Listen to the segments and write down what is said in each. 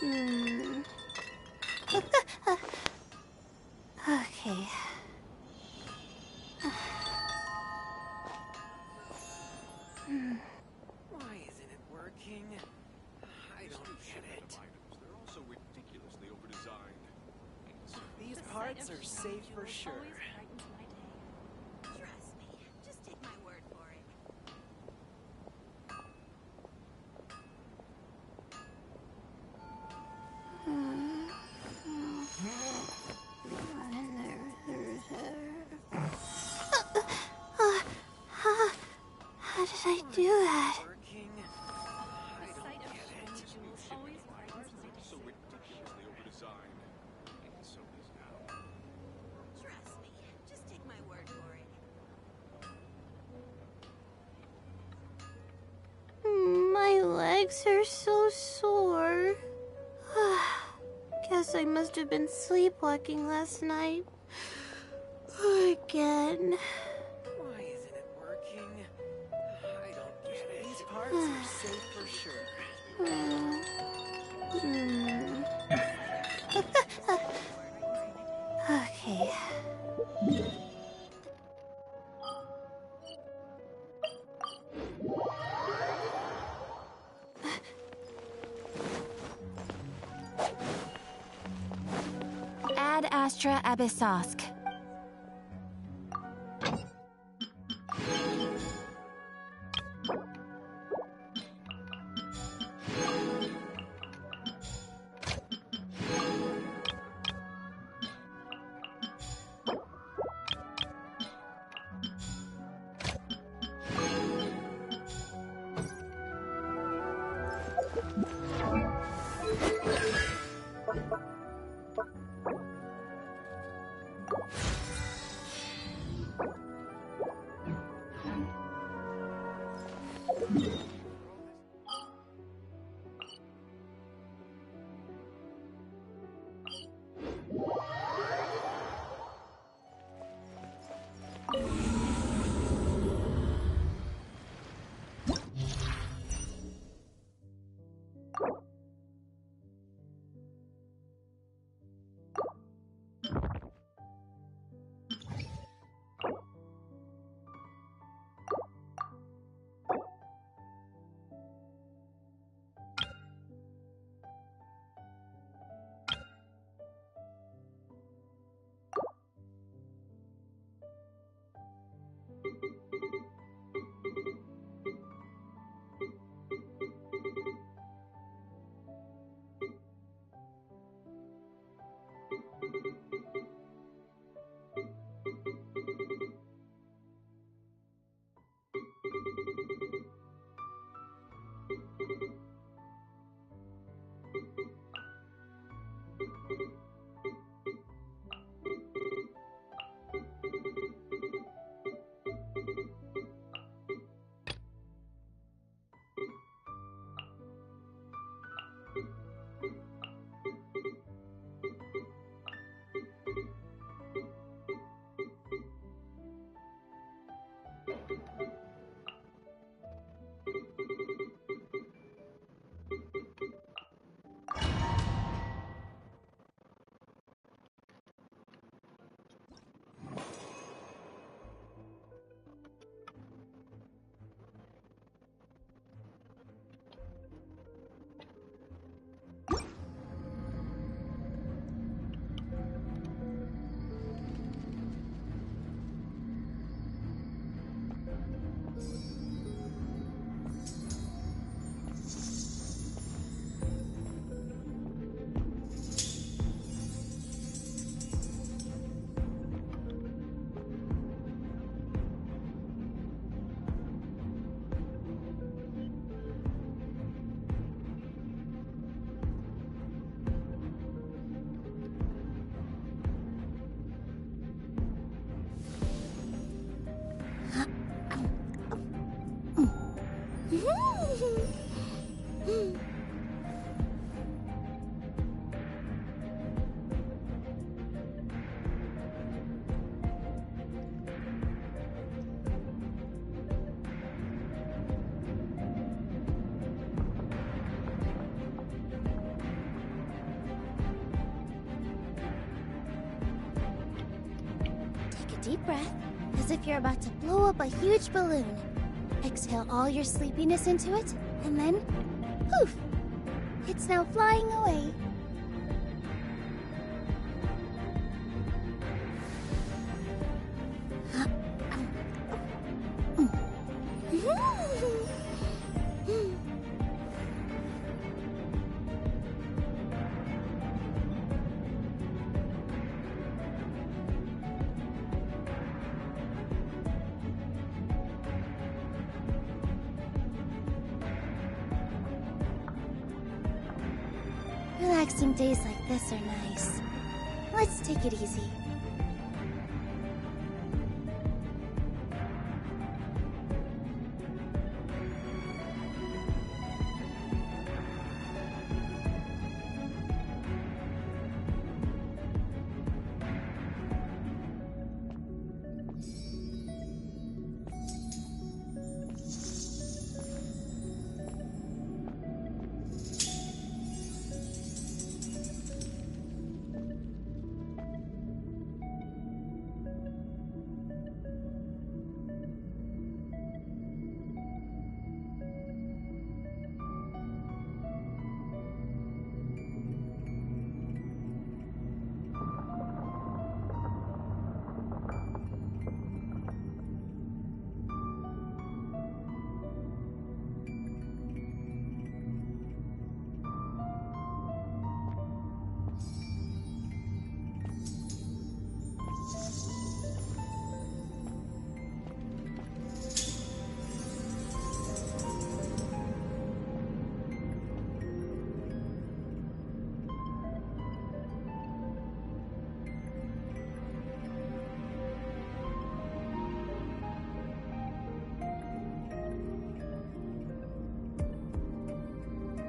Okay. Why isn't it working? I don't get it. They're also ridiculously overdesigned. These parts are safe for sure. Trust me. Just take my word for it. How did I do that? Working? I don't get it. So ridiculously overdesigned. Sony's now. Trust me. Just take my word for it. My legs are so sore. Guess I must have been sleepwalking last night. Again. Why isn't it working? I don't get it. These parts are safe for sure. Okay. Ad Astra Abyssosk. deep breath, as if you're about to blow up a huge balloon. Exhale all your sleepiness into it, and then, poof! It's now flying away. Relaxing days like this are nice. Let's take it easy.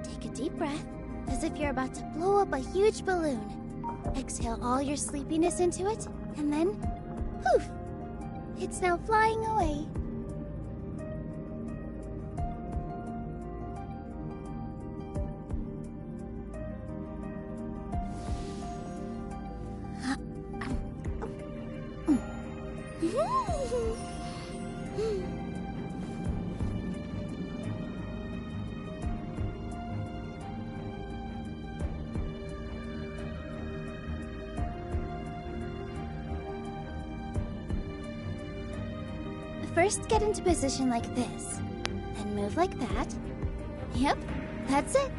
Take a deep breath, as if you're about to blow up a huge balloon. Exhale all your sleepiness into it, and then, poof! It's now flying away. First, get into position like this, then move like that. Yep, that's it.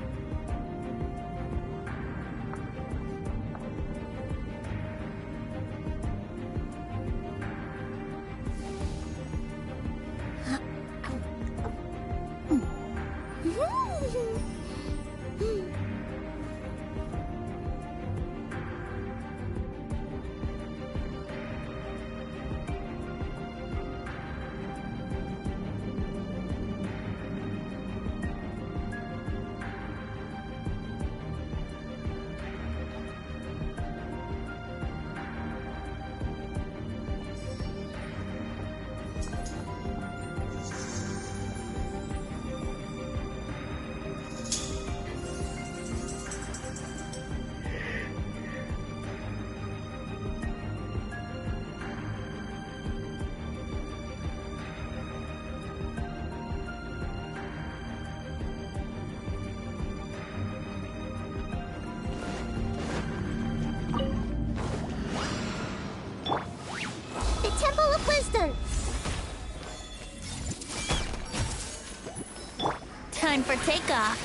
Time for takeoff.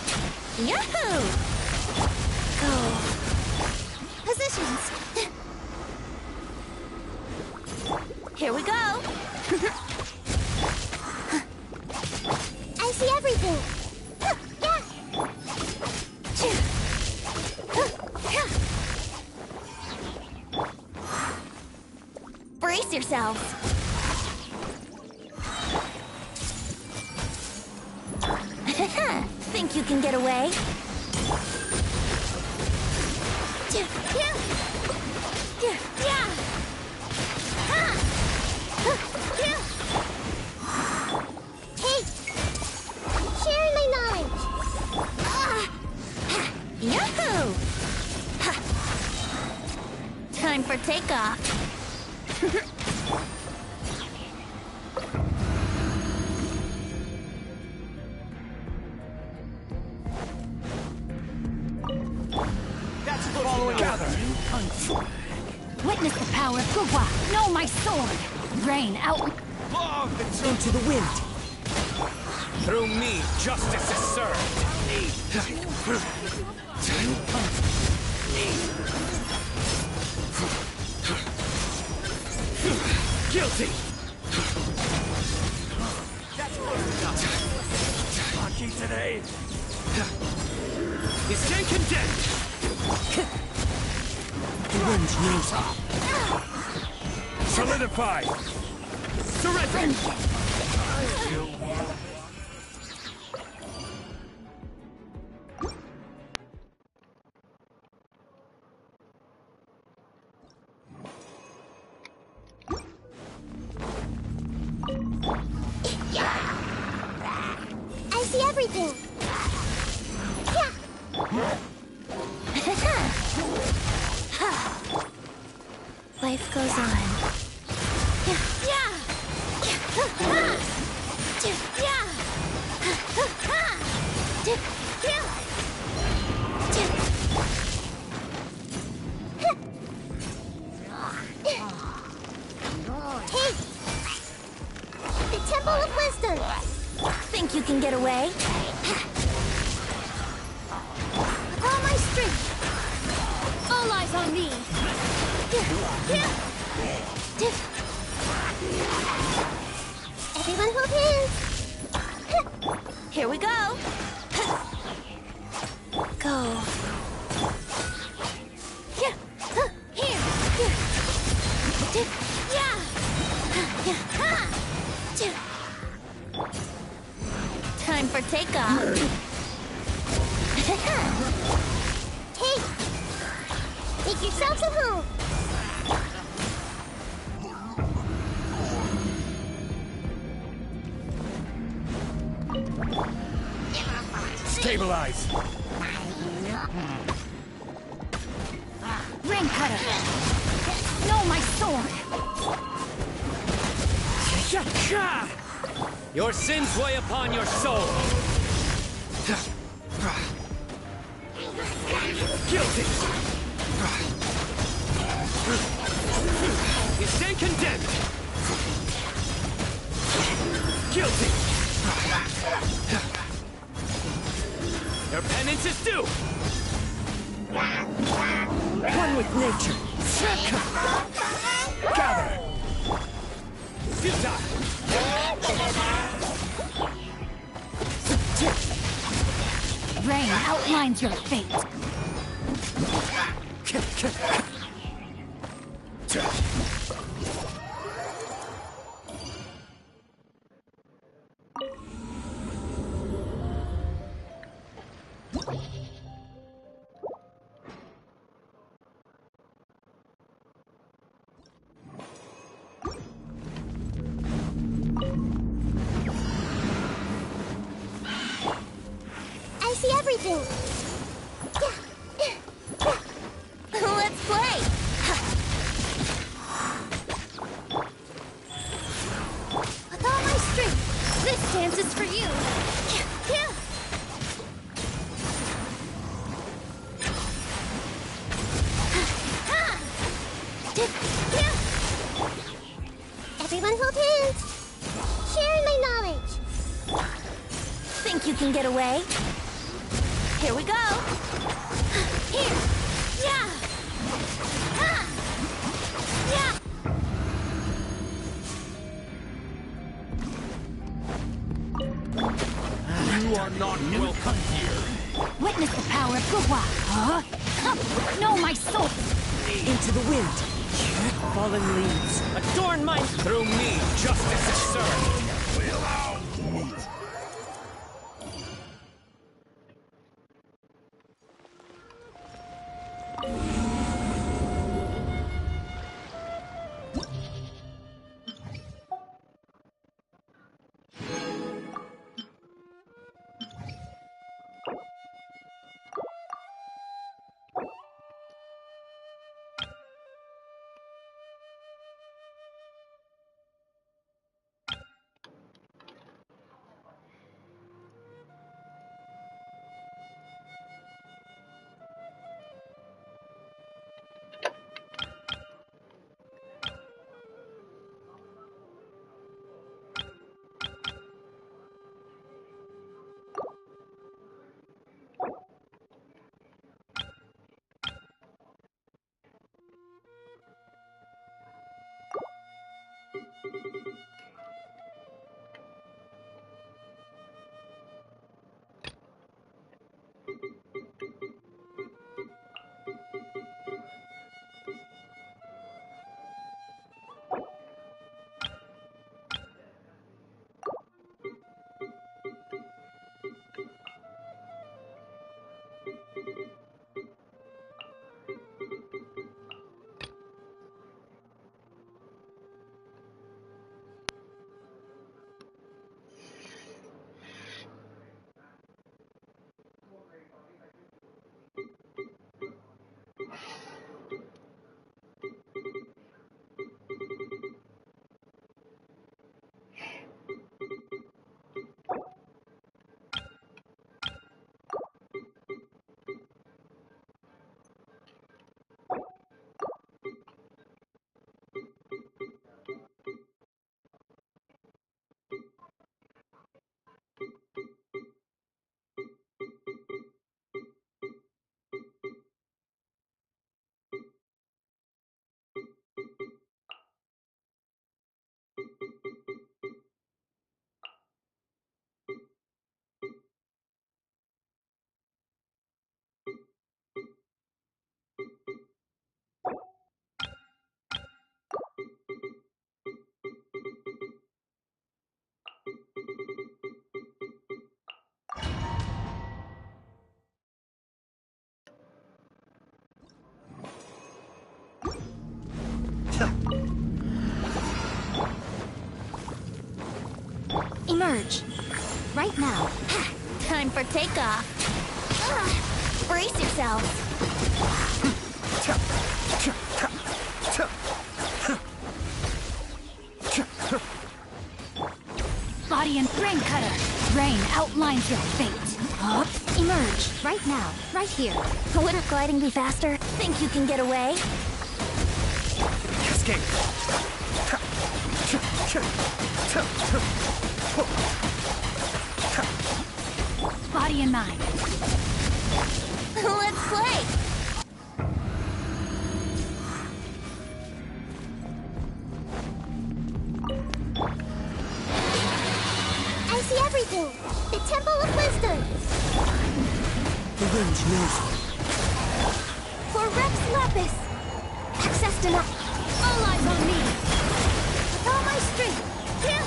Yahoo! Go. Positions. Here we go. I see everything. Brace yourselves. Think you can get away? Hey! Sharing my knowledge! Yahoo! Time for takeoff. That's following gather. Witness the power of Guwa. Know my sword. Rain out. Into the wind. Through me, justice is served. Guilty. Lucky today. Is then condemned. The wind knows it. Solidify. Surrender. I see everything. Yeah. Life goes on. Hey! The Temple of Wisdom! Think you can get away? With all my strength! All eyes on me. Everyone hold hands! Here we go. Go. Here. Time for takeoff. Hey! Make yourselves at home! Stabilize. Ring cutter. Know my sword. Your sins weigh upon your soul. Guilty. You stand condemned. Guilty. Your penance is due. One with nature. Gather. Futile. Rain outlines your fate. I see everything! Let's play. With all my strength! This dance is for you. Everyone hold hands! Share my knowledge! Think you can get away? Here we go. Here. Yeah. Yeah. You are not welcome here. Witness the power of Guwa. Know my sword. Into the wind. Fallen leaves. Adorn mine. Through me, justice is served. Emerge. Right now. Time for takeoff. Brace yourselves. Body and brain cutter. Brain outlines your fate. Emerge. Right now. Right here. Wouldn't gliding be faster? Think you can get away? Escape. Body and mind. Let's play! I see everything! The Temple of Wisdom! The wind knows it. For Rex Lapis! Access denied! All eyes on me. With all my strength! Yeah!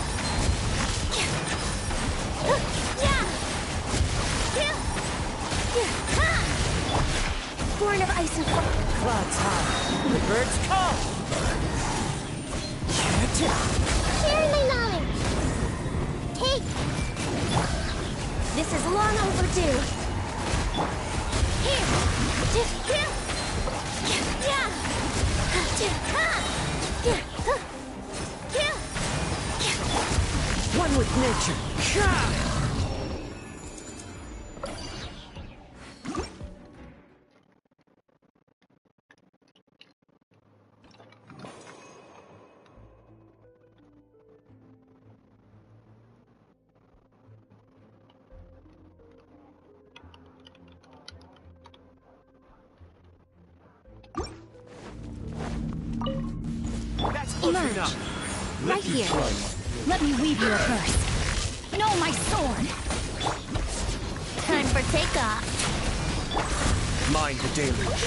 Born of ice and fire. Clouds high. The birds call. Share my knowledge. Take. This is long overdue. Here. One with nature. Emerge. Right here. Let me weave you a burst. Know my sword. Time for takeoff. Mind the deluge.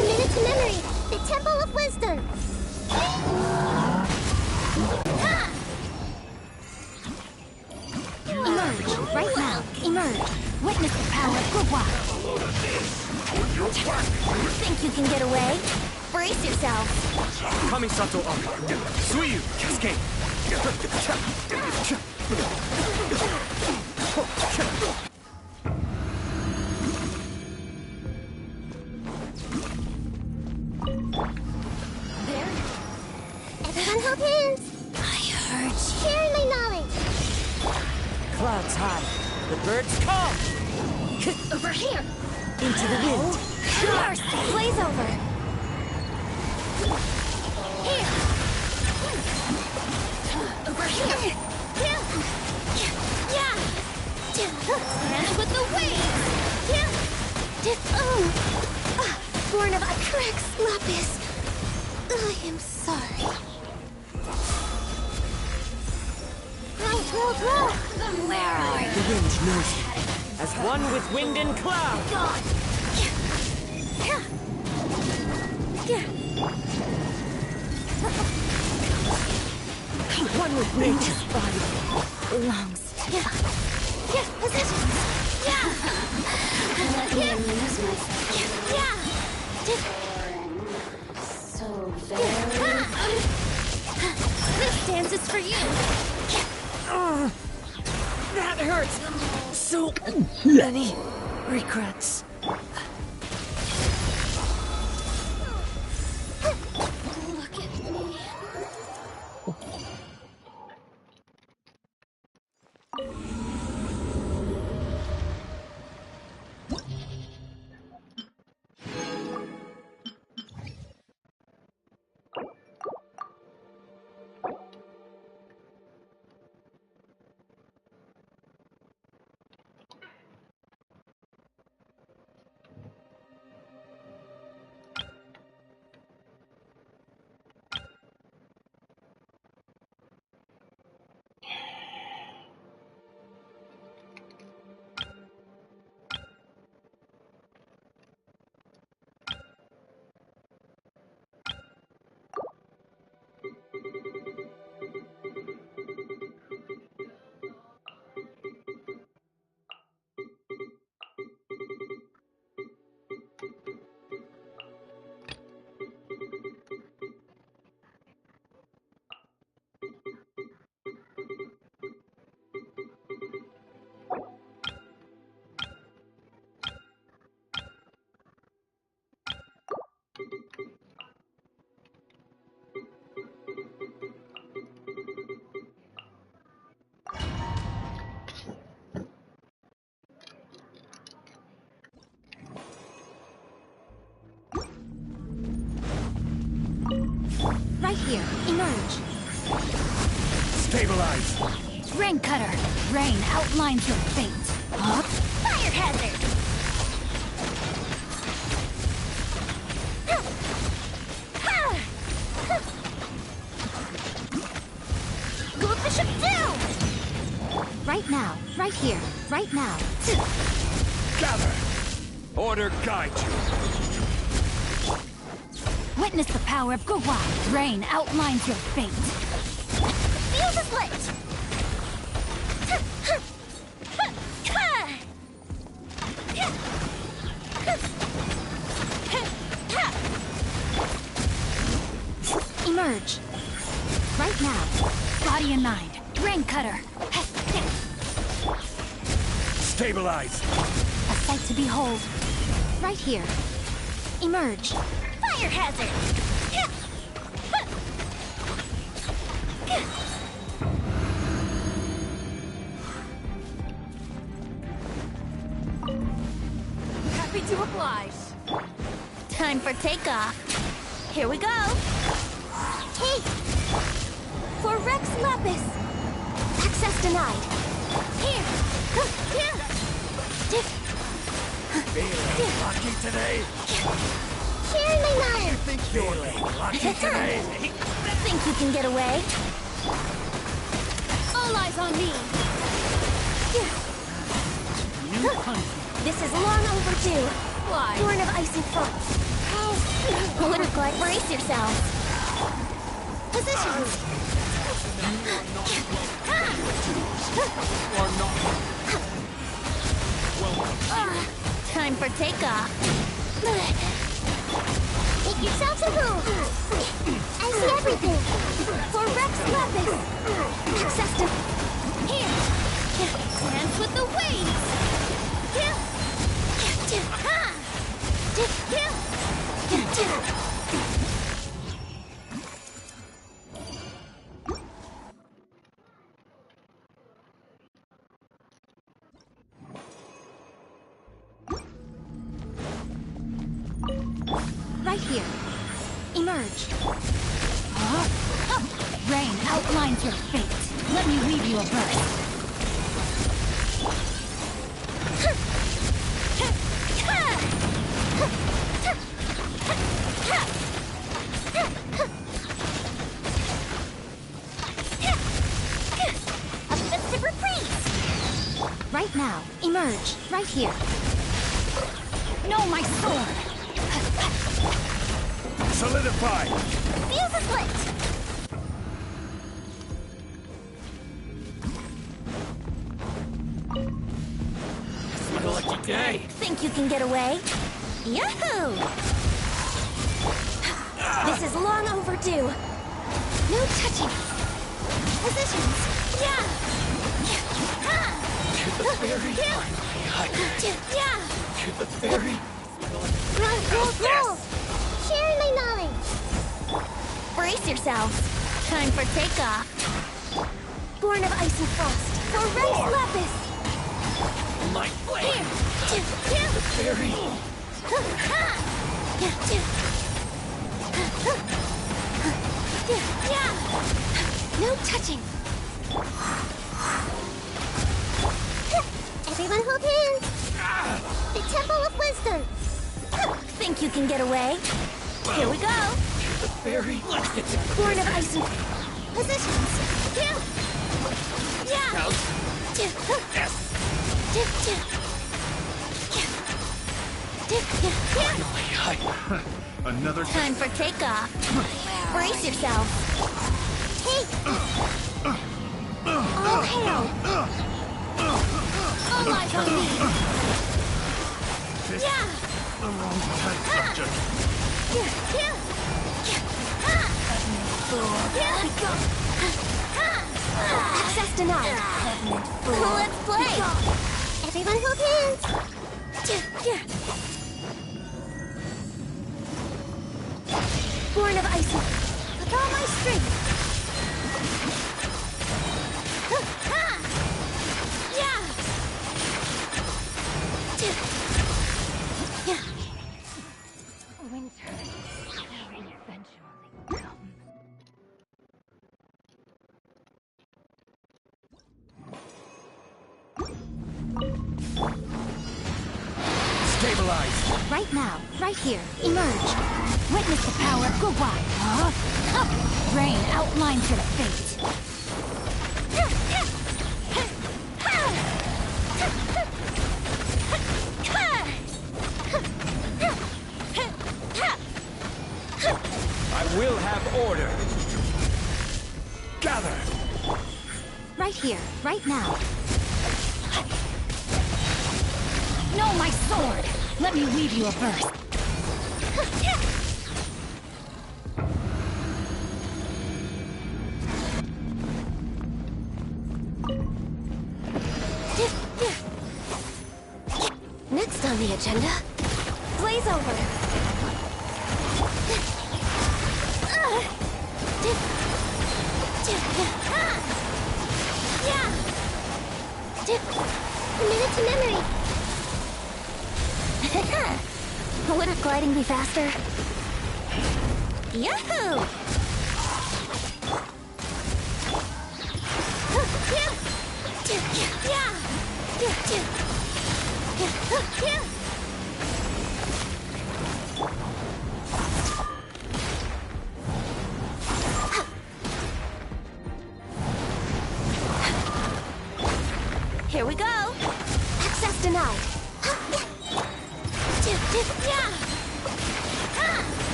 Minute to memory. The Temple of Wisdom. Emerge. Right now. Emerge. Witness the power of Gugwa. Think you can get away? Brace yourself. Kamisato up. Suiyu, cascade. There. Everyone hold hands. I heard you. Share my knowledge. Clouds high. The birds call. Over here. Into the wind. Blaze over. Here. I am sorry. Roll. Where are you? The wind knows me, as one with wind and cloud. God. One with nature's body belongs to Yeah. Position. Yeah. Let me amuse myself. Yeah. So very. This dance is for you. That hurts. So many regrets. Look at me. Right here. Emerge. Stabilize. Rain cutter. Rain outlines your fate. Up. Fire hazard. Go bishop down. Right now. Right here. Right now. Gather. Order guide you. Witness the power of Gua. Rain outlines your fate. Feel the split. Emerge. Right now. Body and mind. Rain cutter. Stabilize. A sight to behold. Right here. Emerge. Fire hazard. Happy to oblige. Time for takeoff. Here we go. Hey! For Rex Lapis. Access denied. Here. Feeling lucky today? Here, Nine. Feeling lucky today? Think you can get away? All eyes on me. This is long overdue. Why? Born of icy frost. Looks like brace yourselves. Positions. Time for takeoff. Make yourselves a move. I see everything. For Rex Lapis. Access to... Here. Dance with the waves. Right here. Emerge. Rain outlines your fate. Let me weave you a verse. Emerge, right here. No, my sword! Solidify! Fuse is lit! It's my lucky day. Think you can get away? Yahoo! This is long overdue. No touching. Positions. Yeah. To the very Yeah. To the very Roll. Share my knowledge. Brace yourselves. Time for takeoff. Born of ice and frost. For Rex Lapis. my blade. Here. The very Yeah. No touching. Everyone hold hands. The Temple of Wisdom. Think you can get away? Here we go. the very let's get to Born of ice and positions. Yeah. house. Yes. Another Time for takeoff. Brace yourself. Take. All hail. All eyes on me. Yeah. the wrong type subject. Access denied. Let's play. Everyone hold hands. Born of ice with all my strength. Yeah. Winter will eventually come. Stabilize! Right now, right here, emerge. Witness the power of Gugwai. Rain outlines your fate. I will have order! Gather! Right here, right now. No, my sword! Let me weave you a verse. Next on the agenda, blaze over. A minute to memory. Wouldn't gliding be faster? Yahoo! Here we go. Access denied.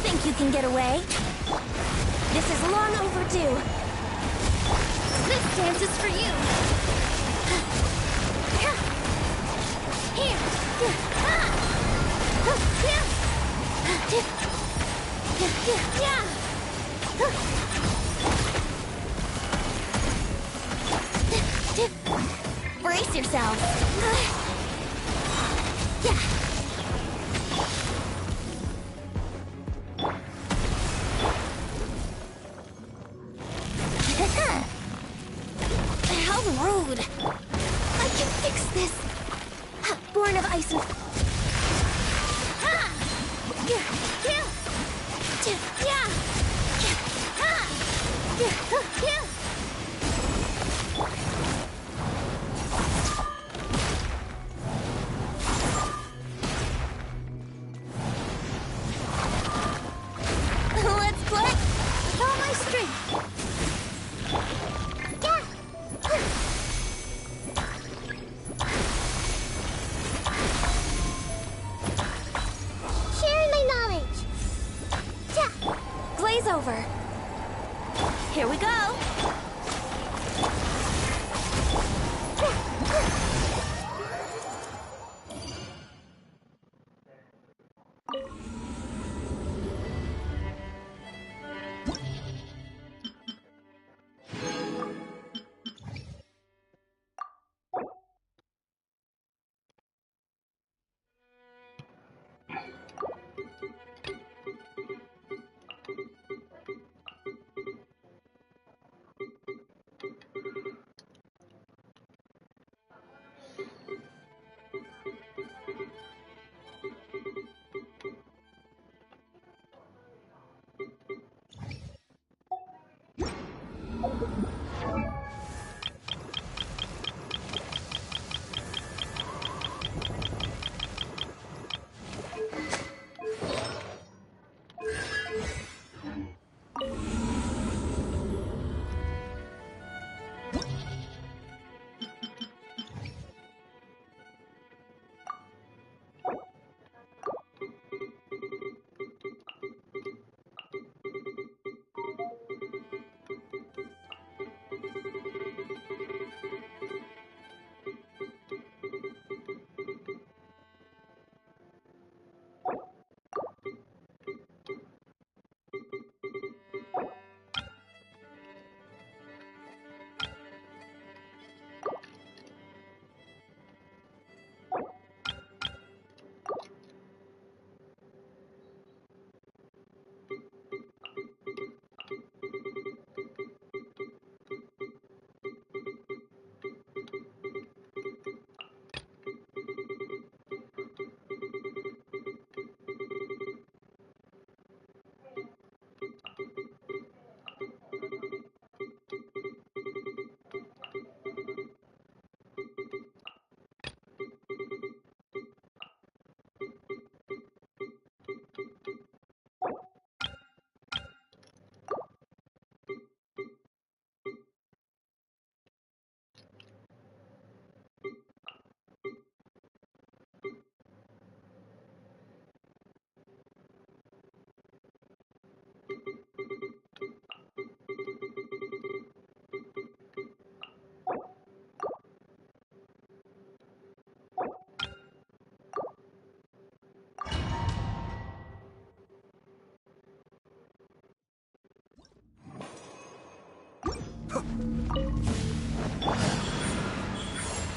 Think you can get away? This is long overdue. This dance is for you. Here. Brace yourself. How rude. I can fix this. Born of ice and... Let's play with all my strength. over. Here we go.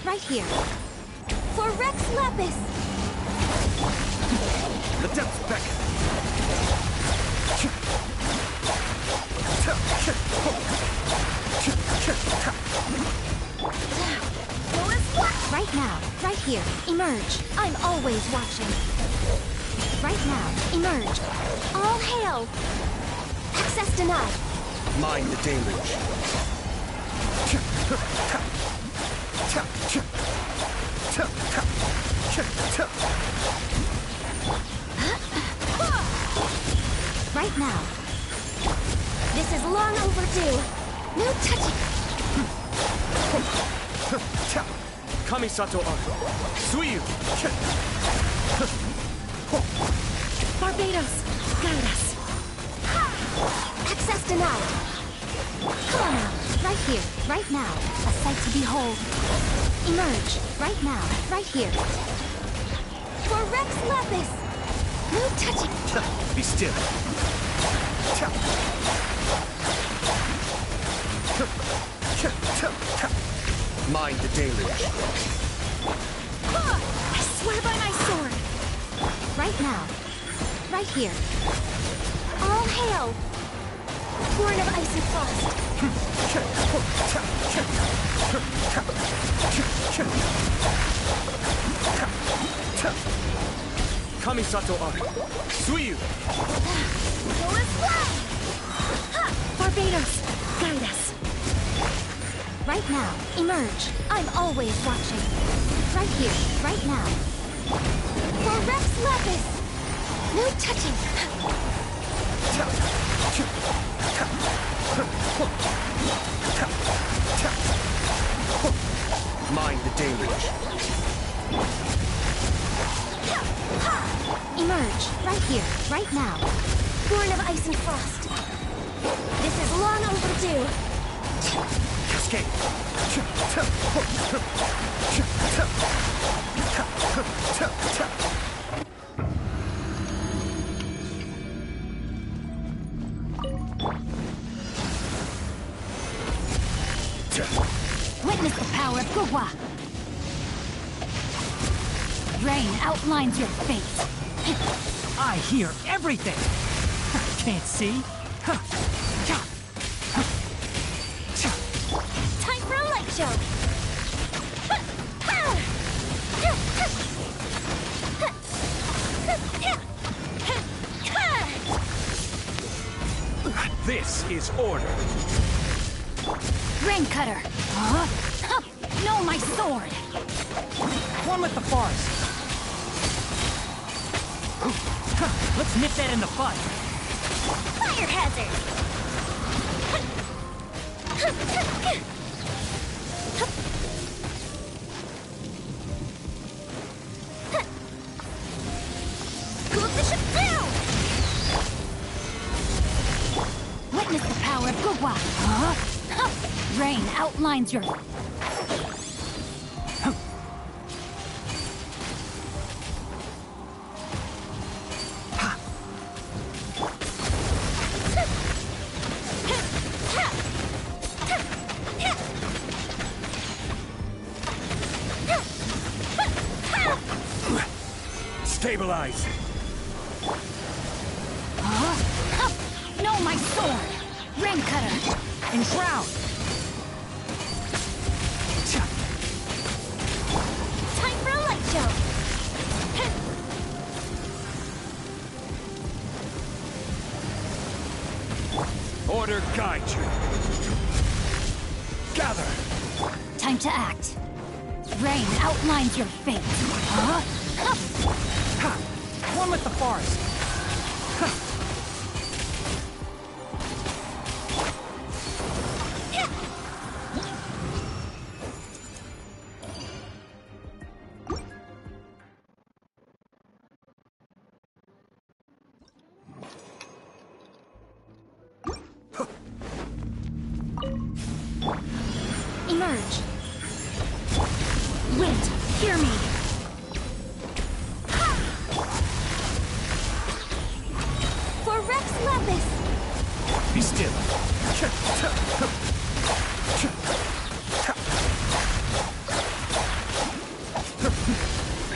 Right here. For Rex Lapis! The depths beckon. Right now, right here, emerge. I'm always watching. Right now, emerge. All hail! Access denied. Mind the deluge. Right now. This is long overdue. No touching. Kamisato Art. Suiyu. Barbados, guide us. Access denied. Come on now. Right here, right now. A sight to behold. Emerge. Right now, right here. For Rex Lapis! No touching. Be still. Mind the deluge. I swear by my sword. Right now. Right here. All hail! Born of ice and frost. Kamisato Art. Suiyu. Go and fly! Barbados, guide us. Right now, emerge. I'm always watching. Right here, right now. For Rex Lapis! No touching. Mind the deluge. Emerge. Right here. Right now. Born of ice and frost. This is long overdue. Cascade. Witness the power of Gugwa. Rain outlines your fate. I hear everything. Can't see. Time for a light show. This is order. Rain cutter. No, my sword. One with the forest. Let's nip that in the bud. Fire hazard. Cool the ship down. Witness the power of Gugwa. Rain outlines your... Stabilize. No, my sword. Rain cutter. Enshroud. Time for a light show. Order guide you. Gather. Time to act. Rain outlines your fate. One with the forest. Emerge. Wind, hear me. For Rex Lapis. Be still.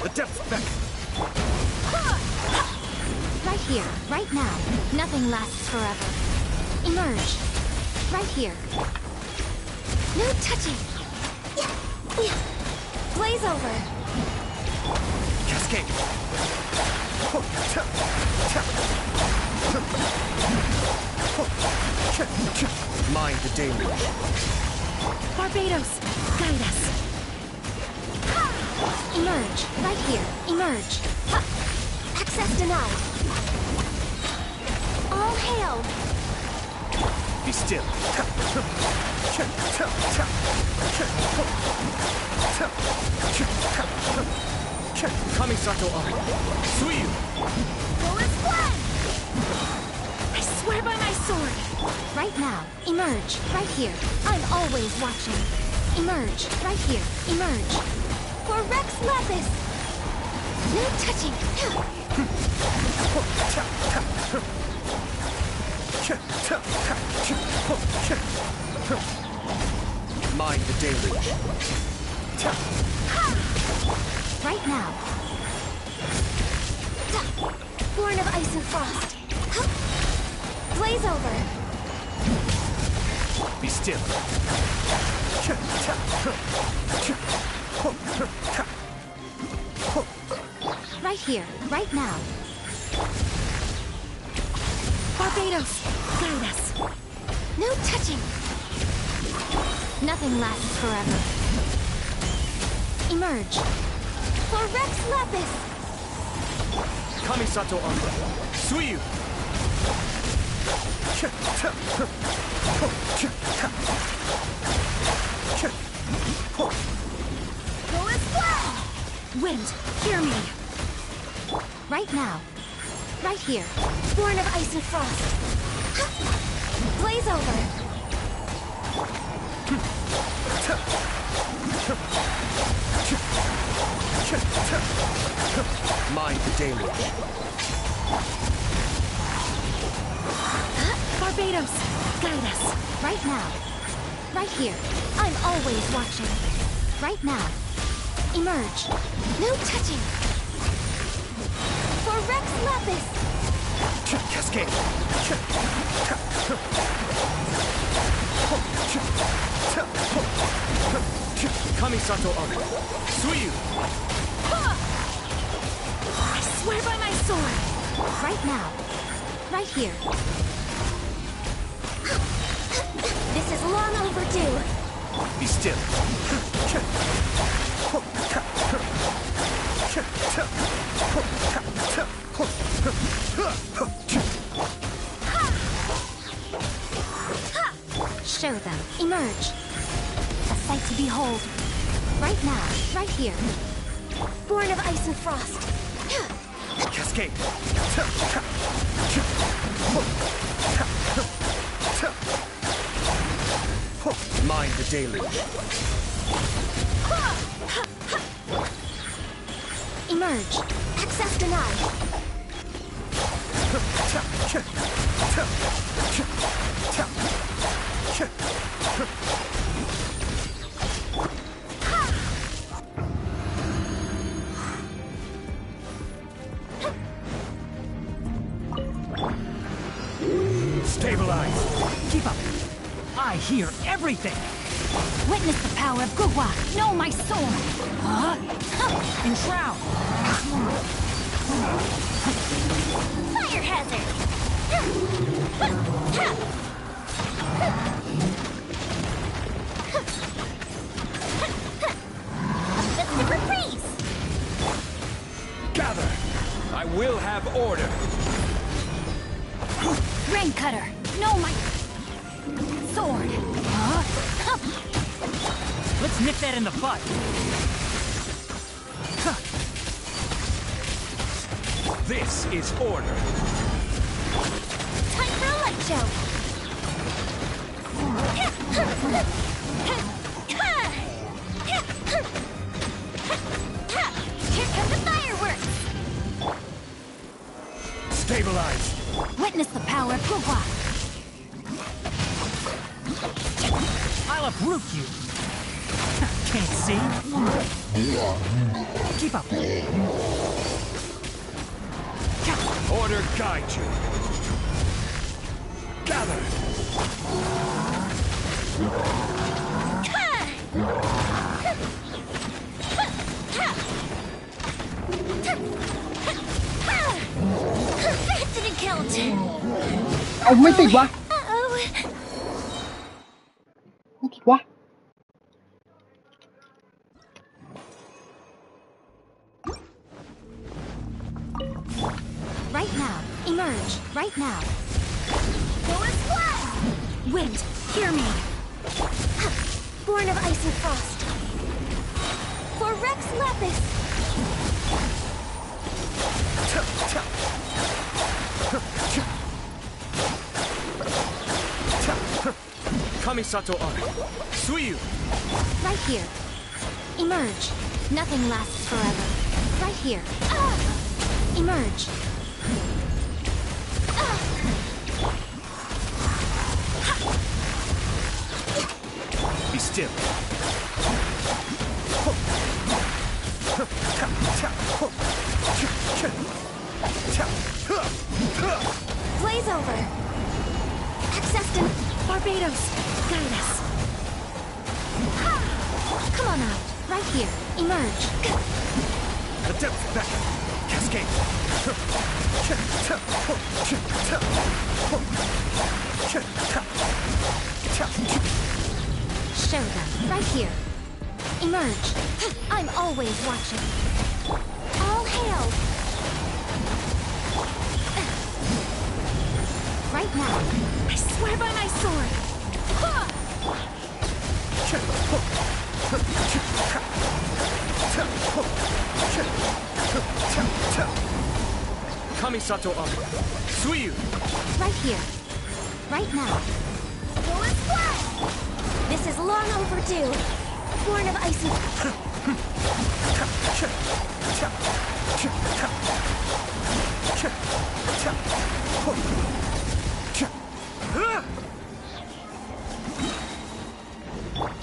The depths back. Right here, right now. Nothing lasts forever. Emerge. Right here. No touching. Blaze over. Cascade. Mind the deluge. Barbados, guide us. Emerge. Right here. Emerge. Access denied. All hail. Be still. Coming Sato up. Suiyu. Go and fly. I swear by my sword. Right now. Emerge. Right here. I'm always watching. Emerge. Right here. Emerge. For Rex Lapis. No touching. Mind the deluge. Right now. Born of ice and frost. Blaze over. Be still. Right here. Right now. Barbados, guide us. No touching. Nothing lasts forever. Emerge. For Rex Lapis. Coming Sato up. Suiyu. Go and fly. Wind, hear me. Right now. Right here. Born of ice and frost. Blaze over. Mind the deluge. Barbados, guide us. Right now. Right here. I'm always watching. Right now. Emerge. No touching. For Rex Lapis. Cascade. Kamisato Ari. Suiyu. I swear by my sword. Right now. Right here. This is long overdue. Be still. Show them. Emerge. A sight to behold. Right now. Right here. Born of ice and frost. Cascade. Mind the deluge. Emerge. Access denied. Stabilize. Keep up. I hear everything. Witness the power of Gugwa. Know my sword. Enshroud. Fire hazard. Offensive reprise. Gather. I will have order. Rain cutter. Know my sword. Let's nip that in the butt. This is order. Time for a light show. Here come the fireworks. Stabilize. Witness the power of Gugwa. I'll uproot you. Can't see. Keep up. Order guide you. Gather. That didn't count. เอาไม่ติดวะ Uh-oh. ไม่ติดวะ Right now. Emerge. Right now. Forward splash. Wind. Hear me. Born of ice and frost. For Rex Lapis. Kamisato Ari. Suiyu. Right here. Emerge. Nothing lasts forever. Right here. Emerge. Be still. Blaze over. Access to Barbados. Guide us. Come on out. Right here. Emerge. Adept back. Cascade. Show them. Right here. Emerge. I'm always watching. All hail. Right now. I swear by my sword. Kamisato Ari. Suiyu. Right here. right now. Duelist flash! This is long overdue. Born of ice and...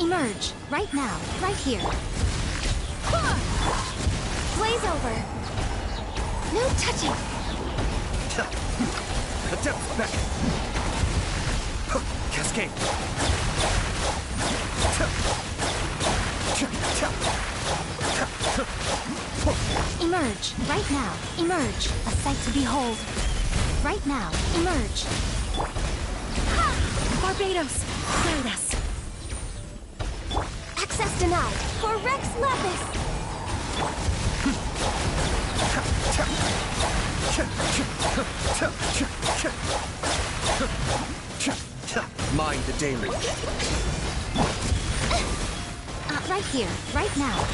Emerge, right now, right here. Blaze over. No touching. Adept back. Cascade. Emerge, right now, emerge. A sight to behold. Right now, emerge. Barbados, guide us. Access denied for Rex Lapis. Mind the deluge. Right here, right now.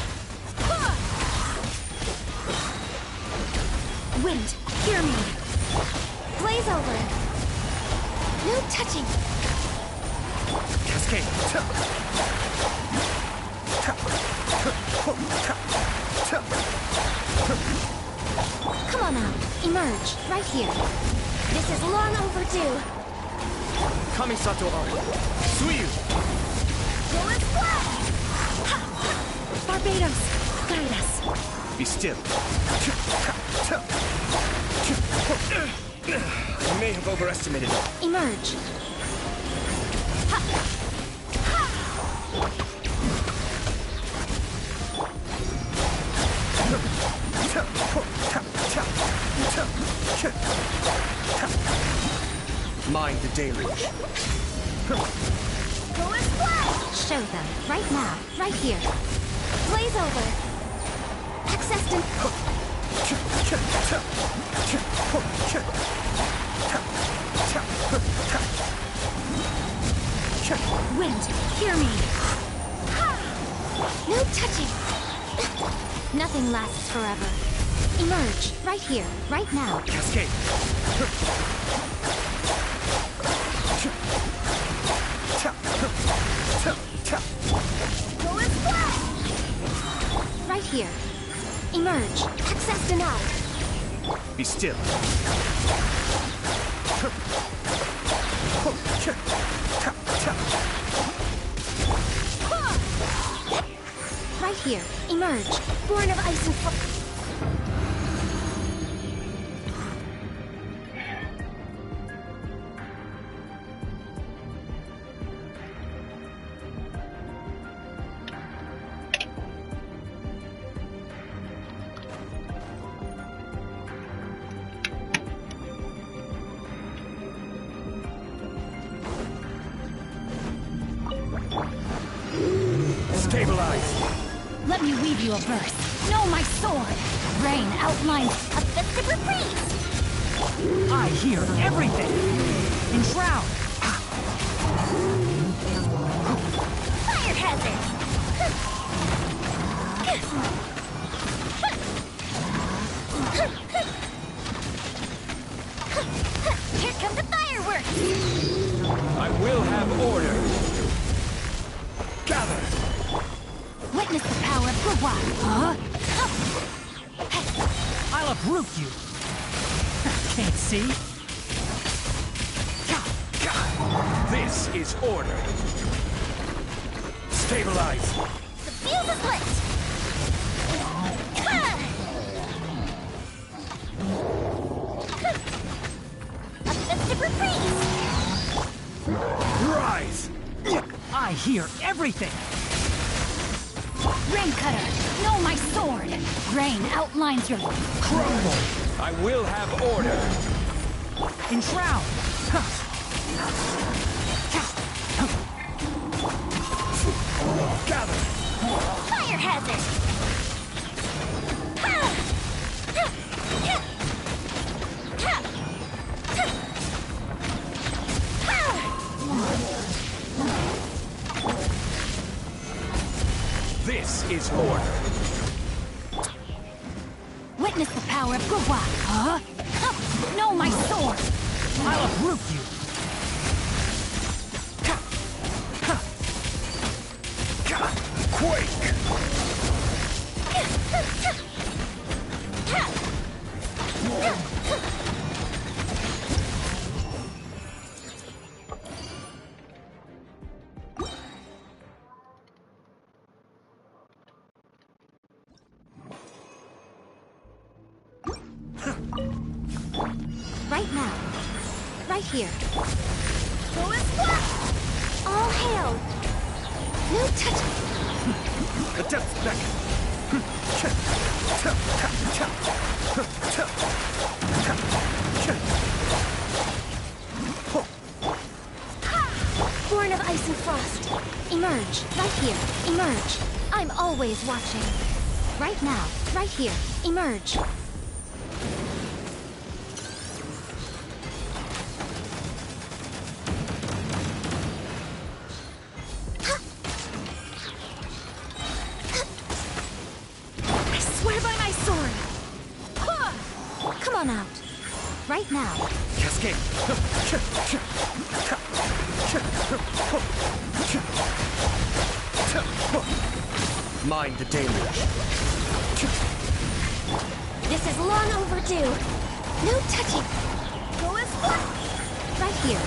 Wind, hear me. Blaze over. No touching. Cascade. Come on now, emerge, right here. This is long overdue. Kamisato Ari. Suiyu. Duelist flash! Barbados, guide us. Be still. I may have overestimated it. Emerge. Mind the deluge. Duelist flash! Show them, right now, right here. Blaze over. Access to... Wind, hear me. No touching. Nothing lasts forever. Emerge, right here, right now. Cascade. Duelist flash! Right here. Emerge. Access denied. Be still. Right here. Emerge. Born of ice and fire. Stabilize. Let me weave you a verse. Know my sword. Rain outlines A festive reprise! I hear everything. Enshroud. Fire hazard! Here come the fireworks! I will have order. Gather. Witness the power of Gugwa. I'll uproot you. Can't see? This is order. Stabilize. The fuse is lit! A festive reprise! Rise. I hear everything. Rain cutter. Know my sword. Rain outlines your... Crumble. I will have order. Enshroud. Gather. Fire hazard! This is order. Witness the power of Gugwa. Know my sword. I'll uproot you. Quake! Right now. Right here. All hail! No touching. The depth beckon. Born of ice and frost. Emerge. Right here. Emerge. I'm always watching. Right now. Right here. Emerge. I swear by my sword! Come on out. Right now. Cascade. Mind the deluge. This is long overdue. No touching. Right here.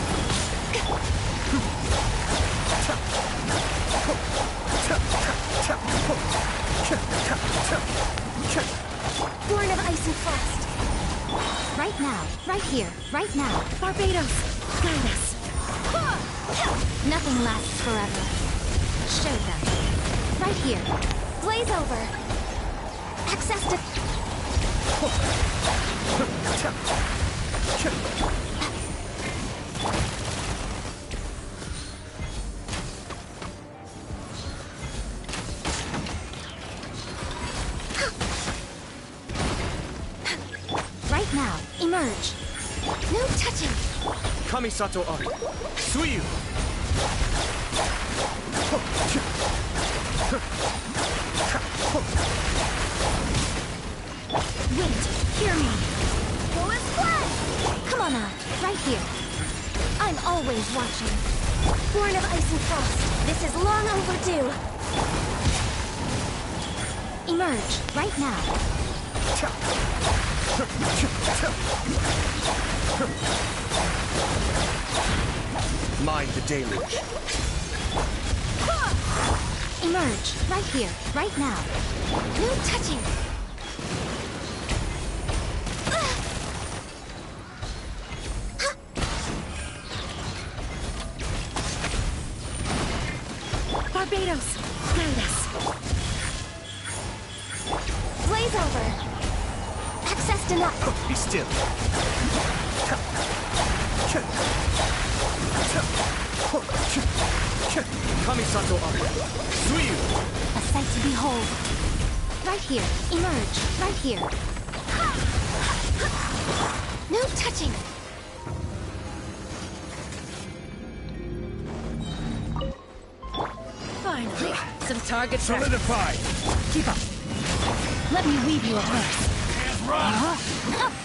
Born of ice and frost. Right now. Right here. Right now. Barbados, guide us. Nothing lasts forever. Show them. Right here. Blaze over. Access to... Right now. Emerge. No touching. Kamisato Ari. Suiyu. Wait. Hear me. Come on out. Right here. I'm always watching. Born of ice and frost. This is long overdue. Emerge. Right now. Mind the deluge. Emerge. Right here. Right now. No touching. Barbados, guide us. Blaze over. Access denied. Be still. Kamisato Ari. Suiyu. A sight to behold. Right here. Emerge. Right here. No touching. Finally, some target practice. Solidified. Keep up. Let me weave you a verse.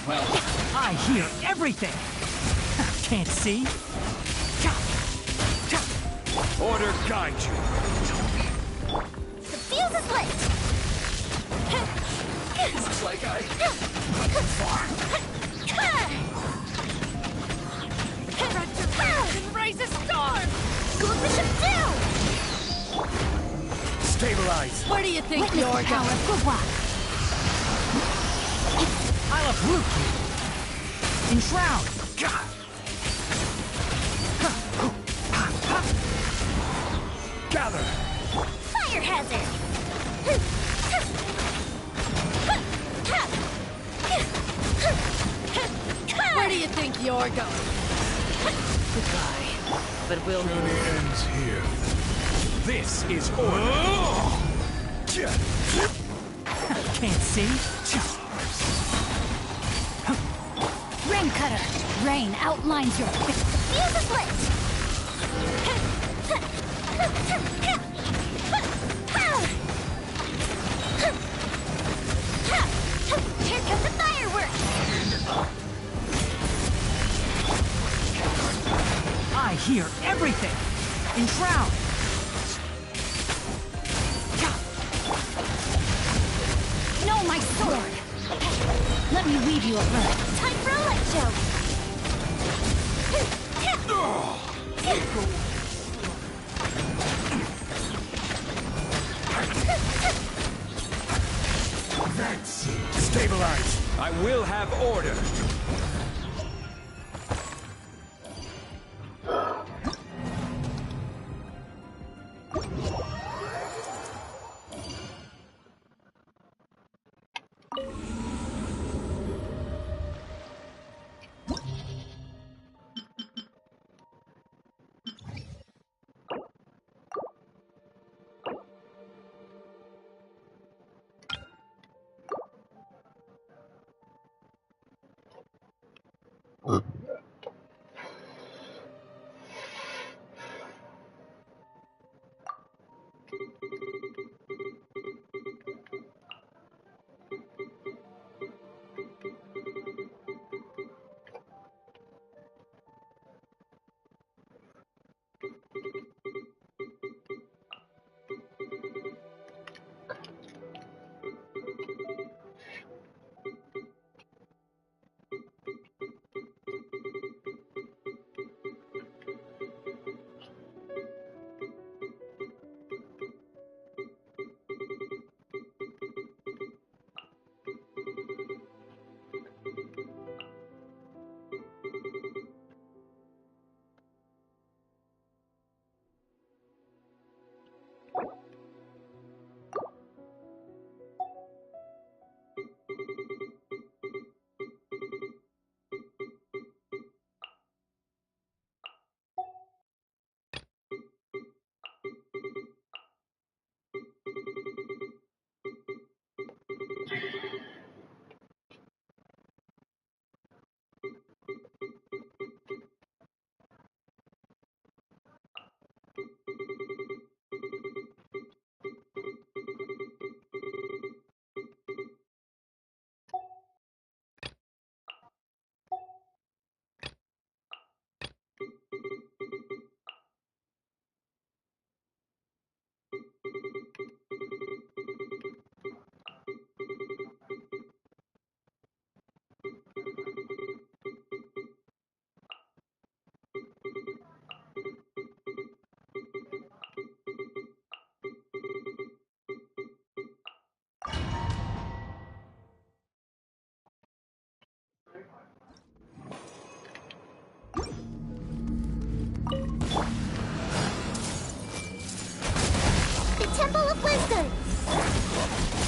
Well, I hear everything. Can't see. Order guide you. The fuse is lit. Looks like I... Raise a storm. Good bishop down. Stabilize. Where do you think Witness you're the power going? of Gugwa. I'll uproot you. Enshroud. Gather. Fire hazard. Where do you think you're going? Goodbye. But we'll... Journey ends here. This is order. Can't see. Rain cutter. Rain outlines your fist. Fuse is lit. Here comes the fireworks. I hear everything. Enshroud. Let me weave you a verse. Time for a light show. That's it. Stabilize. I will have order.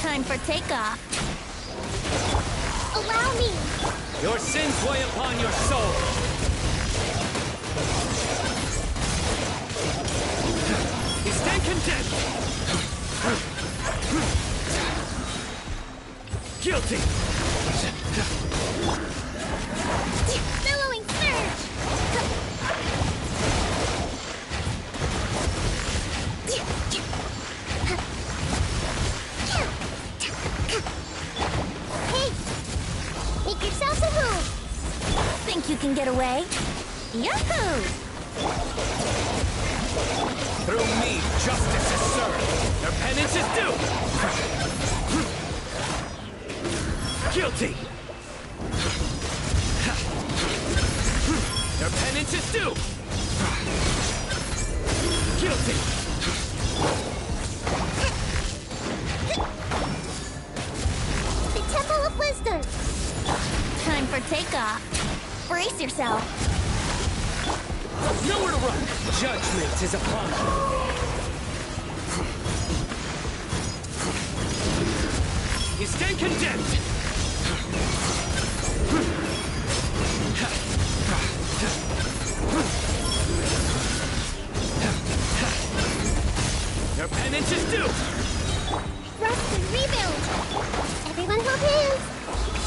Time for takeoff. Allow me. Your sins weigh upon your soul. You stand condemned. Guilty. Billowing surge. Hey, make yourself a move. Think you can get away? Yahoo! Through me, justice is served. Their penance is due. Guilty. Their penance is due. Guilty. The Temple of Wisdom. Time for takeoff. Brace yourself. Nowhere to run. Judgment is upon you. You stand condemned. Your penance is due. Rest and rebuild. Everyone hold hands.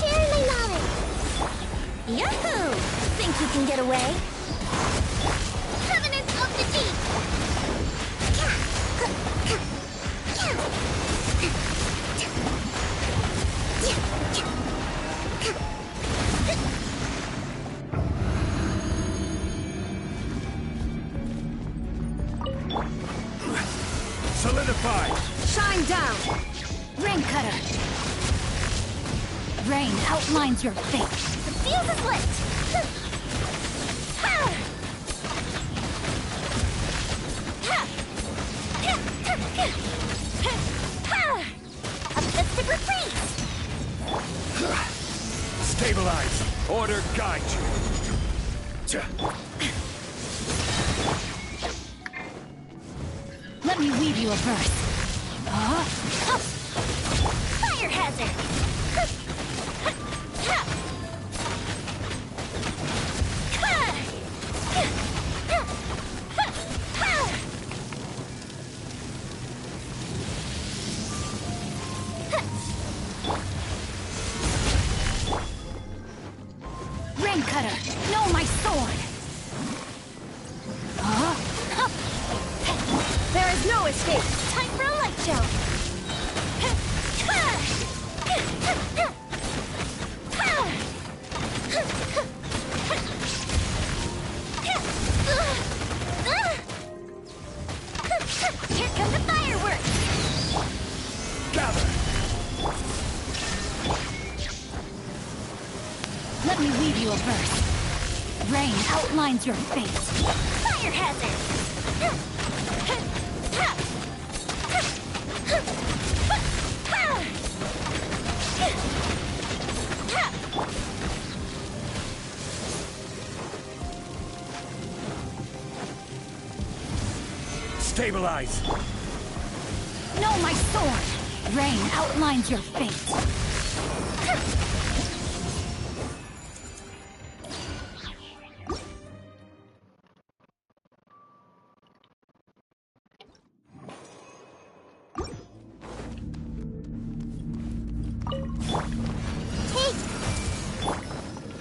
Share my knowledge. Yahoo! Think you can get away? Covenant of the Deep. Solidify. Shine down! Rain cutter! Rain outlines your fate. The fuse is lit! A festive retreat! Stabilize. Order guide you. Let me weave you a verse. Fire hazard! Rain cutter, know my sword. There is no escape! Time for a light show! Here come the fireworks! Gather. Let me weave you a verse. Rain outlines your fate. Fire hazard! Stabilize. Know my sword. Rain outlines your fate.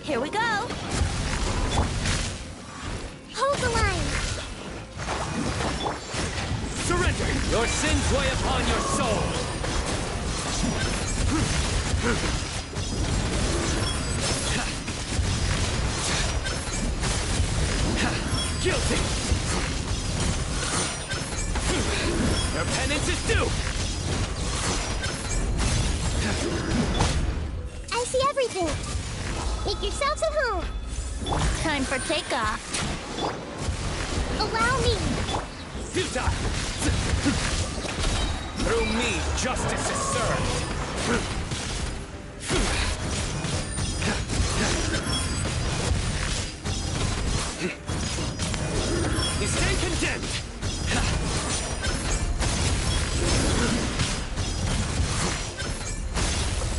Here we go! Hold the line! Surrender. Your sins weigh upon your soul. Guilty. Your penance is due. I see everything! Make yourselves at home! Time for takeoff! Allow me! Futile. Through me, justice is served. You stand condemned.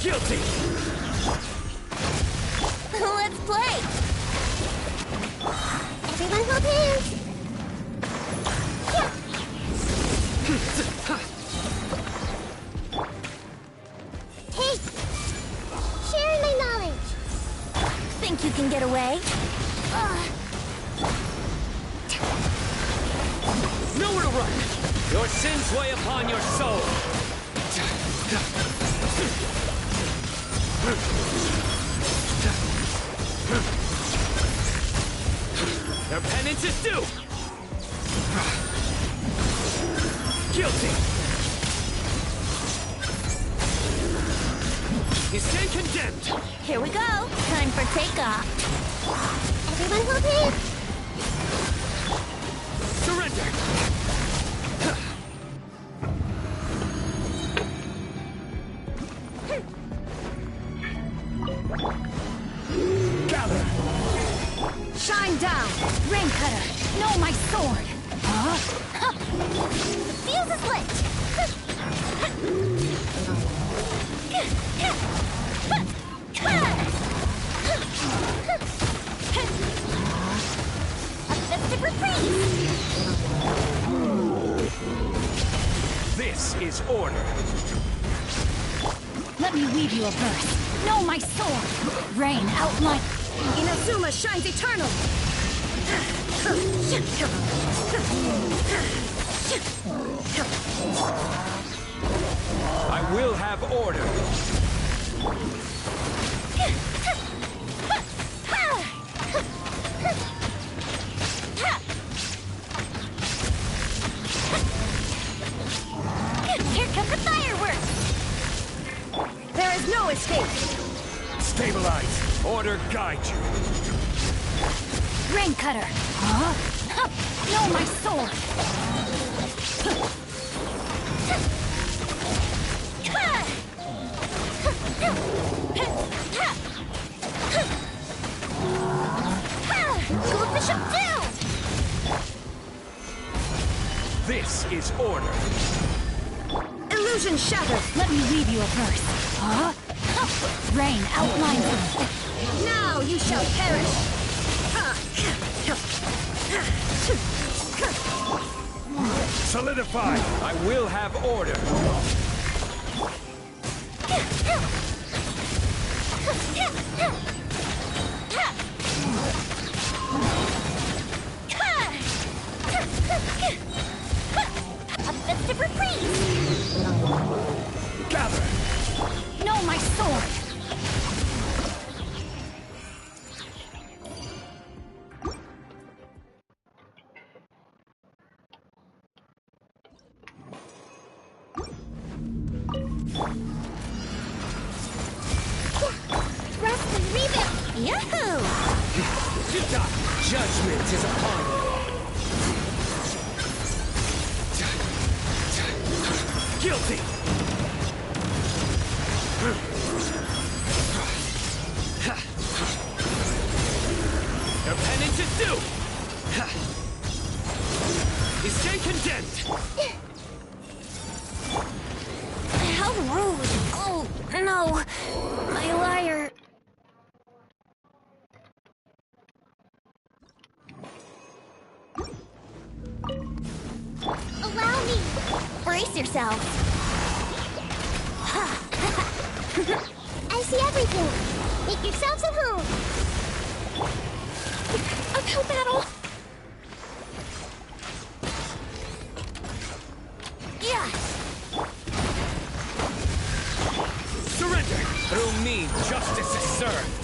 Guilty. Let's play! Everyone hold hands! Yeah. Hey! Share my knowledge! Think you can get away? Nowhere to run. Your sins weigh upon your soul. Their penance is due! Guilty! You stand condemned! Here we go! Time for takeoff! Everyone hold hands! Surrender! Gather! Shine down! Rain cutter, know my sword! The fuse is lit! A festive retreat! This is order. Let me weave you a verse. Know my sword! Rain outline... Inazuma shines eternal! I will have order. Here come the fireworks! There is no escape! Order guide you. Rain cutter. Huh? No, my sword. Goldfish up down! This is order. Illusion shattered. Let me read you a verse. Huh? Rain outlines it. Now you shall perish. Solidify. I will have order. A festive reprise! Gather. No, my sword. Rest and rebuild! Yahoo! Judgment is upon you. Guilty. Your penance is due. Stay condemned. How rude! Oh, no! My lyre! Allow me! Brace yourself! I see everything! Make yourselves at home! Uphill battle! Yeah! Surrender. Through me, justice is served.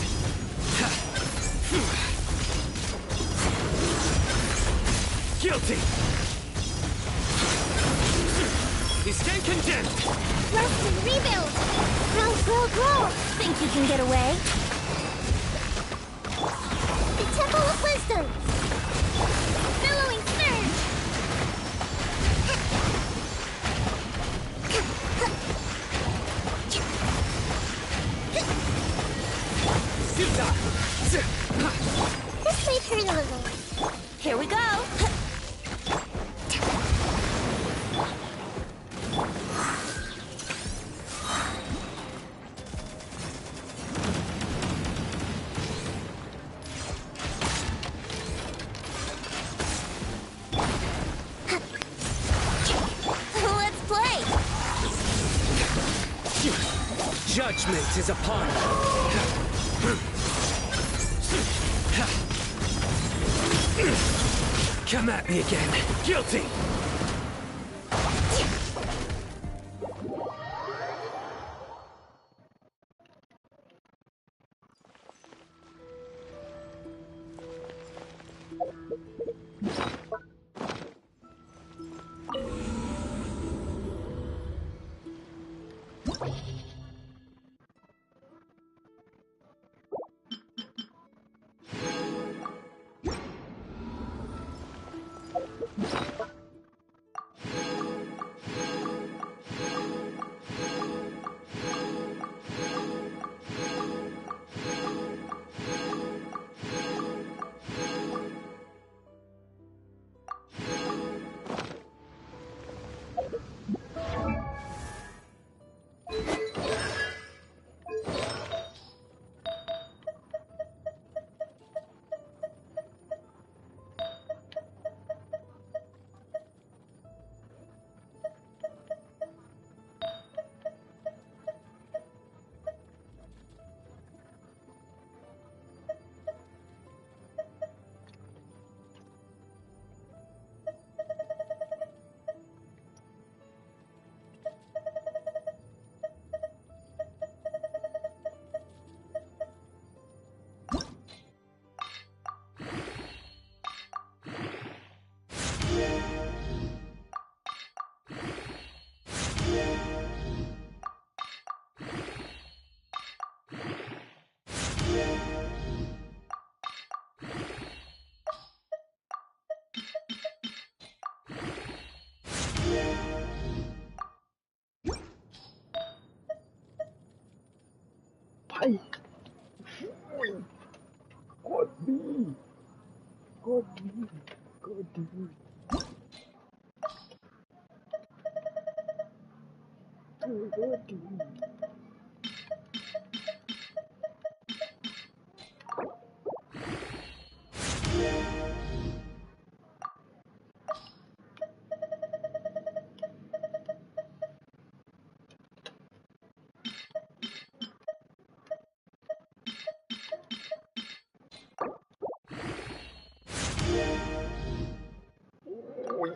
Guilty. Stay condemned. Rest and rebuild! Grow, grow, grow! Think you can get away? The Temple of Wisdom! Billowing surge! This may hurt a little. Here we go! Let's play! Judgment is upon you. Come at me again. Guilty. โอ้ย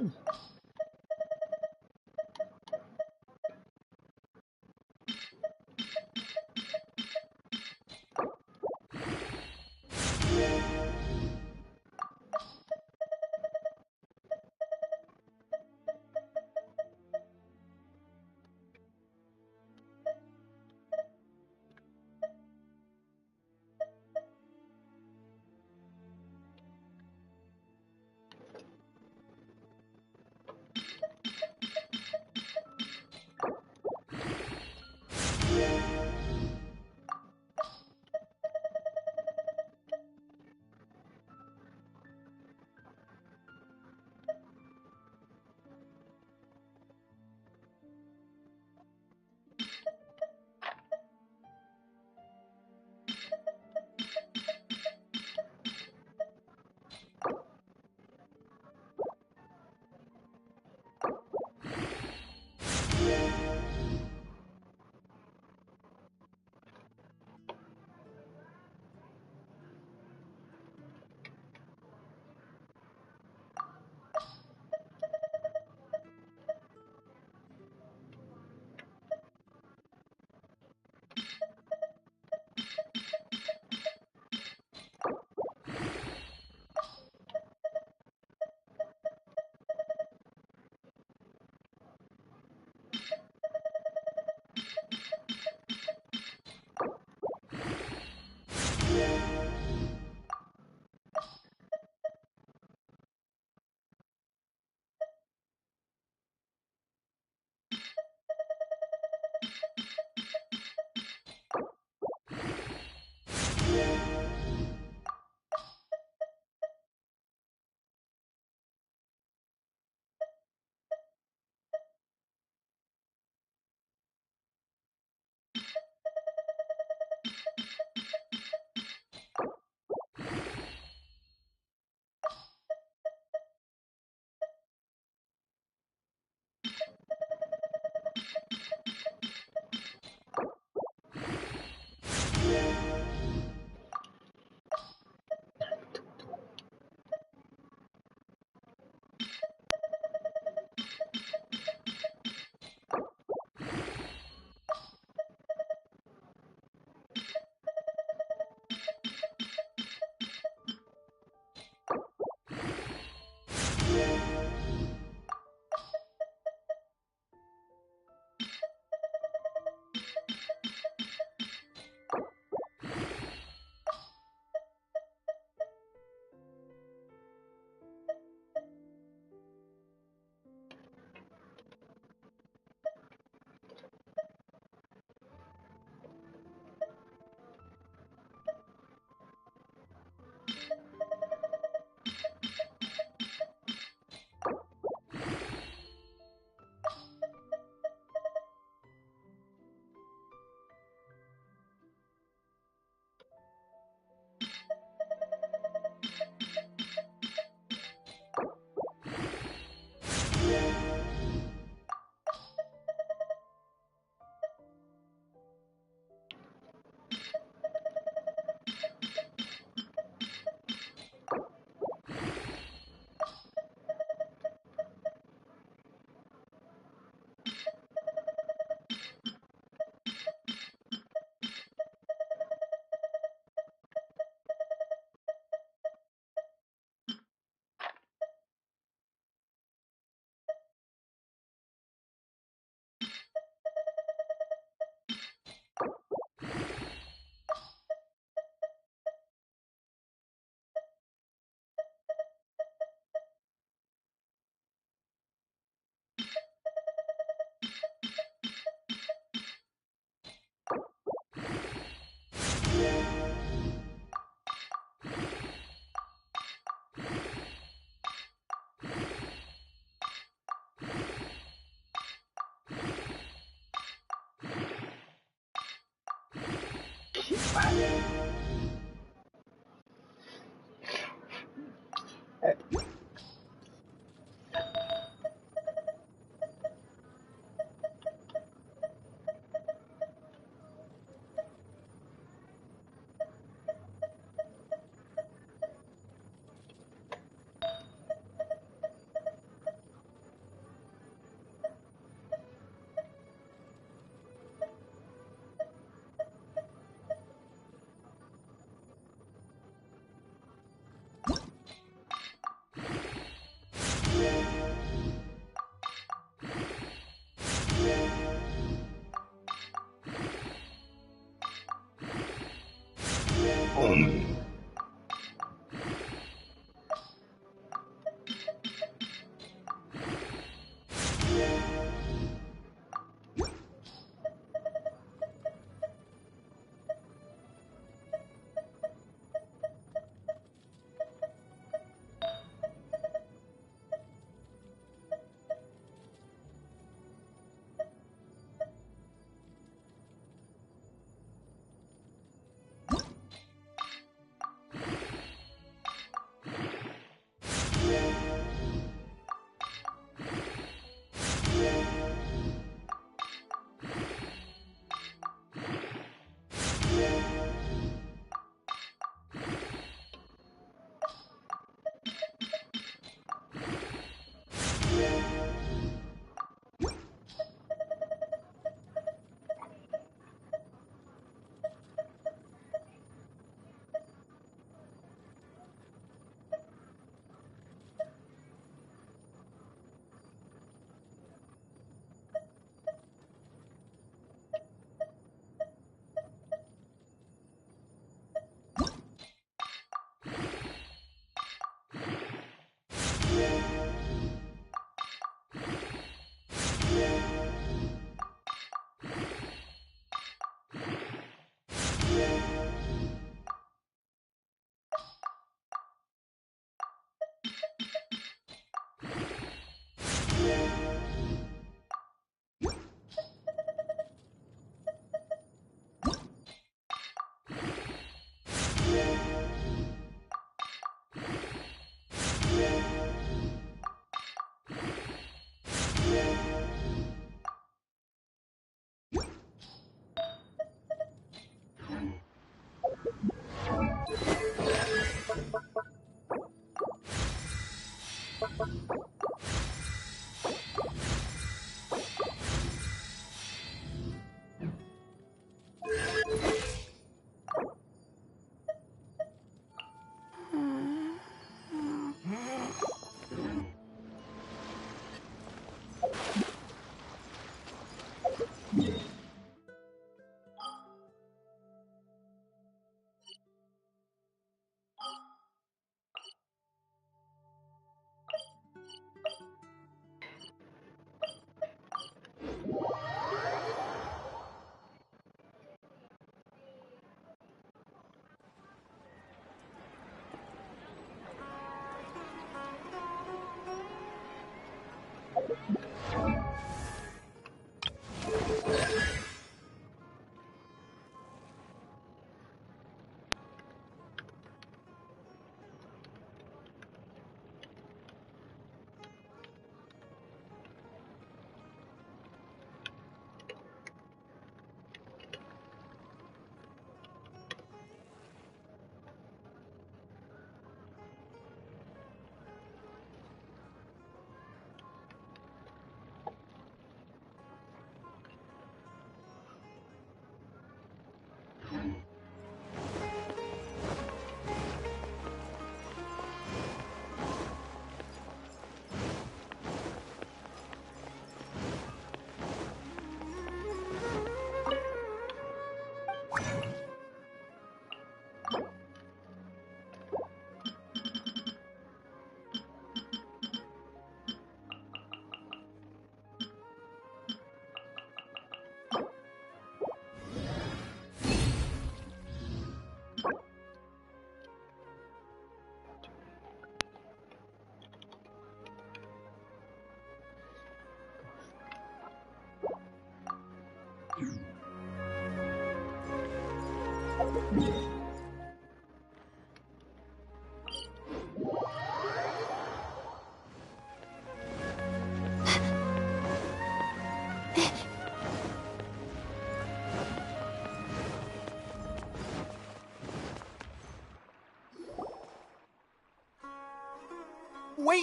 Wait,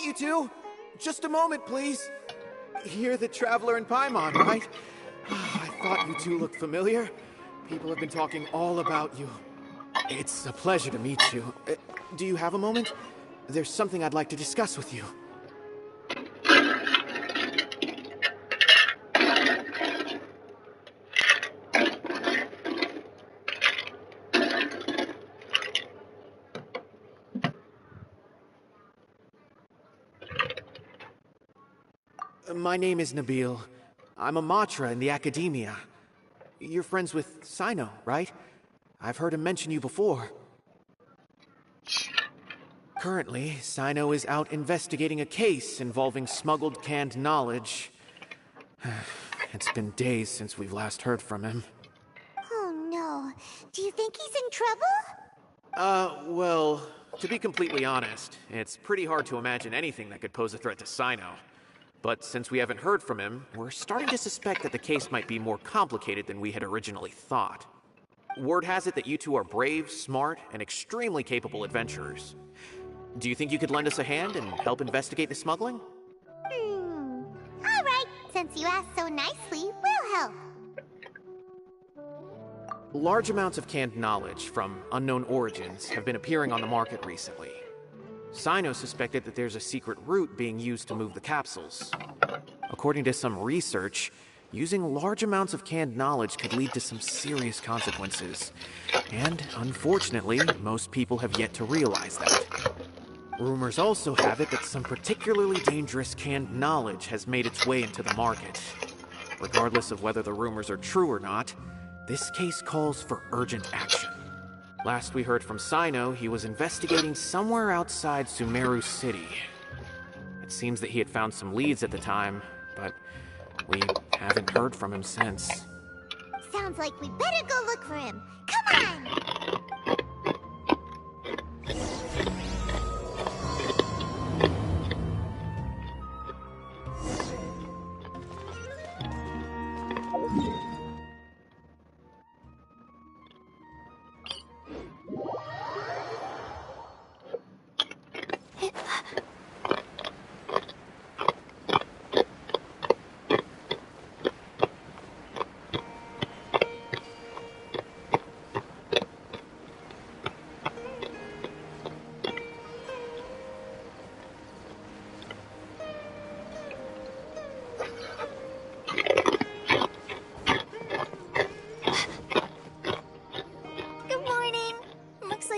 you two! Just a moment, please. You're the Traveler in Paimon, right? I thought you two looked familiar. People have been talking all about you. It's a pleasure to meet you. Do you have a moment? There's something I'd like to discuss with you. My name is Nabil. I'm a Matra in the Academia. You're friends with Sino, right? I've heard him mention you before. Currently, Sino is out investigating a case involving smuggled canned knowledge. It's been days since we've last heard from him. Oh no. Do you think he's in trouble? Well, to be completely honest, it's pretty hard to imagine anything that could pose a threat to Sino. But since we haven't heard from him, we're starting to suspect that the case might be more complicated than we had originally thought. Word has it that you two are brave, smart, and extremely capable adventurers. Do you think you could lend us a hand and help investigate the smuggling? All right. Since you asked so nicely, we'll help. Large amounts of canned knowledge from unknown origins have been appearing on the market recently. Sino suspected that there's a secret route being used to move the capsules. According to some research, using large amounts of canned knowledge could lead to some serious consequences. And, unfortunately, most people have yet to realize that. Rumors also have it that some particularly dangerous canned knowledge has made its way into the market. Regardless of whether the rumors are true or not, this case calls for urgent action. Last we heard from Sino, he was investigating somewhere outside Sumeru City. It seems that he had found some leads at the time, but we haven't heard from him since. Sounds like we better go look for him. Come on!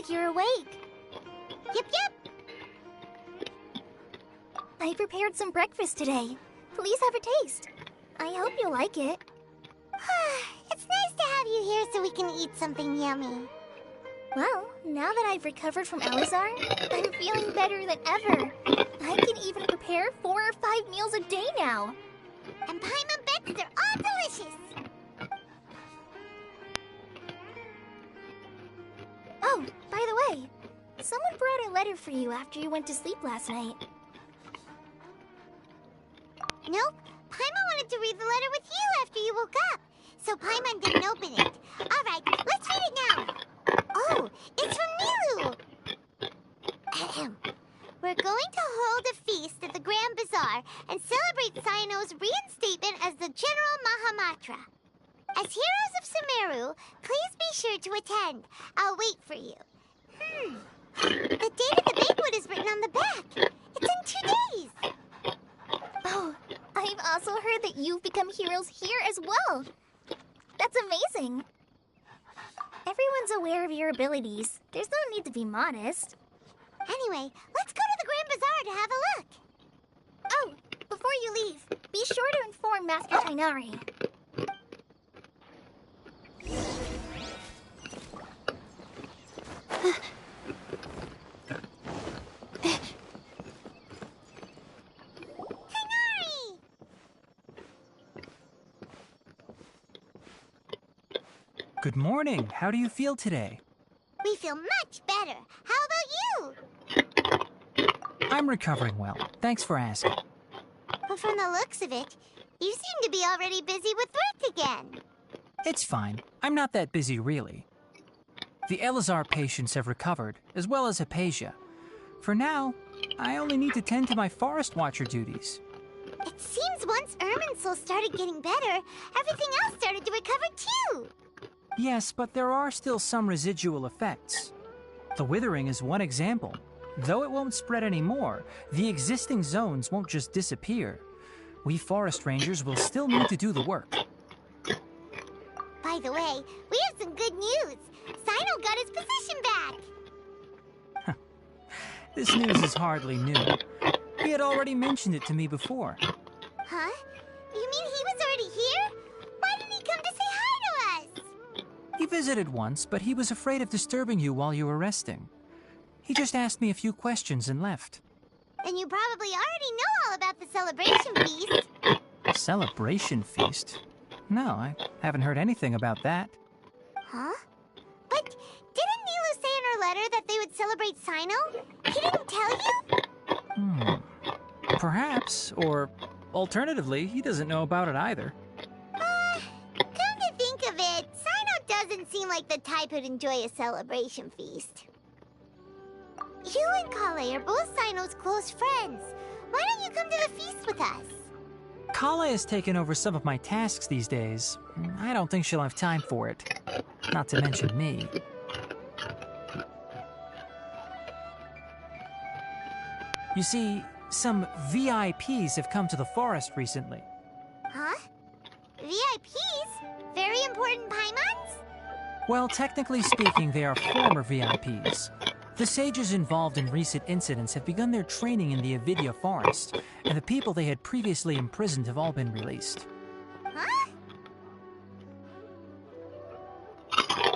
You're awake. Yep. I prepared some breakfast today. Please have a taste. I hope you like it. It's nice to have you here so we can eat something yummy. Well, now that I've recovered from Elazar, I'm feeling better than ever. I can even prepare 4 or 5 meals a day now. And Paimon bets they're all delicious. Oh, by the way, someone brought a letter for you after you went to sleep last night. Nope. Paimon wanted to read the letter with you after you woke up, so Paimon didn't open it. All right, let's read it now. Oh, it's from Nilu. Ahem. We're going to hold a feast at the Grand Bazaar and celebrate Sino's reinstatement as the General Mahamatra. As heroes of Sumeru, please be sure to attend. I'll wait for you. The date of the banquet is written on the back. It's in 2 days. Oh, I've also heard that you've become heroes here as well. That's amazing. Everyone's aware of your abilities. There's no need to be modest. Anyway, let's go to the Grand Bazaar to have a look. Oh, before you leave, be sure to inform Master Tainari. Good morning. How do you feel today? feel much better. How about you? I'm recovering well. Thanks for asking. But from the looks of it, you seem to be already busy with work again. It's fine. I'm not that busy, really. The Elazar patients have recovered, as well as Hypatia. For now, I only need to tend to my Forest Watcher duties. It seems once Irminsul started getting better, everything else started to recover too. Yes, but there are still some residual effects. The withering is one example. Though it won't spread anymore, the existing zones won't just disappear. We forest rangers will still need to do the work. By the way, we have some good news. Sino got his position back. This news is hardly new. He had already mentioned it to me before. Huh? You mean he was already here? Why didn't he come to say hi to us? He visited once, but he was afraid of disturbing you while you were resting. He just asked me a few questions and left. Then you probably already know all about the celebration feast. Celebration feast? No, I haven't heard anything about that. Huh? But didn't Nilu say in her letter that they would celebrate Sino? He didn't tell you? Perhaps, or alternatively, he doesn't know about it either. Come to think of it, Sino doesn't seem like the type who'd enjoy a celebration feast. You and Kale are both Sino's close friends. Why don't you come to the feast with us? Kale has taken over some of my tasks these days. I don't think she'll have time for it. Not to mention me. You see, some VIPs have come to the forest recently. Huh? VIPs? Very important Paimons? Well, technically speaking, they are former VIPs. The sages involved in recent incidents have begun their training in the Avidya forest, and the people they had previously imprisoned have all been released. Huh?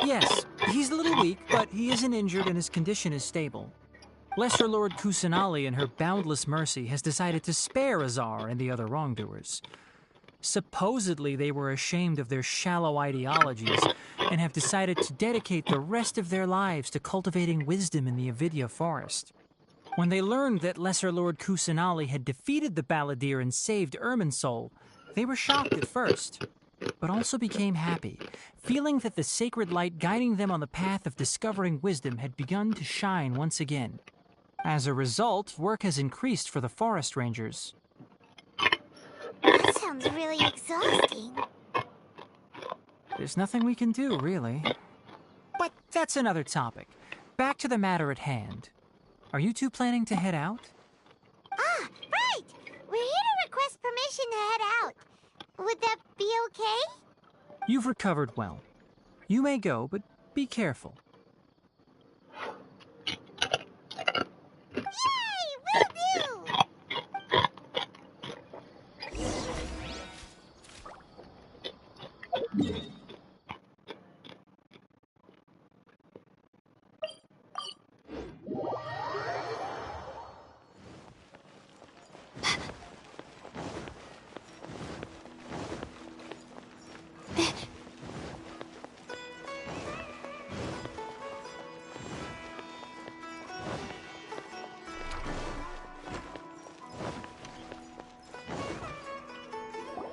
Yes, he's a little weak, but he isn't injured and his condition is stable. Lesser Lord Kusanali, in her boundless mercy, has decided to spare Azar and the other wrongdoers. Supposedly, they were ashamed of their shallow ideologies and have decided to dedicate the rest of their lives to cultivating wisdom in the Avidya forest. When they learned that Lesser Lord Kusanali had defeated the Balladeer and saved Irminsul, they were shocked at first, but also became happy, feeling that the sacred light guiding them on the path of discovering wisdom had begun to shine once again. As a result, work has increased for the forest rangers. That sounds really exhausting. There's nothing we can do, really. But that's another topic. Back to the matter at hand. Are you two planning to head out? Ah, right! We're here to request permission to head out. Would that be okay? You've recovered well. You may go, but be careful. Yay! Will do!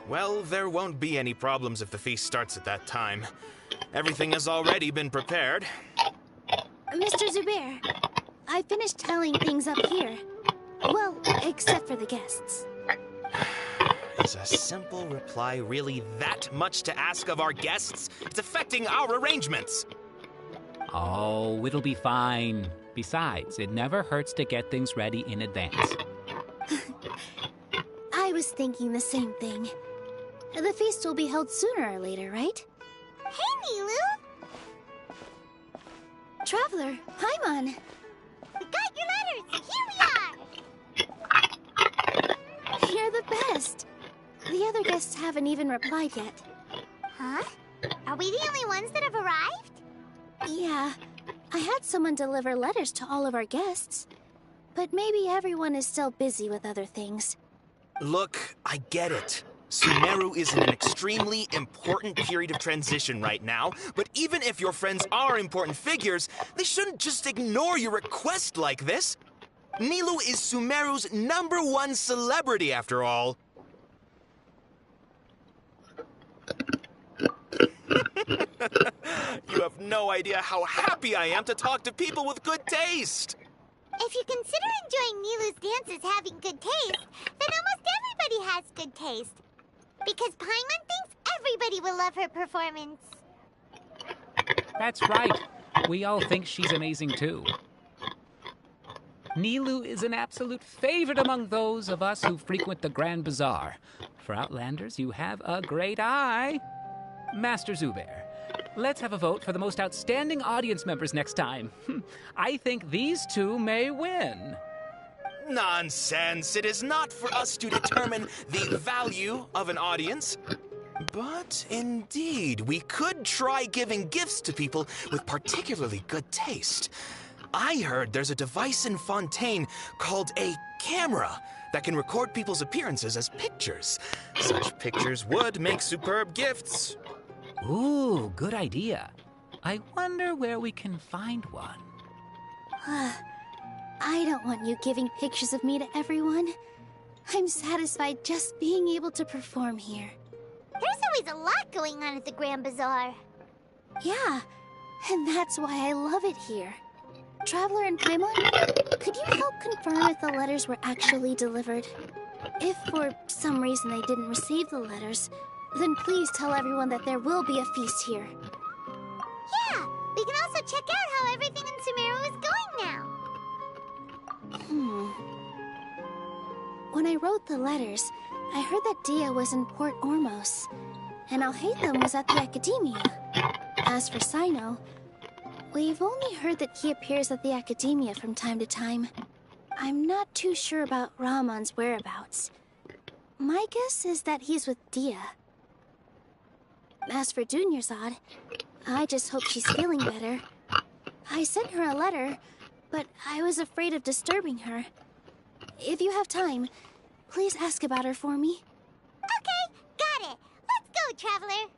Well, there won't be any problems if the feast starts at that time. Everything has already been prepared. Mr. Zubair, I finished tallying things up here. Well, except for the guests. Is a simple reply really that much to ask of our guests? It's affecting our arrangements. Oh, it'll be fine. Besides, it never hurts to get things ready in advance. I was thinking the same thing. The feast will be held sooner or later, right? Hey, Nilu! Traveler, Paimon! We got your letters! Here we are! You're the best! The other guests haven't even replied yet. Huh? Are we the only ones that have arrived? Yeah, I had someone deliver letters to all of our guests. But maybe everyone is still busy with other things. Look, I get it. Sumeru is in an extremely important period of transition right now, but even if your friends are important figures, they shouldn't just ignore your request like this. Nilu is Sumeru's #1 celebrity after all. You have no idea how happy I am to talk to people with good taste. If you consider enjoying Nilu's dances having good taste, then almost everybody has good taste. Because Paimon thinks everybody will love her performance. That's right. We all think she's amazing too. Nilu is an absolute favorite among those of us who frequent the Grand Bazaar. For Outlanders, you have a great eye. Master Zubair, let's have a vote for the most outstanding audience members next time. I think these two may win. Nonsense. It is not for us to determine the value of an audience. But indeed, we could try giving gifts to people with particularly good taste. I heard there's a device in Fontaine called a camera that can record people's appearances as pictures. Such pictures would make superb gifts. Ooh, good idea. I wonder where we can find one. I don't want you giving pictures of me to everyone. I'm satisfied just being able to perform here. There's always a lot going on at the Grand Bazaar. Yeah, and that's why I love it here. Traveler and Paimon, could you help confirm if the letters were actually delivered? If for some reason they didn't receive the letters, then please tell everyone that there will be a feast here. Yeah, we can also check out how everything in Sumeru is going now. When I wrote the letters, I heard that Dia was in Port Ormos, and Alhaitham was at the Academia. As for Sino, we've only heard that he appears at the Academia from time to time. I'm not too sure about Rahman's whereabouts. My guess is that he's with Dia. As for Dunyarzad, I just hope she's feeling better. I sent her a letter, but I was afraid of disturbing her. If you have time, please ask about her for me. Okay, got it. Let's go, Traveler.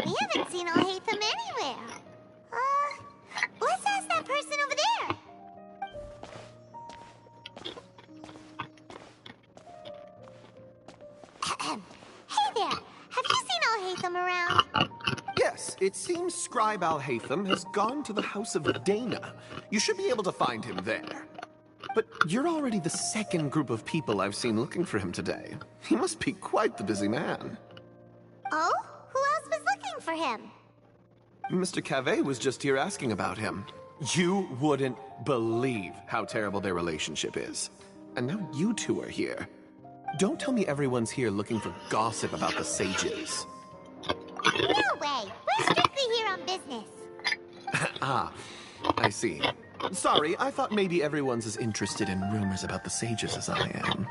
We haven't seen Alhaitham anywhere. Let's ask that person over there. Hey there, have you seen Alhaitham around? Yes, it seems Scribe Alhaitham has gone to the House of Dana. You should be able to find him there. But you're already the second group of people I've seen looking for him today. He must be quite the busy man. Oh? Who else was looking for him? Mr. Cave was just here asking about him. You wouldn't believe how terrible their relationship is. And now you two are here. Don't tell me everyone's here looking for gossip about the sages. No way. We're strictly here on business. Ah, I see. Sorry, I thought maybe everyone's as interested in rumors about the sages as I am.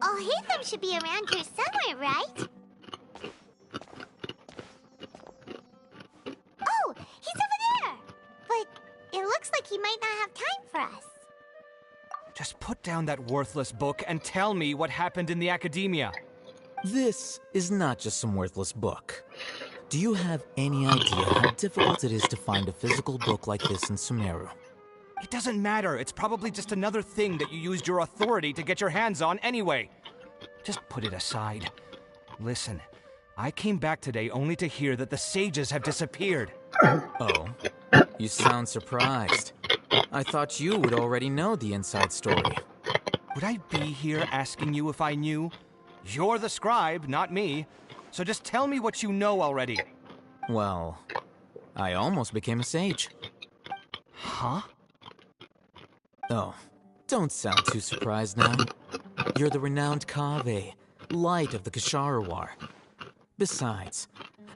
Alhaitham should be around here somewhere, right? Oh, he's over there! But it looks like he might not have time for us. Just put down that worthless book and tell me what happened in the Academia. This is not just some worthless book. Do you have any idea how difficult it is to find a physical book like this in Sumeru? It doesn't matter. It's probably just another thing that you used your authority to get your hands on anyway. Just put it aside. Listen, I came back today only to hear that the sages have disappeared. Oh, you sound surprised. I thought you would already know the inside story. Would I be here asking you if I knew? You're the scribe, not me. So just tell me what you know already. Well, I almost became a sage. Huh? Oh, don't sound too surprised now. You're the renowned Kaveh, light of the Kashara War. Besides,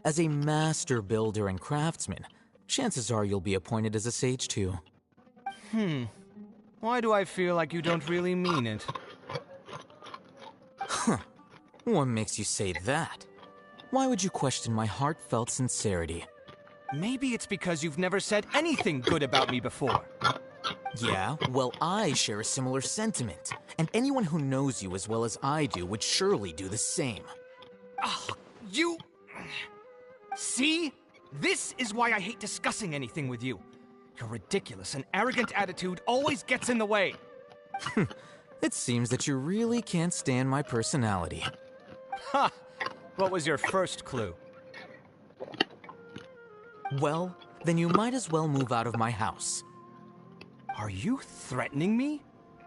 as a master builder and craftsman, chances are you'll be appointed as a sage too. Why do I feel like you don't really mean it? Huh. What makes you say that? Why would you question my heartfelt sincerity? Maybe it's because you've never said anything good about me before. Yeah, well, I share a similar sentiment, and anyone who knows you as well as I do would surely do the same. You... See? This is why I hate discussing anything with you. Your ridiculous and arrogant attitude always gets in the way. It seems that you really can't stand my personality. Ha! What was your first clue? Well, then you might as well move out of my house. Are you threatening me?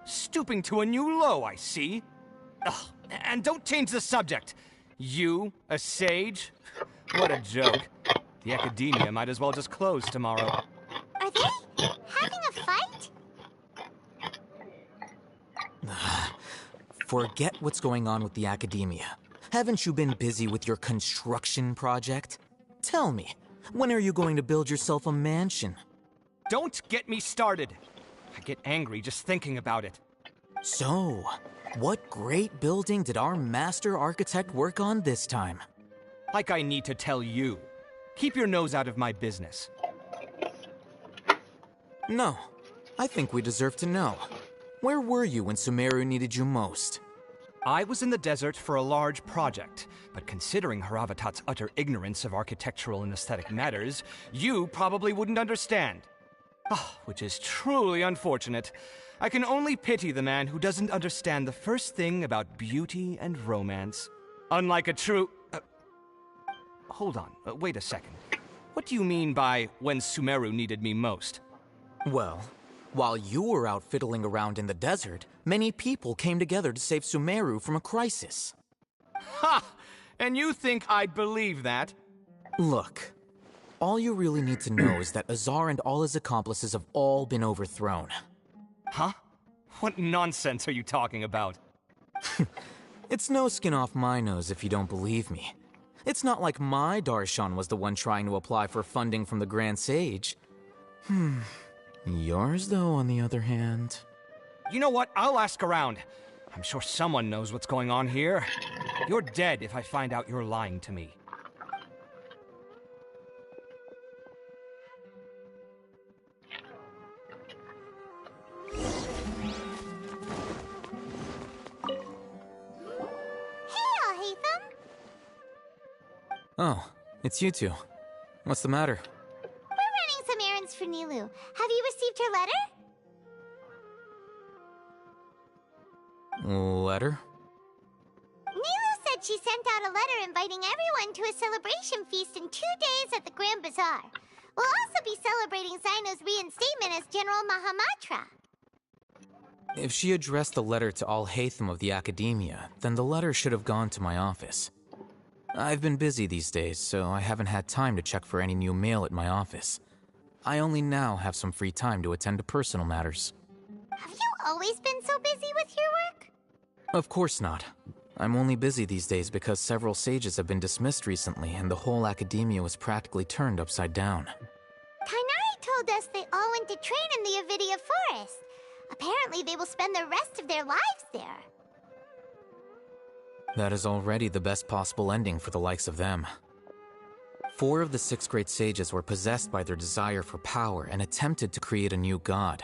Stooping to a new low, I see. Ugh, and don't change the subject. You, a sage? What a joke. The academia might as well just close tomorrow. Are they having a fight? Forget what's going on with the academia. Haven't you been busy with your construction project? Tell me, when are you going to build yourself a mansion? Don't get me started. I get angry just thinking about it. So, what great building did our master architect work on this time? Like I need to tell you. Keep your nose out of my business. No, I think we deserve to know. Where were you when Sumeru needed you most? I was in the desert for a large project, but considering Haravatat's utter ignorance of architectural and aesthetic matters, you probably wouldn't understand. Which is truly unfortunate. I can only pity the man who doesn't understand the first thing about beauty and romance. Unlike a true... Hold on, wait a second. What do you mean by when Sumeru needed me most? Well, while you were out fiddling around in the desert, many people came together to save Sumeru from a crisis. Ha! And you think I'd believe that? Look, all you really need to know is that Azar and all his accomplices have all been overthrown. Huh? What nonsense are you talking about? It's no skin off my nose if you don't believe me. It's not like my Darshan was the one trying to apply for funding from the Grand Sage. Yours, though, on the other hand... You know what? I'll ask around. I'm sure someone knows what's going on here. You're dead if I find out you're lying to me. Oh, it's you two. What's the matter? We're running some errands for Nilu. Have you received her letter? Letter? Nilu said she sent out a letter inviting everyone to a celebration feast in 2 days at the Grand Bazaar. We'll also be celebrating Sino's reinstatement as General Mahamatra. If she addressed the letter to all Haytham of the Academia, then the letter should have gone to my office. I've been busy these days, so I haven't had time to check for any new mail at my office. I only now have some free time to attend to personal matters. Have you always been so busy with your work? Of course not. I'm only busy these days because several sages have been dismissed recently and the whole academia was practically turned upside down. Kainari told us they all went to train in the Avidia Forest. Apparently they will spend the rest of their lives there. That is already the best possible ending for the likes of them. 4 of the 6 great sages were possessed by their desire for power and attempted to create a new god.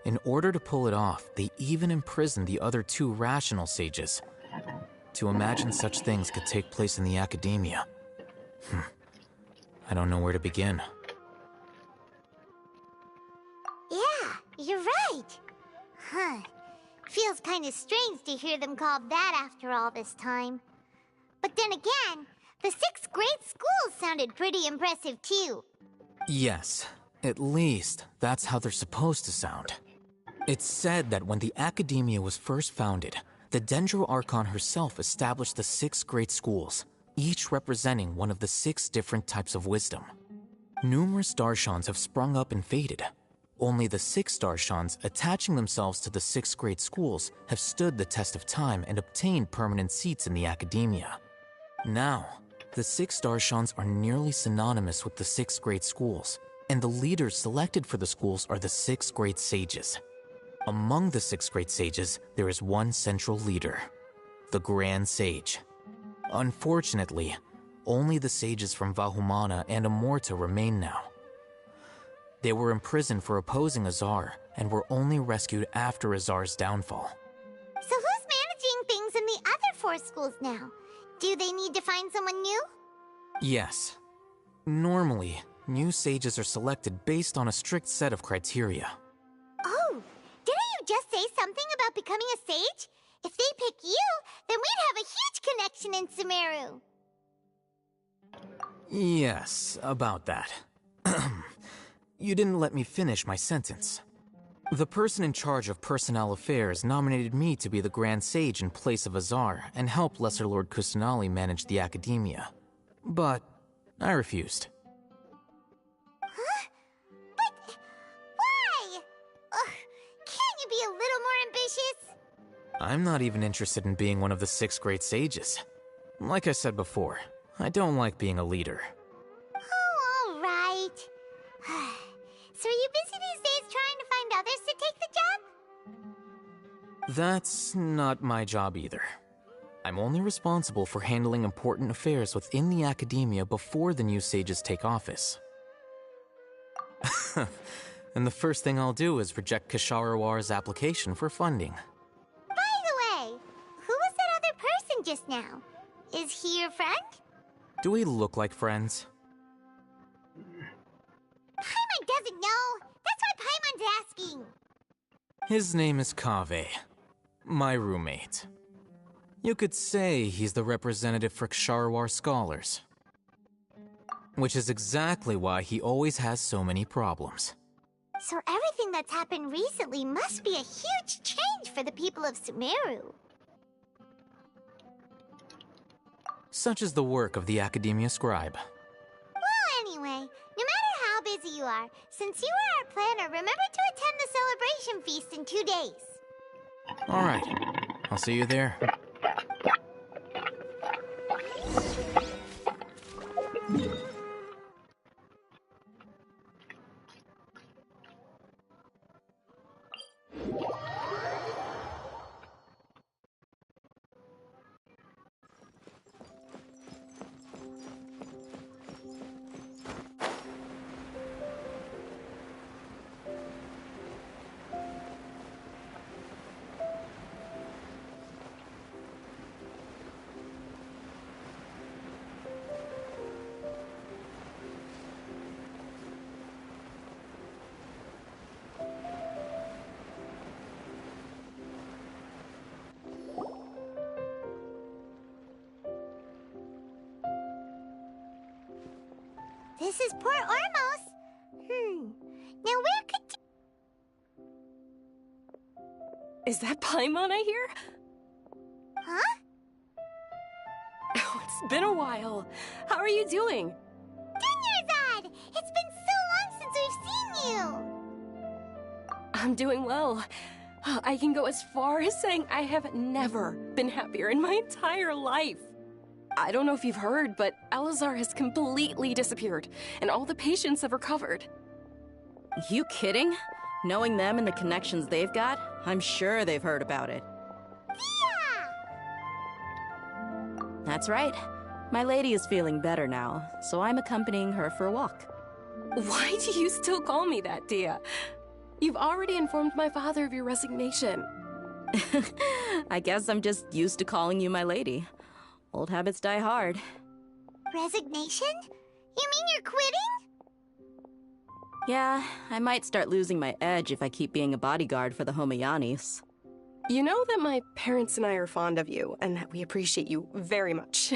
In order to pull it off, they even imprisoned the other 2 rational sages. To imagine such things could take place in the academia. I don't know where to begin. Yeah, you're right. Huh. Feels kind of strange to hear them called that after all this time. But then again, the 6th grade schools sounded pretty impressive too. Yes, at least that's how they're supposed to sound. It's said that when the academia was first founded, the Dendro Archon herself established the 6 great schools, each representing one of the 6 different types of wisdom. Numerous Darshans have sprung up and faded. Only the 6 Darshans attaching themselves to the 6 great schools have stood the test of time and obtained permanent seats in the academia. Now, the 6 Darshans are nearly synonymous with the 6 great schools, and the leaders selected for the schools are the 6 great sages. Among the 6 great sages, there is one central leader, the Grand Sage. Unfortunately, only the sages from Vahumana and Amorta remain now. They were imprisoned for opposing Azar and were only rescued after Azar's downfall. So who's managing things in the other 4 schools now? Do they need to find someone new? Yes. Normally, new sages are selected based on a strict set of criteria. Oh, didn't you just say something about becoming a sage? If they pick you, then we'd have a huge connection in Sumeru. Yes, about that. You didn't let me finish my sentence. The person in charge of personnel affairs nominated me to be the Grand Sage in place of Azar and help Lesser Lord Kusanali manage the academia. But I refused. Huh? But why? Can't you be a little more ambitious? I'm not even interested in being one of the 6 great sages. Like I said before, I don't like being a leader. Oh, all right. So are you busy these days trying to find others to take the job? That's not my job either. I'm only responsible for handling important affairs within the academia before the new sages take office. And the first thing I'll do is reject Kasharawar's application for funding. By the way, who was that other person just now? Is he your friend? Do we look like friends? Paimon doesn't know. That's why Paimon's asking. His name is Kaveh, my roommate. You could say he's the representative for Ksharawar scholars. Which is exactly why he always has so many problems. So everything that's happened recently must be a huge change for the people of Sumeru. Such is the work of the Academia Scribe. Well, anyway, no matter how busy you are, since you are our planner, remember to attend the celebration feast in 2 days. All right. I'll see you there. This is Port Ormos. Now where could... Is that Paimon I hear? Huh? Oh, it's been a while. How are you doing? Dunyarzad! It's been so long since we've seen you! I'm doing well. I can go as far as saying I have never been happier in my entire life. I don't know if you've heard, but Elazar has completely disappeared, and all the patients have recovered. You kidding? Knowing them and the connections they've got, I'm sure they've heard about it. Yeah! That's right. My lady is feeling better now, so I'm accompanying her for a walk. Why do you still call me that, Dia? You've already informed my father of your resignation. I guess I'm just used to calling you my lady. Old habits die hard. Resignation? You mean you're quitting? Yeah, I might start losing my edge if I keep being a bodyguard for the Homayanis. You know that my parents and I are fond of you, and that we appreciate you very much.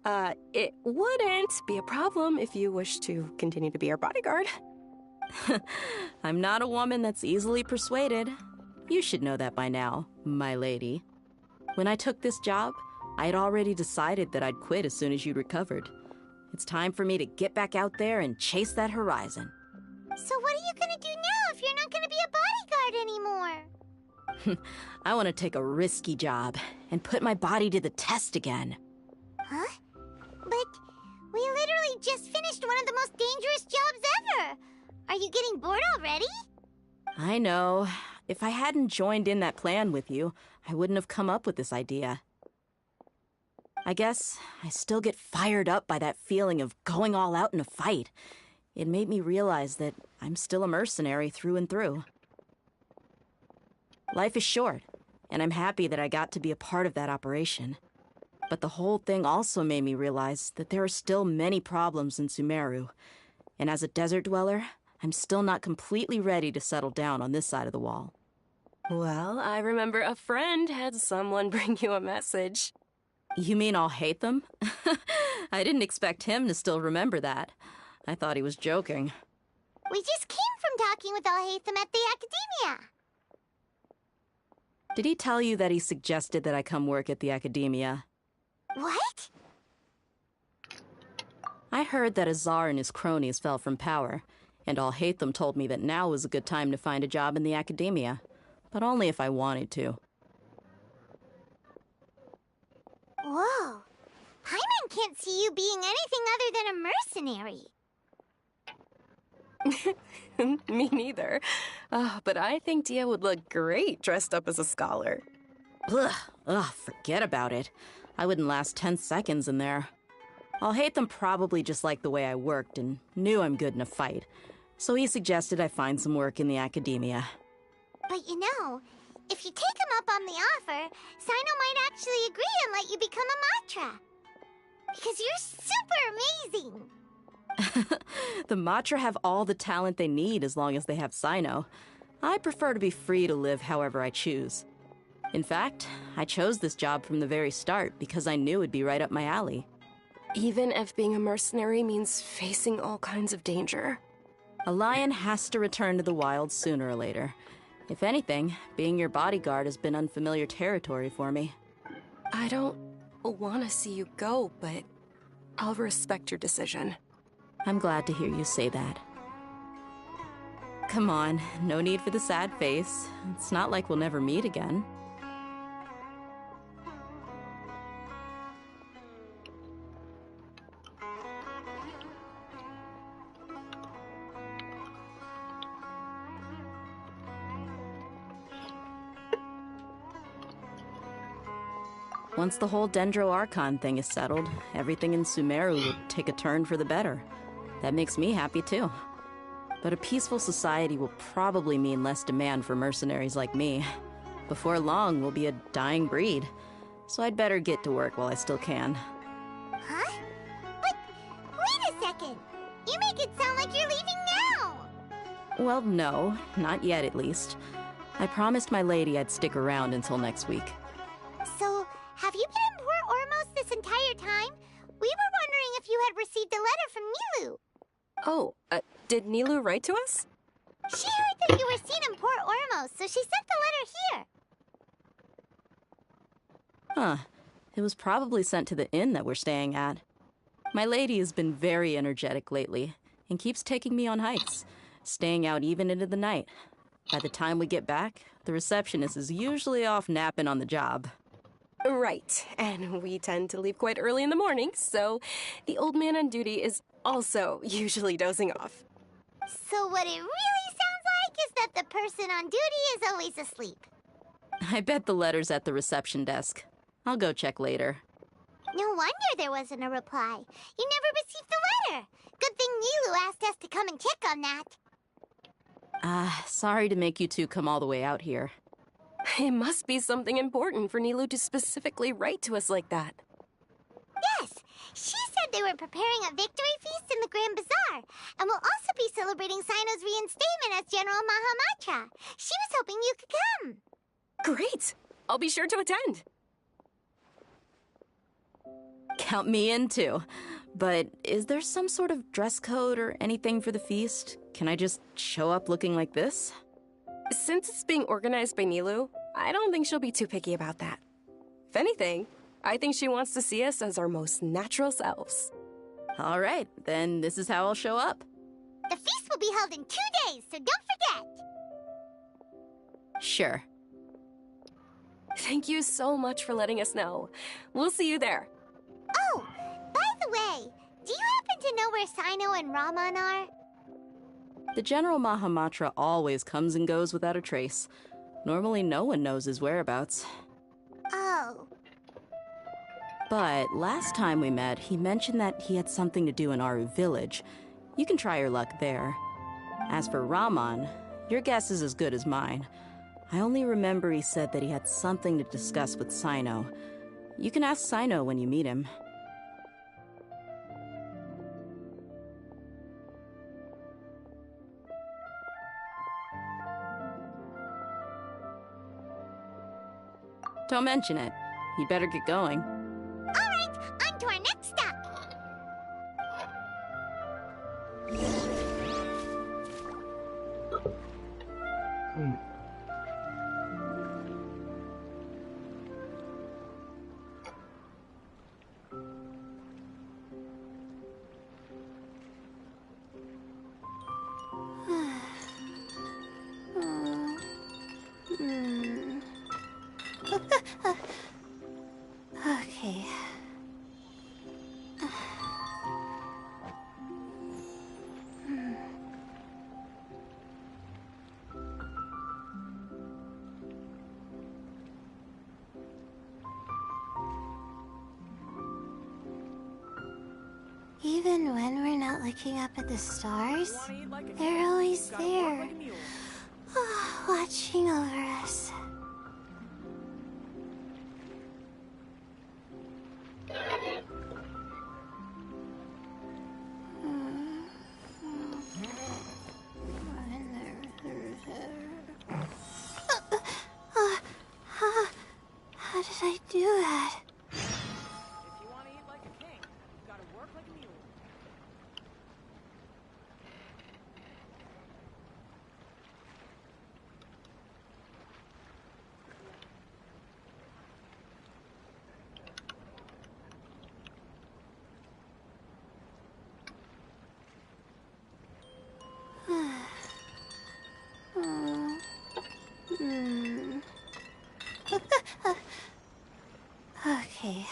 It wouldn't be a problem if you wish to continue to be our bodyguard. I'm not a woman that's easily persuaded. You should know that by now, my lady. When I took this job, I had already decided that I'd quit as soon as you recovered. It's time for me to get back out there and chase that horizon. So what are you gonna do now if you're not gonna be a bodyguard anymore? I want to take a risky job and put my body to the test again. Huh? But we literally just finished one of the most dangerous jobs ever. Are you getting bored already? I know. If I hadn't joined in that plan with you, I wouldn't have come up with this idea. I guess I still get fired up by that feeling of going all out in a fight. It made me realize that I'm still a mercenary through and through. Life is short, and I'm happy that I got to be a part of that operation. But the whole thing also made me realize that there are still many problems in Sumeru. And as a desert dweller, I'm still not completely ready to settle down on this side of the wall. Well, I remember a friend had someone bring you a message. You mean I'll hate them? I didn't expect him to still remember that. I thought he was joking. We just came from talking with Al-Haytham at the Academia. Did he tell you that he suggested that I come work at the Academia? What? I heard that Azar and his cronies fell from power, and Al-Haytham told me that now was a good time to find a job in the Academia, but only if I wanted to. Whoa. Paimon can't see you being anything other than a mercenary. Me neither. But I think Dia would look great dressed up as a scholar. Ugh, forget about it. I wouldn't last 10 seconds in there. Al-Haytham probably just liked the way I worked and knew I'm good in a fight, so he suggested I find some work in the Academia. But you know, if you take him up on the offer, Sino might actually agree and let you become a Matra. Because you're super amazing. The Matra have all the talent they need as long as they have Sino. I prefer to be free to live however I choose. In fact, I chose this job from the very start because I knew it'd be right up my alley. Even if being a mercenary means facing all kinds of danger. A lion has to return to the wild sooner or later. If anything, being your bodyguard has been unfamiliar territory for me. I don't want to see you go, but I'll respect your decision. I'm glad to hear you say that. Come on, no need for the sad face. It's not like we'll never meet again. Once the whole Dendro Archon thing is settled, everything in Sumeru will take a turn for the better. That makes me happy too. But a peaceful society will probably mean less demand for mercenaries like me. Before long, we'll be a dying breed. So I'd better get to work while I still can. Huh? But wait a second! You make it sound like you're leaving now! Well, no, not yet at least. I promised my lady I'd stick around until next week. So, have you been in Port Ormos this entire time? We were wondering if you had received a letter from Nilu. Oh, did Nilu write to us? She heard that you were seen in Port Ormos, so she sent the letter here. Huh. It was probably sent to the inn that we're staying at. My lady has been very energetic lately and keeps taking me on hikes, staying out even into the night. By the time we get back, the receptionist is usually off napping on the job. Right, and we tend to leave quite early in the morning, so the old man on duty is also usually dozing off. So what it really sounds like is that the person on duty is always asleep. I bet the letter's at the reception desk. I'll go check later. No wonder there wasn't a reply. You never received the letter. Good thing Nilu asked us to come and check on that. Sorry to make you two come all the way out here. It must be something important for Nilou to specifically write to us like that. Yes, she said they were preparing a victory feast in the Grand Bazaar, and will also be celebrating Sino's reinstatement as General Mahamatra. She was hoping you could come. Great! I'll be sure to attend. Count me in too. But is there some sort of dress code or anything for the feast? Can I just show up looking like this? Since it's being organized by Nilou, I don't think she'll be too picky about that. If anything, I think she wants to see us as our most natural selves. All right, then this is how I'll show up. The feast will be held in 2 days, so don't forget. Sure. Thank you so much for letting us know. We'll see you there. Oh, by the way, do you happen to know where Sino and Raman are? The General Mahamatra always comes and goes without a trace. Normally no one knows his whereabouts. Oh. But last time we met, he mentioned that he had something to do in Aru village. You can try your luck there. As for Raman, your guess is as good as mine. I only remember he said that he had something to discuss with Sino. You can ask Sino when you meet him. Don't mention it. You'd better get going. All right, on to our next stop. Okay. Even when we're not looking up at the stars, they're always there, watching over us. How did I do that? If you want to eat like a king, you gotta work like a mule. Okay.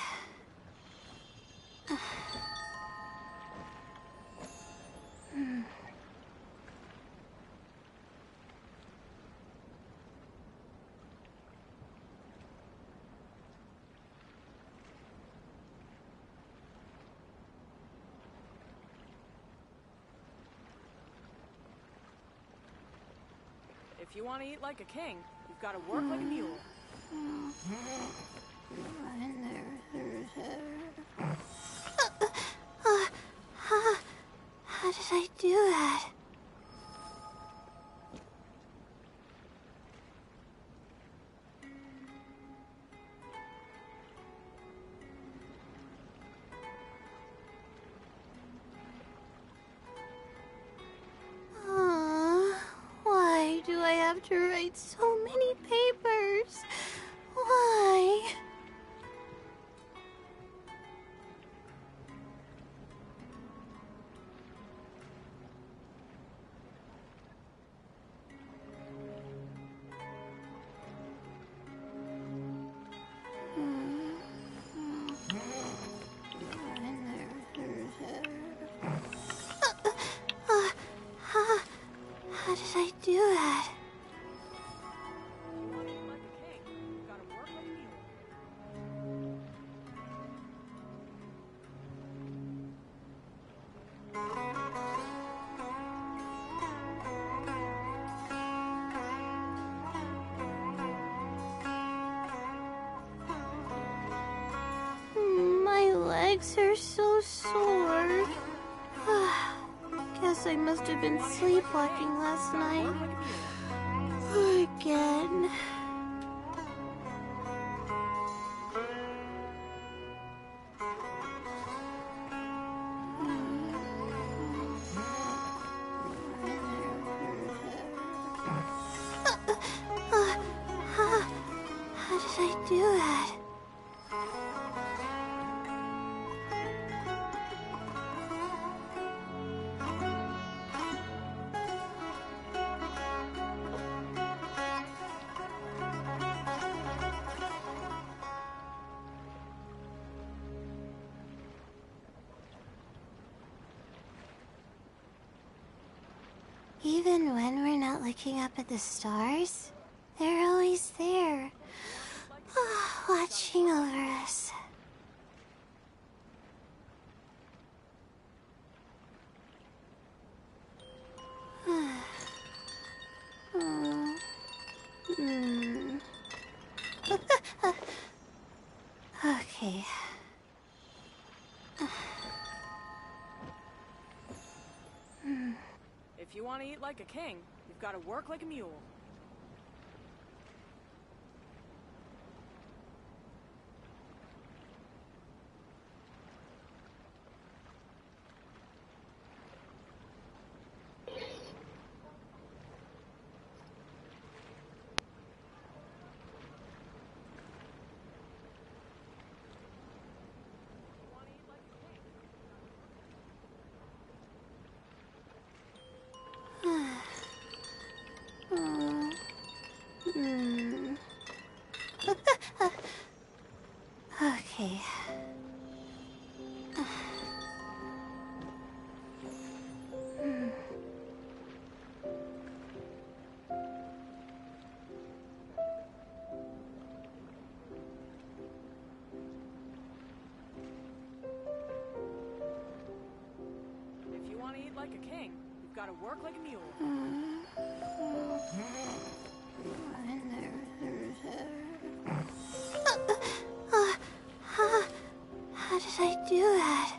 If you want to eat like a king, you've got to work like a mule. How did I do that? Why do I have to write so many papers? Why? How did I do that? legs are so sore. Guess I must have been sleepwalking last night. Again. How did I do that? Even when we're not looking up at the stars, they're always there, watching over us. Okay. If you want to eat like a king, you've got to work like a mule. Okay. If you want to eat like a king, you've got to work like a mule. How did I do that?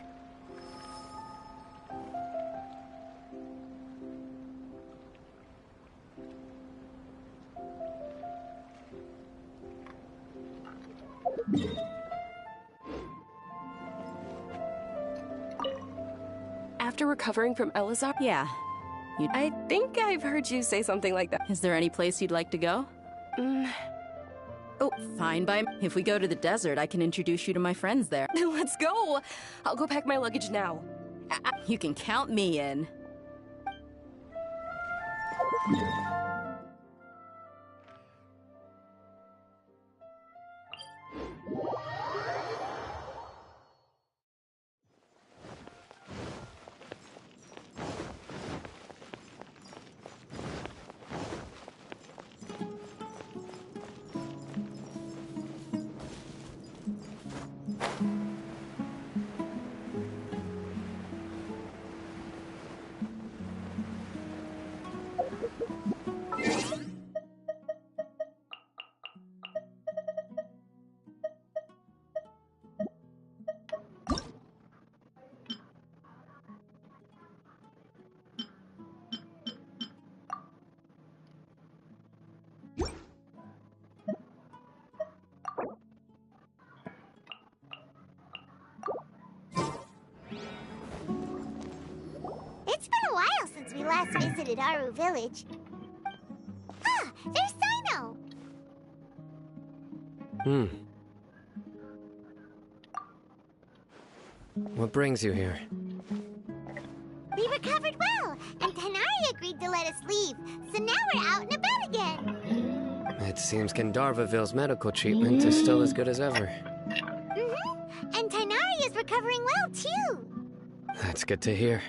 After recovering from Elazar? Yeah. I think I've heard you say something like that. Is there any place you'd like to go? Oh, fine by me. If we go to the desert, I can introduce you to my friends there. Let's go! I'll go pack my luggage now. You can count me in. It's been a while since we last visited Aru Village. Ah, there's Sino! What brings you here? We recovered well, and Tanari agreed to let us leave, so now we're out and about again. It seems Gandharvaville's medical treatment is still as good as ever. And Tanari is recovering well, too. That's good to hear.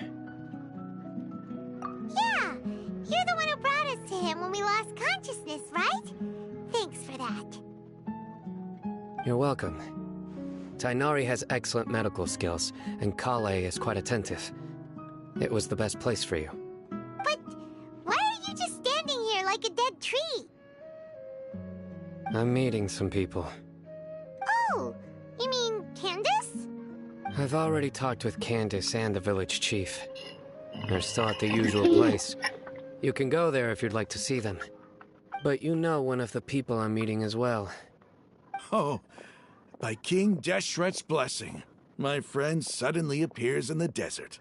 Yeah, you're the one who brought us to him when we lost consciousness, right? Thanks for that. You're welcome. Tainari has excellent medical skills, and Kale is quite attentive. It was the best place for you. But why are you just standing here like a dead tree? I'm meeting some people. Oh, you mean Candace? I've already talked with Candace and the village chief. They're still at the usual place. You can go there if you'd like to see them. But you know one of the people I'm meeting as well. Oh, by King Deshret's blessing, my friend suddenly appears in the desert.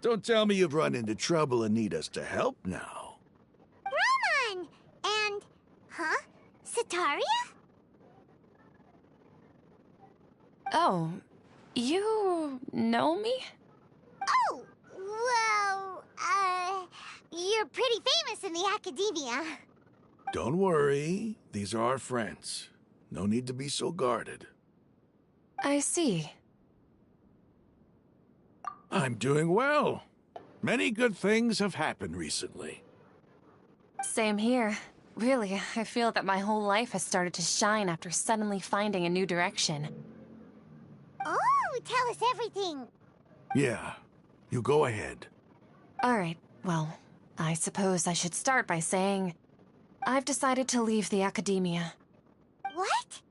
Don't tell me you've run into trouble and need us to help now. Roman! And... huh? Sataria? Oh, you know me? Oh, well, you're pretty famous in the academia. Don't worry, these are our friends. No need to be so guarded. I see. I'm doing well. Many good things have happened recently. Same here. Really, I feel that my whole life has started to shine after suddenly finding a new direction. Oh, tell us everything. Yeah, you go ahead. Alright, well, I suppose I should start by saying I've decided to leave the academia. What?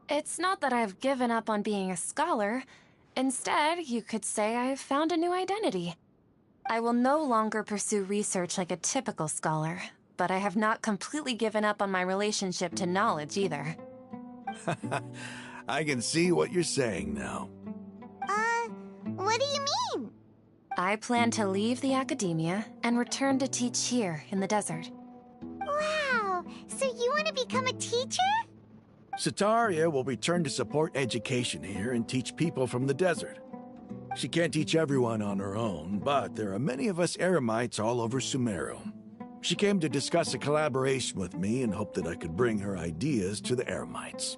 It's not that I've given up on being a scholar. Instead, you could say I've found a new identity. I will no longer pursue research like a typical scholar, but I have not completely given up on my relationship to knowledge either. I can see what you're saying now. What do you mean? I plan to leave the academia and return to teach here in the desert. Wow, so you want to become a teacher? Sataria will return to support education here and teach people from the desert. She can't teach everyone on her own, but there are many of us Eremites all over Sumeru. She came to discuss a collaboration with me and hoped that I could bring her ideas to the Eremites.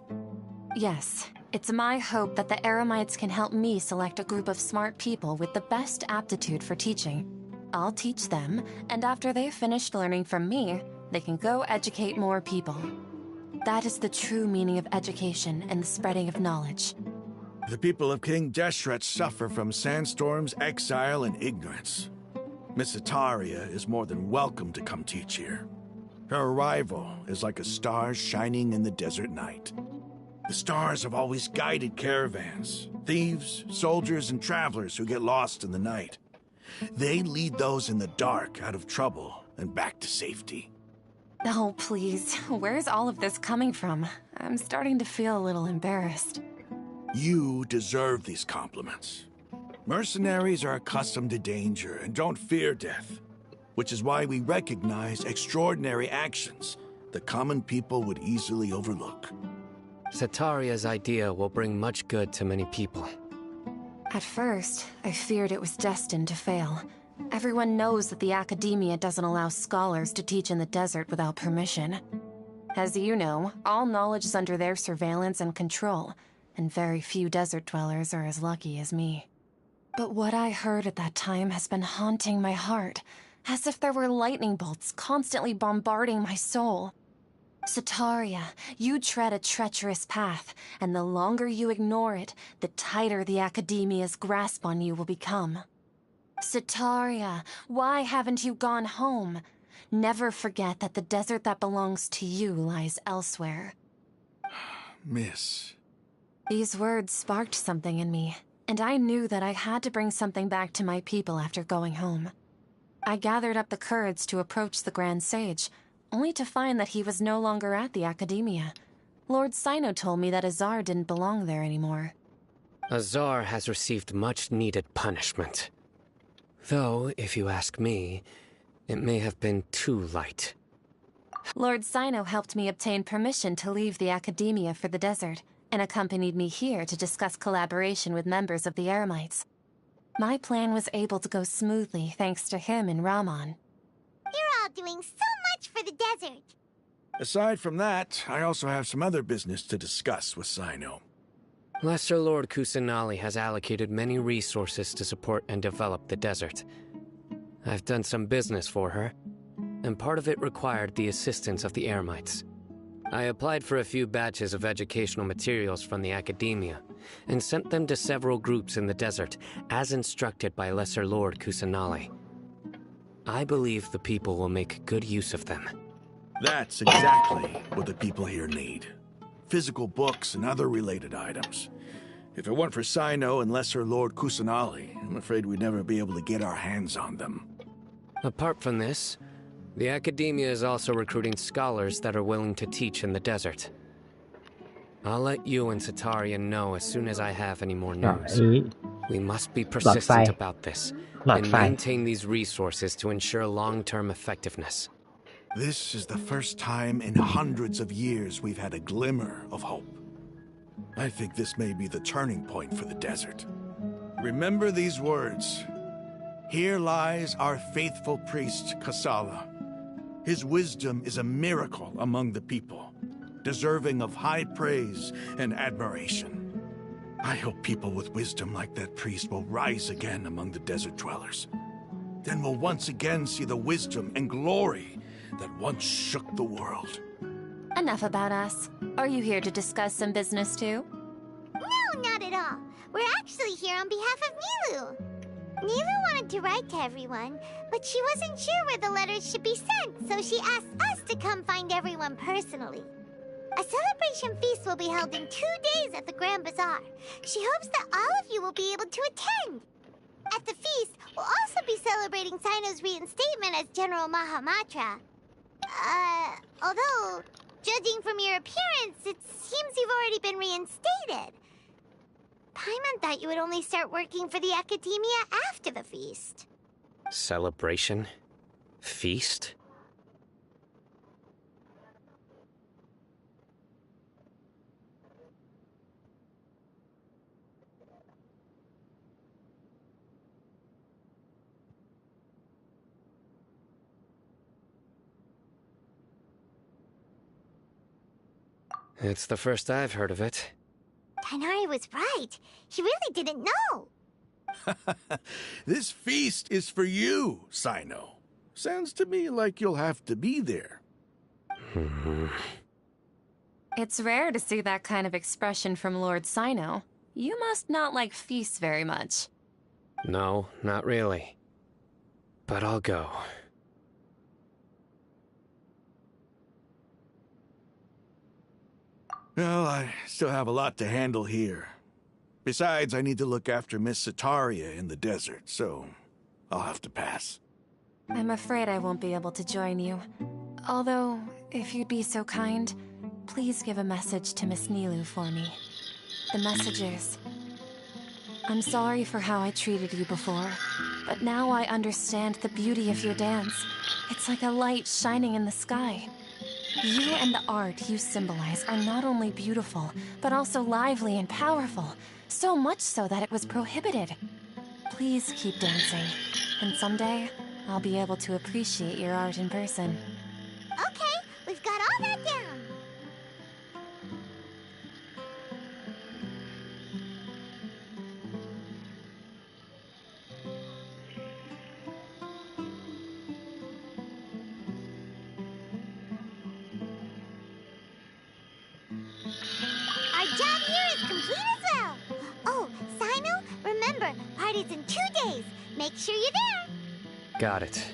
Yes, it's my hope that the Eremites can help me select a group of smart people with the best aptitude for teaching. I'll teach them, and after they've finished learning from me, they can go educate more people. That is the true meaning of education and the spreading of knowledge. The people of King Deshret suffer from sandstorms, exile, and ignorance. Miss Sataria is more than welcome to come teach here. Her arrival is like a star shining in the desert night. The stars have always guided caravans, thieves, soldiers, and travelers who get lost in the night. They lead those in the dark out of trouble and back to safety. Oh, please. Where's all of this coming from? I'm starting to feel a little embarrassed. You deserve these compliments. Mercenaries are accustomed to danger and don't fear death, which is why we recognize extraordinary actions that common people would easily overlook. Sataria's idea will bring much good to many people. At first, I feared it was destined to fail. Everyone knows that the academia doesn't allow scholars to teach in the desert without permission. As you know, all knowledge is under their surveillance and control, and very few desert dwellers are as lucky as me. But what I heard at that time has been haunting my heart, as if there were lightning bolts constantly bombarding my soul. Sataria, you tread a treacherous path, and the longer you ignore it, the tighter the academia's grasp on you will become. Sataria, why haven't you gone home? Never forget that the desert that belongs to you lies elsewhere. Miss. These words sparked something in me, and I knew that I had to bring something back to my people after going home. I gathered up the courage to approach the Grand Sage, only to find that he was no longer at the academia. Lord Sino told me that Azar didn't belong there anymore. Azar has received much-needed punishment. Though, if you ask me, it may have been too light. Lord Sino helped me obtain permission to leave the academia for the desert, and accompanied me here to discuss collaboration with members of the Eremites. My plan was able to go smoothly thanks to him and Rahman. You're all doing so much for the desert. Aside from that, I also have some other business to discuss with Sino. Lesser Lord Kusanali has allocated many resources to support and develop the desert. I've done some business for her, and part of it required the assistance of the Eremites. I applied for a few batches of educational materials from the academia, and sent them to several groups in the desert, as instructed by Lesser Lord Kusanali. I believe the people will make good use of them. That's exactly what the people here need. physical books and other related items. If it weren't for Sino and Lesser Lord Kusanali, I'm afraid we'd never be able to get our hands on them. Apart from this, the Academia is also recruiting scholars that are willing to teach in the desert. I'll let you and Satarian know as soon as I have any more news. We must be persistent about this and maintain these resources to ensure long-term effectiveness. This is the first time in hundreds of years we've had a glimmer of hope. I think this may be the turning point for the desert. Remember these words. Here lies our faithful priest, Kasala. His wisdom is a miracle among the people, deserving of high praise and admiration. I hope people with wisdom like that priest will rise again among the desert dwellers. Then we'll once again see the wisdom and glory that once shook the world. Enough about us. Are you here to discuss some business too? No, not at all. We're actually here on behalf of Nilu. Nilu wanted to write to everyone, but she wasn't sure where the letters should be sent, so she asked us to come find everyone personally. A celebration feast will be held in 2 days at the Grand Bazaar. She hopes that all of you will be able to attend. At the feast, we'll also be celebrating Sino's reinstatement as General Mahamatra. Although, judging from your appearance, it seems you've already been reinstated. Paimon thought you would only start working for the Academia after the feast. Celebration? Feast? It's the first I've heard of it. Tainari was right. He really didn't know. This feast is for you, Sino. Sounds to me like you'll have to be there. It's rare to see that kind of expression from Lord Sino. You must not like feasts very much. No, not really. But I'll go. Well, I still have a lot to handle here. Besides, I need to look after Miss Sataria in the desert, so I'll have to pass. I'm afraid I won't be able to join you. Although, if you'd be so kind, please give a message to Miss Nilu for me. The message is, I'm sorry for how I treated you before, but now I understand the beauty of your dance. It's like a light shining in the sky. You and the art you symbolize are not only beautiful, but also lively and powerful, so much so that it was prohibited. Please keep dancing, and someday I'll be able to appreciate your art in person. Okay, we've got all that down. Our job here is complete as well. Oh, Sino, remember, party's in 2 days. Make sure you're there. Got it.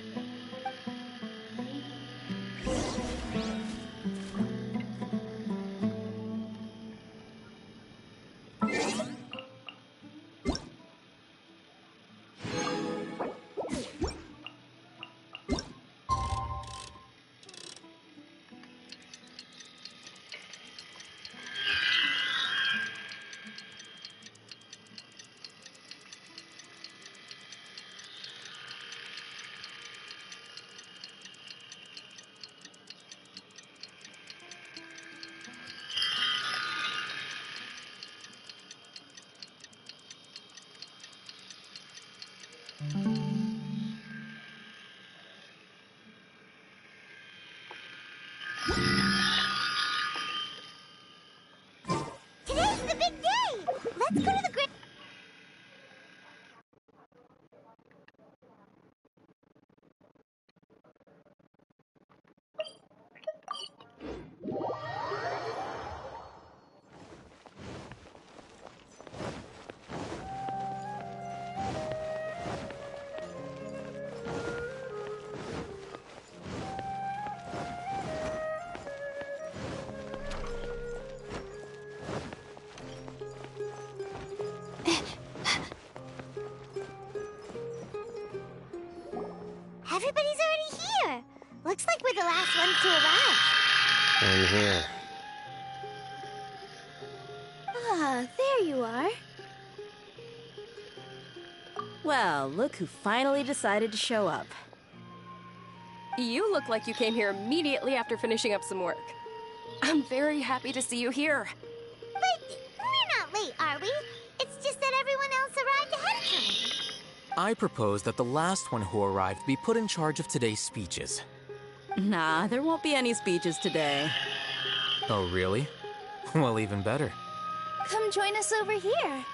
the last ones to arrive. I'm here. Ah, there you are. Well, look who finally decided to show up. You look like you came here immediately after finishing up some work. I'm very happy to see you here. But we're not late, are we? It's just that everyone else arrived ahead of time. I propose that the last one who arrived be put in charge of today's speeches. Nah, there won't be any speeches today. Oh, really? Well, even better. Come join us over here.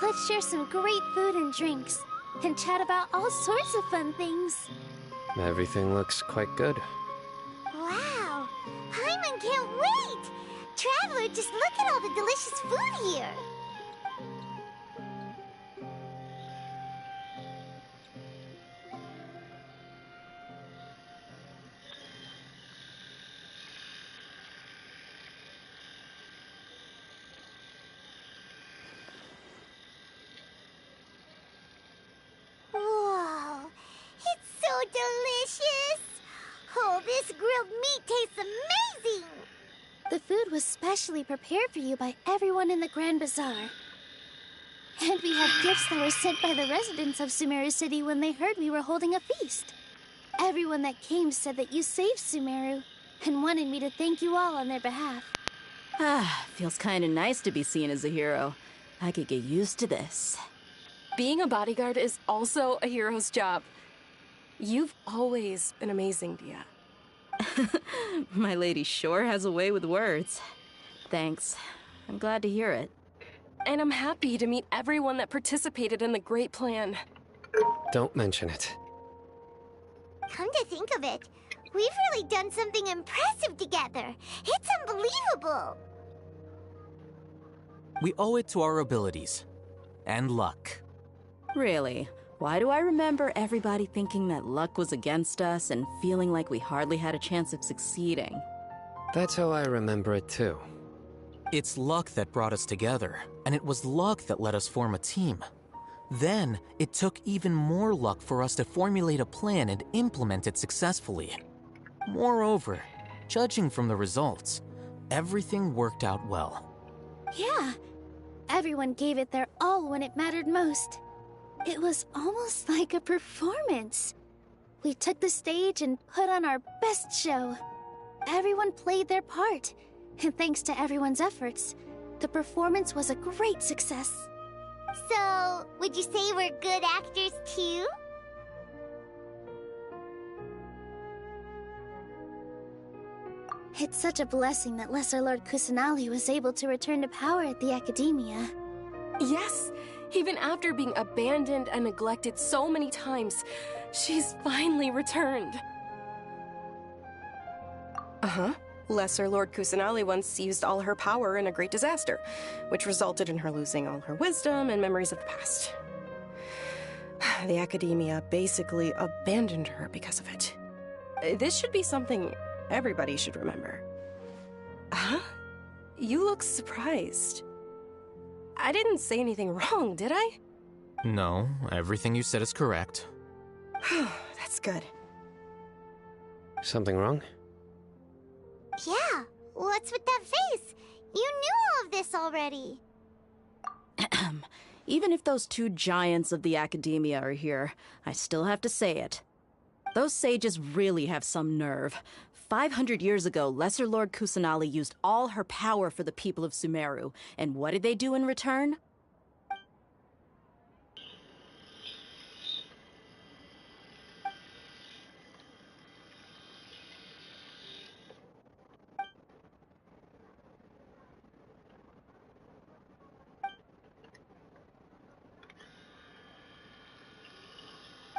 Let's share some great food and drinks, and chat about all sorts of fun things. Everything looks quite good. Wow! Paimon can't wait! Traveler, just look at all the delicious food here! Whoa! It's so delicious! Oh, this grilled meat tastes amazing! The food was specially prepared for you by everyone in the Grand Bazaar. And we have gifts that were sent by the residents of Sumeru City when they heard we were holding a feast. Everyone that came said that you saved Sumeru and wanted me to thank you all on their behalf. Ah, feels kinda nice to be seen as a hero. I could get used to this. Being a bodyguard is also a hero's job. You've always been amazing, Dia. My lady sure has a way with words. Thanks. I'm glad to hear it. And I'm happy to meet everyone that participated in the great plan. Don't mention it. Come to think of it, we've really done something impressive together. It's unbelievable. We owe it to our abilities. And luck. Really? Why do I remember everybody thinking that luck was against us and feeling like we hardly had a chance of succeeding? That's how I remember it too. It's luck that brought us together, and it was luck that let us form a team. Then, it took even more luck for us to formulate a plan and implement it successfully. Moreover, judging from the results, everything worked out well. Yeah, everyone gave it their all when it mattered most. It was almost like a performance. We took the stage and put on our best show. Everyone played their part, and thanks to everyone's efforts, the performance was a great success. So, would you say we're good actors too? It's such a blessing that Lesser Lord Kusanali was able to return to power at the Academia. Yes! Even after being abandoned and neglected so many times, she's finally returned. Uh-huh. Lesser Lord Kusanali once used all her power in a great disaster, which resulted in her losing all her wisdom and memories of the past. The Academia basically abandoned her because of it. This should be something everybody should remember. Huh? You look surprised. I didn't say anything wrong, did I? No, everything you said is correct. That's good. Something wrong? Yeah, what's with that face? You knew all of this already. Even if those two giants of the Academia are here, I still have to say it. Those sages really have some nerve. 500 years ago, Lesser Lord Kusanali used all her power for the people of Sumeru, and what did they do in return?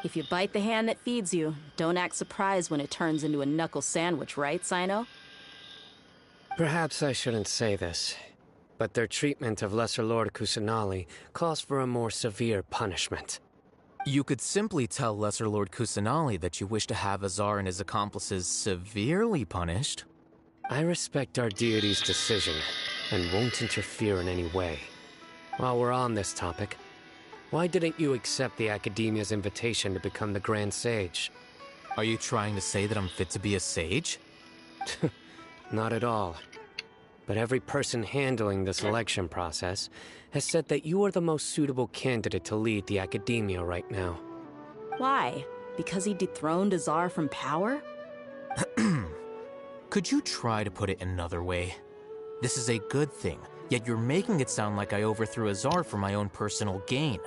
If you bite the hand that feeds you, don't act surprised when it turns into a knuckle sandwich, right, Sino? Perhaps I shouldn't say this, but their treatment of Lesser Lord Kusanali calls for a more severe punishment. You could simply tell Lesser Lord Kusanali that you wish to have Azar and his accomplices severely punished. I respect our deity's decision and won't interfere in any way. While we're on this topic, why didn't you accept the Academia's invitation to become the Grand Sage? Are you trying to say that I'm fit to be a sage? Not at all. But every person handling the selection process has said that you are the most suitable candidate to lead the academia right now. Why? Because he dethroned Azar from power? Could you try to put it another way? This is a good thing, yet you're making it sound like I overthrew Azar for my own personal gain.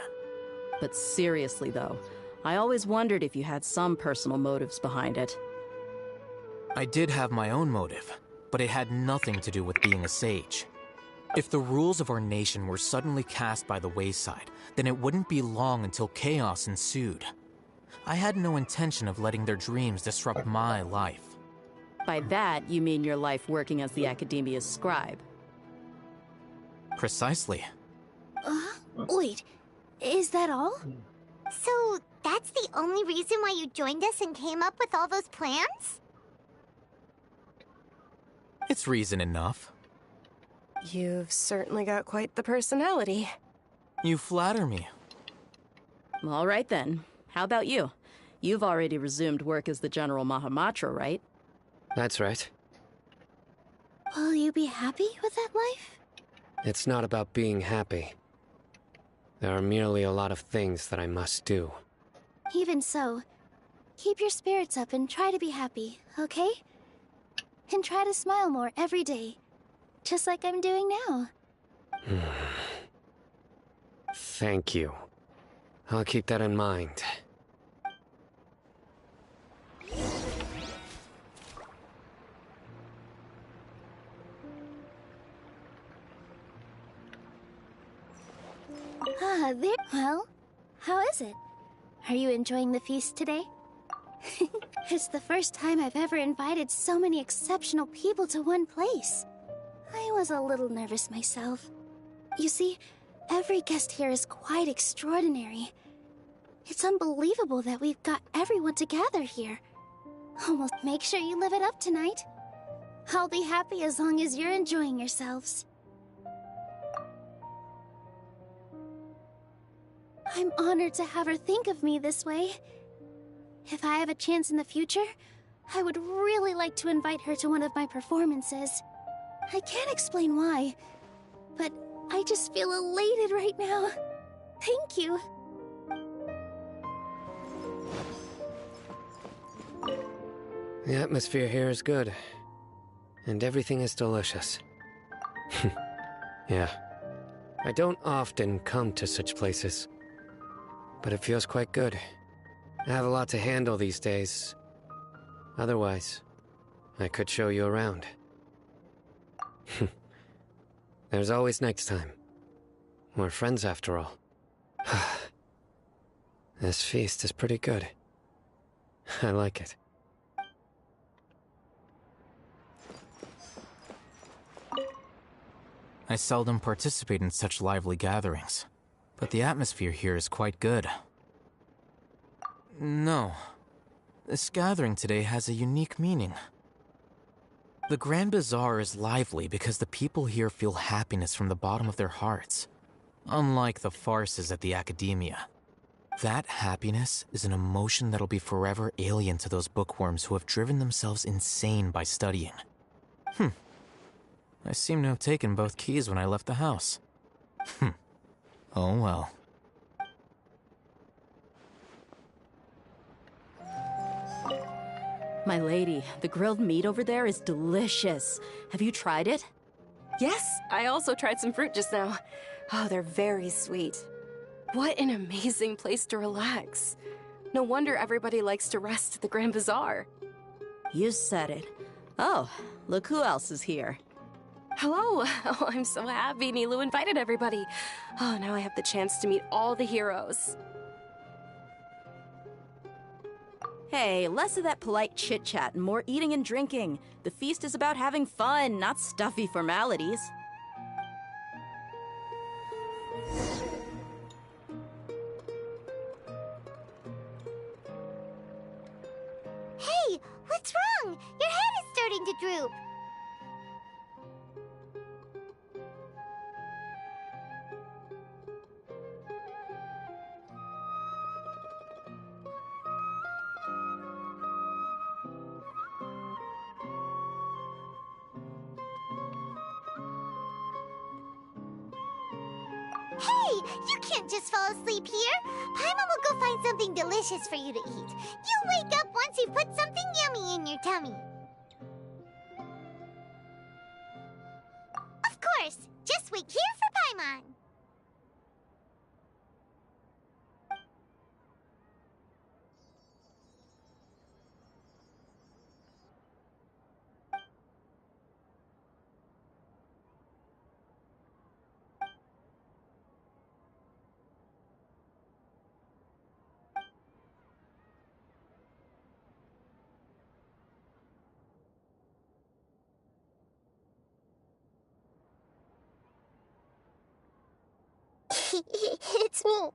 But seriously, though, I always wondered if you had some personal motives behind it. I did have my own motive, but it had nothing to do with being a sage. If the rules of our nation were suddenly cast by the wayside, then it wouldn't be long until chaos ensued. I had no intention of letting their dreams disrupt my life. By that, you mean your life working as the Academia's scribe? Precisely. Wait, is that all? So, that's the only reason why you joined us and came up with all those plans? It's reason enough. You've certainly got quite the personality. You flatter me. All right then. How about you? You've already resumed work as the General Mahamatra, right? That's right. Will you be happy with that life? It's not about being happy. There are merely a lot of things that I must do. Even so, keep your spirits up and try to be happy, okay? And try to smile more every day, just like I'm doing now. Thank you. I'll keep that in mind. There. Well, how is it? Are you enjoying the feast today? It's the first time I've ever invited so many exceptional people to one place. I was a little nervous myself. You see, every guest here is quite extraordinary. It's unbelievable that we've got everyone together here. Almost make sure you live it up tonight. I'll be happy as long as you're enjoying yourselves. I'm honored to have her think of me this way. If I have a chance in the future, I would really like to invite her to one of my performances. I can't explain why, but I just feel elated right now. Thank you. The atmosphere here is good, and everything is delicious. Yeah. I don't often come to such places, but it feels quite good. I have a lot to handle these days. Otherwise, I could show you around. There's always next time. We're friends after all. This feast is pretty good. I like it. I seldom participate in such lively gatherings, but the atmosphere here is quite good. No. This gathering today has a unique meaning. The Grand Bazaar is lively because the people here feel happiness from the bottom of their hearts, unlike the farces at the Academia. That happiness is an emotion that'll be forever alien to those bookworms who have driven themselves insane by studying. I seem to have taken both keys when I left the house. Oh well. My lady, the grilled meat over there is delicious. Have you tried it? Yes, I also tried some fruit just now. Oh, they're very sweet. What an amazing place to relax. No wonder everybody likes to rest at the Grand Bazaar. You said it. Oh, look who else is here. Hello. Oh, I'm so happy Nilu invited everybody. Oh, now I have the chance to meet all the heroes. Hey, less of that polite chit-chat and more eating and drinking. The feast is about having fun, not stuffy formalities. Hey, what's wrong? Your head is starting to droop. Hey, you can't just fall asleep here. Paimon will go find something delicious for you to eat. You'll wake up once you put something yummy in your tummy. Of course, just wait here for Paimon. It's me.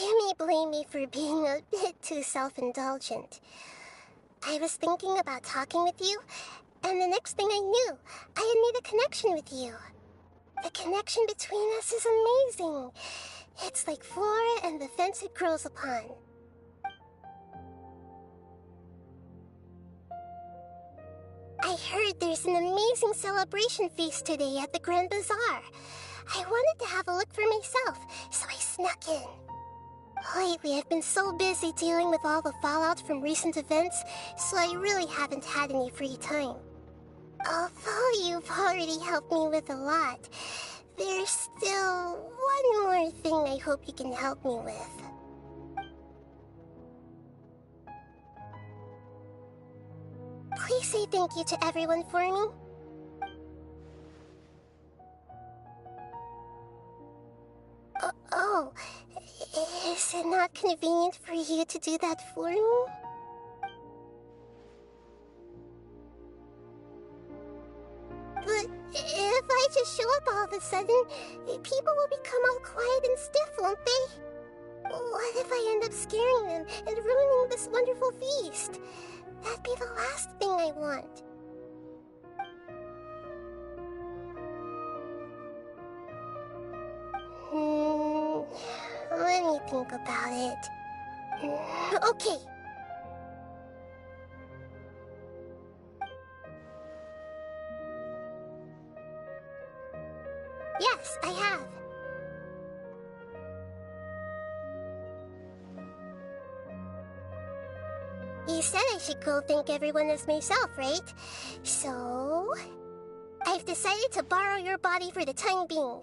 You may blame me for being a bit too self-indulgent. I was thinking about talking with you, and the next thing I knew, I had made a connection with you. The connection between us is amazing. It's like flora and the fence it grows upon. I heard there's an amazing celebration feast today at the Grand Bazaar. I wanted to have a look for myself, so I snuck in. Lately, I've been so busy dealing with all the fallout from recent events, so I really haven't had any free time. Although you've already helped me with a lot, there's still one more thing I hope you can help me with. Please say thank you to everyone for me. Oh, is it not convenient for you to do that for me? But if I just show up all of a sudden, people will become all quiet and stiff, won't they? What if I end up scaring them and ruining this wonderful feast? That'd be the last thing I want. Let me think about it. Okay. Yes, I have. You said I should go thank everyone as myself, right? So, I've decided to borrow your body for the time being.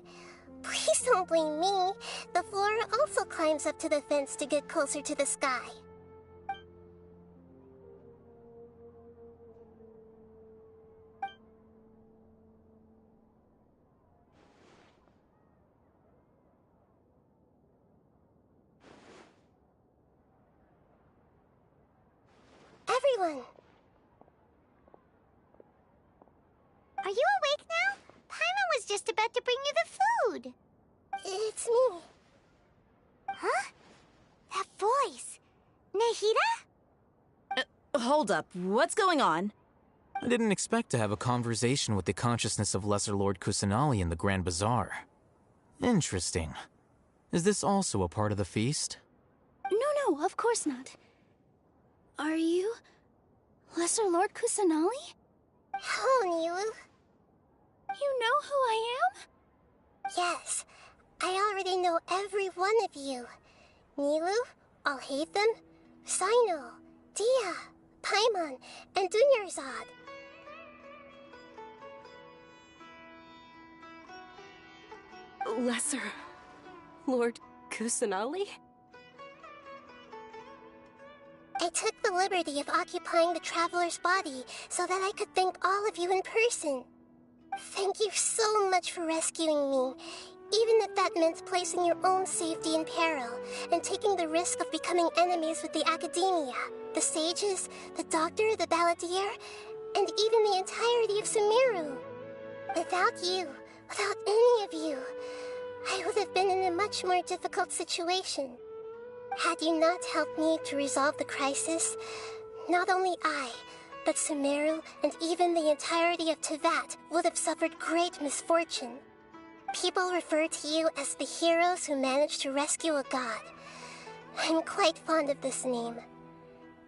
Please don't blame me. The flora also climbs up to the fence to get closer to the sky. Everyone! Are you awake now? Paimon was just about to bring you the food. It's me. Huh? That voice. Nehira? Hold up. What's going on? I didn't expect to have a conversation with the consciousness of Lesser Lord Kusanali in the Grand Bazaar. Interesting. Is this also a part of the feast? No, of course not. Are you Lesser Lord Kusanali? Hello, Nilu. You know who I am? Yes, I already know every one of you. Nilu, Alhaitham, Sino, Dia, Paimon, and Dunyarzad. Lesser Lord Kusanali? I took the liberty of occupying the traveler's body so that I could thank all of you in person. Thank you so much for rescuing me, even if that meant placing your own safety in peril and taking the risk of becoming enemies with the Academia, the sages, the doctor, the balladeer, and even the entirety of Sumeru. Without you, without any of you, I would have been in a much more difficult situation. Had you not helped me to resolve the crisis, not only I, but Sumeru and even the entirety of Tevat would have suffered great misfortune. People refer to you as the heroes who managed to rescue a god. I'm quite fond of this name.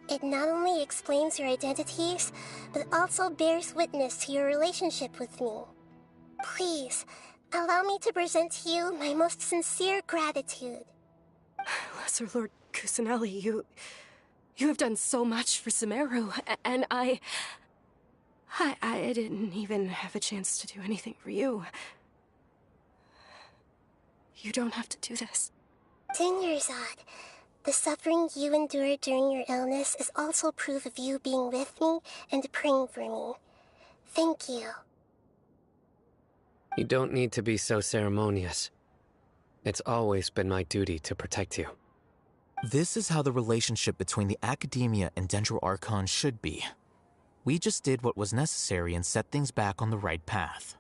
It not only explains your identities, but also bears witness to your relationship with me. Please, allow me to present to you my most sincere gratitude. Lesser Lord Kusanali, you have done so much for Sumeru, and I didn't even have a chance to do anything for you. You don't have to do this. Dingerzad, the suffering you endured during your illness is also proof of you being with me and praying for me. Thank you. You don't need to be so ceremonious. It's always been my duty to protect you. This is how the relationship between the Academia and Dendro Archon should be. We just did what was necessary and set things back on the right path.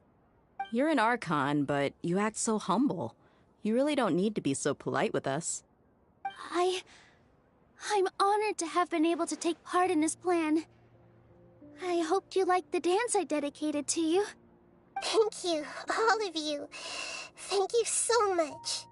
You're an Archon, but you act so humble. You really don't need to be so polite with us. I'm honored to have been able to take part in this plan. I hoped you liked the dance I dedicated to you. Thank you, all of you. Thank you so much.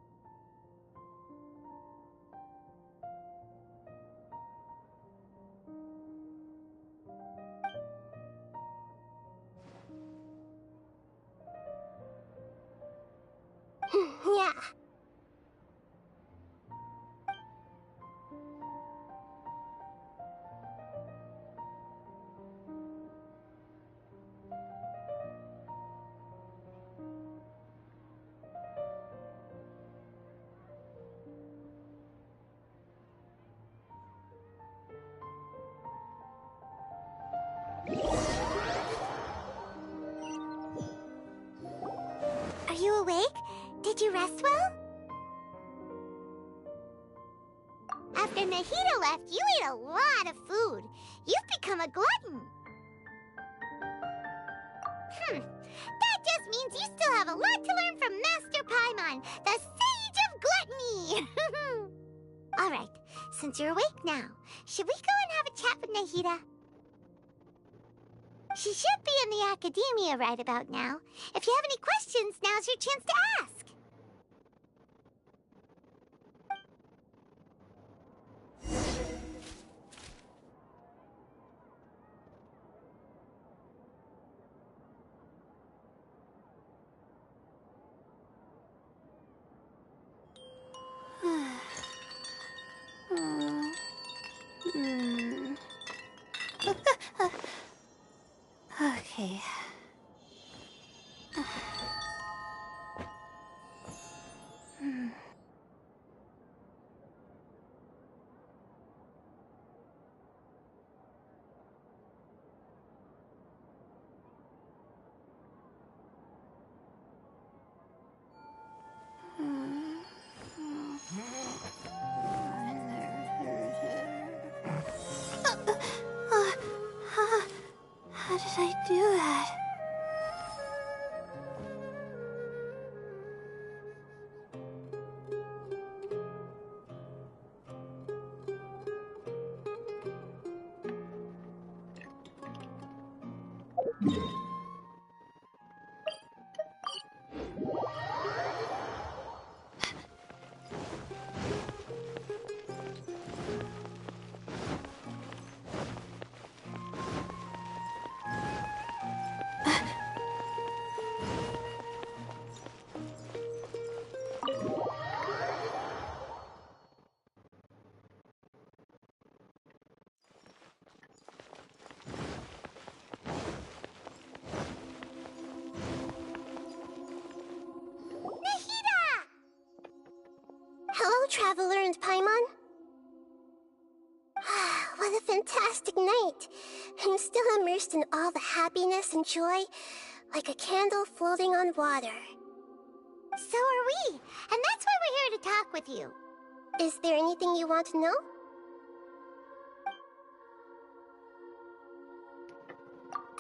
Yeah. Are you awake? Did you rest well? After Nahida left, you ate a lot of food. You've become a glutton. That just means you still have a lot to learn from Master Paimon, the Sage of Gluttony. All right, since you're awake now, should we go and have a chat with Nahida? She should be in the Academia right about now. If you have any questions, now's your chance to ask. Okay. How did I do that? Hello, Traveler and Paimon. What a fantastic night. I'm still immersed in all the happiness and joy, like a candle floating on water. So are we, and that's why we're here to talk with you. Is there anything you want to know?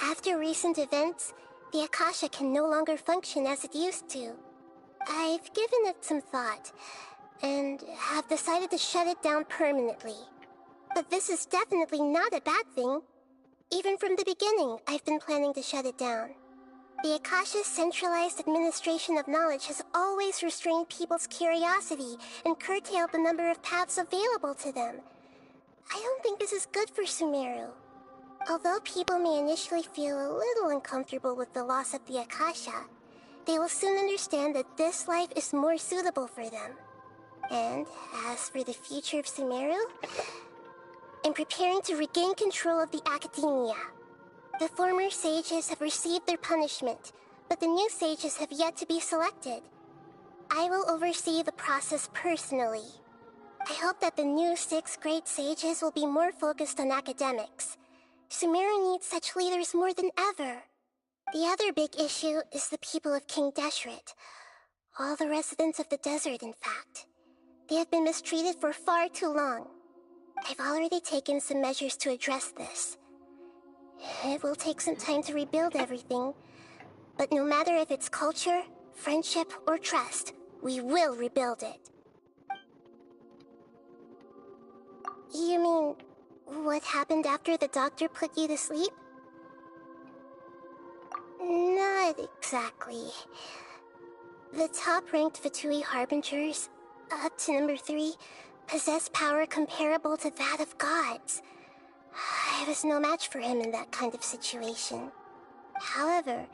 After recent events, the Akasha can no longer function as it used to. I've given it some thought, and have decided to shut it down permanently. But this is definitely not a bad thing. Even from the beginning, I've been planning to shut it down. The Akasha's centralized administration of knowledge has always restrained people's curiosity and curtailed the number of paths available to them. I don't think this is good for Sumeru. Although people may initially feel a little uncomfortable with the loss of the Akasha, they will soon understand that this life is more suitable for them. And as for the future of Sumeru, I'm preparing to regain control of the academia. The former sages have received their punishment, but the new sages have yet to be selected. I will oversee the process personally. I hope that the new 6th grade sages will be more focused on academics. Sumeru needs such leaders more than ever. The other big issue is the people of King Deshret. All the residents of the desert, in fact. They have been mistreated for far too long. I've already taken some measures to address this. It will take some time to rebuild everything, but no matter if it's culture, friendship, or trust, we will rebuild it. You mean, what happened after the doctor put you to sleep? Not exactly. The top-ranked Fatui Harbingers, up to number 3, possess power comparable to that of gods. I was no match for him in that kind of situation. However,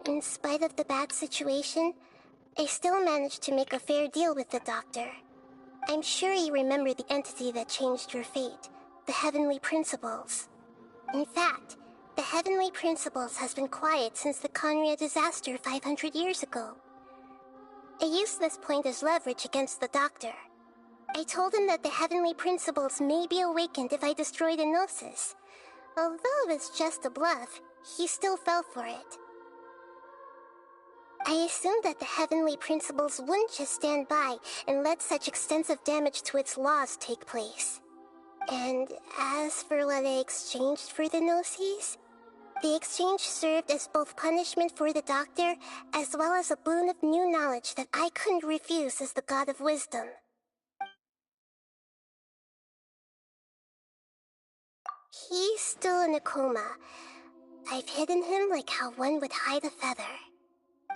in spite of the bad situation, I still managed to make a fair deal with the doctor. I'm sure you remember the entity that changed your fate, the Heavenly Principles. In fact, the Heavenly Principles has been quiet since the Conria disaster 500 years ago. I used this point as leverage against the doctor. I told him that the Heavenly Principles may be awakened if I destroy the Gnosis. Although it was just a bluff, he still fell for it. I assumed that the Heavenly Principles wouldn't just stand by and let such extensive damage to its laws take place. And as for what I exchanged for the Gnosis, the exchange served as both punishment for the doctor as well as a boon of new knowledge that I couldn't refuse as the God of Wisdom. He's still in a coma. I've hidden him like how one would hide a feather.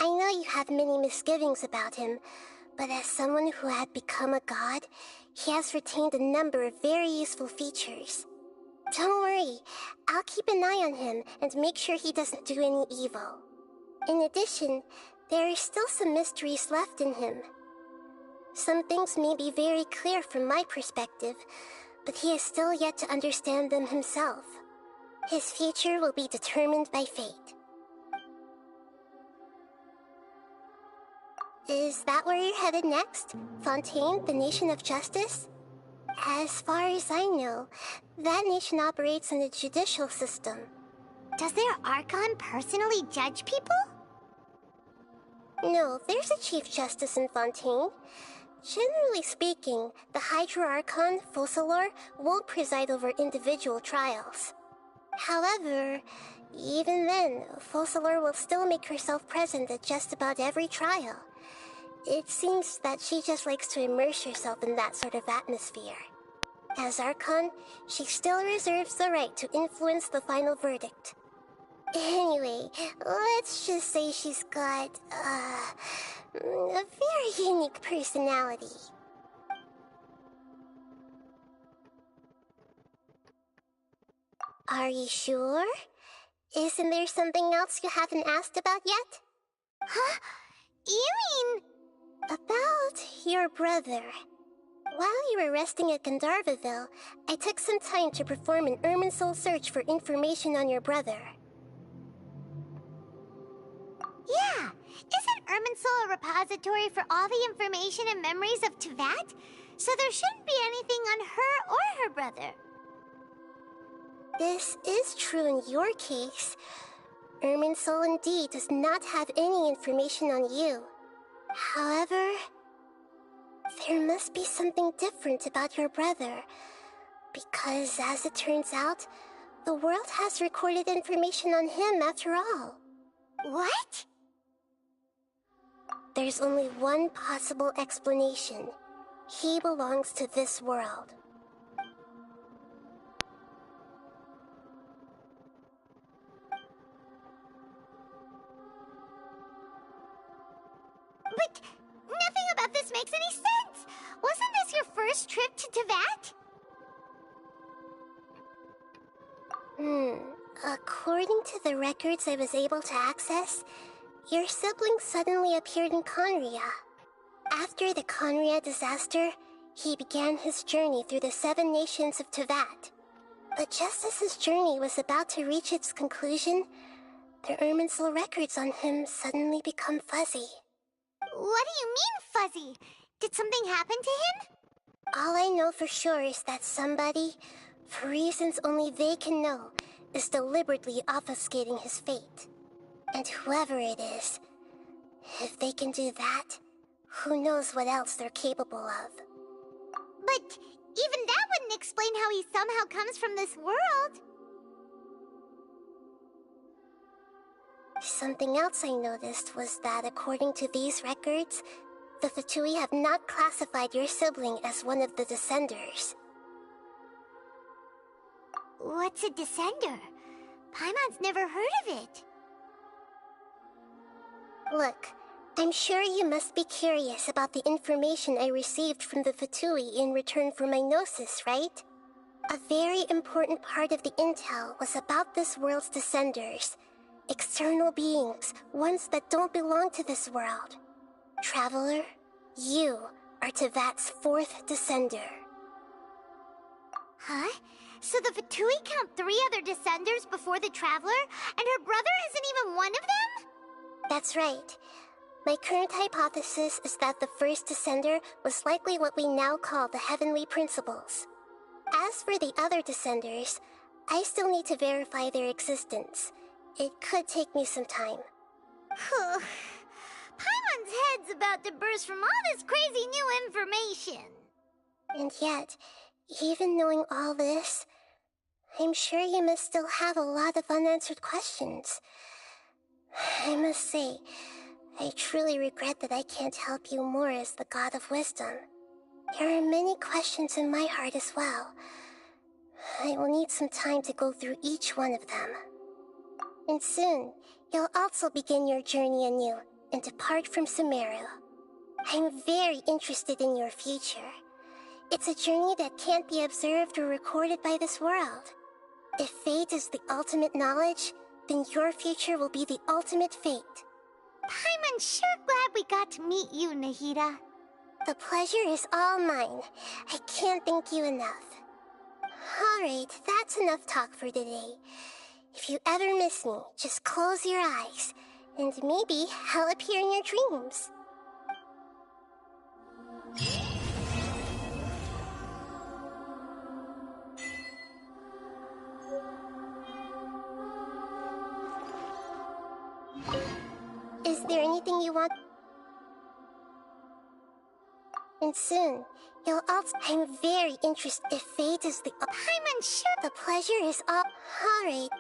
I know you have many misgivings about him, but as someone who had become a god, he has retained a number of very useful features. Don't worry, I'll keep an eye on him and make sure he doesn't do any evil. In addition, there are still some mysteries left in him. Some things may be very clear from my perspective, but he is still yet to understand them himself. His future will be determined by fate. Is that where you're headed next? Fontaine, the Nation of Justice? As far as I know, that nation operates in a judicial system. Does their Archon personally judge people? No, there's a Chief Justice in Fontaine. Generally speaking, the Hydra Archon, Focalor, won't preside over individual trials. However, even then, Focalor will still make herself present at just about every trial. It seems that she just likes to immerse herself in that sort of atmosphere. As Archon, she still reserves the right to influence the final verdict. Anyway, let's just say she's got, a very unique personality. Are you sure? Isn't there something else you haven't asked about yet? Huh? You mean... About your brother. While you were resting at Gandharvaville, I took some time to perform an Irminsul search for information on your brother. Yeah! Isn't Irminsul a repository for all the information and memories of Teyvat? So there shouldn't be anything on her or her brother. This is true in your case. Irminsul indeed does not have any information on you. However, there must be something different about your brother. Because as it turns out, the world has recorded information on him after all. What? There's only one possible explanation. He belongs to this world. But nothing about this makes any sense! Wasn't this your first trip to Teyvat? According to the records I was able to access, your sibling suddenly appeared in Conria. After the Conria disaster, he began his journey through the 7 nations of Tevat. But just as his journey was about to reach its conclusion, the Irminsul records on him suddenly become fuzzy. What do you mean, fuzzy? Did something happen to him? All I know for sure is that somebody, for reasons only they can know, is deliberately obfuscating his fate. And whoever it is, if they can do that, who knows what else they're capable of. But even that wouldn't explain how he somehow comes from this world. Something else I noticed was that according to these records, the Fatui have not classified your sibling as one of the Descenders. What's a Descender? Paimon's never heard of it. Look, I'm sure you must be curious about the information I received from the Fatui in return for my gnosis, right? A very important part of the intel was about this world's Descenders. External beings, ones that don't belong to this world. Traveler, you are Tevat's 4th Descender. Huh? So the Fatui count 3 other Descenders before the Traveler, and her brother isn't even one of them? That's right. My current hypothesis is that the first Descender was likely what we now call the Heavenly Principles. As for the other Descenders, I still need to verify their existence. It could take me some time. Paimon's head's about to burst from all this crazy new information. And yet, even knowing all this, I'm sure you must still have a lot of unanswered questions. I must say, I truly regret that I can't help you more as the God of Wisdom. There are many questions in my heart as well. I will need some time to go through each one of them. And soon, you'll also begin your journey anew and depart from Sumeru. I'm very interested in your future. It's a journey that can't be observed or recorded by this world. If fate is the ultimate knowledge, then your future will be the ultimate fate. Paimon's sure glad we got to meet you, Nahida. The pleasure is all mine. I can't thank you enough. Alright, that's enough talk for today. If you ever miss me, just close your eyes, and maybe I'll appear in your dreams. Is there anything you want? And soon, you'll also... I'm very interested if fate is the... Paimon, sure... The pleasure is all... Alright.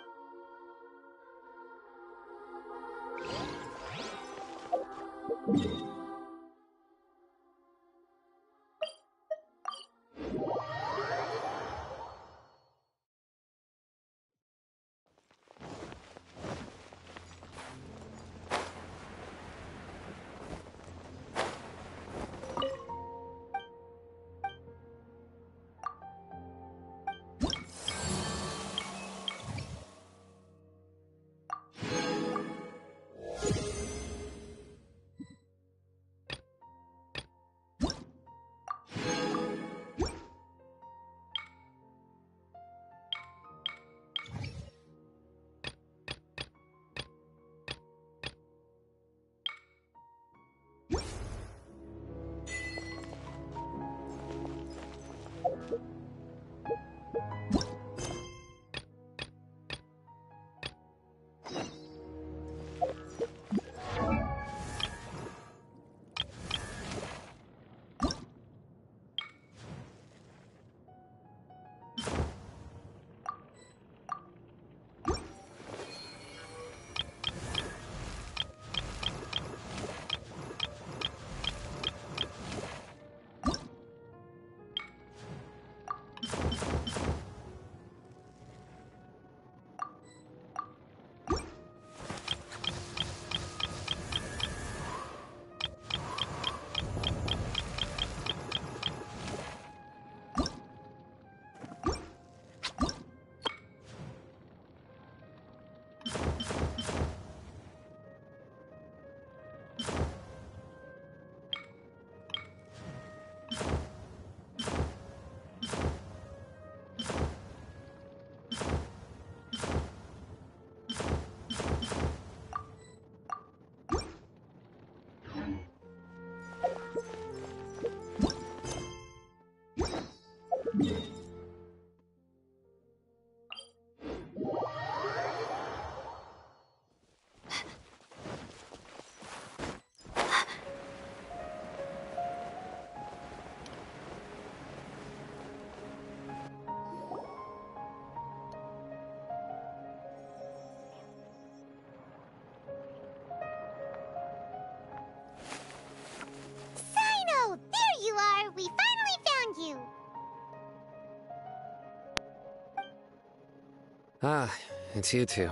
Ah, it's you two.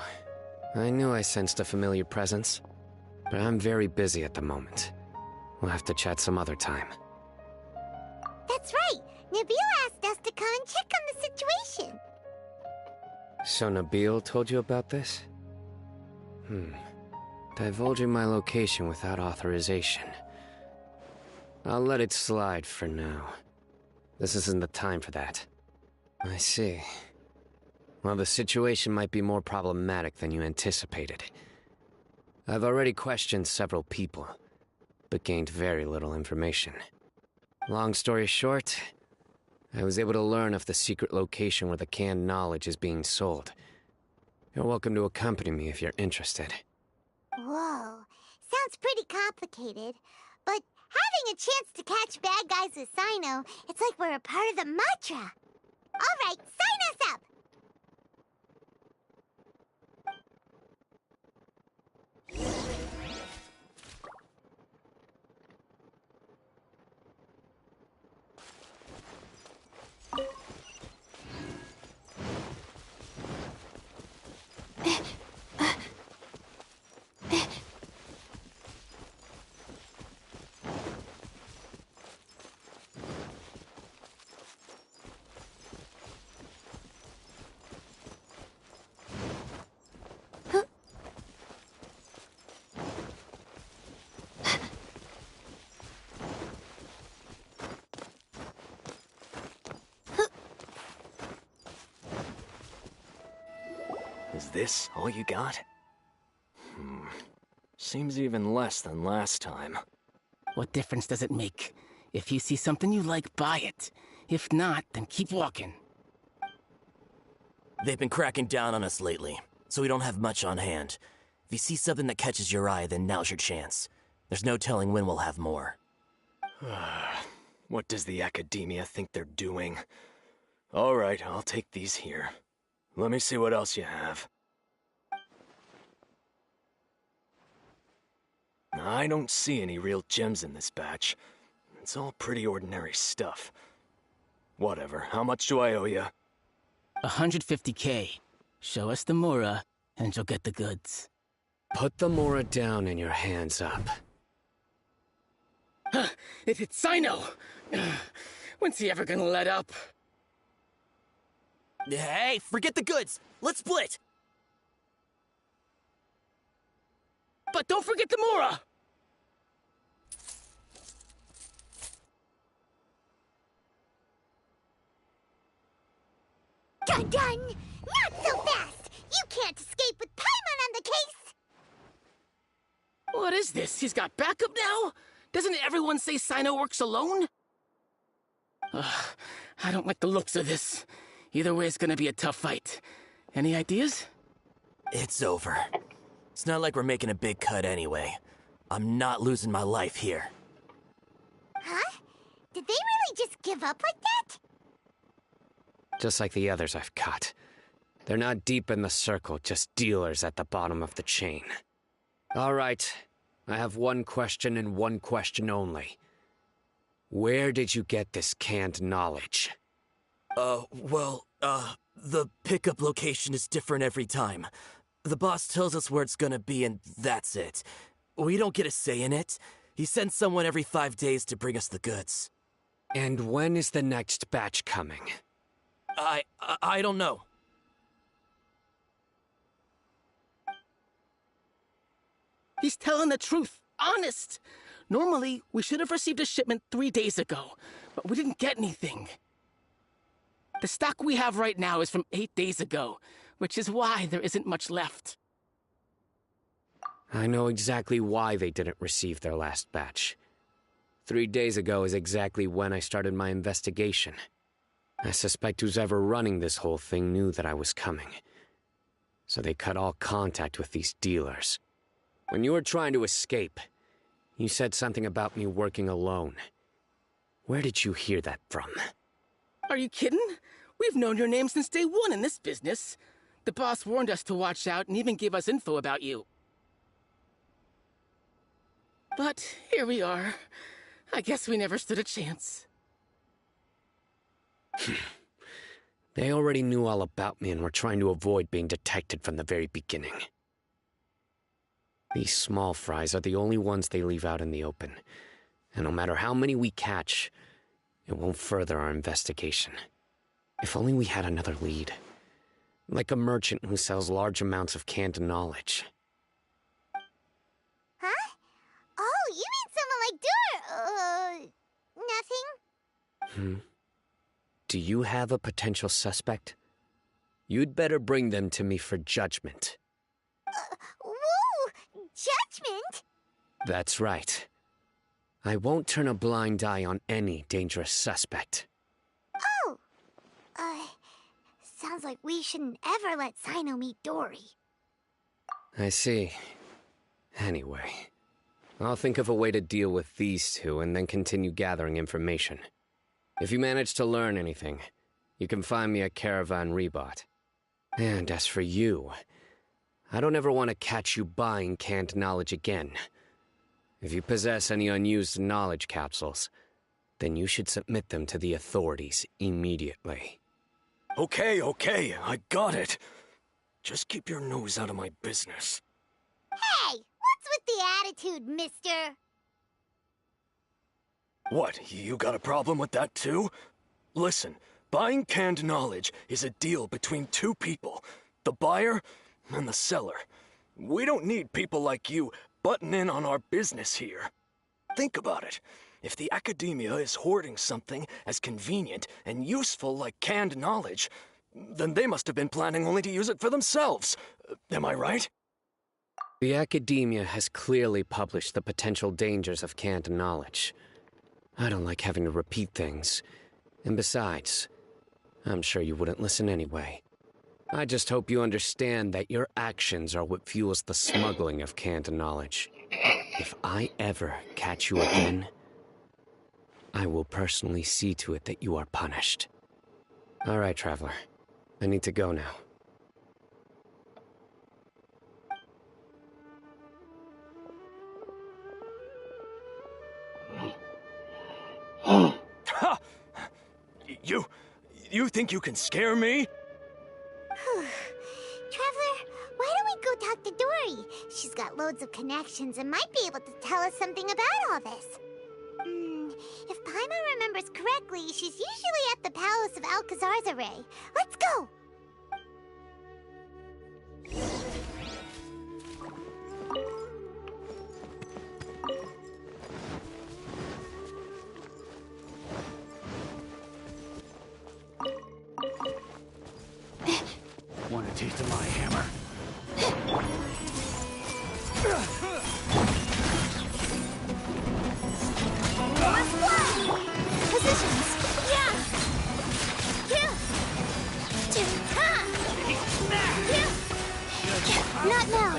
I knew I sensed a familiar presence, but I'm very busy at the moment. We'll have to chat some other time. That's right. Nabil asked us to come and check on the situation. So Nabil told you about this? Divulging my location without authorization. I'll let it slide for now. This isn't the time for that. I see. Well, the situation might be more problematic than you anticipated. I've already questioned several people, but gained very little information. Long story short, I was able to learn of the secret location where the canned knowledge is being sold. You're welcome to accompany me if you're interested. Whoa, sounds pretty complicated. But having a chance to catch bad guys with Sino, it's like we're a part of the mantra. All right, sign us up! Is this all you got? Seems even less than last time. What difference does it make? If you see something you like, buy it. If not, then keep walking. They've been cracking down on us lately, so we don't have much on hand. If you see something that catches your eye, then now's your chance. There's no telling when we'll have more. What does the Academia think they're doing? All right, I'll take these here. Let me see what else you have. I don't see any real gems in this batch. It's all pretty ordinary stuff. Whatever, how much do I owe you? 150K. Show us the Mora, and you'll get the goods. Put the Mora down and your hands up. It's Sino! When's he ever gonna let up? Hey, forget the goods! Let's split! But don't forget the Mora! Done! Not so fast! You can't escape with Paimon on the case! What is this? He's got backup now? Doesn't everyone say Sino works alone? I don't like the looks of this. Either way, it's gonna be a tough fight. Any ideas? It's over. It's not like we're making a big cut anyway. I'm not losing my life here. Huh? Did they really just give up like that? Just like the others I've caught. They're not deep in the circle, just dealers at the bottom of the chain. All right, I have one question and one question only. Where did you get this canned knowledge? The pickup location is different every time. The boss tells us where it's gonna be and that's it. We don't get a say in it. He sends someone every 5 days to bring us the goods. And when is the next batch coming? I don't know. He's telling the truth. Honest. Normally, we should have received a shipment 3 days ago, but we didn't get anything. The stock we have right now is from 8 days ago, which is why there isn't much left. I know exactly why they didn't receive their last batch. 3 days ago is exactly when I started my investigation. I suspect who's ever running this whole thing knew that I was coming. So they cut all contact with these dealers. When you were trying to escape, you said something about me working alone. Where did you hear that from? Are you kidding? We've known your name since day one in this business. The boss warned us to watch out and even gave us info about you. But here we are. I guess we never stood a chance. They already knew all about me and were trying to avoid being detected from the very beginning. These small fries are the only ones they leave out in the open, and no matter how many we catch, it won't further our investigation. If only we had another lead. Like a merchant who sells large amounts of canned knowledge. Huh? Oh, you mean someone like nothing? Do you have a potential suspect? You'd better bring them to me for judgment. Whoa! Judgment? That's right. I won't turn a blind eye on any dangerous suspect. Oh! Sounds like we shouldn't ever let Sino meet Dory. I see. Anyway, I'll think of a way to deal with these two and then continue gathering information. If you manage to learn anything, you can find me at Caravan Rebot. And as for you, I don't ever want to catch you buying canned knowledge again. If you possess any unused knowledge capsules, then you should submit them to the authorities immediately. Okay, I got it. Just keep your nose out of my business. Hey! What's with the attitude, mister? What, you got a problem with that too? Listen, buying canned knowledge is a deal between two people, the buyer and the seller. We don't need people like you butting in on our business here. Think about it. If the academia is hoarding something as convenient and useful like canned knowledge, then they must have been planning only to use it for themselves. Am I right? The academia has clearly published the potential dangers of canned knowledge. I don't like having to repeat things. And besides, I'm sure you wouldn't listen anyway. I just hope you understand that your actions are what fuels the smuggling of canned knowledge. If I ever catch you again, I will personally see to it that you are punished. All right, Traveler. I need to go now. Ha! You think you can scare me? Traveler, why don't we go talk to Dory? She's got loads of connections and might be able to tell us something about all this. If Paimon remembers correctly, she's usually at the palace of Alcazar's array. Let's go! Want a taste of my hammer? Positions! Yeah! Kill! Not now!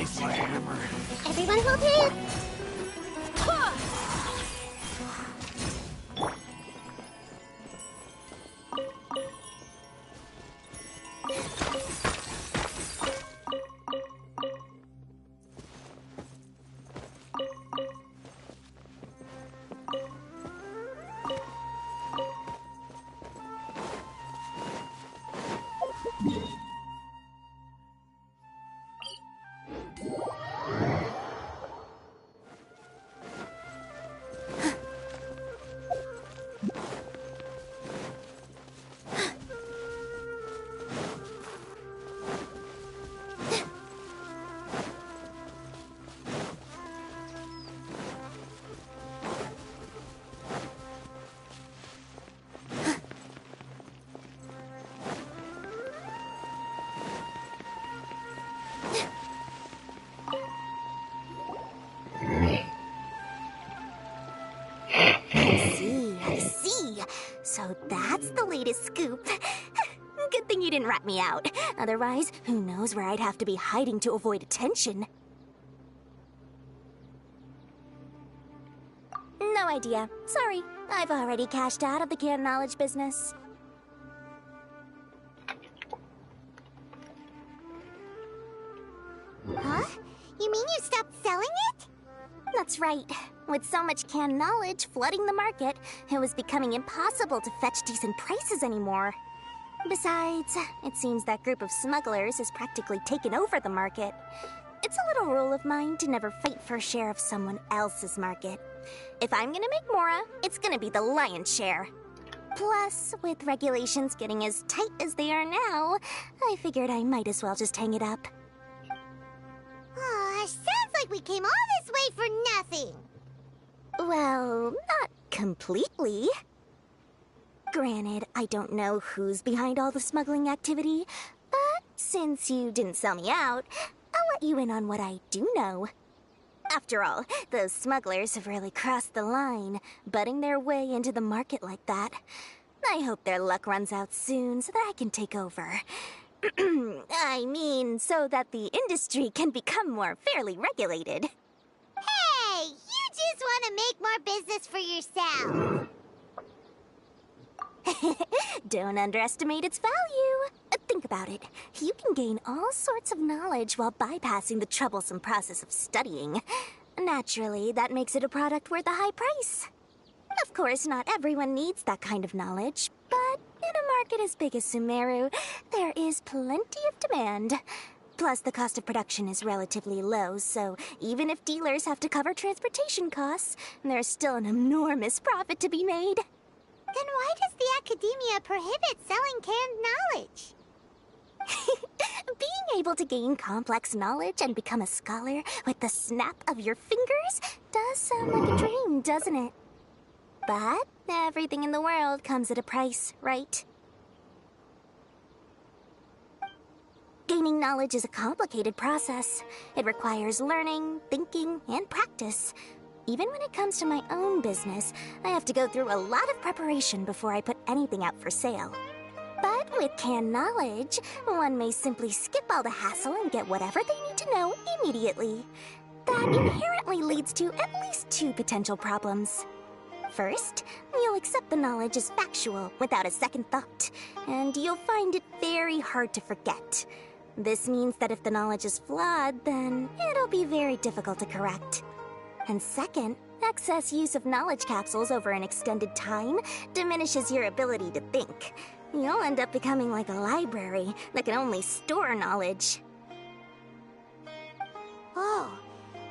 Everyone hold hands! I see. So that's the latest scoop. Good thing you didn't rat me out. Otherwise, who knows where I'd have to be hiding to avoid attention. No idea. Sorry. I've already cashed out of the canned knowledge business. Huh? You mean you stopped selling it? That's right. With so much canned knowledge flooding the market, it was becoming impossible to fetch decent prices anymore. Besides, it seems that group of smugglers has practically taken over the market. It's a little rule of mine to never fight for a share of someone else's market. If I'm gonna make Mora, it's gonna be the lion's share. Plus, with regulations getting as tight as they are now, I figured I might as well just hang it up. Aw, sounds like we came all this way for nothing. Well, not completely. Granted, I don't know who's behind all the smuggling activity, but since you didn't sell me out, I'll let you in on what I do know. After all, those smugglers have really crossed the line, butting their way into the market like that. I hope their luck runs out soon so that I can take over. I mean, so that the industry can become more fairly regulated. Hey, you just want to make more business for yourself. Don't underestimate its value. Think about it. You can gain all sorts of knowledge while bypassing the troublesome process of studying. Naturally, that makes it a product worth a high price. Of course, not everyone needs that kind of knowledge, but in a market as big as Sumeru, there is plenty of demand. Plus, the cost of production is relatively low, so even if dealers have to cover transportation costs, there's still an enormous profit to be made. Then why does the academia prohibit selling canned knowledge? Being able to gain complex knowledge and become a scholar with the snap of your fingers does sound like a dream, doesn't it? But everything in the world comes at a price, right? Gaining knowledge is a complicated process. It requires learning, thinking, and practice. Even when it comes to my own business, I have to go through a lot of preparation before I put anything out for sale. But with canned knowledge, one may simply skip all the hassle and get whatever they need to know immediately. That inherently leads to at least two potential problems. First, you'll accept the knowledge as factual without a second thought, and you'll find it very hard to forget. This means that if the knowledge is flawed, then it'll be very difficult to correct. And second, excess use of knowledge capsules over an extended time diminishes your ability to think. You'll end up becoming like a library that can only store knowledge. Oh,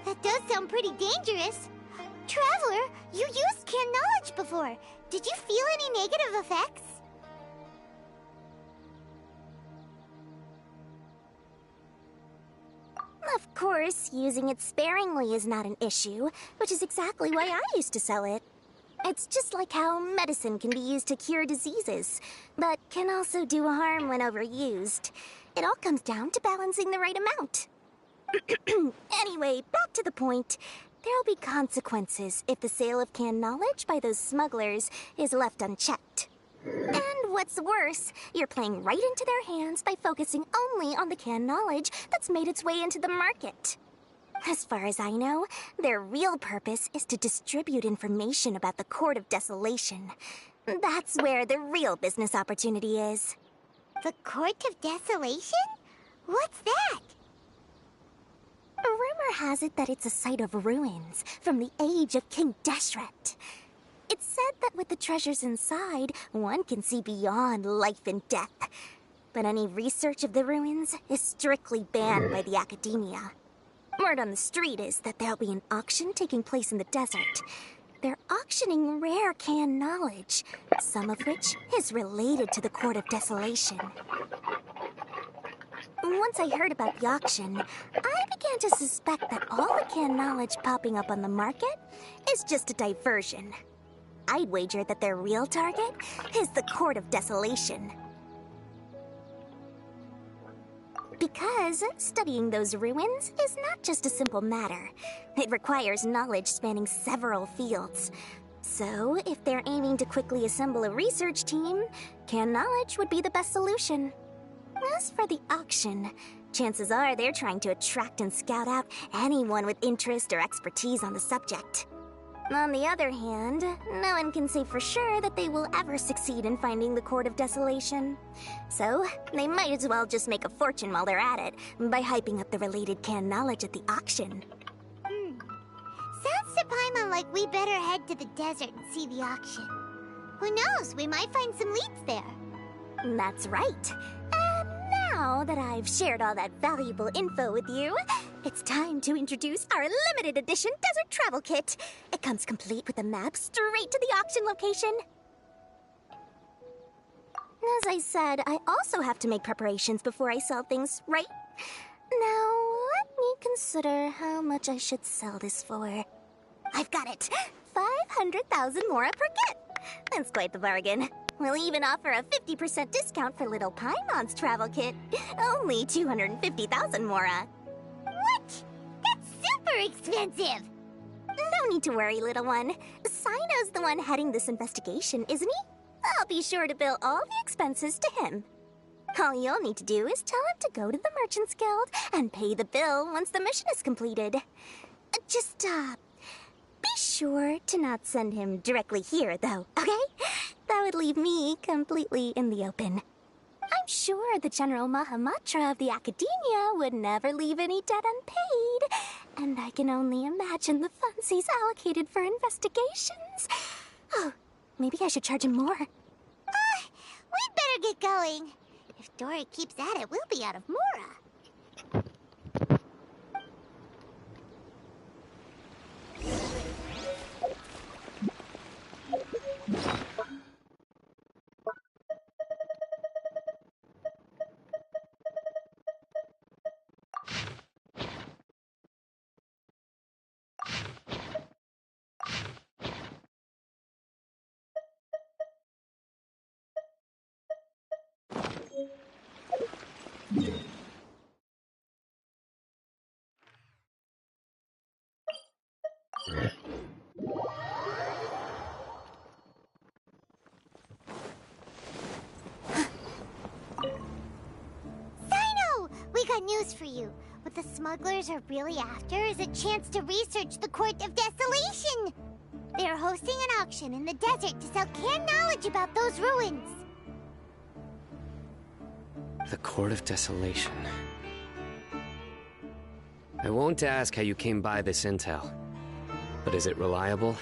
that does sound pretty dangerous. Traveler, you used canned knowledge before. Did you feel any negative effects? Of course, using it sparingly is not an issue, which is exactly why I used to sell it. It's just like how medicine can be used to cure diseases, but can also do harm when overused. It all comes down to balancing the right amount. Anyway, back to the point. There'll be consequences if the sale of canned knowledge by those smugglers is left unchecked. And what's worse, you're playing right into their hands by focusing only on the canned knowledge that's made its way into the market. As far as I know, their real purpose is to distribute information about the Court of Desolation. That's where the real business opportunity is. The Court of Desolation? What's that? Rumor has it that it's a site of ruins from the age of King Deshret. It's said that with the treasures inside, one can see beyond life and death. But any research of the ruins is strictly banned by the academia. Word on the street is that there'll be an auction taking place in the desert. They're auctioning rare canned knowledge, some of which is related to the Court of Desolation. Once I heard about the auction, I began to suspect that all the canned knowledge popping up on the market is just a diversion. I'd wager that their real target is the Court of Desolation. Because studying those ruins is not just a simple matter. It requires knowledge spanning several fields. So, if they're aiming to quickly assemble a research team, canned knowledge would be the best solution. As for the auction, chances are they're trying to attract and scout out anyone with interest or expertise on the subject. On the other hand, no one can say for sure that they will ever succeed in finding the Court of Desolation. So, they might as well just make a fortune while they're at it by hyping up the related canned knowledge at the auction. Sounds to Paimon like we better head to the desert and see the auction. Who knows, we might find some leads there. That's right. And now that I've shared all that valuable info with you, it's time to introduce our limited edition desert travel kit. It comes complete with a map straight to the auction location. As I said, I also have to make preparations before I sell things, right? Now, let me consider how much I should sell this for. I've got it! 500,000 mora per kit! That's quite the bargain. We'll even offer a 50% discount for Little Paimon's travel kit. Only 250,000 mora. What? That's super expensive! No need to worry, little one. Sino's the one heading this investigation, isn't he? I'll be sure to bill all the expenses to him. All you'll need to do is tell him to go to the Merchants Guild and pay the bill once the mission is completed. Just, be sure to not send him directly here, though, okay? That would leave me completely in the open. I'm sure the General Mahamatra of the Academia would never leave any debt unpaid, and I can only imagine the funds he's allocated for investigations. Oh, maybe I should charge him more. We'd better get going. If Dora keeps at it, we'll be out of mora. We got news for you. What the smugglers are really after is a chance to research the Court of Desolation. They are hosting an auction in the desert to sell canned knowledge about those ruins. The Court of Desolation. I won't ask how you came by this intel, but is it reliable?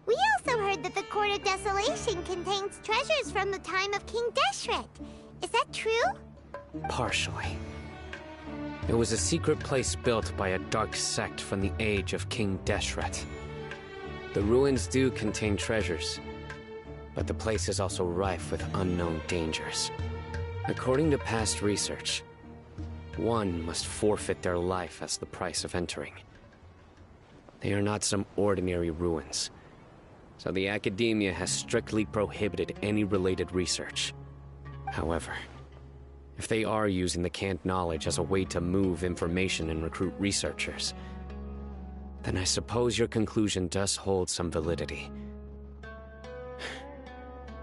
We also heard that the Court of Desolation contains treasures from the time of King Deshret. Is that true? Partially. It was a secret place built by a dark sect from the age of King Deshret. The ruins do contain treasures, but the place is also rife with unknown dangers. According to past research, one must forfeit their life as the price of entering. They are not some ordinary ruins, so the Academia has strictly prohibited any related research. However, if they are using the canned knowledge as a way to move information and recruit researchers, then I suppose your conclusion does hold some validity.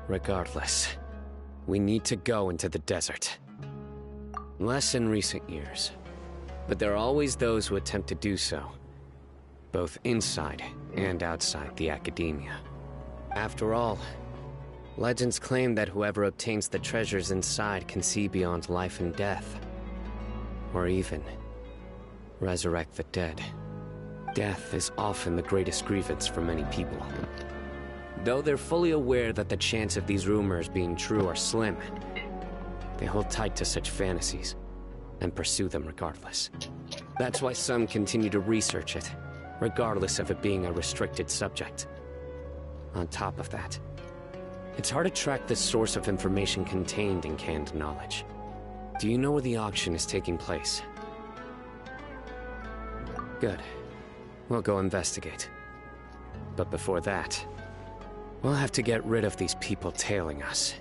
Regardless, we need to go into the desert. Less in recent years, but there are always those who attempt to do so, both inside and outside the Academia. After all, legends claim that whoever obtains the treasures inside can see beyond life and death, or even resurrect the dead. Death is often the greatest grievance for many people. Though they're fully aware that the chance of these rumors being true are slim, they hold tight to such fantasies and pursue them regardless. That's why some continue to research it, regardless of it being a restricted subject. On top of that, it's hard to track the source of information contained in canned knowledge. Do you know where the auction is taking place? Good. We'll go investigate. But before that, we'll have to get rid of these people tailing us.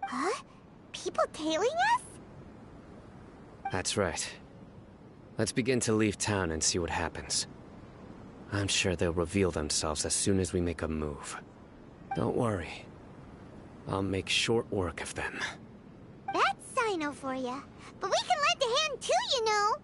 Huh? People tailing us? That's right. Let's begin to leave town and see what happens. I'm sure they'll reveal themselves as soon as we make a move. Don't worry. I'll make short work of them. That's Sino for ya. But we can lend a hand too, you know.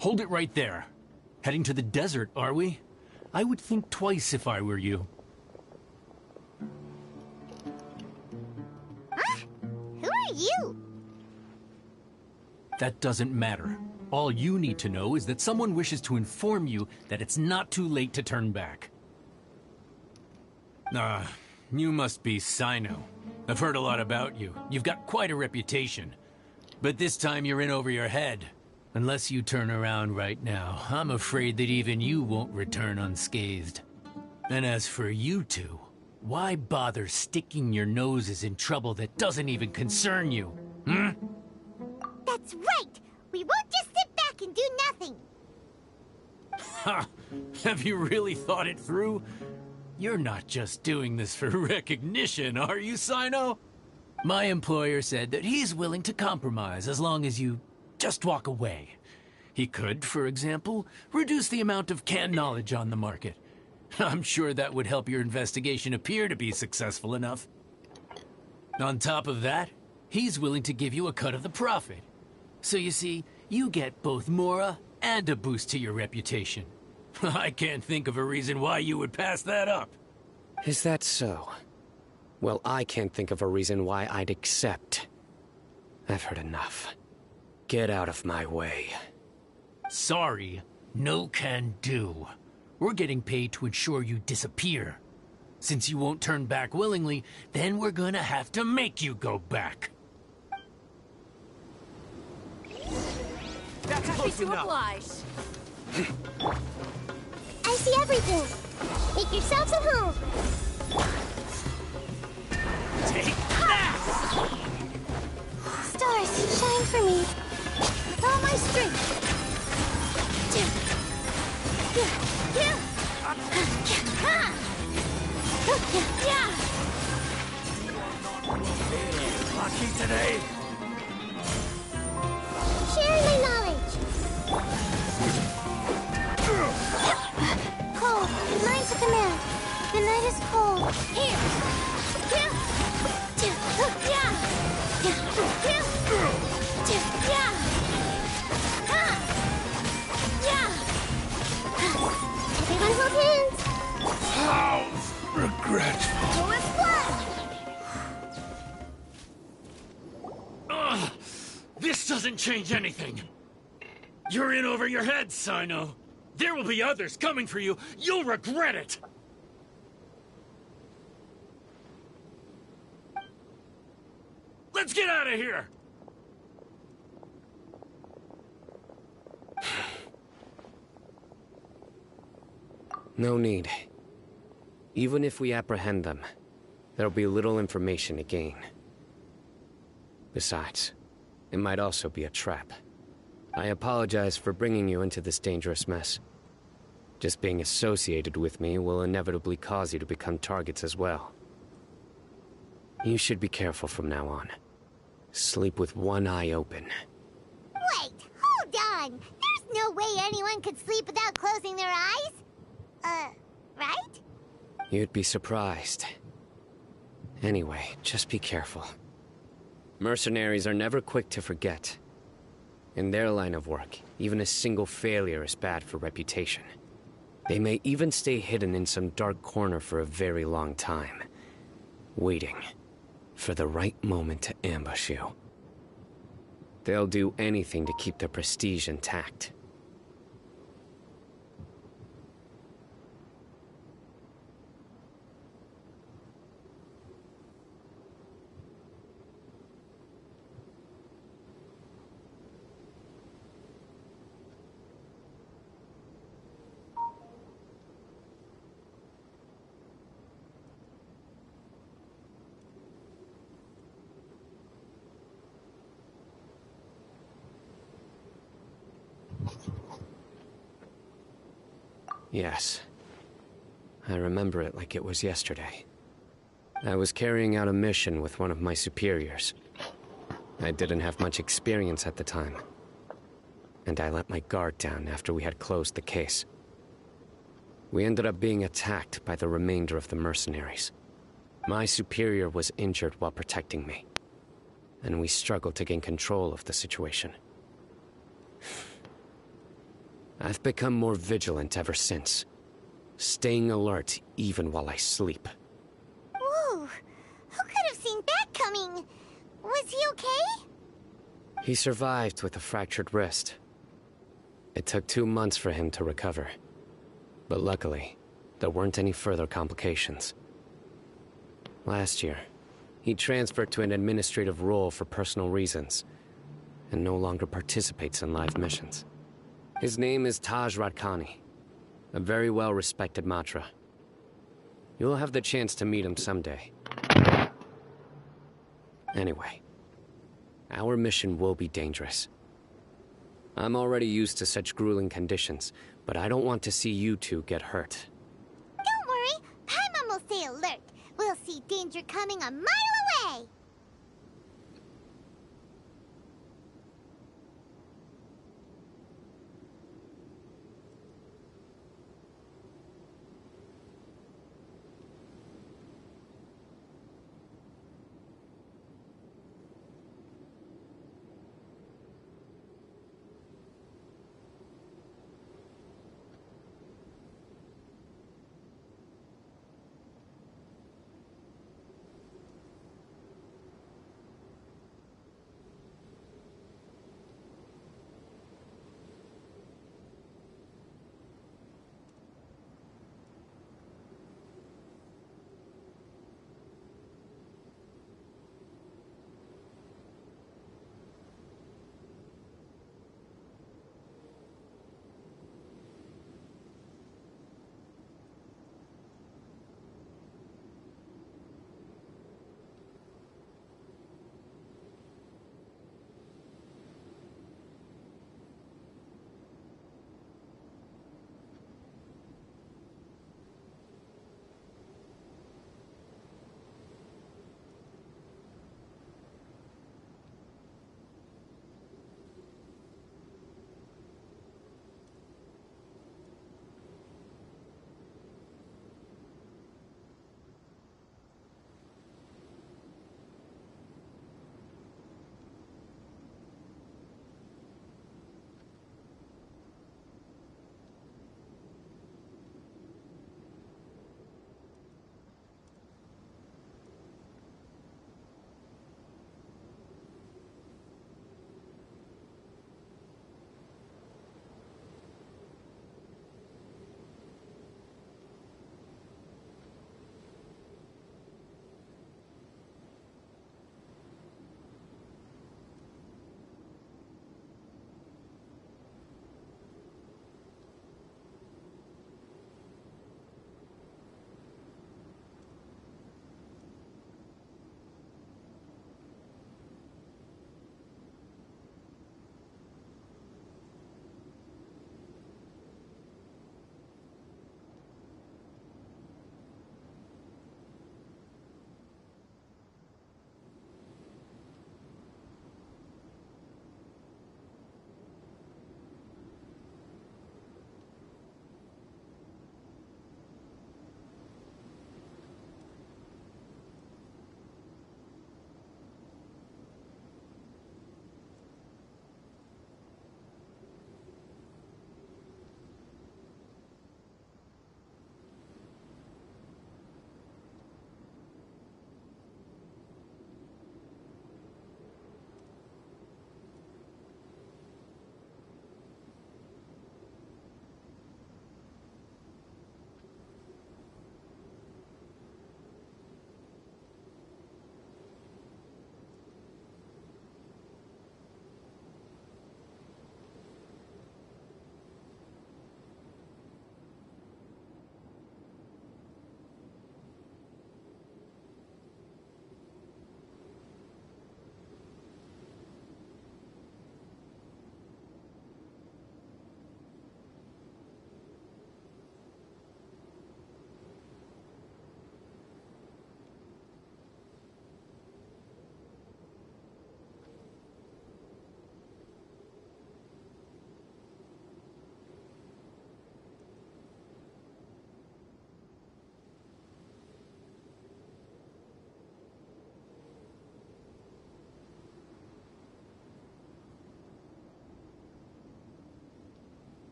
Hold it right there. Heading to the desert, are we? I would think twice if I were you. Huh? Who are you? That doesn't matter. All you need to know is that someone wishes to inform you that it's not too late to turn back. You must be Sino. I've heard a lot about you. You've got quite a reputation. But this time you're in over your head. Unless you turn around right now, I'm afraid that even you won't return unscathed. And as for you two, why bother sticking your noses in trouble that doesn't even concern you? Hmm? That's right! We won't just sit back and do nothing! Ha! Have you really thought it through? You're not just doing this for recognition, are you, Sino? My employer said that he's willing to compromise as long as you just walk away. He could, for example, reduce the amount of canned knowledge on the market. I'm sure that would help your investigation appear to be successful enough. On top of that, he's willing to give you a cut of the profit. So you see, you get both Mora and a boost to your reputation. I can't think of a reason why you would pass that up. Is that so? Well, I can't think of a reason why I'd accept. I've heard enough. Get out of my way. Sorry, no can do. We're getting paid to ensure you disappear. Since you won't turn back willingly, then we're gonna have to make you go back. That's Happy to oblige. I see everything! Make yourselves at home! Take that! Stars, shine for me! With all my strength! Lucky today. Share my knowledge! Cold, mine's a command. The night is cold. Here! Everyone hold hands! How regretful. So it's blood! This doesn't change anything. You're in over your head, Sino. There will be others coming for you. You'll regret it. Let's get out of here. No need. Even if we apprehend them, there'll be little information to gain. Besides, it might also be a trap. I apologize for bringing you into this dangerous mess. Just being associated with me will inevitably cause you to become targets as well. You should be careful from now on. Sleep with one eye open. Wait, hold on! There's no way anyone could sleep without closing their eyes! Right? You'd be surprised. Anyway, just be careful. Mercenaries are never quick to forget. In their line of work, even a single failure is bad for reputation. They may even stay hidden in some dark corner for a very long time, waiting for the right moment to ambush you. They'll do anything to keep their prestige intact. Yes. I remember it like it was yesterday. I was carrying out a mission with one of my superiors. I didn't have much experience at the time, and I let my guard down after we had closed the case. We ended up being attacked by the remainder of the mercenaries. My superior was injured while protecting me, and we struggled to gain control of the situation. I've become more vigilant ever since, staying alert even while I sleep. Whoa! Who could have seen that coming? Was he okay? He survived with a fractured wrist. It took 2 months for him to recover. But luckily, there weren't any further complications. Last year, he transferred to an administrative role for personal reasons, and no longer participates in live missions. His name is Taj Radkani, a very well-respected Matra. You'll have the chance to meet him someday. Anyway, our mission will be dangerous. I'm already used to such grueling conditions, but I don't want to see you two get hurt. Don't worry, Paimon will stay alert. We'll see danger coming a mile away.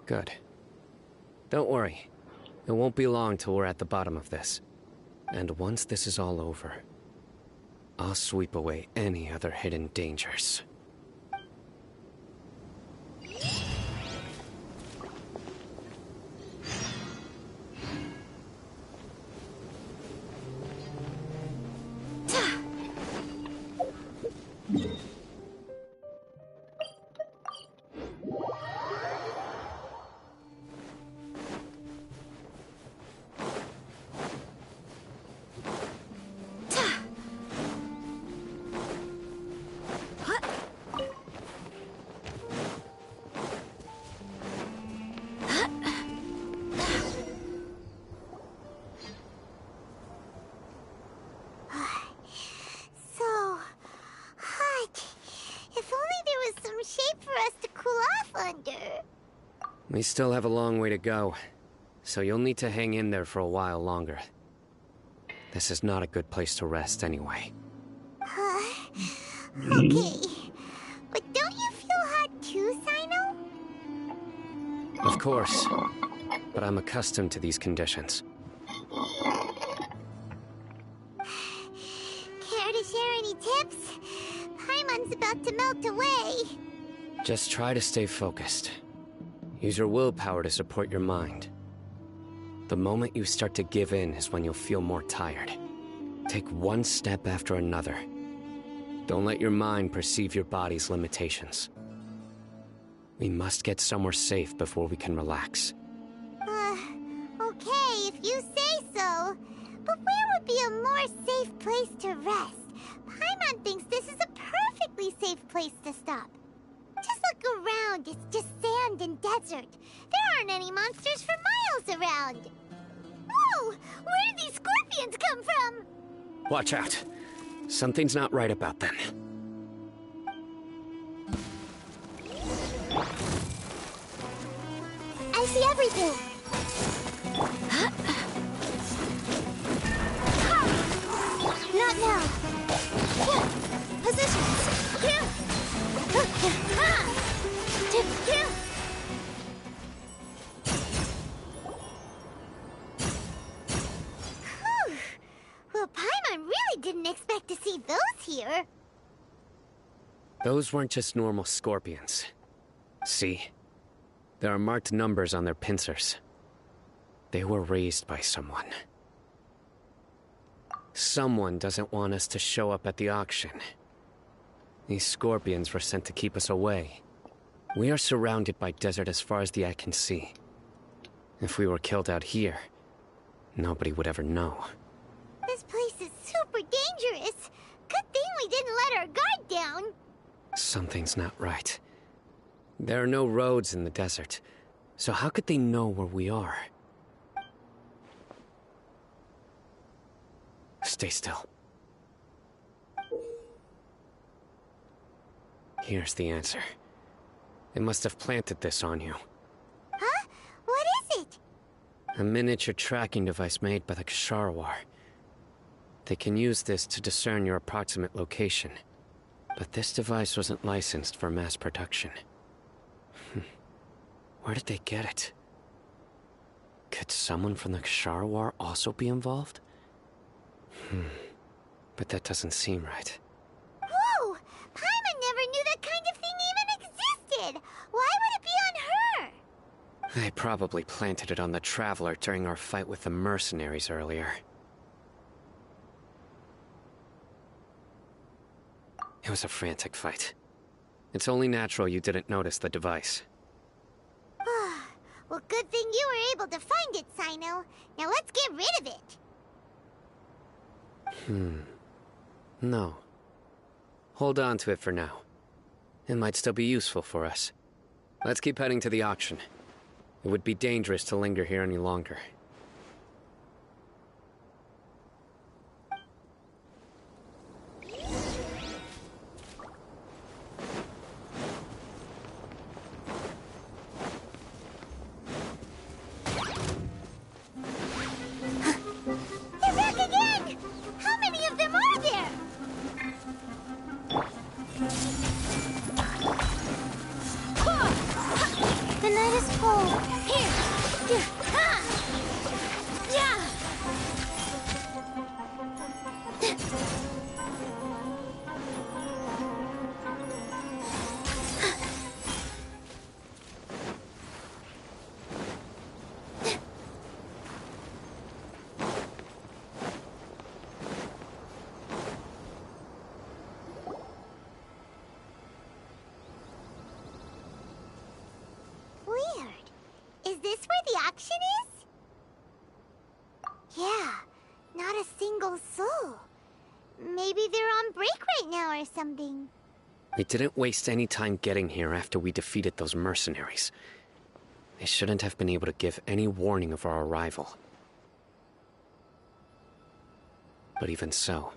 Good. Don't worry. It won't be long till we're at the bottom of this. And once this is all over, I'll sweep away any other hidden dangers. We still have a long way to go, so you'll need to hang in there for a while longer. This is not a good place to rest anyway. Okay. But don't you feel hot too, Sino? Of course, but I'm accustomed to these conditions. Care to share any tips? Paimon's about to melt away. Just try to stay focused. Use your willpower to support your mind. The moment you start to give in is when you'll feel more tired. Take one step after another. Don't let your mind perceive your body's limitations. We must get somewhere safe before we can relax. Okay, if you say so. But where would be a more safe place to rest? Paimon thinks this is a perfectly safe place to stop. Just look around, it's just sand and desert. There aren't any monsters for miles around. Whoa! Where did these scorpions come from? Watch out. Something's not right about them. I see everything. Not now. Positions. Well, Paimon really didn't expect to see those here. Those weren't just normal scorpions. See? There are marked numbers on their pincers. They were raised by someone. Someone doesn't want us to show up at the auction. These scorpions were sent to keep us away. We are surrounded by desert as far as the eye can see. If we were killed out here, nobody would ever know. This place is super dangerous. Good thing we didn't let our guard down. Something's not right. There are no roads in the desert, so how could they know where we are? Stay still. Here's the answer. It must have planted this on you. Huh? What is it? A miniature tracking device made by the Ksharawar. They can use this to discern your approximate location. But this device wasn't licensed for mass production. Where did they get it? Could someone from the Ksharawar also be involved? But that doesn't seem right. Whoa! Paimon never knew that kind of thing even existed! Why would it be on her? They probably planted it on the Traveler during our fight with the mercenaries earlier. It was a frantic fight. It's only natural you didn't notice the device. Well, good thing you were able to find it, Sino. Now let's get rid of it. No. Hold on to it for now. It might still be useful for us. Let's keep heading to the auction. It would be dangerous to linger here any longer. They're back again! How many of them are there? The Let us hold. Here. Here. Ha! Yeah. Weird. Is this where the action is? Yeah, not a single soul. Maybe they're on break right now or something. We didn't waste any time getting here after we defeated those mercenaries. They shouldn't have been able to give any warning of our arrival. But even so,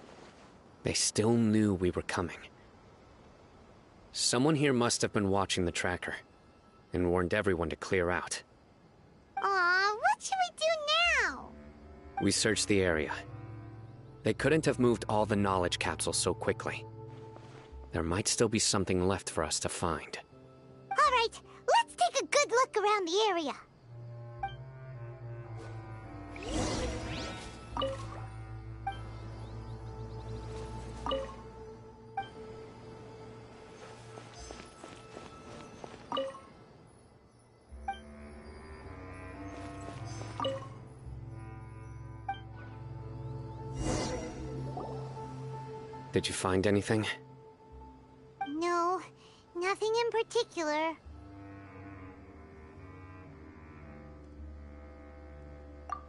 they still knew we were coming. Someone here must have been watching the tracker and warned everyone to clear out. Aw, what should we do now? We searched the area. They couldn't have moved all the knowledge capsules so quickly. There might still be something left for us to find. All right, let's take a good look around the area. Did you find anything? No, nothing in particular.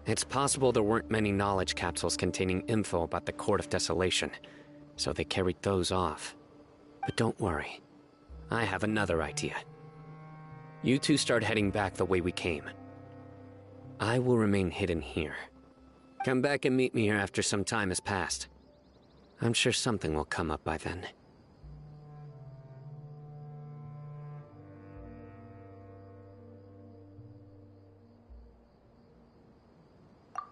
It's possible there weren't many knowledge capsules containing info about the Court of Desolation, so they carried those off. But don't worry. I have another idea. You two start heading back the way we came. I will remain hidden here. Come back and meet me here after some time has passed. I'm sure something will come up by then.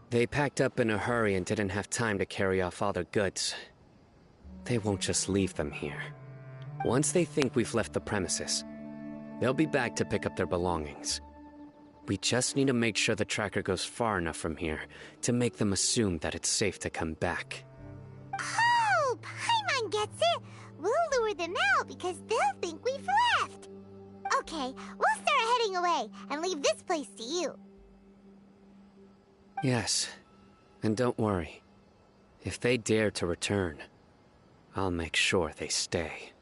They packed up in a hurry and didn't have time to carry off all their goods. They won't just leave them here. Once they think we've left the premises, they'll be back to pick up their belongings. We just need to make sure the tracker goes far enough from here to make them assume that it's safe to come back. Oh, Paimon gets it. We'll lure them out because they'll think we've left. Okay, we'll start heading away and leave this place to you. Yes, and don't worry. If they dare to return, I'll make sure they stay.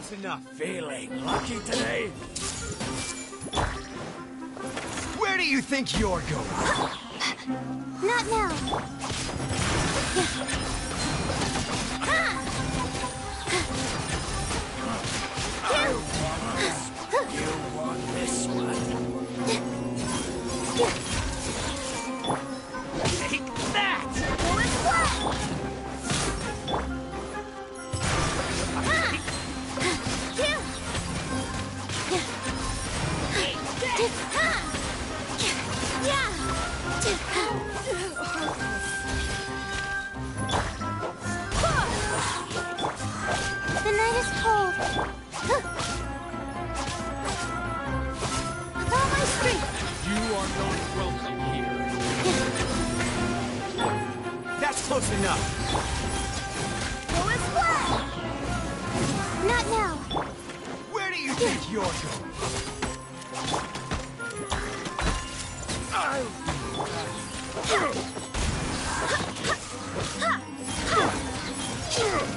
close enough. Feeling lucky today? Where do you think you're going? Not now. You want this one? Take that! The night is cold. With all my strength. You are not welcome here. That's close enough. Not now. Where do you think you're going?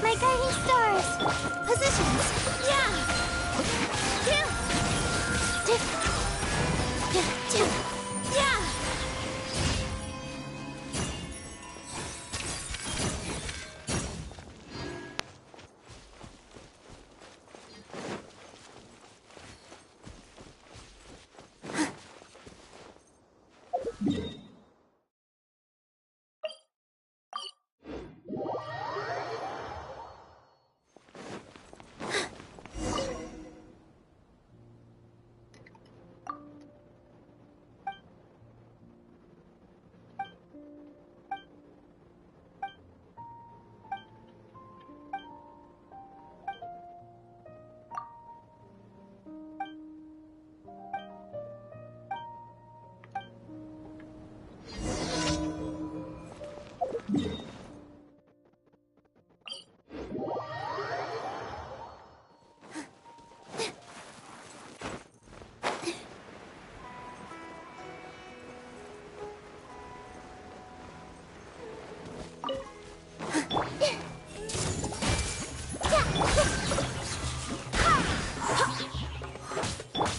My guiding stars. Positions. Yeah. Yeah.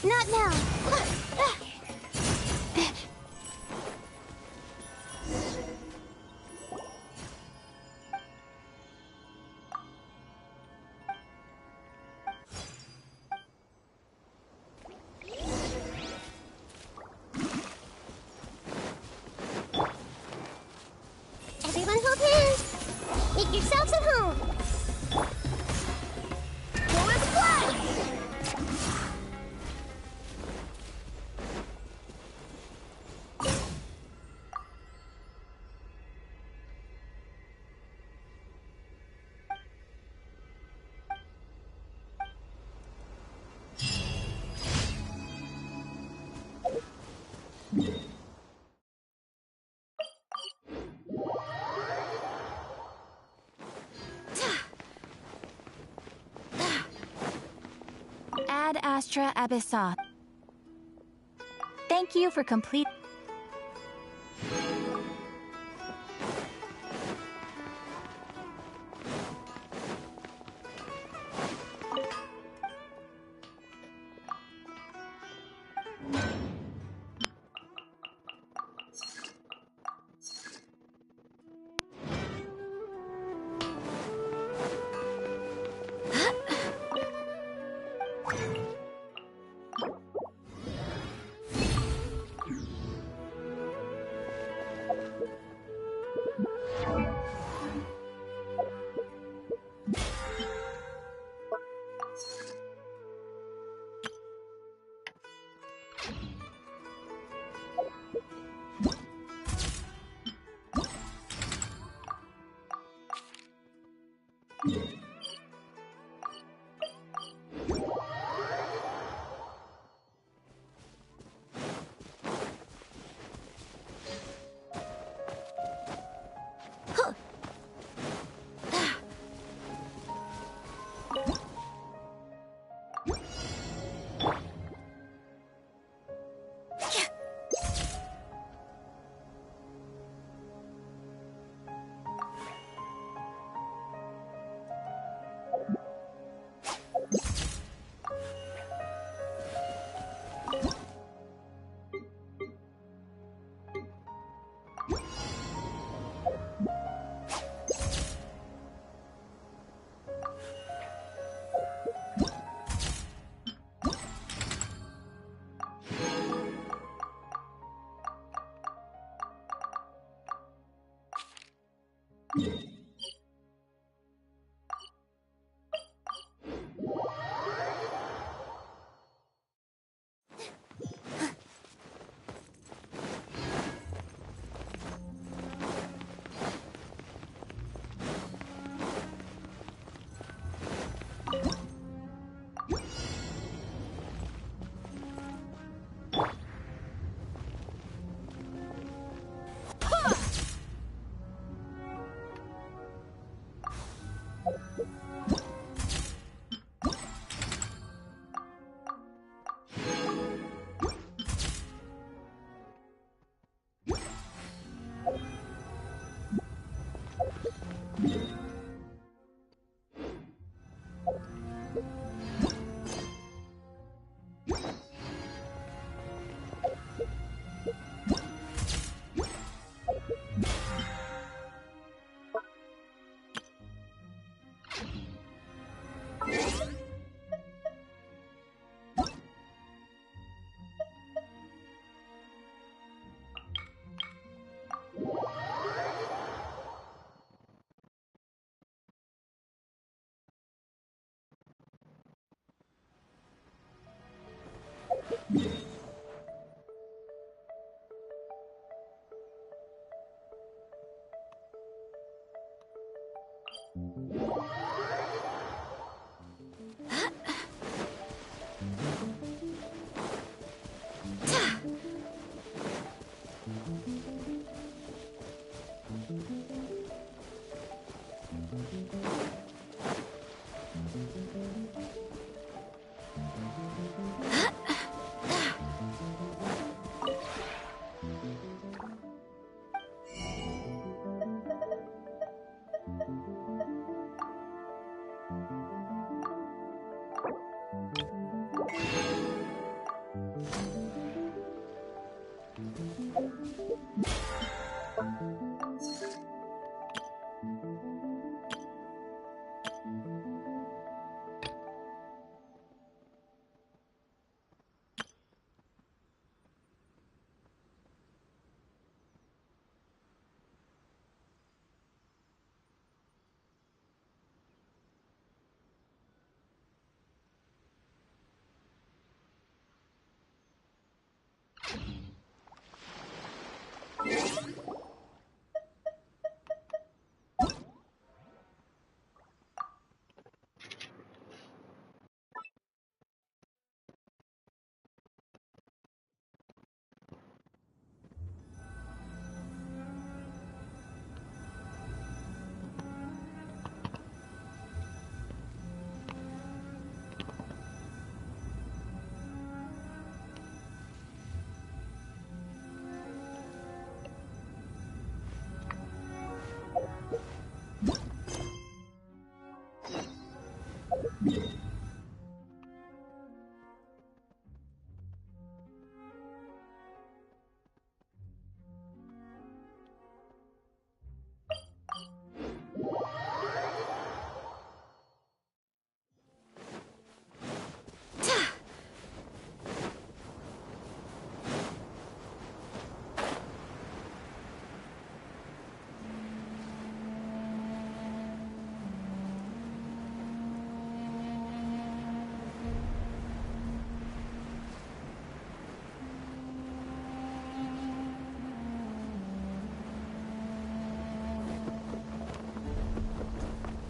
Not now. Everyone hold hands. Make yourselves at home. Lowest flag. Ad Astra Abyssa. Thank you for complete.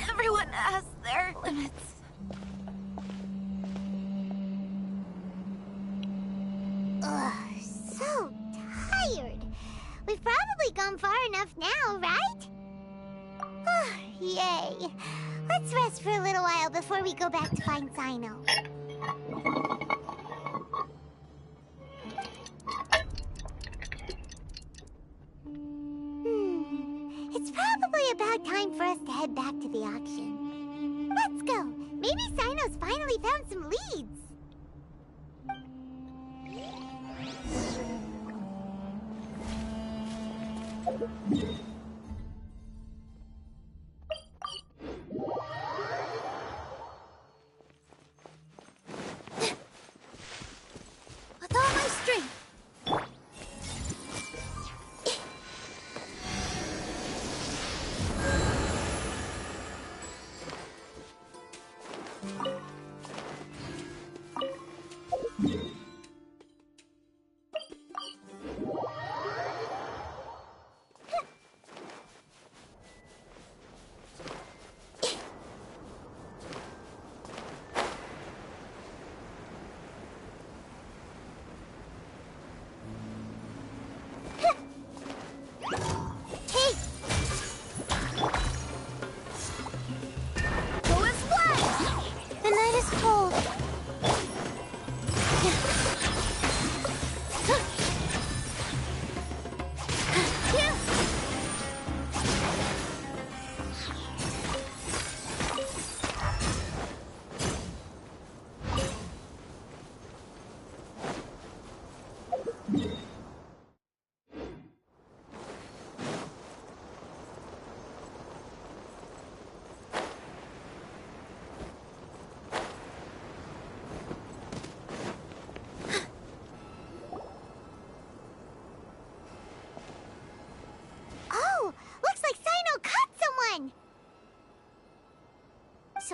Everyone has their limits. Ugh, so tired. We've probably gone far enough now, right? Yay. Let's rest for a little while before we go back to find Sino. It's probably about time for us to head back to the auction. Let's go. Maybe Sino's finally found some leads. With all my strength.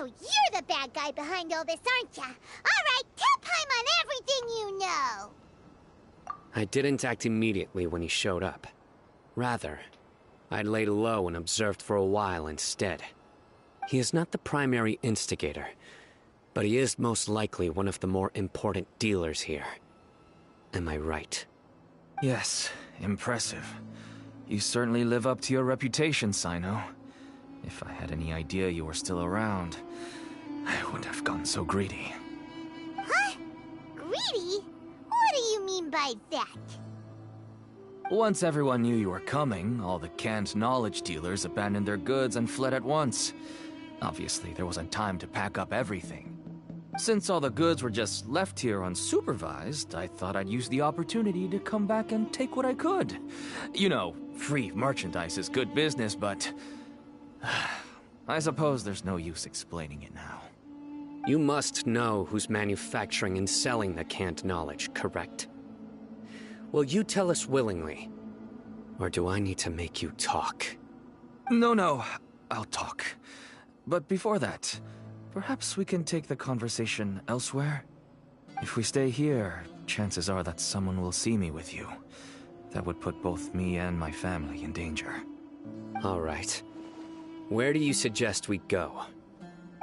So you're the bad guy behind all this, aren't ya? All right, tell Paimon everything you know. I didn't act immediately when he showed up. Rather, I laid low and observed for a while instead. He is not the primary instigator, but he is most likely one of the more important dealers here. Am I right? Yes, impressive. You certainly live up to your reputation, Sino. If I had any idea you were still around, I wouldn't have gotten so greedy. Huh? Greedy? What do you mean by that? Once everyone knew you were coming, all the canned knowledge dealers abandoned their goods and fled at once. Obviously, there wasn't time to pack up everything. Since all the goods were just left here unsupervised, I thought I'd use the opportunity to come back and take what I could. You know, free merchandise is good business, but I suppose there's no use explaining it now. You must know who's manufacturing and selling the canned knowledge, correct? Will you tell us willingly? Or do I need to make you talk? No, I'll talk. But before that, perhaps we can take the conversation elsewhere? If we stay here, chances are that someone will see me with you. That would put both me and my family in danger. All right. Where do you suggest we go?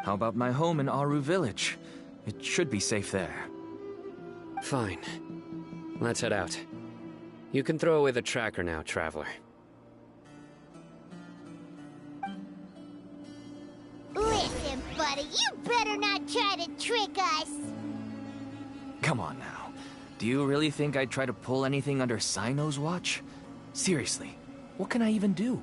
How about my home in Aru Village? It should be safe there. Fine. Let's head out. You can throw away the tracker now, traveler. Listen, buddy, you better not try to trick us. Come on now. Do you really think I'd try to pull anything under Sino's watch? Seriously, what can I even do?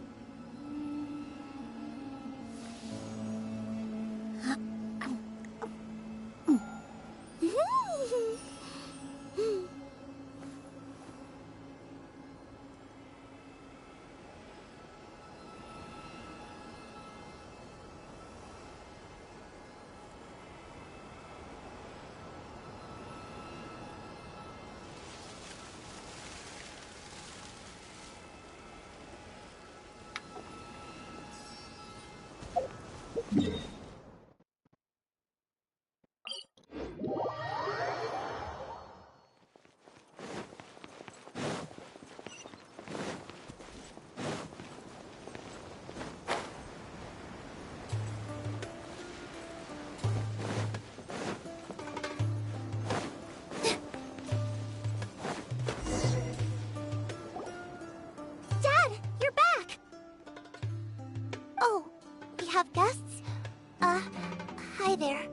Hi there.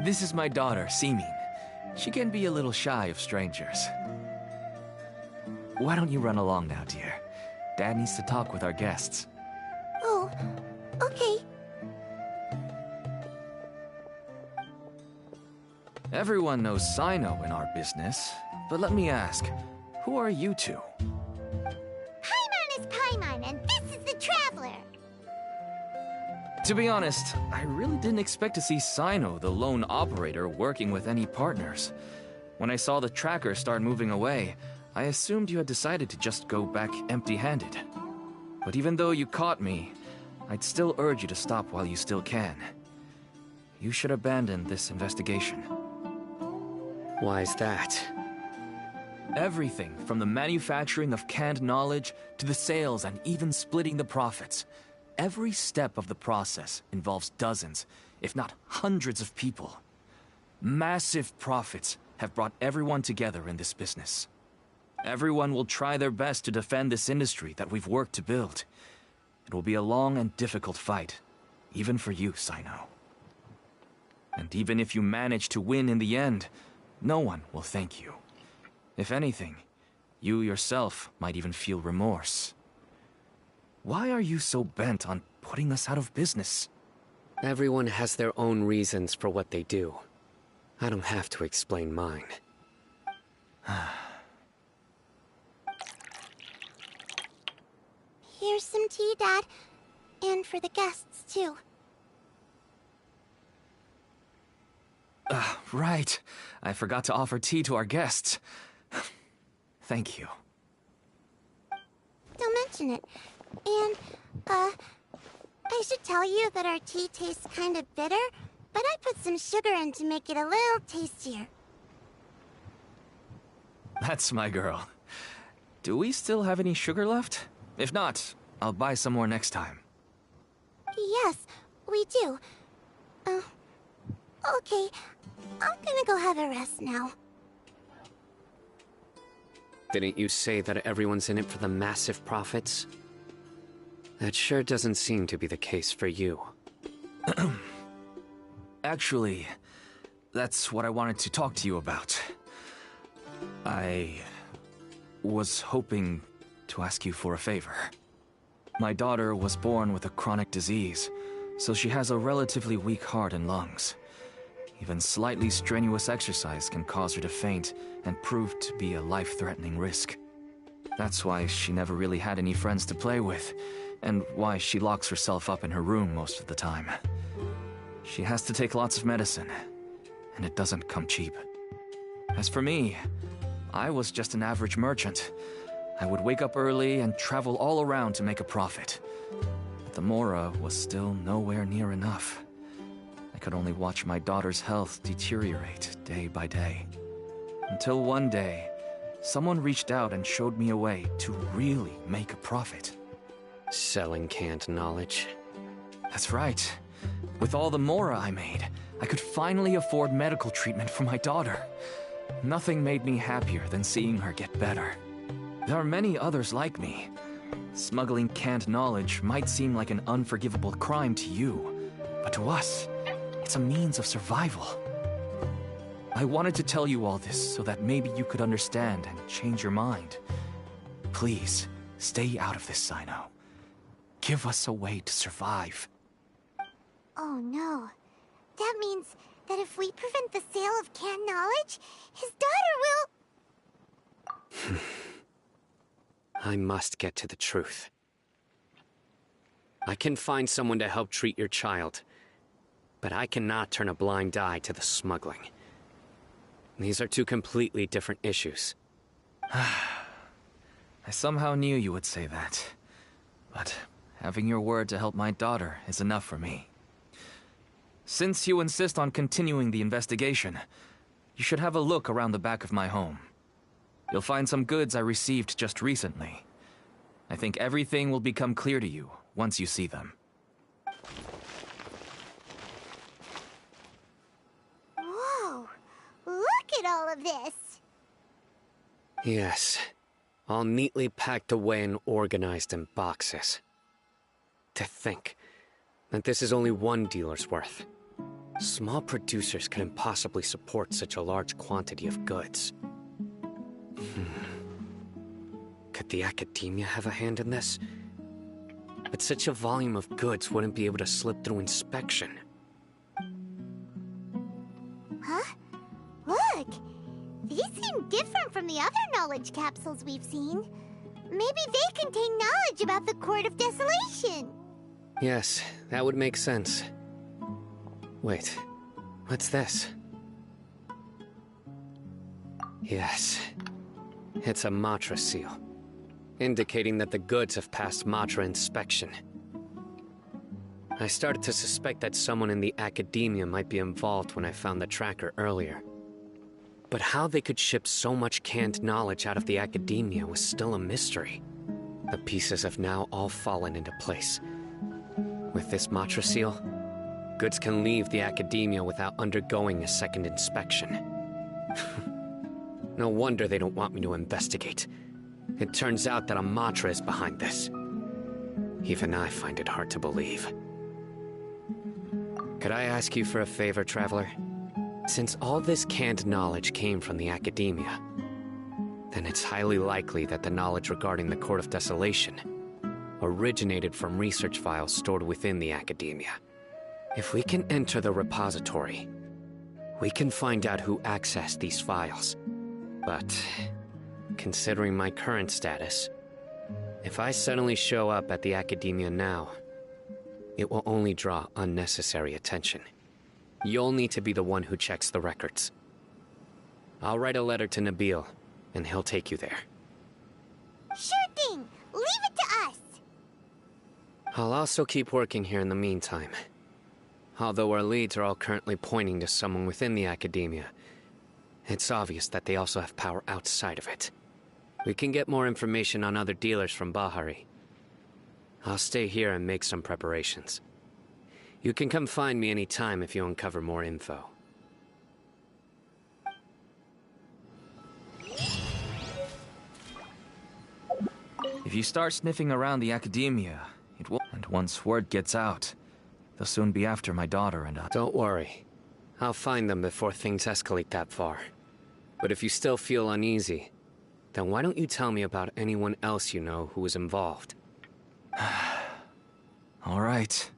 This is my daughter, Seemin. She can be a little shy of strangers. Why don't you run along now, dear? Dad needs to talk with our guests. Oh, okay. Everyone knows Sino in our business, but let me ask, who are you two? Paimon is Paimon, and this is the Traveler. To be honest, I really didn't expect to see Sino, the lone operator, working with any partners. When I saw the tracker start moving away, I assumed you had decided to just go back empty-handed. But even though you caught me, I'd still urge you to stop while you still can. You should abandon this investigation. Why is that? Everything from the manufacturing of canned knowledge to the sales and even splitting the profits. Every step of the process involves dozens, if not hundreds of people. Massive profits have brought everyone together in this business. Everyone will try their best to defend this industry that we've worked to build. It will be a long and difficult fight, even for you, Sino. And even if you manage to win in the end, no one will thank you. If anything, you yourself might even feel remorse. Why are you so bent on putting us out of business? Everyone has their own reasons for what they do. I don't have to explain mine. Here's some tea, Dad. And for the guests, too. Right. I forgot to offer tea to our guests. Thank you. Don't mention it. And, I should tell you that our tea tastes kind of bitter, but I put some sugar in to make it a little tastier. That's my girl. Do we still have any sugar left? If not, I'll buy some more next time. Yes, we do. Okay. I'm gonna go have a rest now. Didn't you say that everyone's in it for the massive profits? That sure doesn't seem to be the case for you. Actually, that's what I wanted to talk to you about. I was hoping to ask you for a favor. My daughter was born with a chronic disease, so she has a relatively weak heart and lungs. Even slightly strenuous exercise can cause her to faint and prove to be a life-threatening risk. That's why she never really had any friends to play with, and why she locks herself up in her room most of the time. She has to take lots of medicine, and it doesn't come cheap. As for me, I was just an average merchant. I would wake up early and travel all around to make a profit. But the Mora was still nowhere near enough. I could only watch my daughter's health deteriorate day by day. Until one day, someone reached out and showed me a way to really make a profit. Selling canned knowledge? That's right. With all the Mora I made, I could finally afford medical treatment for my daughter. Nothing made me happier than seeing her get better. There are many others like me. Smuggling canned knowledge might seem like an unforgivable crime to you, but to us, it's a means of survival. I wanted to tell you all this so that maybe you could understand and change your mind. Please, stay out of this, Sino. Give us a way to survive. Oh no. That means that if we prevent the sale of canned knowledge, his daughter will... I must get to the truth. I can find someone to help treat your child, but I cannot turn a blind eye to the smuggling. These are two completely different issues. I somehow knew you would say that. But having your word to help my daughter is enough for me. Since you insist on continuing the investigation, you should have a look around the back of my home. You'll find some goods I received just recently. I think everything will become clear to you once you see them. Whoa! Look at all of this! Yes, all neatly packed away and organized in boxes. To think that this is only one dealer's worth. Small producers couldn't possibly support such a large quantity of goods. Could the academia have a hand in this? But such a volume of goods wouldn't be able to slip through inspection. Huh? Look! These seem different from the other knowledge capsules we've seen. Maybe they contain knowledge about the Court of Desolation. Yes, that would make sense. Wait, what's this? Yes, it's a Matra seal, indicating that the goods have passed Matra inspection. I started to suspect that someone in the academia might be involved when I found the tracker earlier. But how they could ship so much canned knowledge out of the academia was still a mystery. The pieces have now all fallen into place. With this Matra seal, goods can leave the academia without undergoing a second inspection. No wonder they don't want me to investigate. It turns out that a Matra is behind this. Even I find it hard to believe. Could I ask you for a favor, Traveler? Since all this canned knowledge came from the academia, then it's highly likely that the knowledge regarding the Court of Desolation originated from research files stored within the academia. If we can enter the repository, we can find out who accessed these files. But, considering my current status, if I suddenly show up at the academia now, it will only draw unnecessary attention. You'll need to be the one who checks the records. I'll write a letter to Nabil, and he'll take you there. Sure thing! Leave it to us! I'll also keep working here in the meantime. Although our leads are all currently pointing to someone within the academia, it's obvious that they also have power outside of it. We can get more information on other dealers from Bahari. I'll stay here and make some preparations. You can come find me anytime if you uncover more info. If you start sniffing around the academia, it will. And once word gets out, they'll soon be after my daughter and I. Don't worry. I'll find them before things escalate that far. But if you still feel uneasy, then why don't you tell me about anyone else you know who was involved? All right.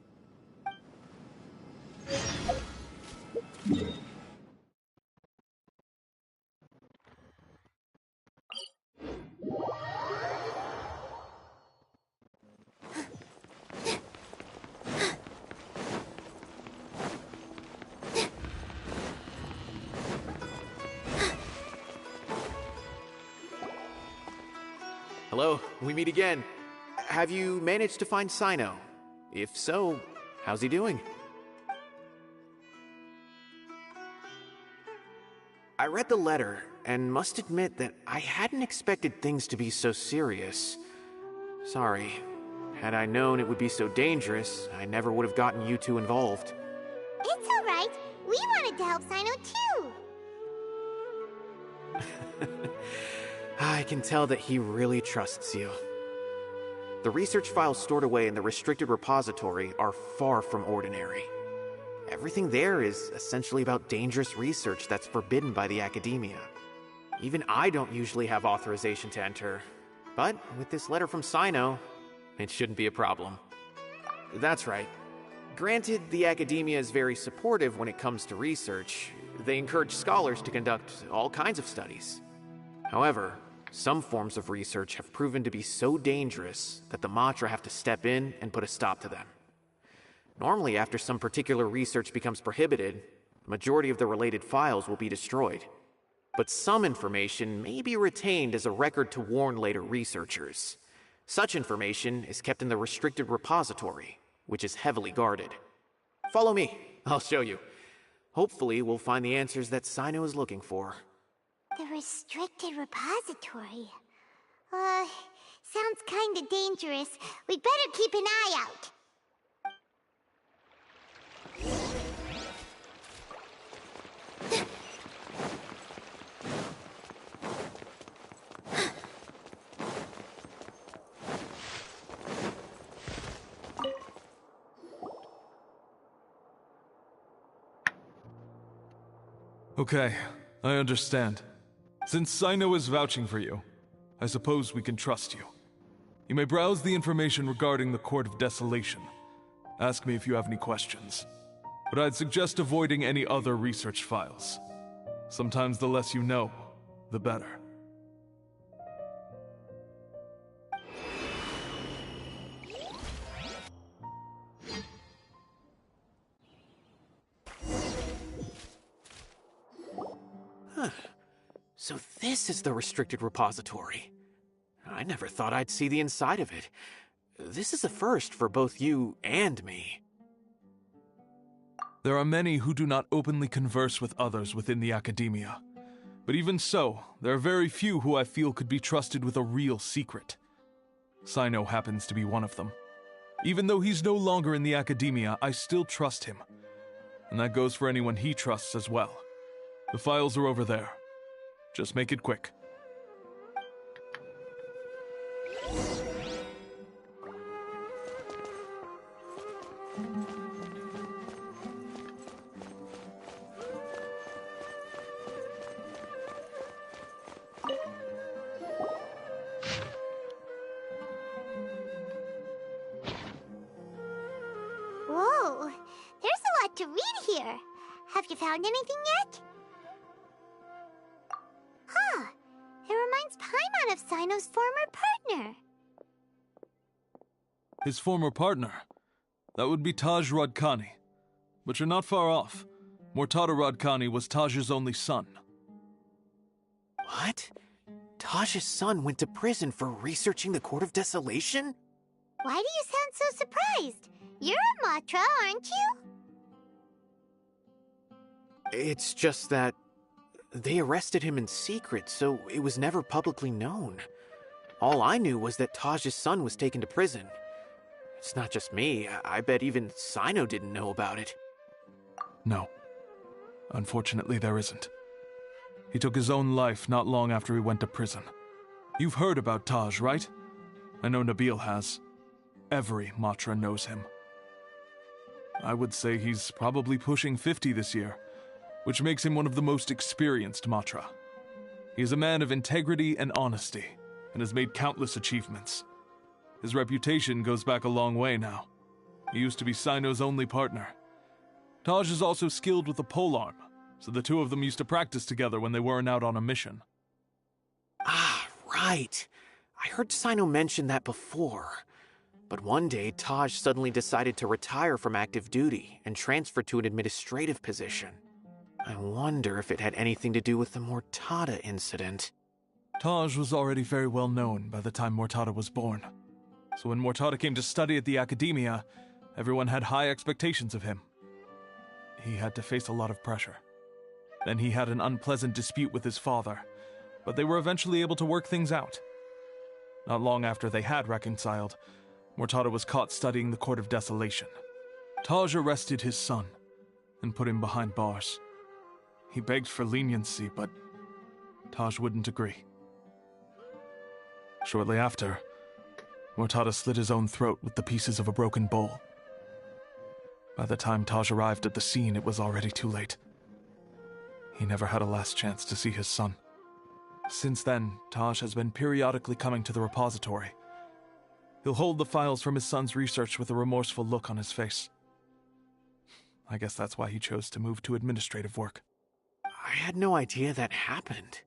Hello, we meet again. Have you managed to find Sino? If so, how's he doing? I read the letter and must admit that I hadn't expected things to be so serious. Sorry. Had I known it would be so dangerous, I never would have gotten you two involved. It's all right. We wanted to help Sino too. I can tell that he really trusts you. The research files stored away in the restricted repository are far from ordinary. Everything there is essentially about dangerous research that's forbidden by the academia. Even I don't usually have authorization to enter, but with this letter from Sino, it shouldn't be a problem. That's right. Granted, the academia is very supportive when it comes to research. They encourage scholars to conduct all kinds of studies. However, some forms of research have proven to be so dangerous that the Matra have to step in and put a stop to them. Normally, after some particular research becomes prohibited, the majority of the related files will be destroyed. But some information may be retained as a record to warn later researchers. Such information is kept in the restricted repository, which is heavily guarded. Follow me, I'll show you. Hopefully, we'll find the answers that Sino is looking for. The restricted repository. Sounds kinda dangerous. We'd better keep an eye out. Okay, I understand. Since Sino is vouching for you, I suppose we can trust you. You may browse the information regarding the Court of Desolation. Ask me if you have any questions. But I'd suggest avoiding any other research files. Sometimes the less you know, the better. So this is the restricted repository. I never thought I'd see the inside of it. This is a first for both you and me. There are many who do not openly converse with others within the academia. But even so, there are very few who I feel could be trusted with a real secret. Sino happens to be one of them. Even though he's no longer in the academia, I still trust him. And that goes for anyone he trusts as well. The files are over there. Just make it quick. Whoa, there's a lot to read here. Have you found anything yet? Huh, it reminds Paimon of Sino's former partner. His former partner? That would be Taj Radkani. But you're not far off. Mortada Radkani was Taj's only son. What? Taj's son went to prison for researching the Court of Desolation? Why do you sound so surprised? You're a Matra, aren't you? It's just that they arrested him in secret, so it was never publicly known. All I knew was that Taj's son was taken to prison. It's not just me. I bet even Sino didn't know about it. No. Unfortunately, there isn't. He took his own life not long after he went to prison. You've heard about Taj, right? I know Nabil has. Every Matra knows him. I would say he's probably pushing 50 this year, which makes him one of the most experienced Matra. He is a man of integrity and honesty, and has made countless achievements. His reputation goes back a long way now. He used to be Sino's only partner. Taj is also skilled with the polearm, so the two of them used to practice together when they weren't out on a mission. Ah, right. I heard Sino mention that before. But one day, Taj suddenly decided to retire from active duty and transfer to an administrative position. I wonder if it had anything to do with the Mortada incident. Taj was already very well known by the time Mortada was born. So when Mortada came to study at the academia, everyone had high expectations of him. He had to face a lot of pressure. Then he had an unpleasant dispute with his father, but they were eventually able to work things out. Not long after they had reconciled, Mortada was caught studying the Court of Desolation. Taj arrested his son and put him behind bars. He begged for leniency, but Taj wouldn't agree. Shortly after, Mortada slit his own throat with the pieces of a broken bowl. By the time Taj arrived at the scene, it was already too late. He never had a last chance to see his son. Since then, Taj has been periodically coming to the repository. He'll hold the files from his son's research with a remorseful look on his face. I guess that's why he chose to move to administrative work. I had no idea that happened.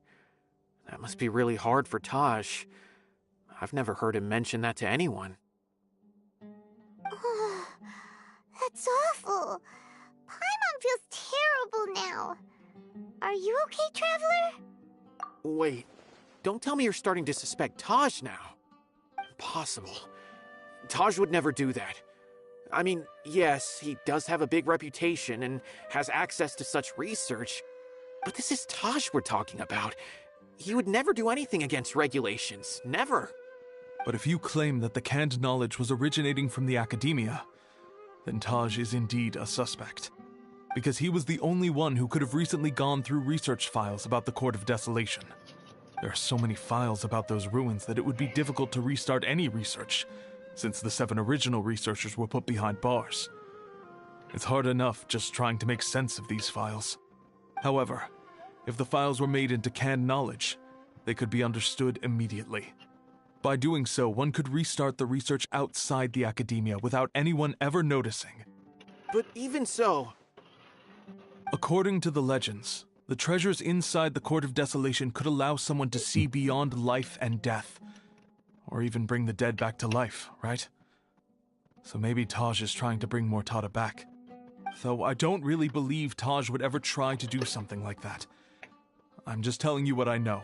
That must be really hard for Taj. I've never heard him mention that to anyone. Oh, that's awful. Paimon feels terrible now. Are you okay, Traveler? Wait, don't tell me you're starting to suspect Taj now. Impossible. Taj would never do that. I mean, yes, he does have a big reputation and has access to such research, but this is Taj we're talking about. He would never do anything against regulations. Never. But if you claim that the canned knowledge was originating from the academia, then Taj is indeed a suspect. Because he was the only one who could have recently gone through research files about the Court of Desolation. There are so many files about those ruins that it would be difficult to restart any research, since the 7 original researchers were put behind bars. It's hard enough just trying to make sense of these files. However, if the files were made into canned knowledge, they could be understood immediately. By doing so, one could restart the research outside the academia without anyone ever noticing. But even so... According to the legends, the treasures inside the Court of Desolation could allow someone to see beyond life and death. Or even bring the dead back to life, right? So maybe Taj is trying to bring Mortada back. Though I don't really believe Taj would ever try to do something like that. I'm just telling you what I know.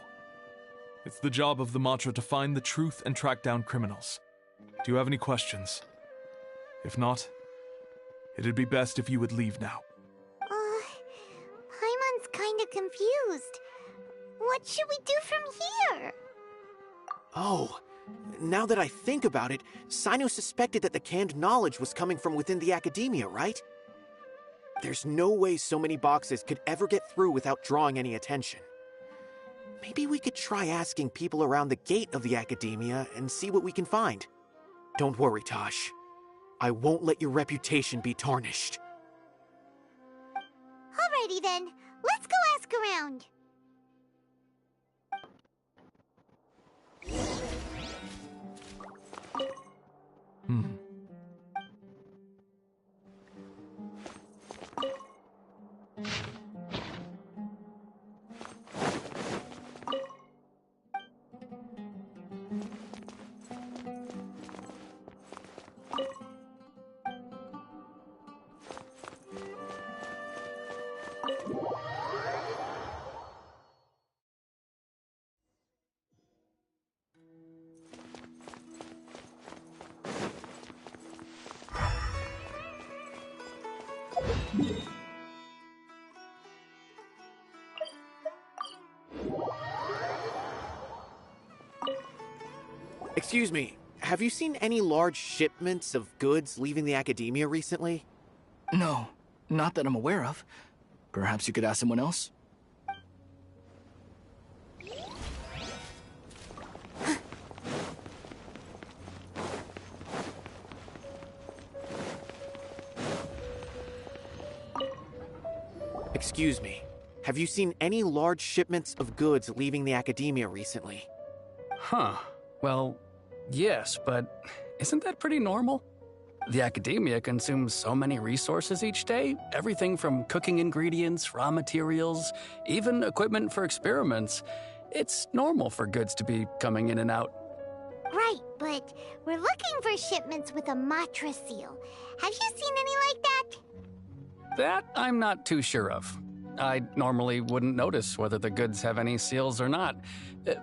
It's the job of the Matra to find the truth and track down criminals. Do you have any questions? If not, it'd be best if you would leave now. Paimon's kinda confused. What should we do from here? Oh, now that I think about it, Sino suspected that the canned knowledge was coming from within the academia, right? There's no way so many boxes could ever get through without drawing any attention. Maybe we could try asking people around the gate of the academia and see what we can find. Don't worry, Tosh. I won't let your reputation be tarnished. Alrighty then, let's go ask around. Excuse me, have you seen any large shipments of goods leaving the academia recently? No, not that I'm aware of. Perhaps you could ask someone else? Excuse me, have you seen any large shipments of goods leaving the academia recently? Huh. Well, yes, but isn't that pretty normal? The academia consumes so many resources each day, everything from cooking ingredients, raw materials, even equipment for experiments. It's normal for goods to be coming in and out. Right, but we're looking for shipments with a Matra seal. Have you seen any like that? That I'm not too sure of. I normally wouldn't notice whether the goods have any seals or not.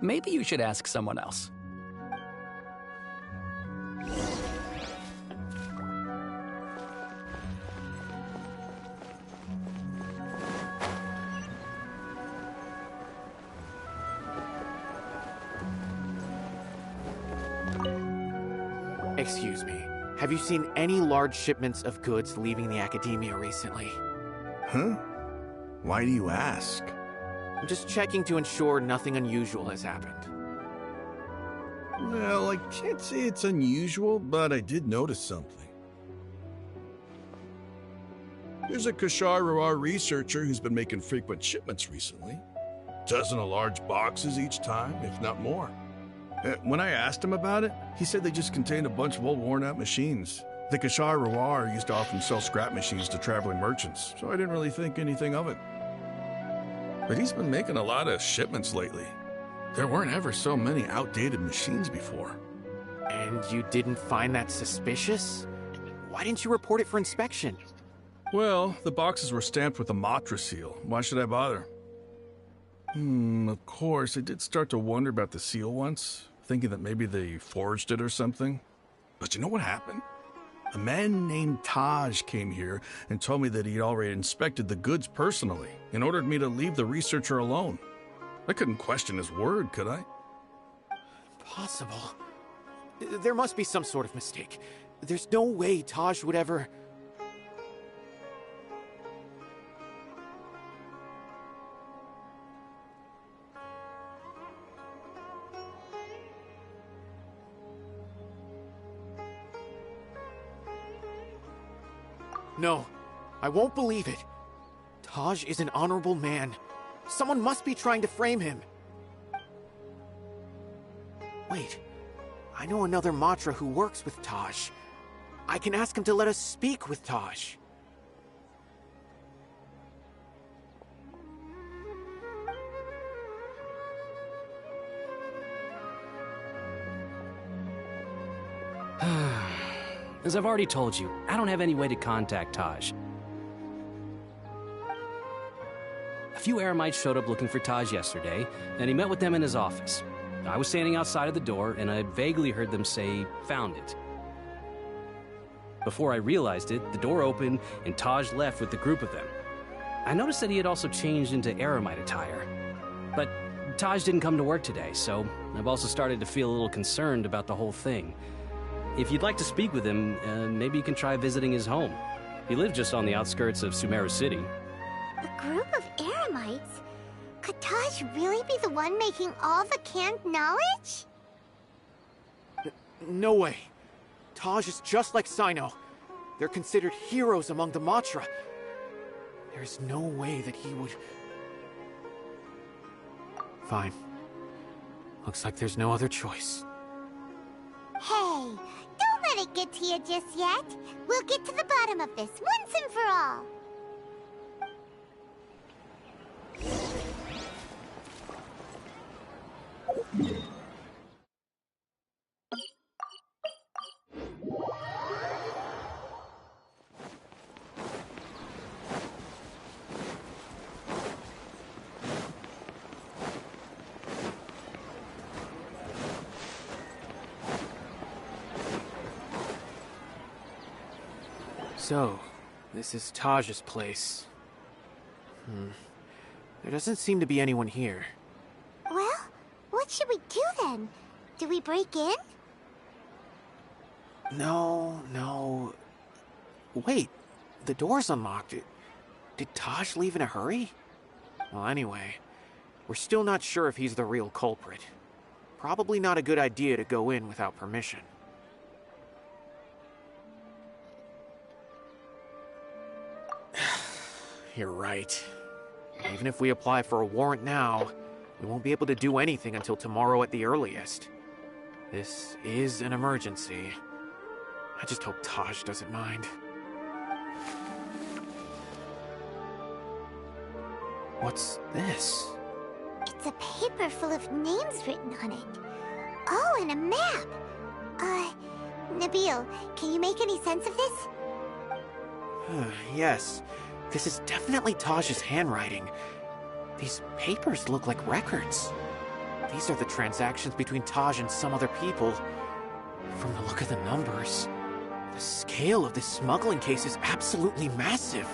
Maybe you should ask someone else. Excuse me, have you seen any large shipments of goods leaving the academia recently? Huh? Why do you ask? I'm just checking to ensure nothing unusual has happened. Well, I can't say it's unusual, but I did notice something. There's a Kashar researcher who's been making frequent shipments recently. Dozen of large boxes each time, if not more. When I asked him about it, he said they just contained a bunch of old worn-out machines. The Kashar used to often sell scrap machines to traveling merchants, so I didn't really think anything of it. But he's been making a lot of shipments lately. There weren't ever so many outdated machines before. And you didn't find that suspicious? Why didn't you report it for inspection? Well, the boxes were stamped with a Matra seal. Why should I bother? Of course, I did start to wonder about the seal once, thinking that maybe they forged it or something. But you know what happened? A man named Taj came here and told me that he'd already inspected the goods personally and ordered me to leave the researcher alone. I couldn't question his word, could I? Possible. There must be some sort of mistake. There's no way Taj would ever... No, I won't believe it. Taj is an honorable man. Someone must be trying to frame him. Wait, I know another Matra who works with Taj. I can ask him to let us speak with Taj. As I've already told you, I don't have any way to contact Taj. A few Eremites showed up looking for Taj yesterday, and he met with them in his office. I was standing outside of the door, and I vaguely heard them say, "Found it." Before I realized it, the door opened, and Taj left with the group of them. I noticed that he had also changed into Eremite attire. But Taj didn't come to work today, so I've also started to feel a little concerned about the whole thing. If you'd like to speak with him, maybe you can try visiting his home. He lives just on the outskirts of Sumeru City. A group of Eremites? Could Taj really be the one making all the canned knowledge? No way. Taj is just like Sino. They're considered heroes among the Matra. There's no way that he would... Fine. Looks like there's no other choice. Hey, don't let it get to you just yet. We'll get to the bottom of this once and for all. So, this is Taj's place. There doesn't seem to be anyone here. Well, what should we do then? Do we break in? No. Wait, the door's unlocked. Did Taj leave in a hurry? Well, anyway, we're still not sure if he's the real culprit. Probably not a good idea to go in without permission. You're right. Even if we apply for a warrant now, we won't be able to do anything until tomorrow at the earliest. This is an emergency. I just hope Taj doesn't mind. What's this? It's a paper full of names written on it. Oh, and a map! Nabil, can you make any sense of this? Yes, this is definitely Taj's handwriting. These papers look like records. These are the transactions between Taj and some other people. From the look of the numbers, the scale of this smuggling case is absolutely massive.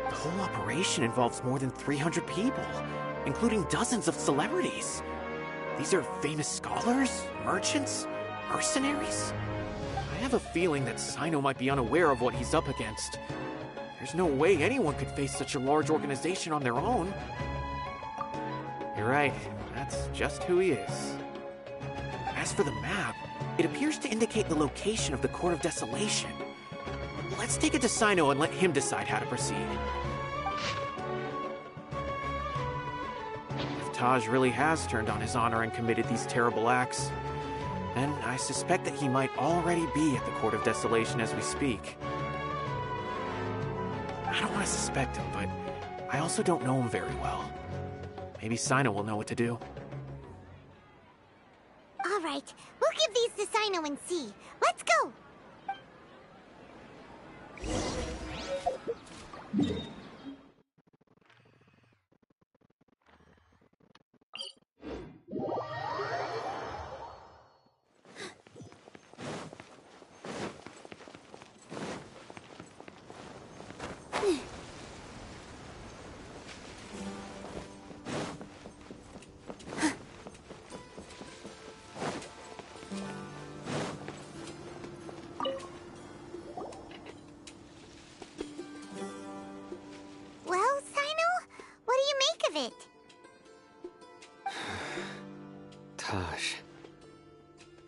The whole operation involves more than 300 people, including dozens of celebrities. These are famous scholars, merchants, mercenaries. I have a feeling that Sino might be unaware of what he's up against. There's no way anyone could face such a large organization on their own. You're right, that's just who he is. As for the map, it appears to indicate the location of the Court of Desolation. Let's take it to Sino and let him decide how to proceed. If Taj really has turned on his honor and committed these terrible acts, then I suspect that he might already be at the Court of Desolation as we speak. I don't want to suspect him, but I also don't know him very well. Maybe Sino will know what to do. All right, we'll give these to Sino and see. Let's go! Taj.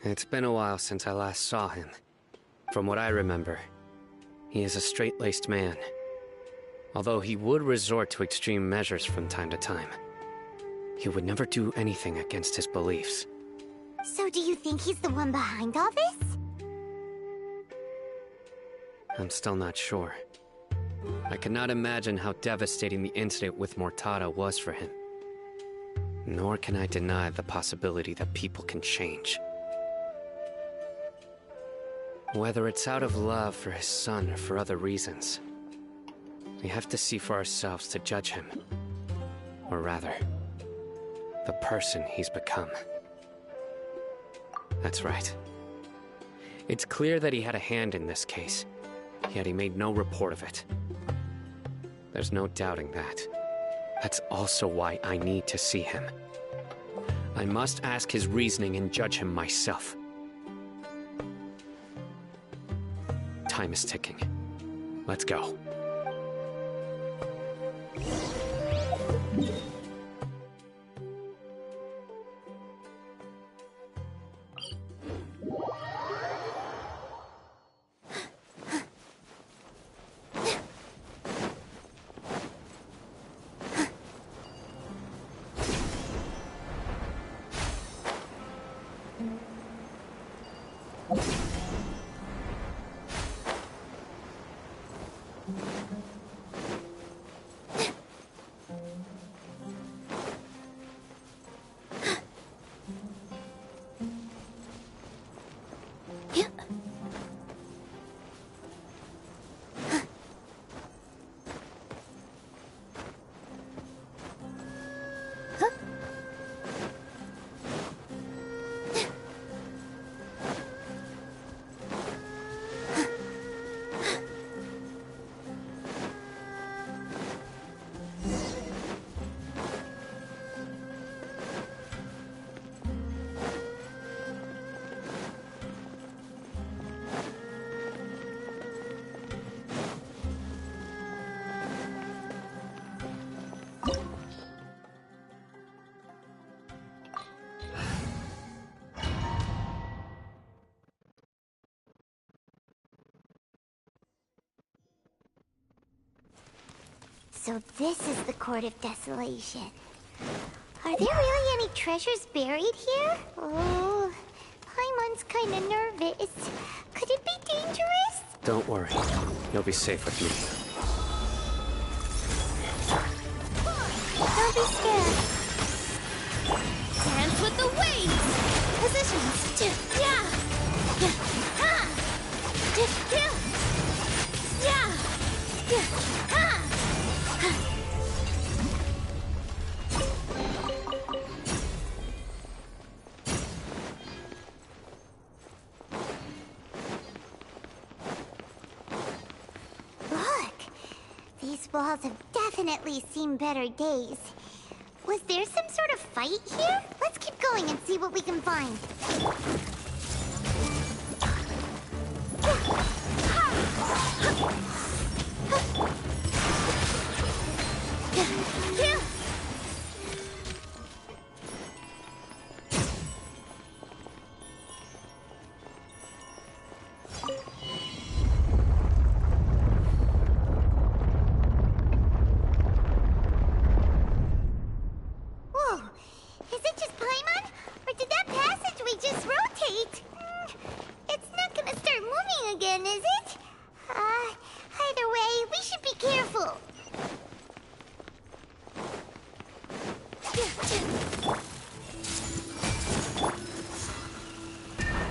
It's been a while since I last saw him. From what I remember, he is a straight-laced man. Although he would resort to extreme measures from time to time, he would never do anything against his beliefs. So do you think he's the one behind all this? I'm still not sure. I cannot imagine how devastating the incident with Mortada was for him. Nor can I deny the possibility that people can change. Whether it's out of love for his son or for other reasons, we have to see for ourselves to judge him. Or rather, the person he's become. That's right. It's clear that he had a hand in this case, yet he made no report of it. There's no doubting that. That's also why I need to see him. I must ask his reasoning and judge him myself. Time is ticking. Let's go. So this is the Court of Desolation. Are there really any treasures buried here? Oh, Paimon's kinda nervous. Could it be dangerous? Don't worry. You'll be safe with me. Don't be scared. Dance with the waves! Positions! Yeah! Yeah! Ha! Yeah! Yeah! Yeah! Ha! Look! These walls have definitely seen better days. Was there some sort of fight here? Let's keep going and see what we can find. Whoa! Is it just Paimon? Or did that passageway just rotate? It's not gonna start moving again, is it? Either way, we should be careful.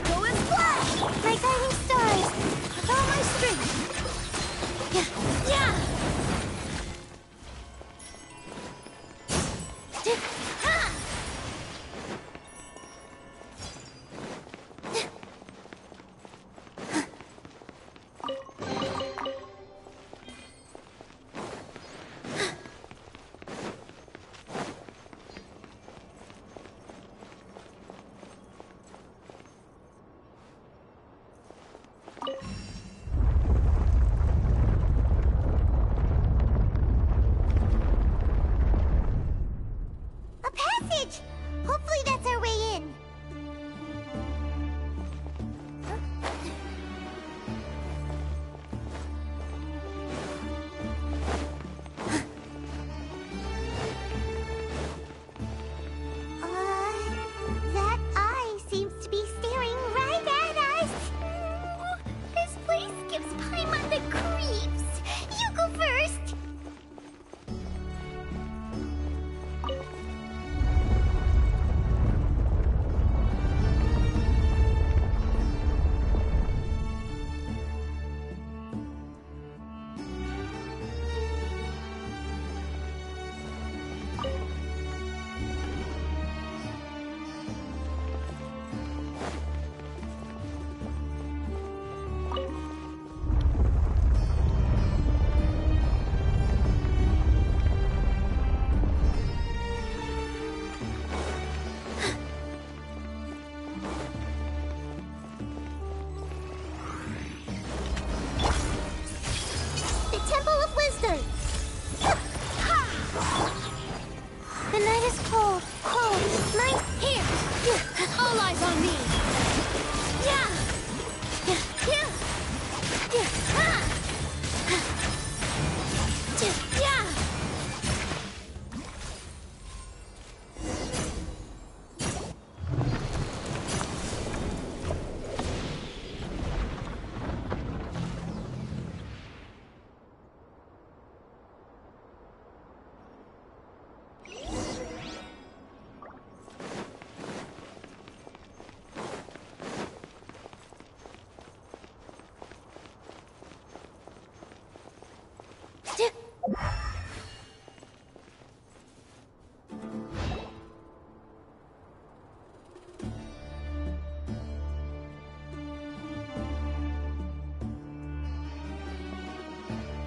Go and flash! Like guiding stars, with all my strength. Yeah, yeah! Ha! A passage! Hopefully that's our way in. That eye seems to be staring right at us. This place gives Paimon the creeps. You go first. The Temple of Wisdom! The night is cold, cold. Night here! All eyes on me! Yeah! Yeah! Yeah! Yeah!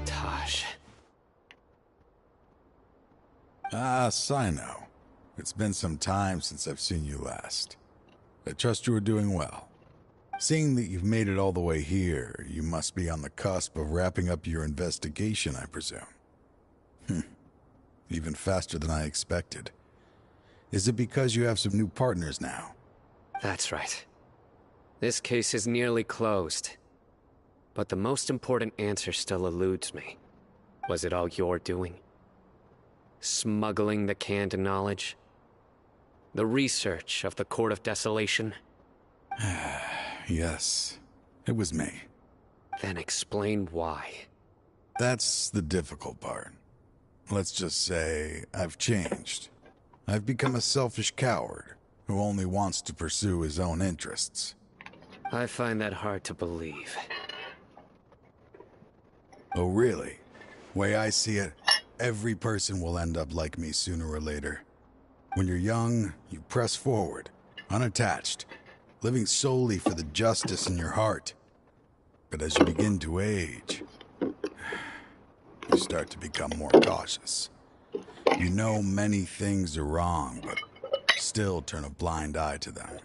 Taj. Ah, Sino. It's been some time since I've seen you last. I trust you are doing well. Seeing that you've made it all the way here, you must be on the cusp of wrapping up your investigation, I presume. Even faster than I expected. Is it because you have some new partners now? That's right. This case is nearly closed. But the most important answer still eludes me. Was it all your doing? Smuggling the canned knowledge? The research of the Court of Desolation? Yes, it was me. Then explain why. That's the difficult part. Let's just say I've changed. I've become a selfish coward who only wants to pursue his own interests. I find that hard to believe. Oh, really? Way I see it, every person will end up like me sooner or later. When you're young, you press forward, unattached, living solely for the justice in your heart. But as you begin to age, you start to become more cautious. You know many things are wrong, but still turn a blind eye to them.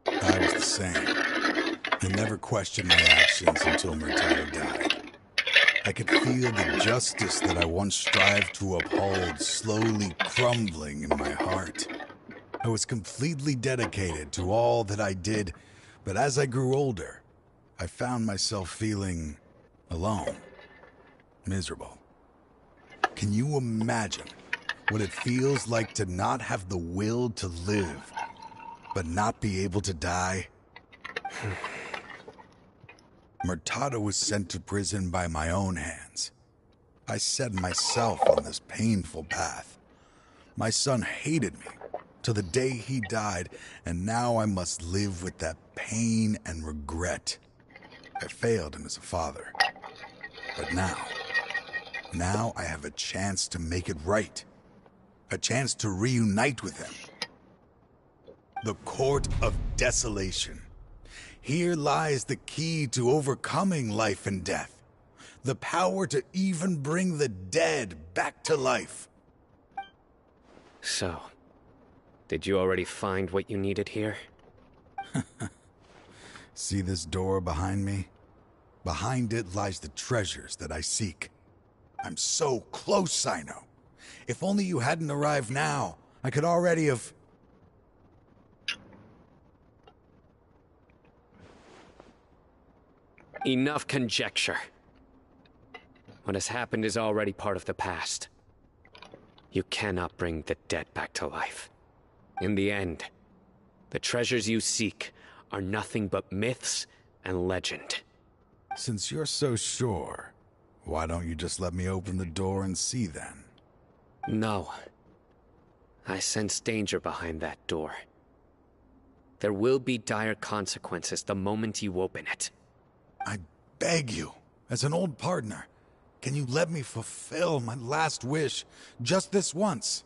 I was the same. I never questioned my actions until Murtada died. I could feel the justice that I once strived to uphold slowly crumbling in my heart. I was completely dedicated to all that I did, but as I grew older, I found myself feeling alone, miserable. Can you imagine what it feels like to not have the will to live, but not be able to die? Murtada was sent to prison by my own hands. I set myself on this painful path. My son hated me till the day he died, and now I must live with that pain and regret. I failed him as a father. But now I have a chance to make it right. A chance to reunite with him. The Court of Desolation. Here lies the key to overcoming life and death. The power to even bring the dead back to life. So, did you already find what you needed here? See this door behind me? Behind it lies the treasures that I seek. I'm so close, Sino. If only you hadn't arrived now, I could already have... Enough conjecture. What has happened is already part of the past. You cannot bring the dead back to life. In the end, the treasures you seek are nothing but myths and legend. Since you're so sure, why don't you just let me open the door and see then? No. I sense danger behind that door. There will be dire consequences the moment you open it. I beg you, as an old partner, can you let me fulfill my last wish just this once?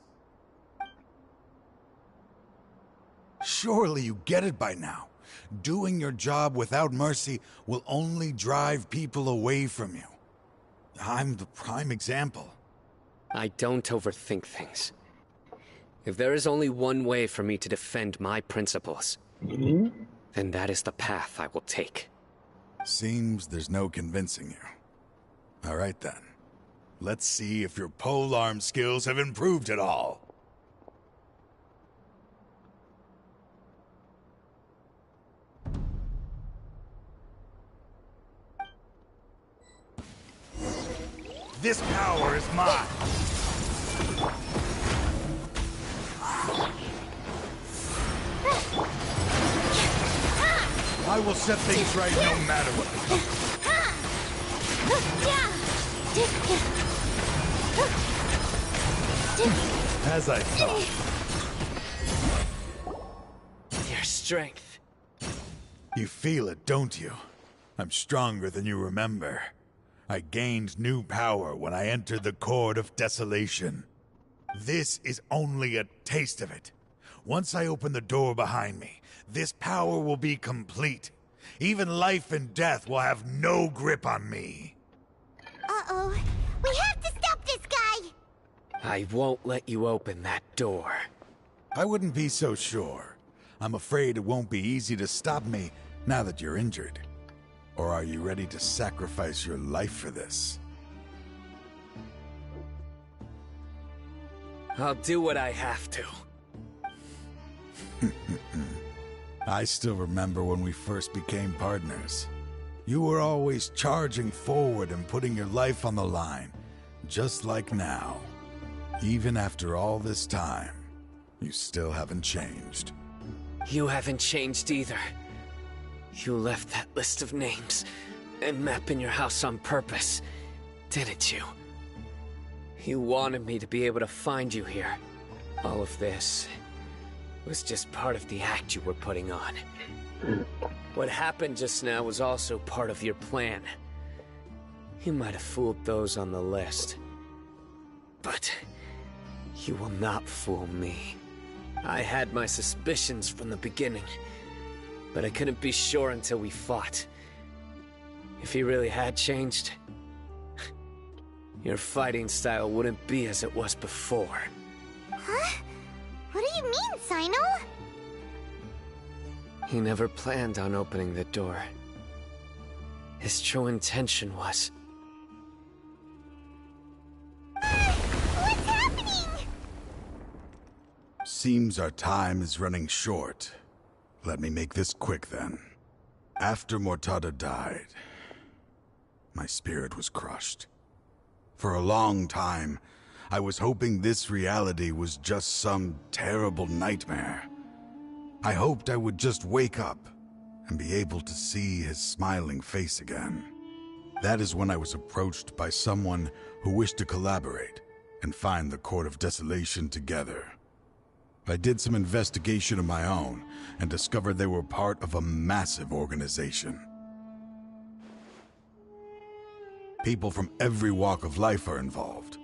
Surely you get it by now. Doing your job without mercy will only drive people away from you. I'm the prime example. I don't overthink things. If there is only one way for me to defend my principles, then that is the path I will take. Seems there's no convincing you. All right then. Let's see if your polearm skills have improved at all. This power is mine. I will set things right no matter what. As I thought. Your strength. You feel it, don't you? I'm stronger than you remember. I gained new power when I entered the Court of Desolation. This is only a taste of it. Once I open the door behind me, this power will be complete. Even life and death will have no grip on me. Uh-oh. We have to stop this guy! I won't let you open that door. I wouldn't be so sure. I'm afraid it won't be easy to stop me now that you're injured. Or are you ready to sacrifice your life for this? I'll do what I have to. I still remember when we first became partners. You were always charging forward and putting your life on the line, just like now. Even after all this time, you still haven't changed. You haven't changed either. You left that list of names and map in your house on purpose, didn't you? You wanted me to be able to find you here. All of this was just part of the act you were putting on. What happened just now was also part of your plan. You might have fooled those on the list, but you will not fool me. I had my suspicions from the beginning, but I couldn't be sure until we fought. If he really had changed, your fighting style wouldn't be as it was before. Huh? What do you mean, Sino? He never planned on opening the door. His true intention was... What's happening? Seems our time is running short. Let me make this quick then. After Mortada died, my spirit was crushed. For a long time, I was hoping this reality was just some terrible nightmare. I hoped I would just wake up and be able to see his smiling face again. That is when I was approached by someone who wished to collaborate and find the Court of Desolation together. I did some investigation of my own and discovered they were part of a massive organization. People from every walk of life are involved.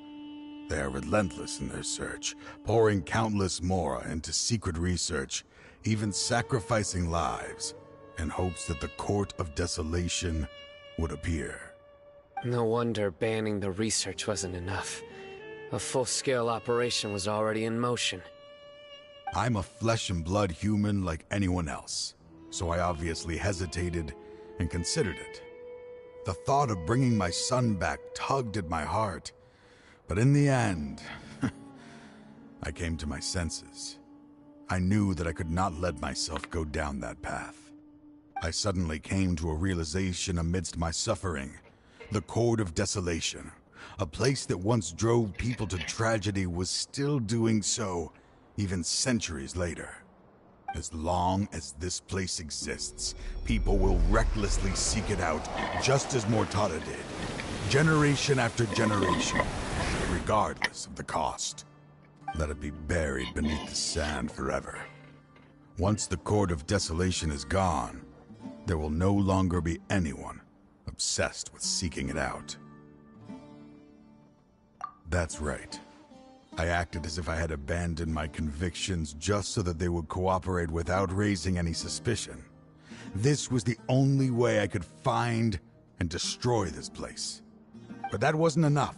They are relentless in their search, pouring countless mora into secret research, even sacrificing lives in hopes that the Court of Desolation would appear. No wonder banning the research wasn't enough. A full-scale operation was already in motion. I'm a flesh and blood human like anyone else, so I obviously hesitated and considered it. The thought of bringing my son back tugged at my heart, but in the end, I came to my senses. I knew that I could not let myself go down that path. I suddenly came to a realization amidst my suffering. The Court of Desolation, a place that once drove people to tragedy, was still doing so, even centuries later. As long as this place exists, people will recklessly seek it out, just as Mortada did, generation after generation, regardless of the cost. Let it be buried beneath the sand forever. Once the Court of Desolation is gone, there will no longer be anyone obsessed with seeking it out. That's right. I acted as if I had abandoned my convictions just so that they would cooperate without raising any suspicion. This was the only way I could find and destroy this place. But that wasn't enough.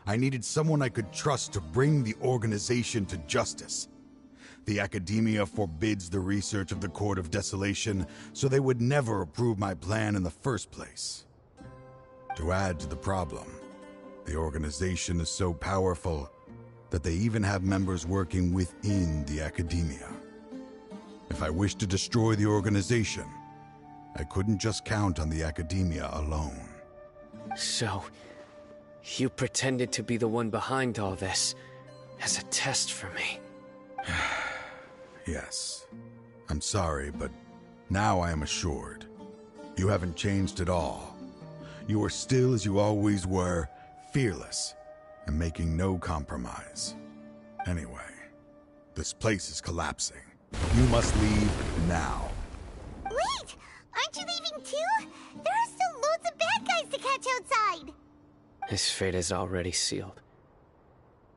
I needed someone I could trust to bring the organization to justice. The Academia forbids the research of the Court of Desolation, so they would never approve my plan in the first place. To add to the problem, the organization is so powerful that they even have members working within the Academia. If I wished to destroy the organization, I couldn't just count on the Academia alone. So, you pretended to be the one behind all this, as a test for me. Yes. I'm sorry, but now I am assured. You haven't changed at all. You are still as you always were, fearless, and making no compromise. Anyway, this place is collapsing. You must leave now. Wait! Aren't you leaving too? There are still loads of bad guys to catch outside! His fate is already sealed.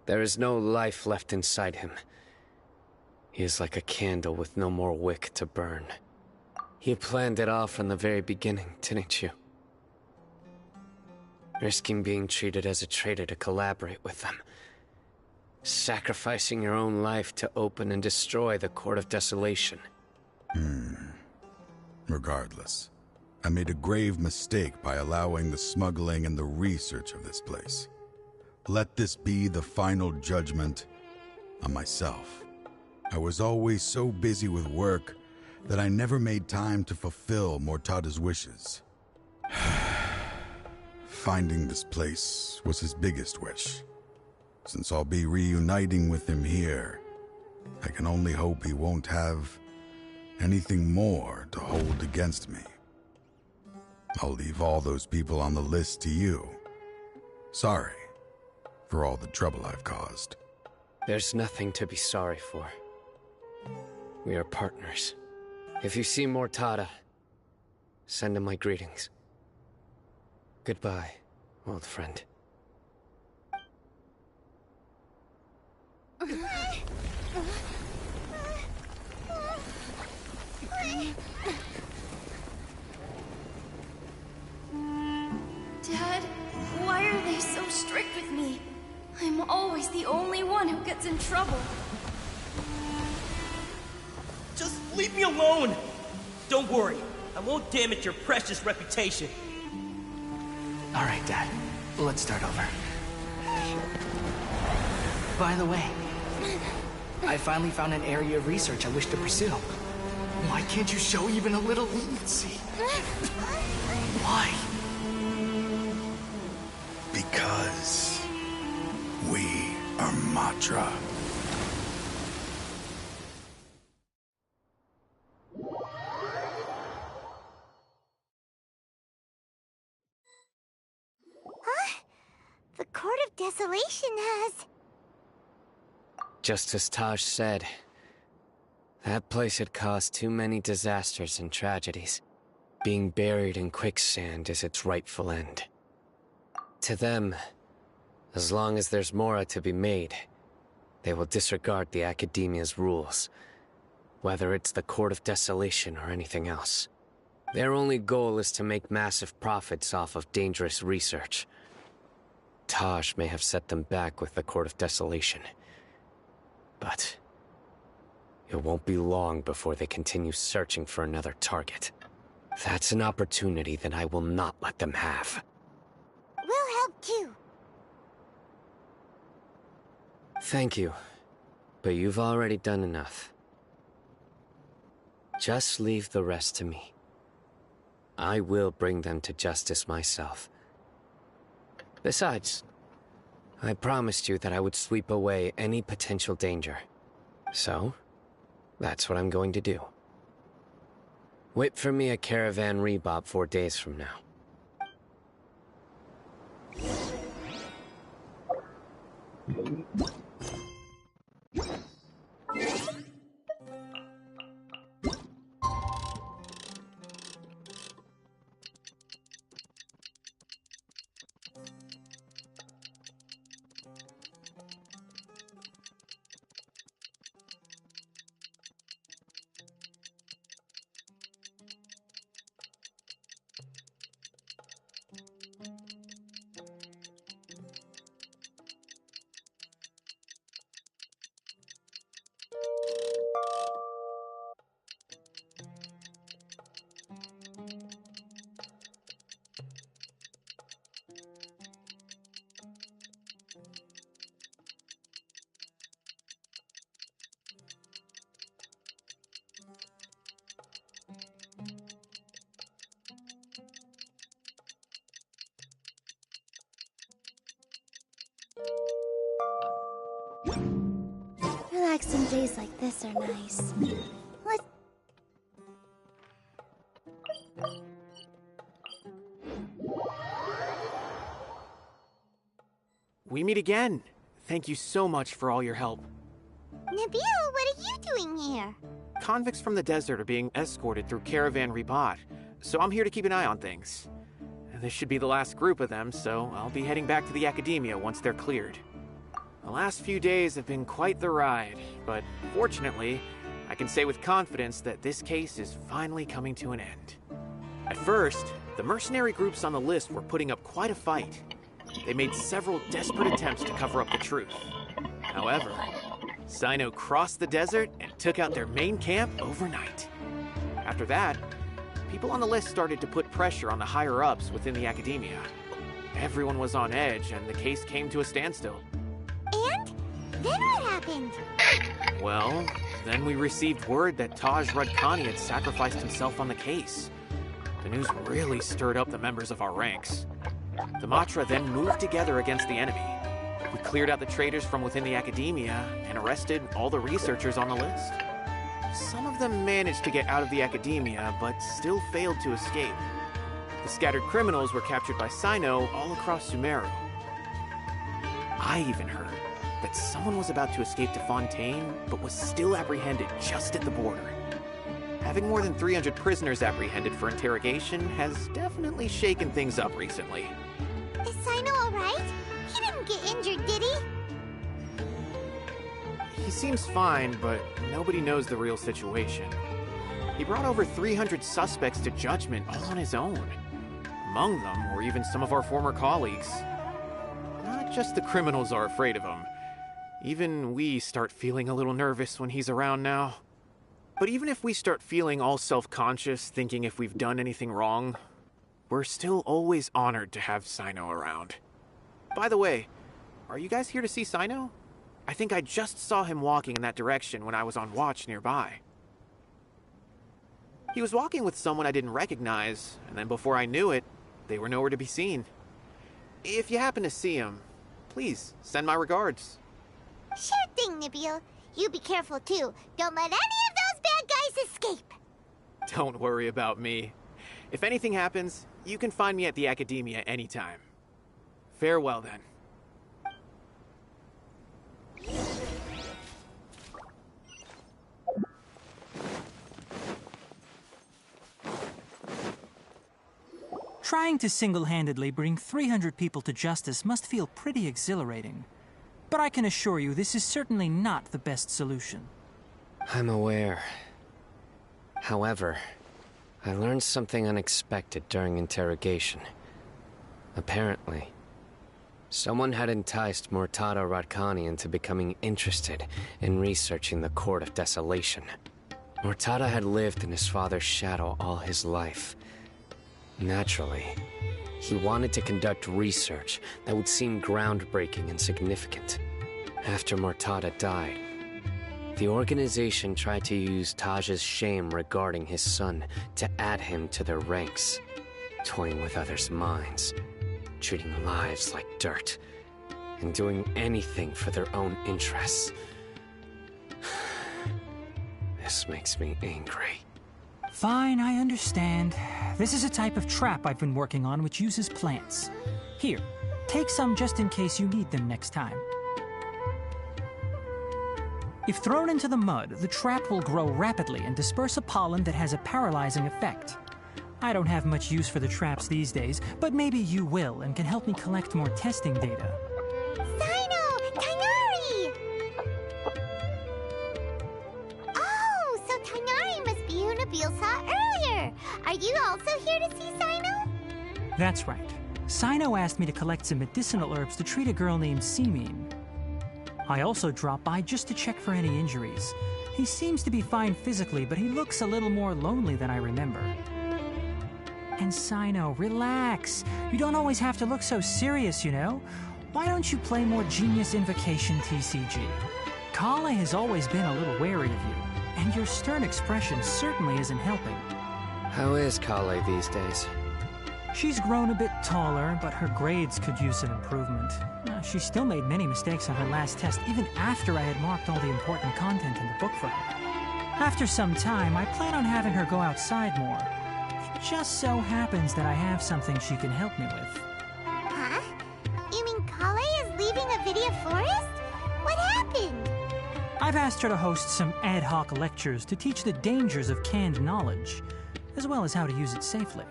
There is no life left inside him. He is like a candle with no more wick to burn. You planned it all from the very beginning, didn't you? Risking being treated as a traitor to collaborate with them. Sacrificing your own life to open and destroy the Court of Desolation. Regardless, I made a grave mistake by allowing the smuggling and the research of this place. Let this be the final judgment on myself. I was always so busy with work that I never made time to fulfill Mortada's wishes. Finding this place was his biggest wish. Since I'll be reuniting with him here, I can only hope he won't have anything more to hold against me. I'll leave all those people on the list to you. Sorry for all the trouble I've caused. There's nothing to be sorry for. We are partners. If you see Mortada, send him my greetings. Goodbye, old friend. Dad, why are they so strict with me? I'm always the only one who gets in trouble. Just leave me alone! Don't worry, I won't damage your precious reputation. All right, Dad. Let's start over. By the way, I finally found an area of research I wish to pursue. Why can't you show even a little leniency? Why? Because we are Matra. Huh? The Court of Desolation has... Just as Taj said, that place had caused too many disasters and tragedies. Being buried in quicksand is its rightful end. To them, as long as there's more to be made, they will disregard the Academia's rules, whether it's the Court of Desolation or anything else. Their only goal is to make massive profits off of dangerous research. Taj may have set them back with the Court of Desolation, but it won't be long before they continue searching for another target. That's an opportunity that I will not let them have. We'll help too. Thank you, but you've already done enough. Just leave the rest to me. I will bring them to justice myself. Besides, I promised you that I would sweep away any potential danger. So, that's what I'm going to do. Wait for me at Caravan Rebob 4 days from now. Relaxing days like this are nice. Let's... We meet again. Thank you so much for all your help. Nabil, what are you doing here? Convicts from the desert are being escorted through Caravan Ribat, so I'm here to keep an eye on things. This should be the last group of them, so I'll be heading back to the Academia once they're cleared. The last few days have been quite the ride, but fortunately, I can say with confidence that this case is finally coming to an end. At first, the mercenary groups on the list were putting up quite a fight. They made several desperate attempts to cover up the truth. However, Sino crossed the desert and took out their main camp overnight. After that, people on the list started to put pressure on the higher-ups within the Academia. Everyone was on edge, and the case came to a standstill. And? Then what happened? Well, then we received word that Taj Rudkani had sacrificed himself on the case. The news really stirred up the members of our ranks. The Matra then moved together against the enemy. We cleared out the traitors from within the academia and arrested all the researchers on the list. Some of them managed to get out of the academia, but still failed to escape. The scattered criminals were captured by Sino all across Sumeru. I even heard that someone was about to escape to Fontaine, but was still apprehended just at the border. Having more than 300 prisoners apprehended for interrogation has definitely shaken things up recently. Is Sino alright? He didn't get injured, did he? He seems fine, but nobody knows the real situation. He brought over 300 suspects to judgment all on his own. Among them were even some of our former colleagues. Not just the criminals are afraid of him. Even we start feeling a little nervous when he's around now. But even if we start feeling all self-conscious, thinking if we've done anything wrong, we're still always honored to have Sino around. By the way, are you guys here to see Sino? I think I just saw him walking in that direction when I was on watch nearby. He was walking with someone I didn't recognize, and then before I knew it, they were nowhere to be seen. If you happen to see him, please send my regards. Sure thing, Nabil. You be careful too. Don't let any of those bad guys escape. Don't worry about me. If anything happens, you can find me at the Academia anytime. Farewell then. Trying to single-handedly bring 300 people to justice must feel pretty exhilarating. But I can assure you this is certainly not the best solution. I'm aware. However, I learned something unexpected during interrogation. Apparently, someone had enticed Murtada Radkani into becoming interested in researching the Court of Desolation. Murtada had lived in his father's shadow all his life. Naturally, he wanted to conduct research that would seem groundbreaking and significant. After Murtada died, the organization tried to use Taj's shame regarding his son to add him to their ranks, toying with others' minds, treating lives like dirt, and doing anything for their own interests. This makes me angry. Fine, I understand. This is a type of trap I've been working on which uses plants. Here, take some just in case you need them next time. If thrown into the mud, the trap will grow rapidly and disperse a pollen that has a paralyzing effect. I don't have much use for the traps these days, but maybe you will and can help me collect more testing data. Sino! Tainari! Oh, so Tainari must be who Nabil saw earlier. Are you also here to see Sino? That's right. Sino asked me to collect some medicinal herbs to treat a girl named Simin. I also dropped by just to check for any injuries. He seems to be fine physically, but he looks a little more lonely than I remember. And Sino, relax. You don't always have to look so serious, you know? Why don't you play more Genius Invocation TCG? Kale has always been a little wary of you, and your stern expression certainly isn't helping. How is Kale these days? She's grown a bit taller, but her grades could use some improvement. She still made many mistakes on her last test, even after I had marked all the important content in the book for her. After some time, I plan on having her go outside more. It just so happens that I have something she can help me with. Huh? You mean Kale is leaving Avidia Forest? What happened? I've asked her to host some ad hoc lectures to teach the dangers of canned knowledge, as well as how to use it safely.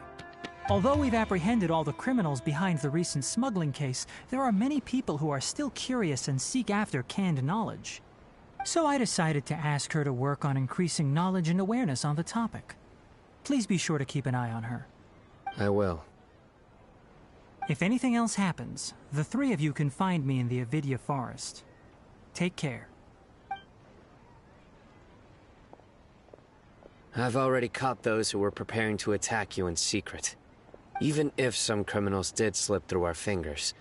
Although we've apprehended all the criminals behind the recent smuggling case, there are many people who are still curious and seek after canned knowledge. So I decided to ask her to work on increasing knowledge and awareness on the topic. Please be sure to keep an eye on her. I will. If anything else happens, the three of you can find me in the Avidia Forest. Take care. I've already caught those who were preparing to attack you in secret. Even if some criminals did slip through our fingers,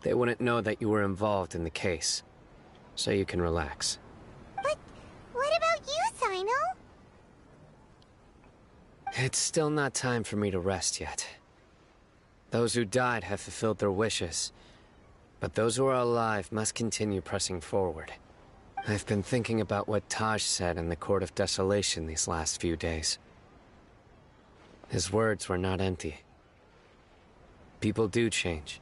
they wouldn't know that you were involved in the case. So you can relax. But what about you, Sino? It's still not time for me to rest yet. Those who died have fulfilled their wishes, But those who are alive must continue pressing forward. I've been thinking about what Taj said in the Court of Desolation these last few days. His words were not empty. People do change,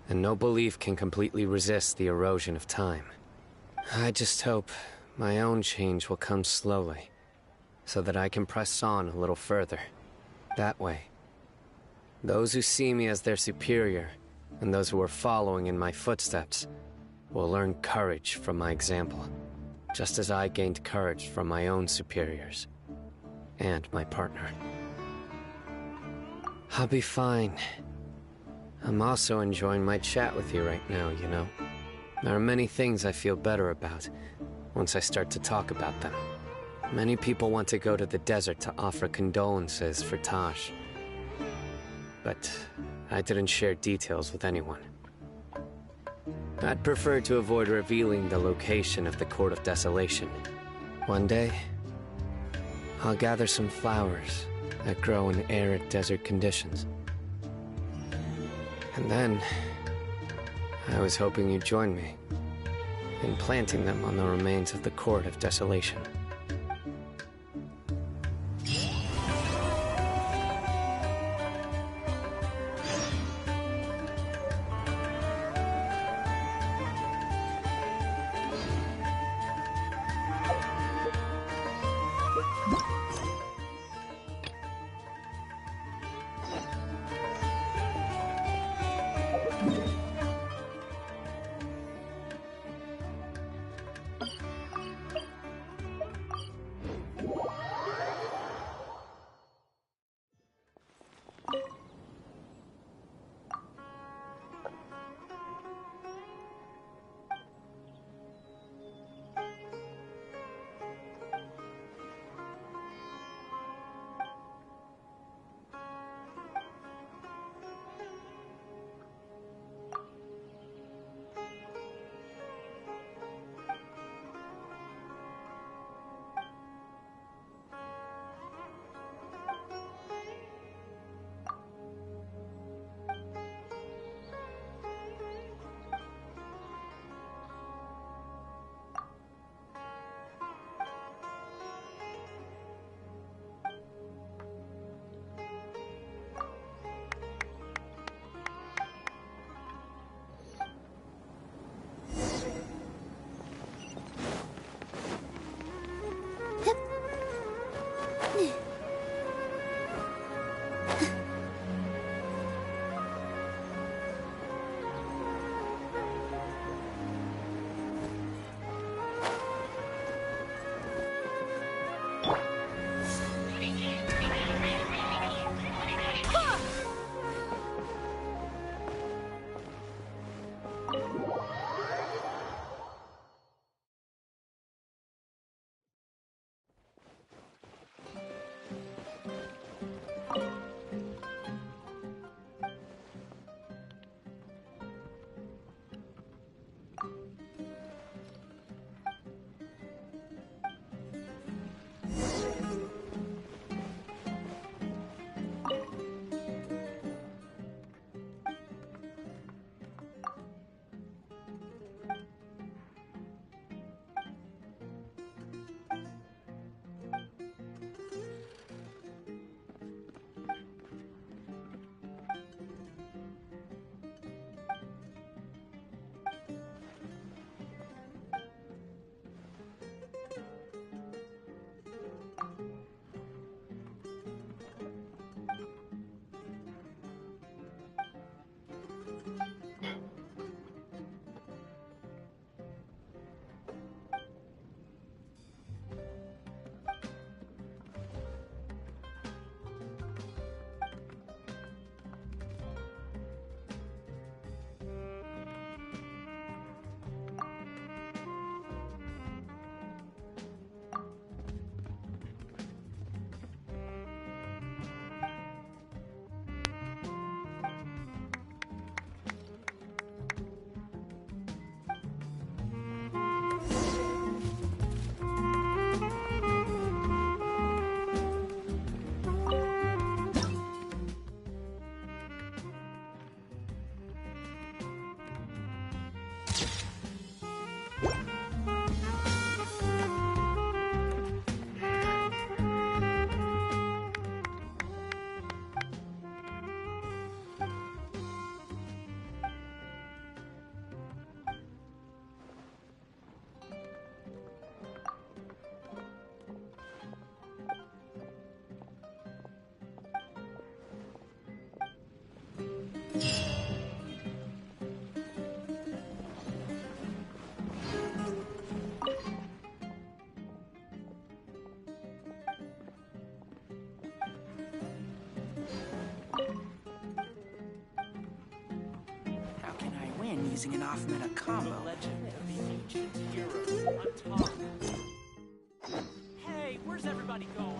and no belief can completely resist the erosion of time. I just hope my own change will come slowly, so that I can press on a little further. That way, those who see me as their superior, and those who are following in my footsteps, will learn courage from my example, just as I gained courage from my own superiors, and my partner. I'll be fine. I'm also enjoying my chat with you right now, you know. There are many things I feel better about once I start to talk about them. Many people want to go to the desert to offer condolences for Taj, but I didn't share details with anyone. I'd prefer to avoid revealing the location of the Court of Desolation. One day, I'll gather some flowers that grow in arid desert conditions. And then, I was hoping you'd join me in planting them on the remains of the Court of Desolation. How can I win using an off-meta combo? The legend of the ancient hero, on top. Hey, where's everybody going?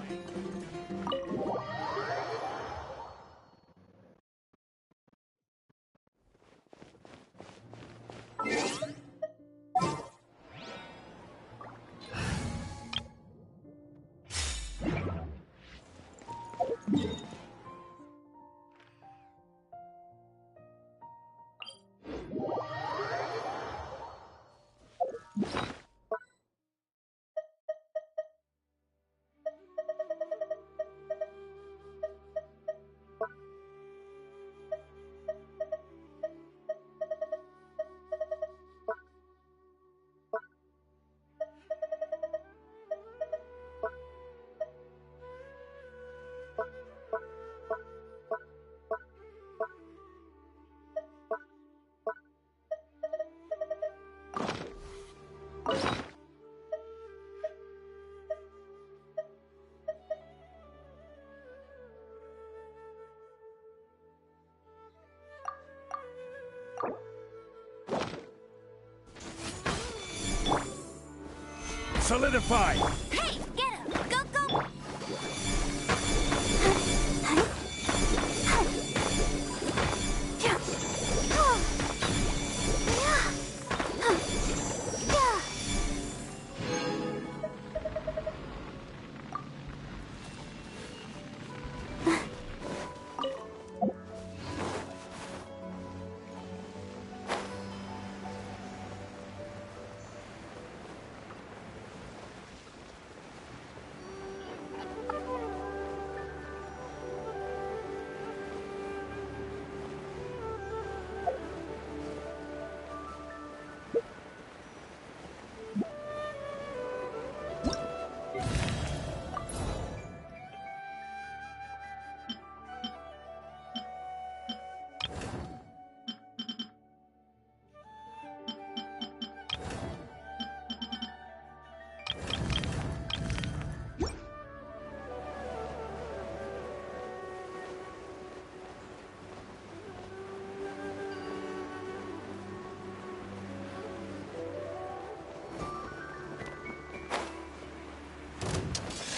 Solidify! Hey, get him! Go, go!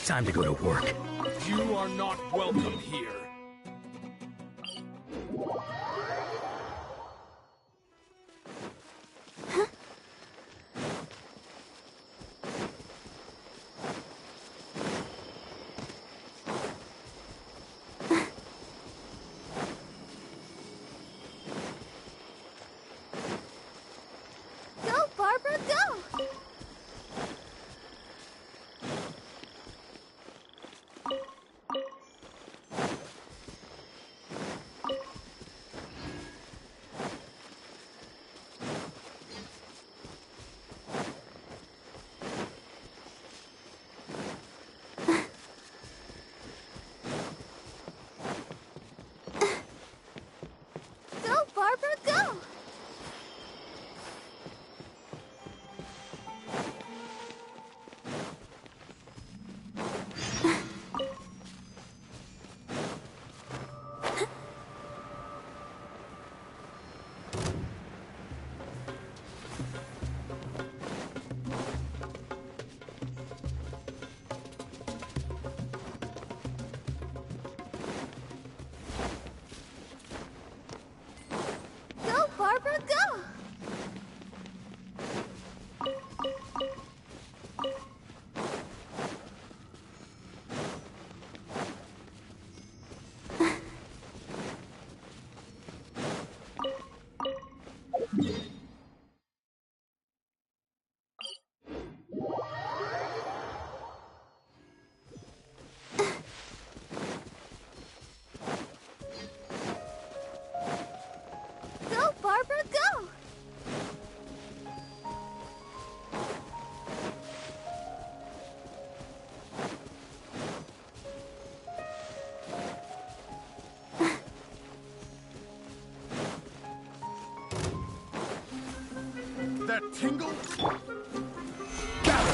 Time to go to work. You are not welcome here. Go, Barbara, go! That tingle? That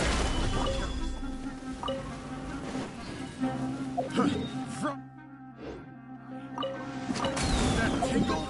tingle?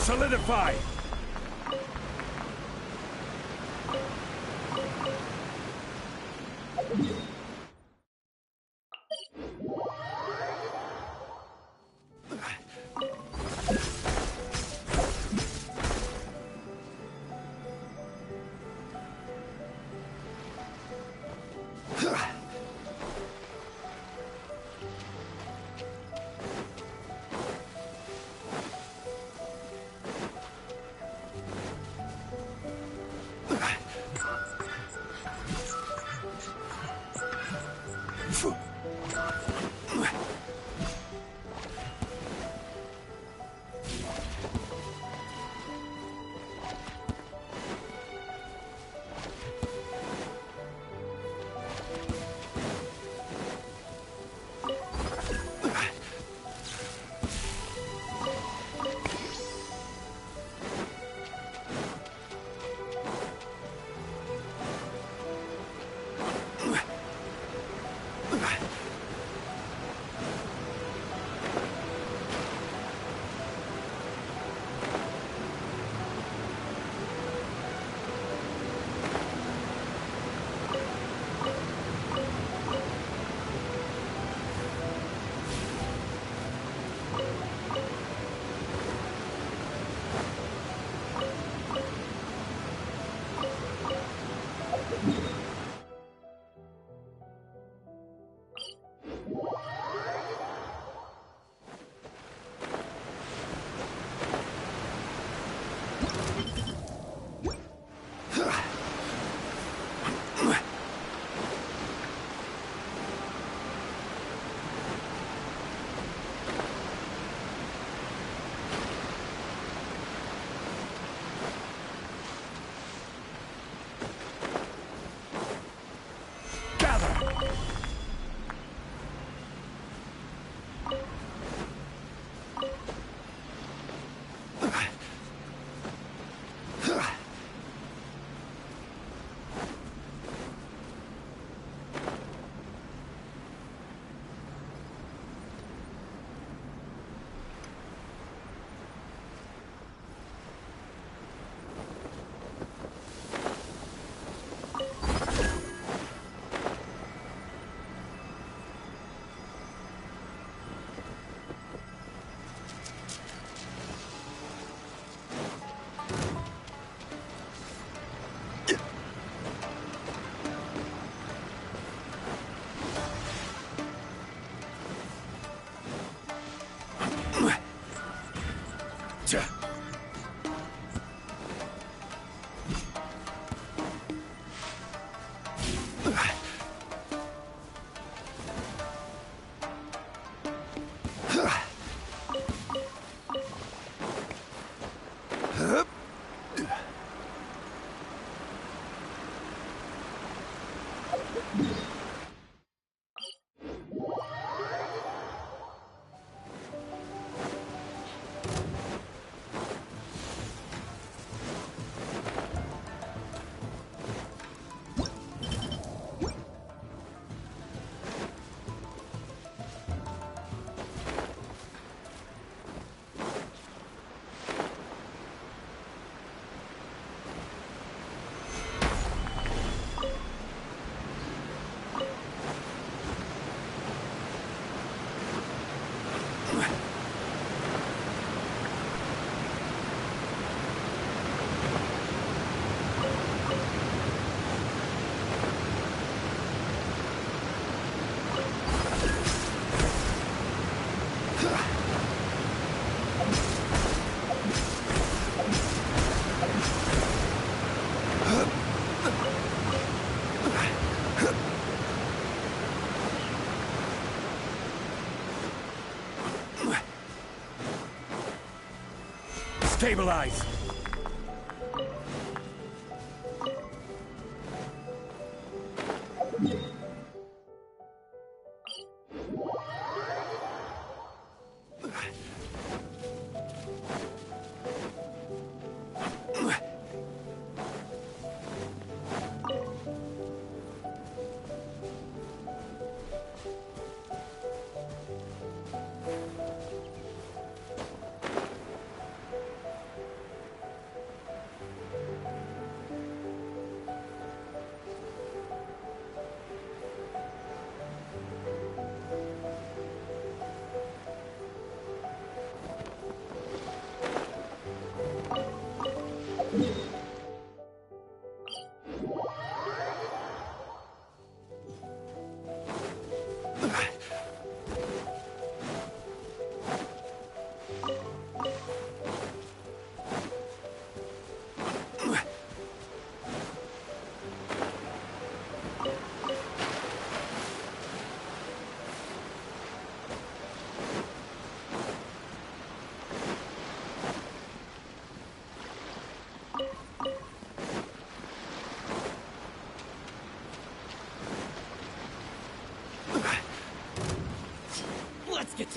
Solidify! Stabilize!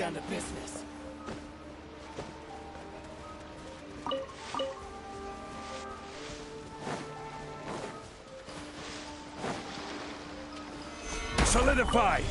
down to business. Solidify!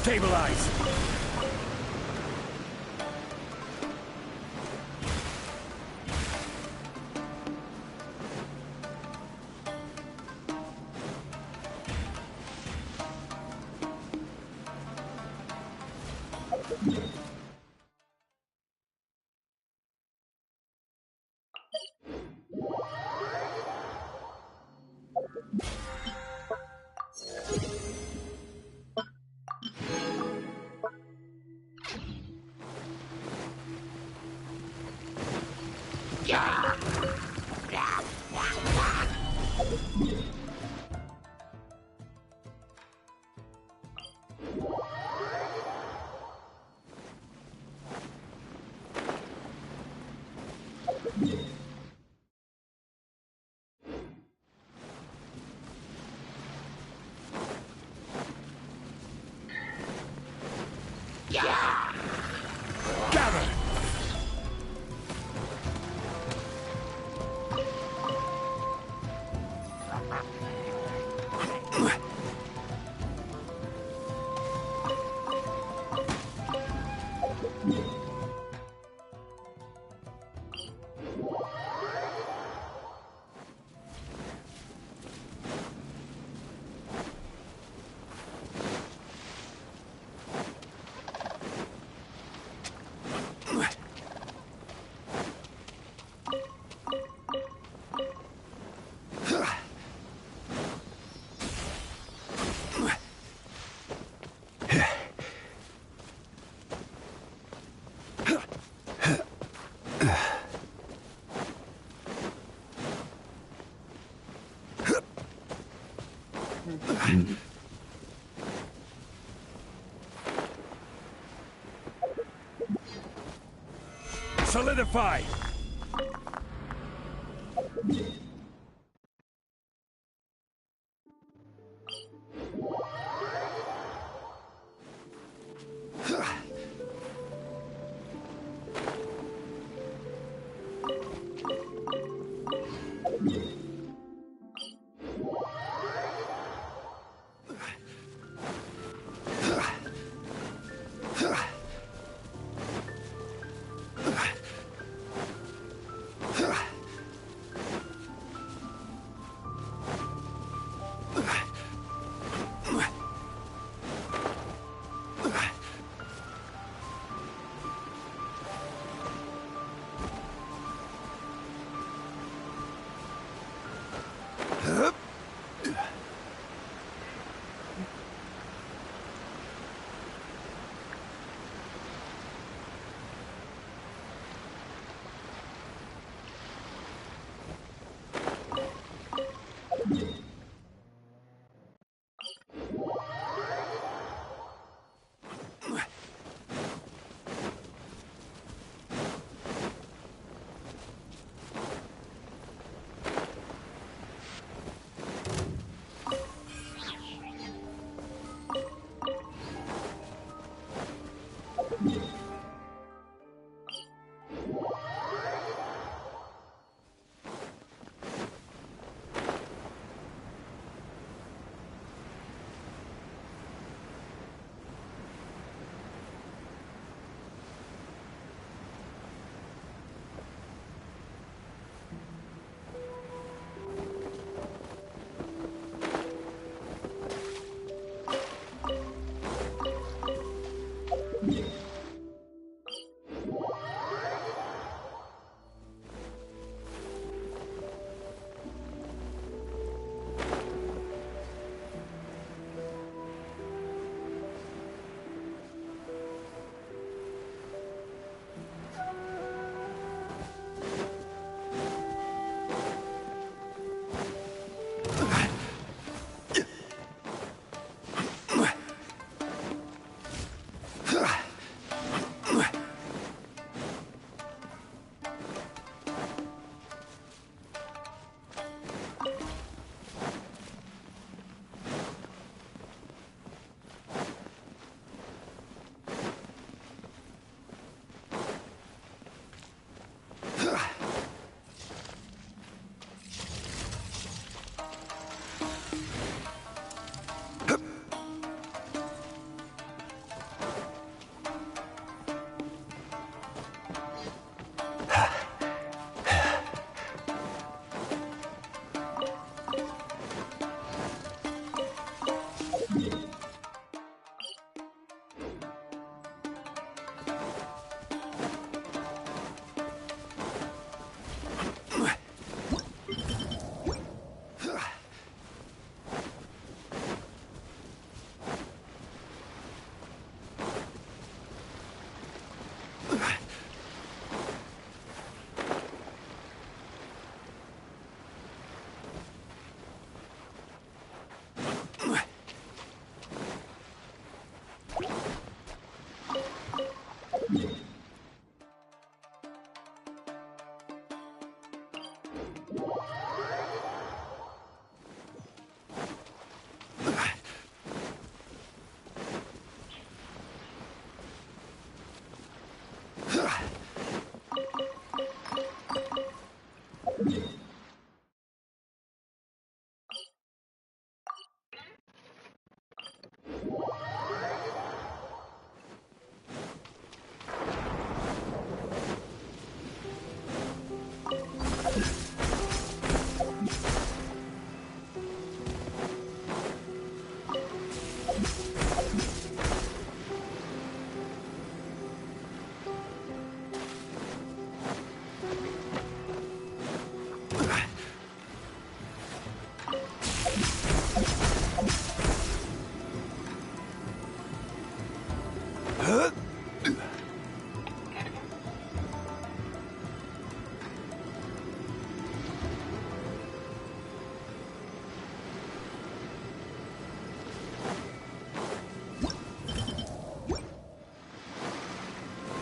Stabilize! Gather! Solidify!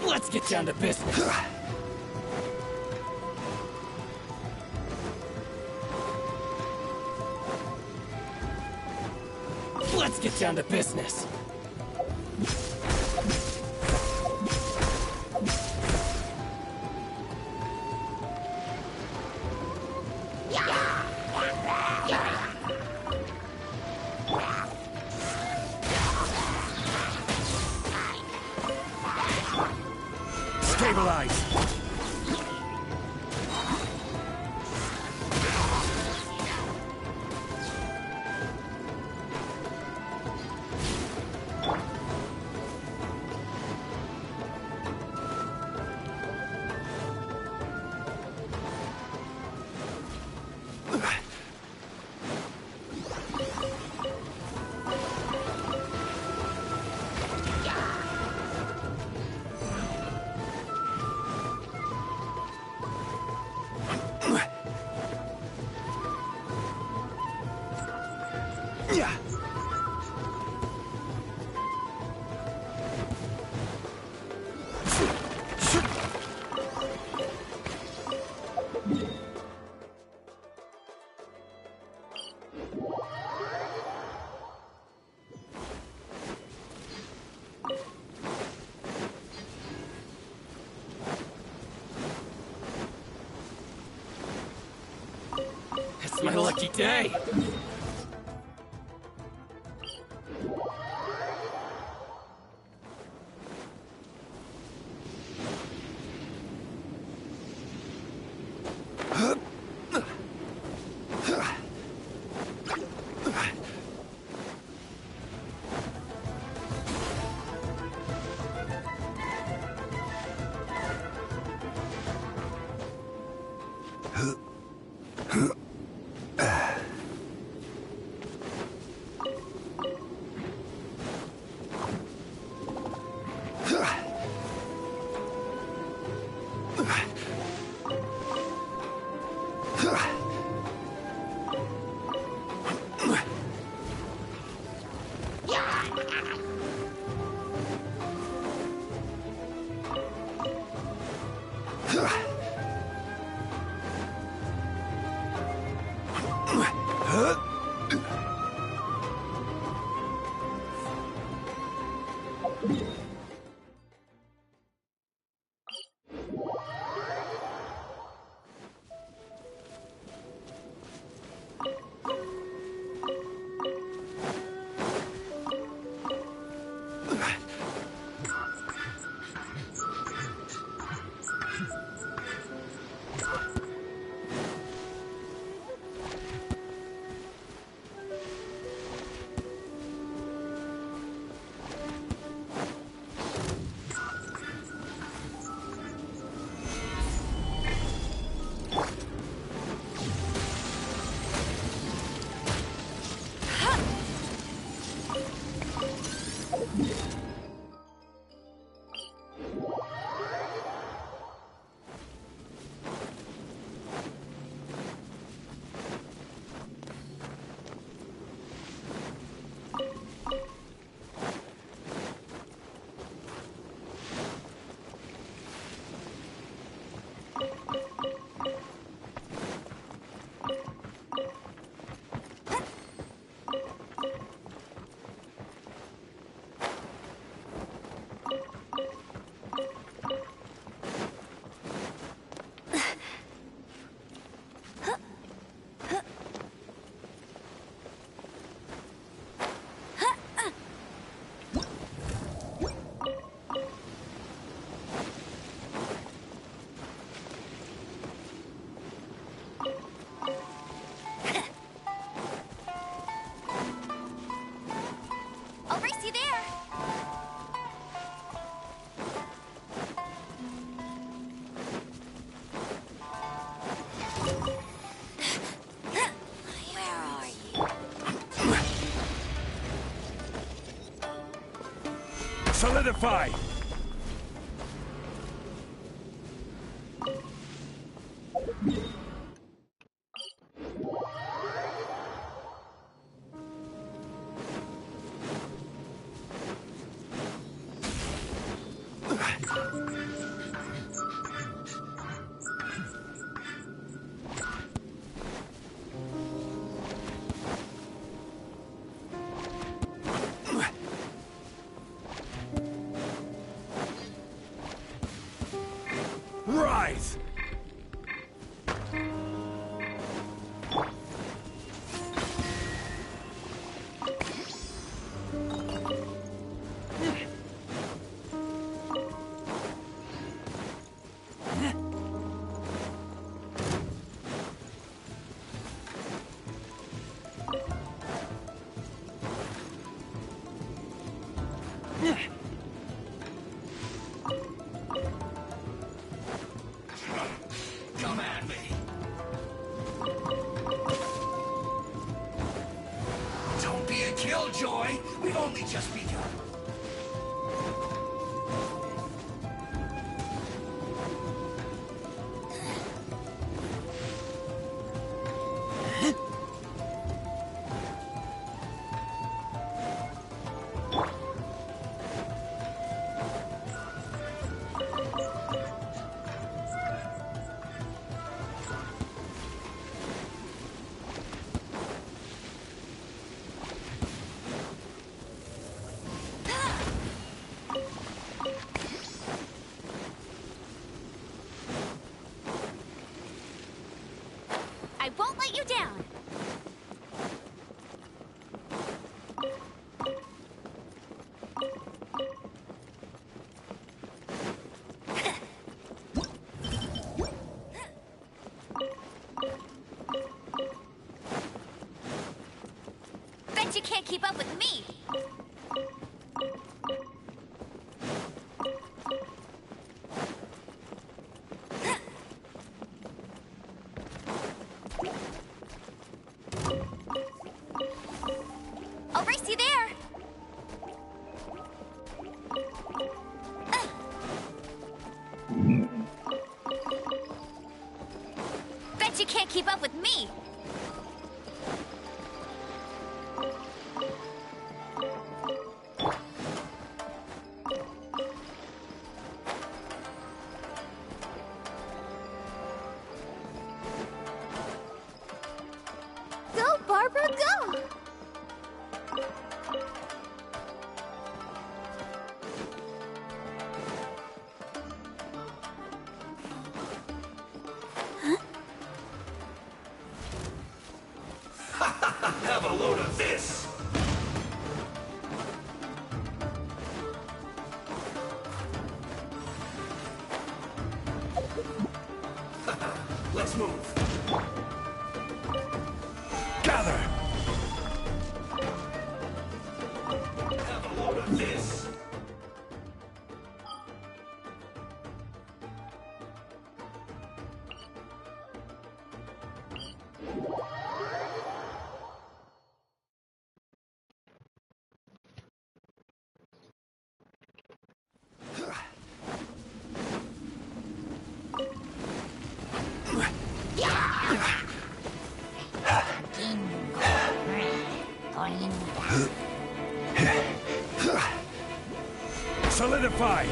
Let's get down to business. Let's get down to business. Stabilize. It's my lucky day. I'll race you there. Where are you? Solidify! Rise! Come at me. Don't be a killjoy. We've only just begun. I won't let you down. Bet you can't keep up with me. I'll race you there. Bet you can't keep up with me. Go, Barbara, go! Have a load of this! Let's move. Gather! Have a load of this! Solidify!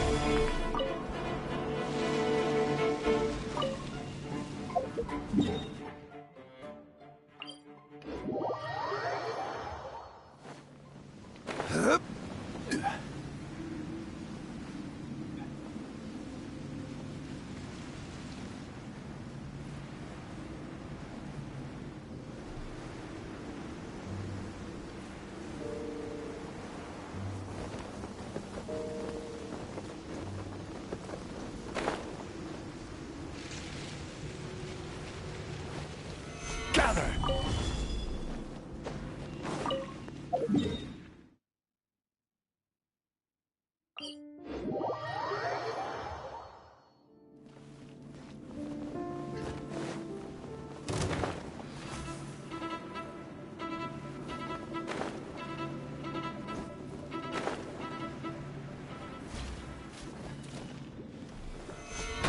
Gather!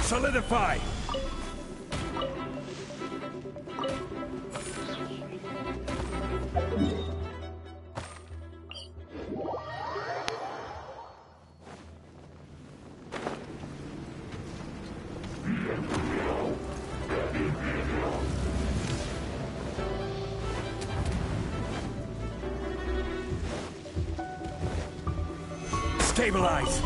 Solidify! Stabilize!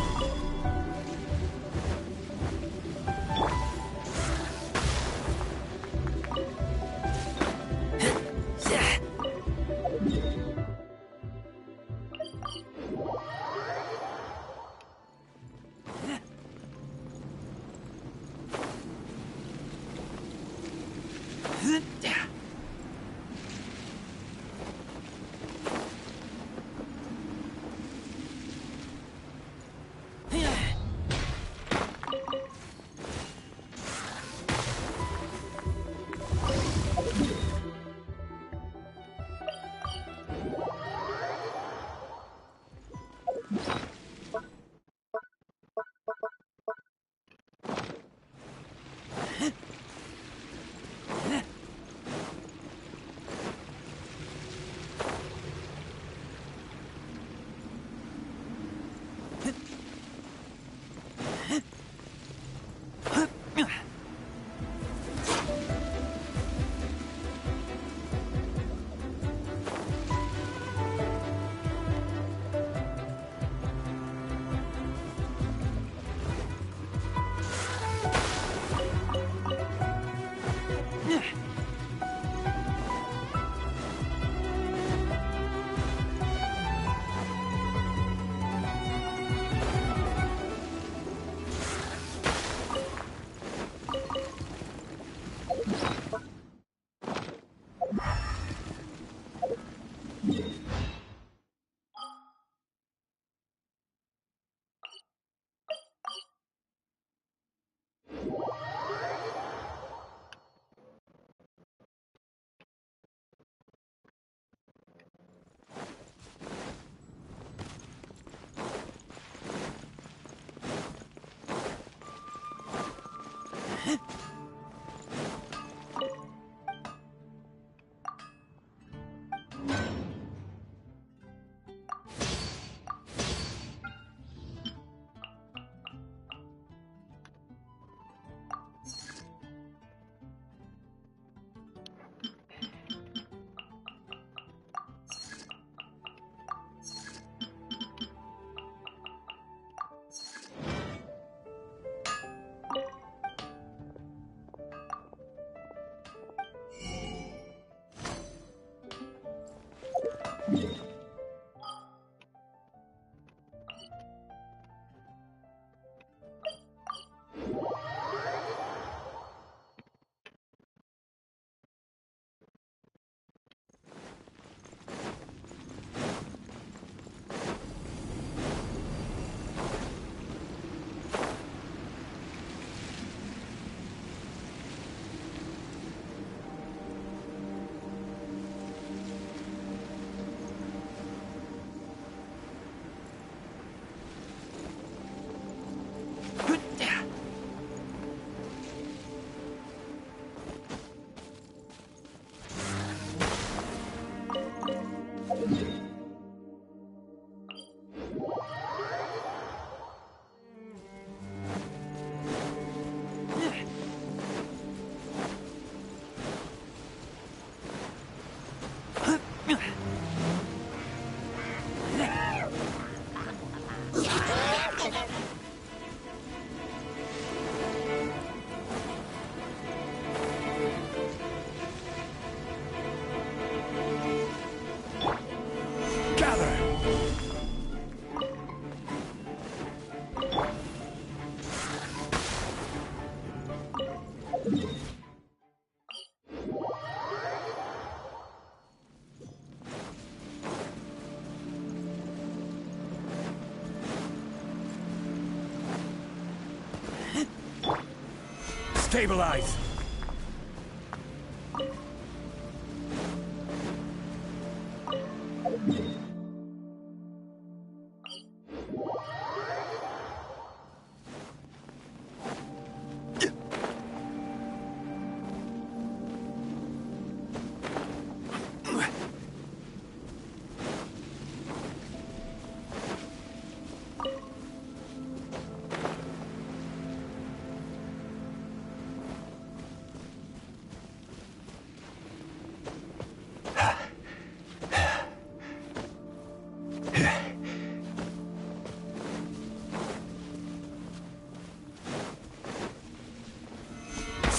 Stabilize!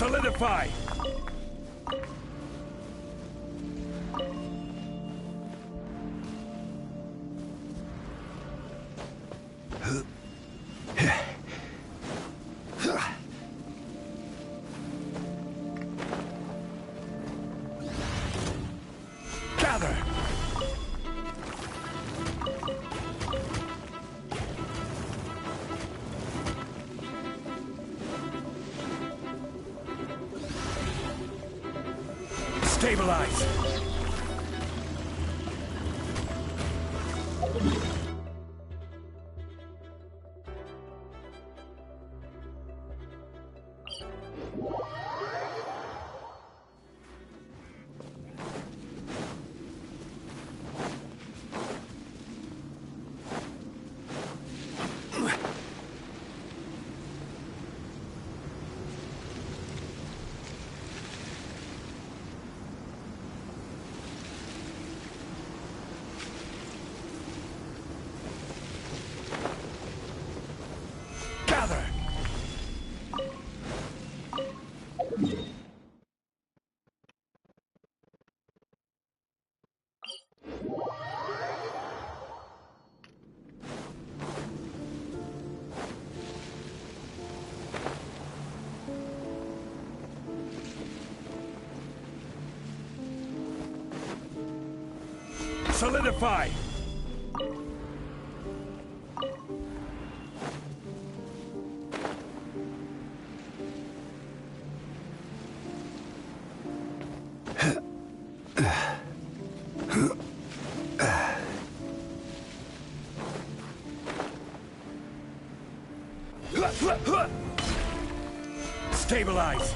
Solidify! Gather! Stabilize! Gather! Solidify! Stabilize!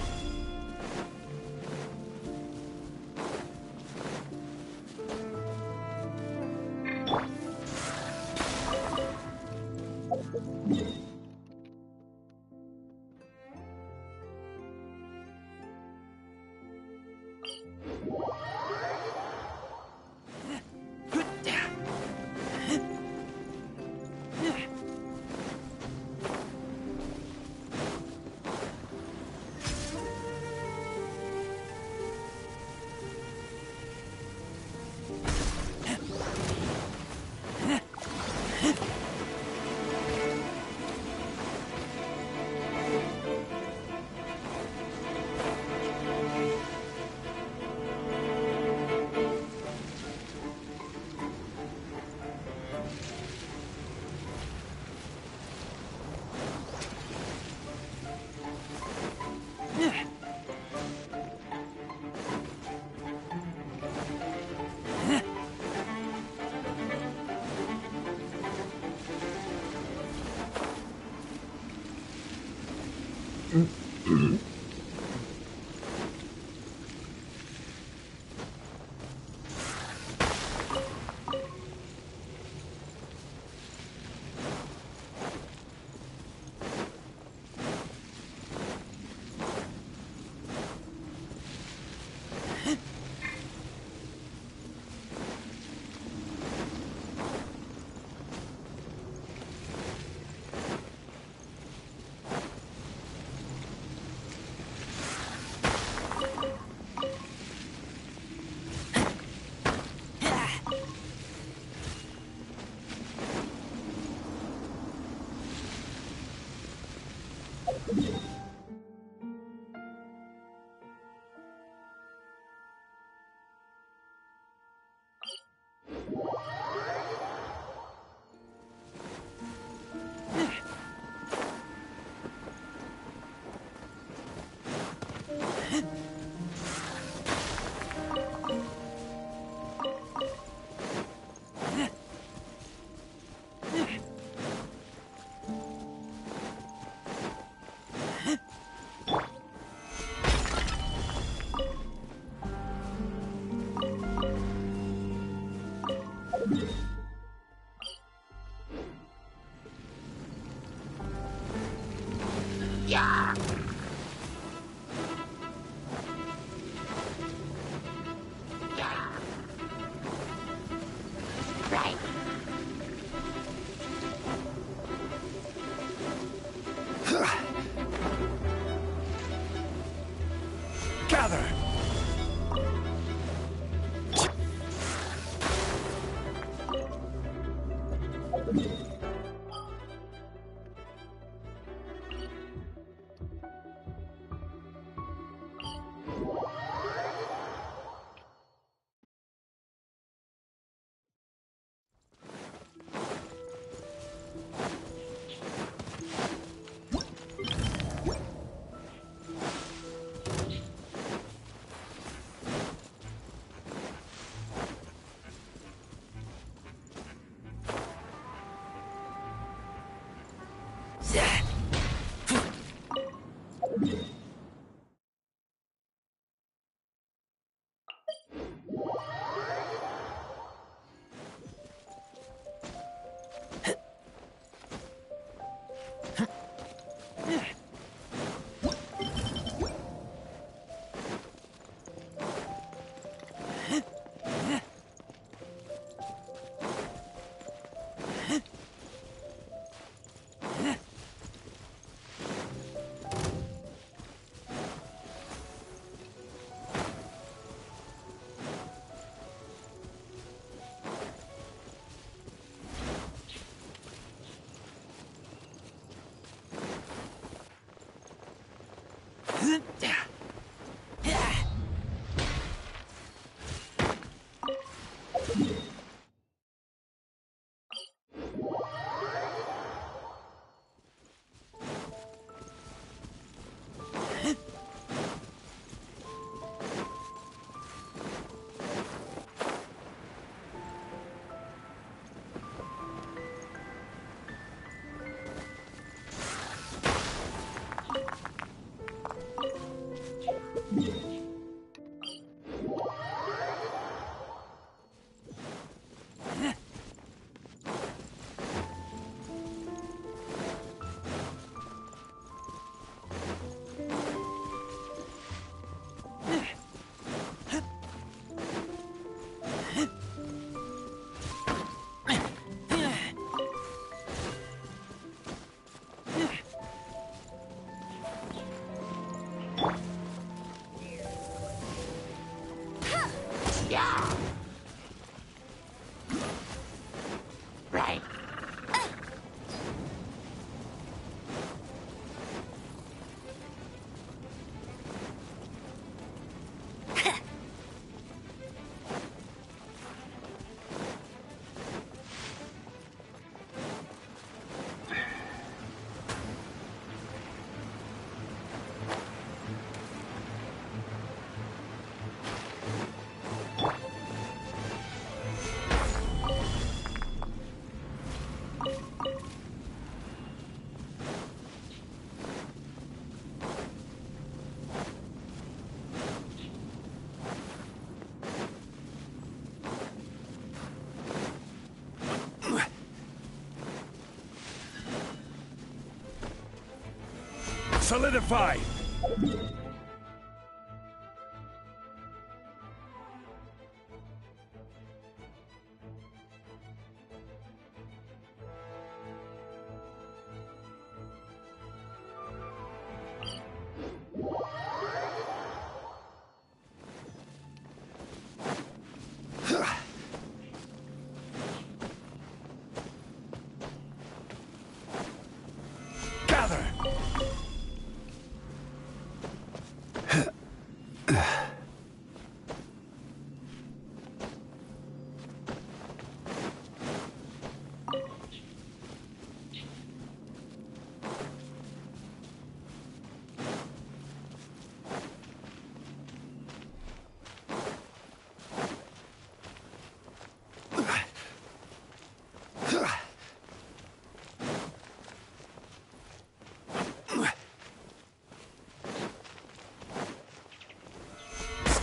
Solidify!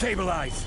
Stabilize!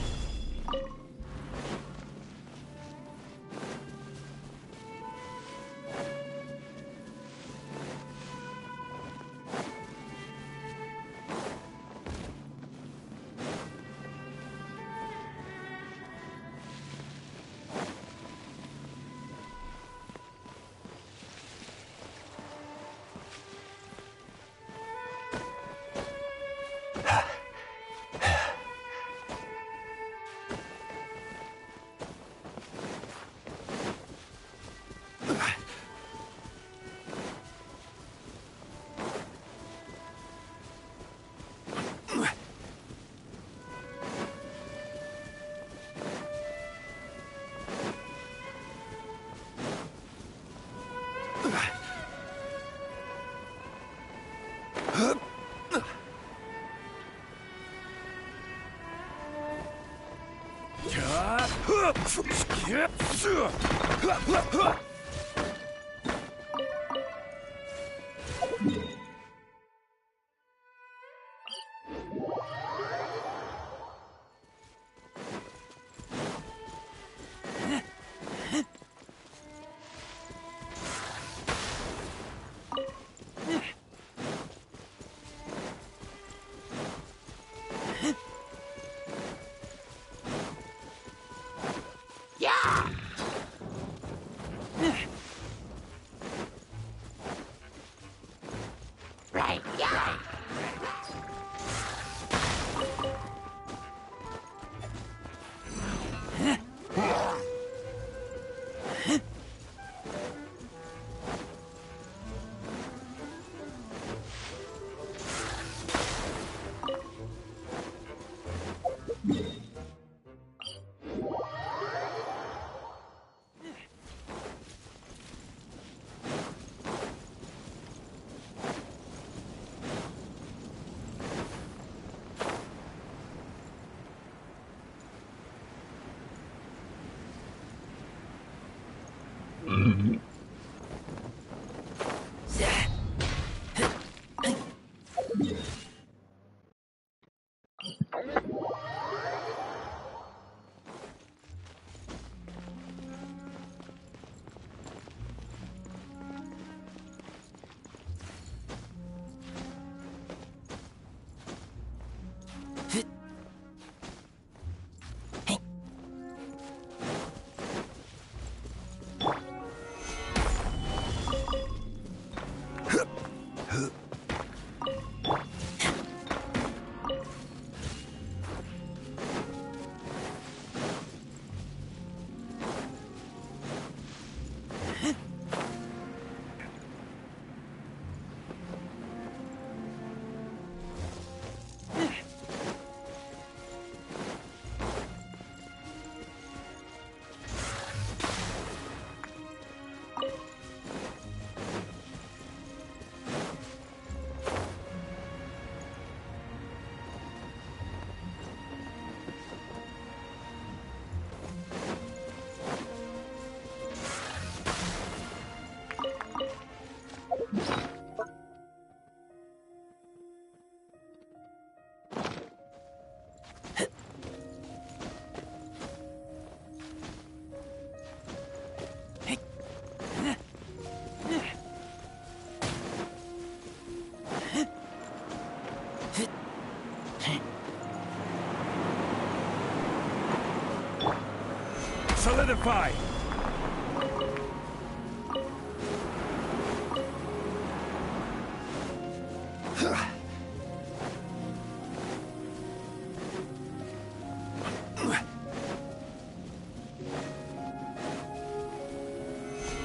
Solidify!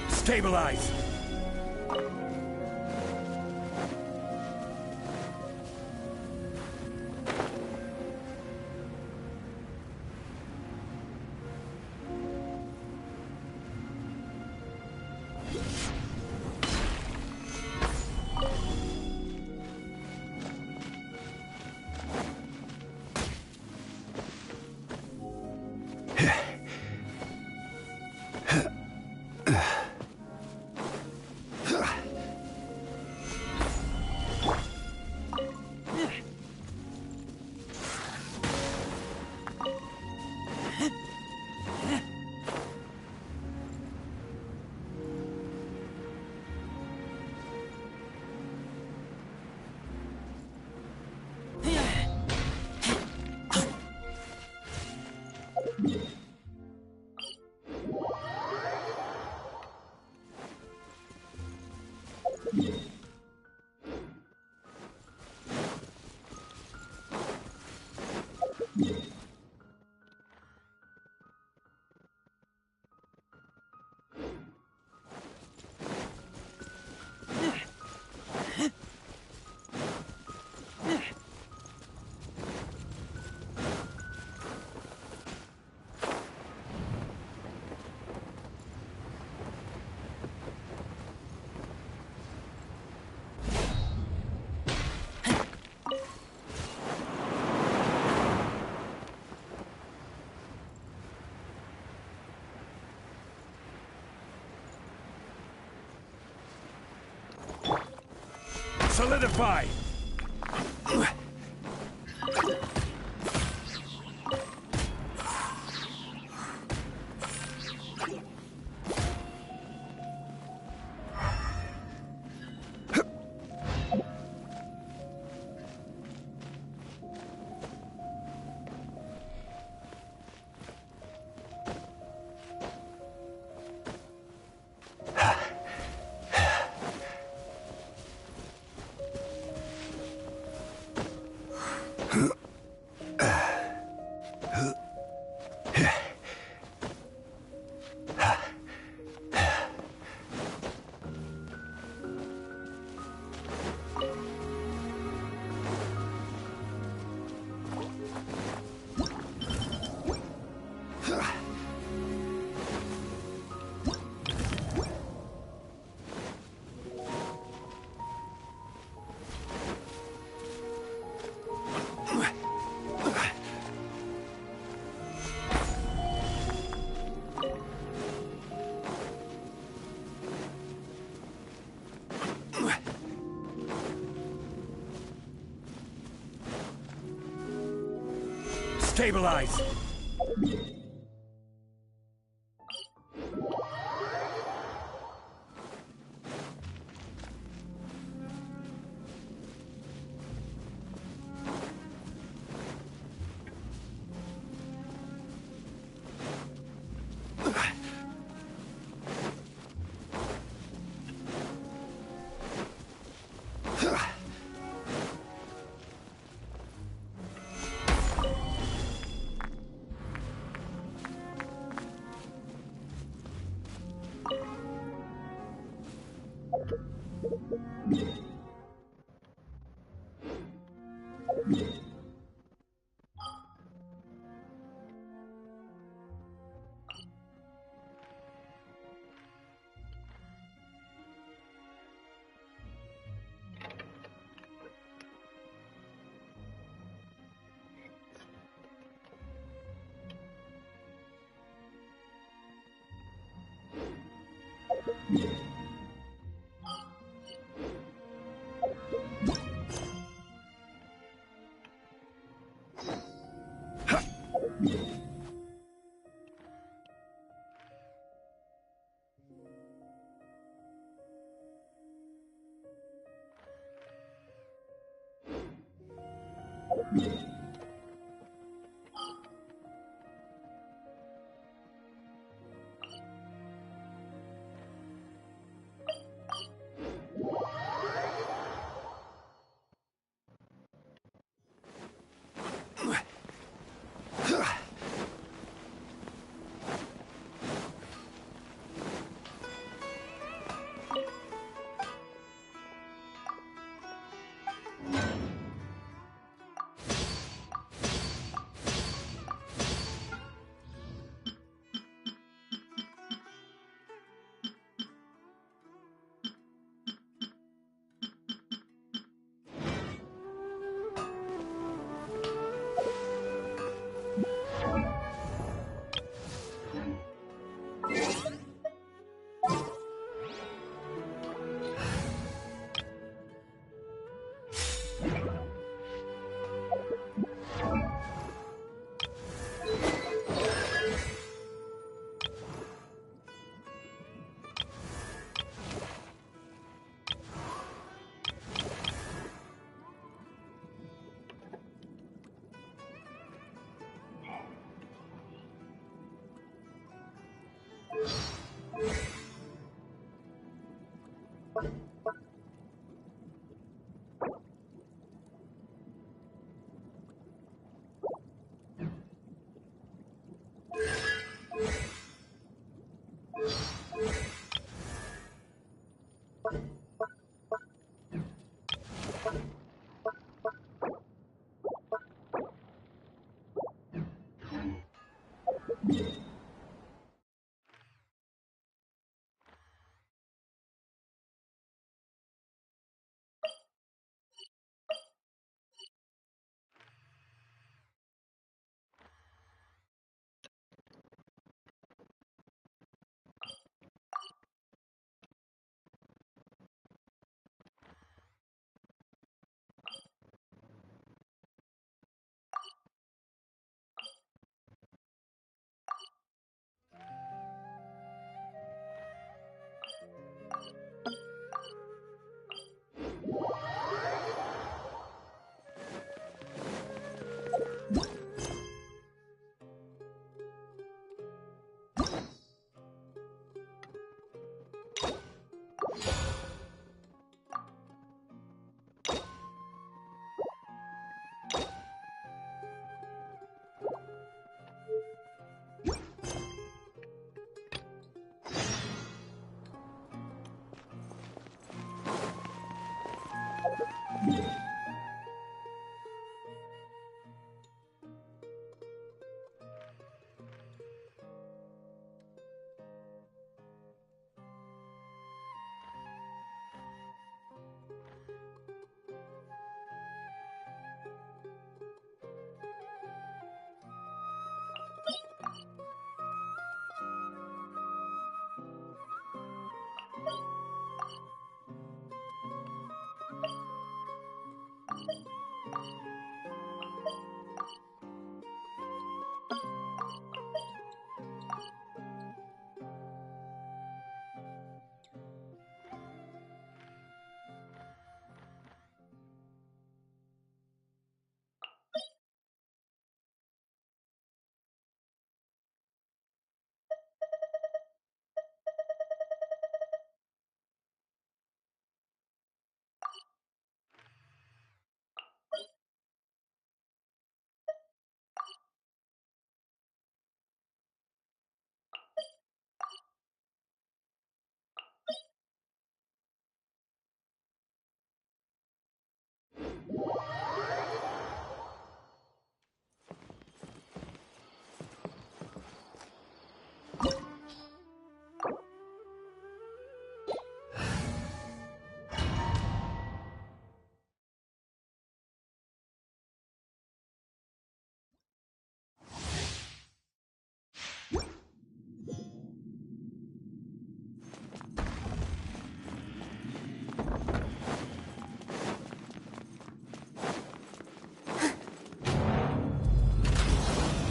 Stabilize! solidify! Stabilize!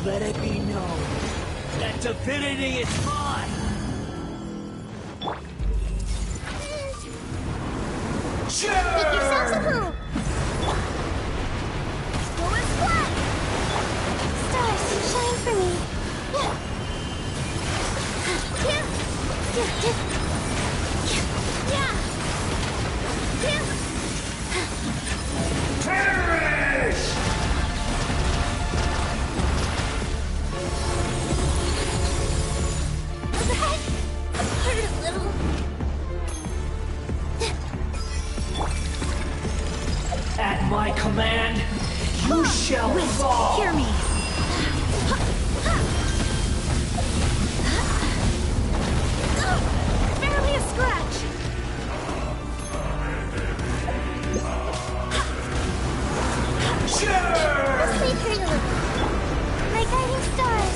Let it be known that divinity is mine! Make yourselves at home! Go and fly! Stars, shine for me! Perish! Overhead! Hurt a little. At my command, you shall fall! Hear me! Barely a scratch! Let's leave her a little. My guiding stars.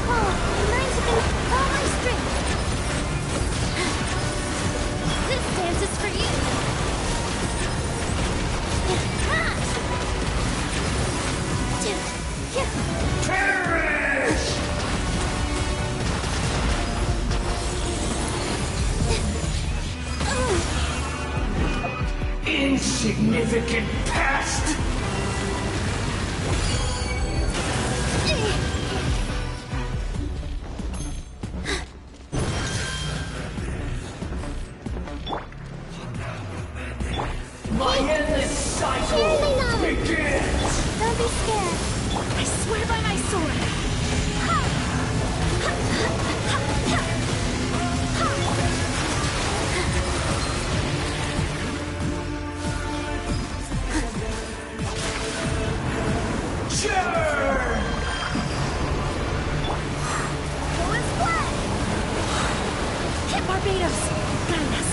Oh, reminds me of all my strength. This dance is for you. Perish! Insignificant past! My endless cycle begins! Don't be scared. I swear by my sword. Go and fly! Hit Barbados! Guide us!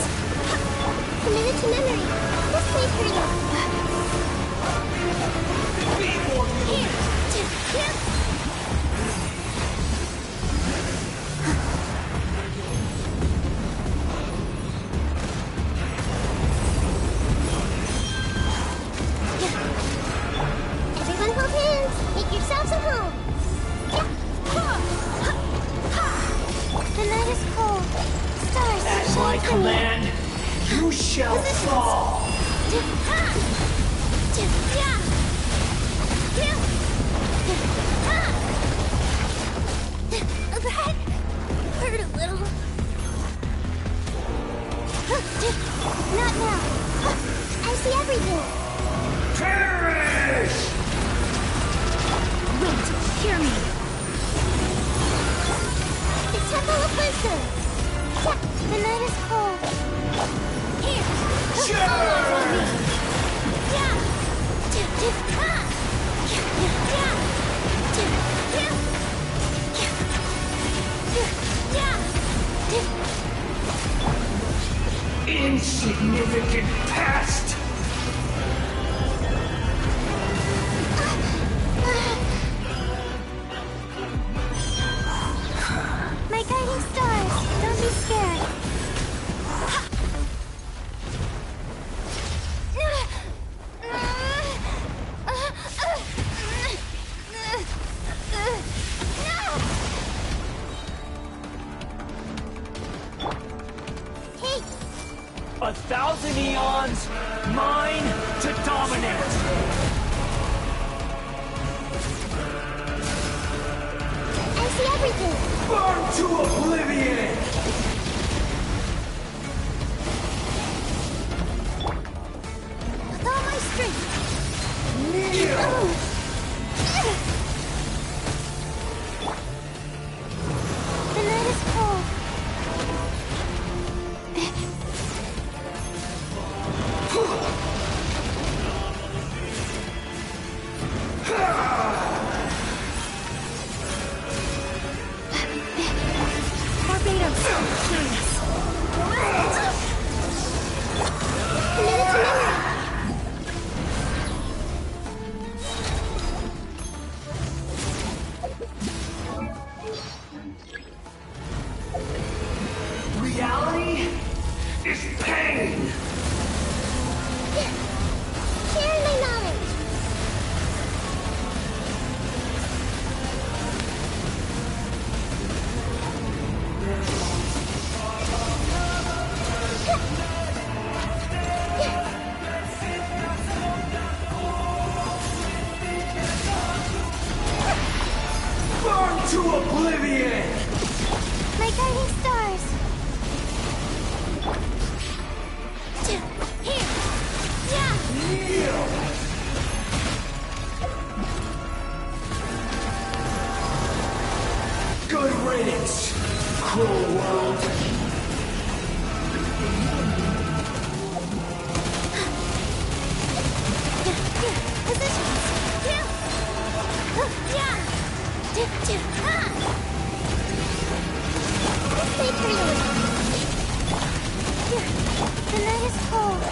Committed to memory. This way, Perla. Everyone hold hands. Make yourselves at home. The night is cold. Stars At shine my for command, you shall fall! Overhead. Hurt a little. Not now. I see everything. Perish! Wait, hear me. The Temple of Wisdom. The night is cold. Here. Follow me. Yeah. Insignificant past! My guiding stars, don't be scared. Hey! 1,000 eons, mine to dominate! I see everything! Burn to oblivion! With all my strength! The night is cold. to oblivion! My guiding stars! Here! Yeah! Kneel! Good riddance, cruel world! Positions! Yeah! Stay clear! The night is cold.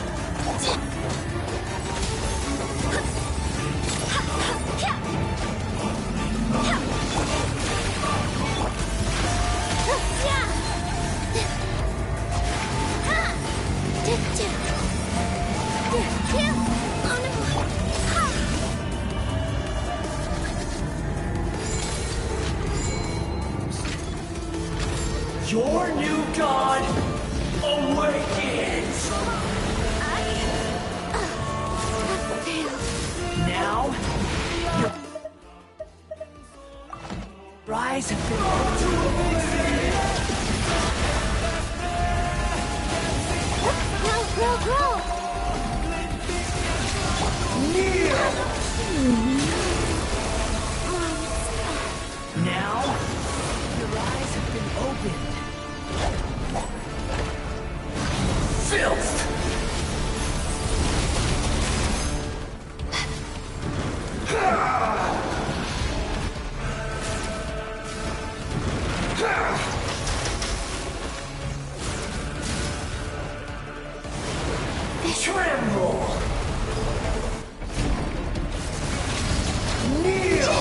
Your new god awakens! Now, your rise and Grow! kneel! Now, your eyes have been opened. Filth! Tremble! Kneel!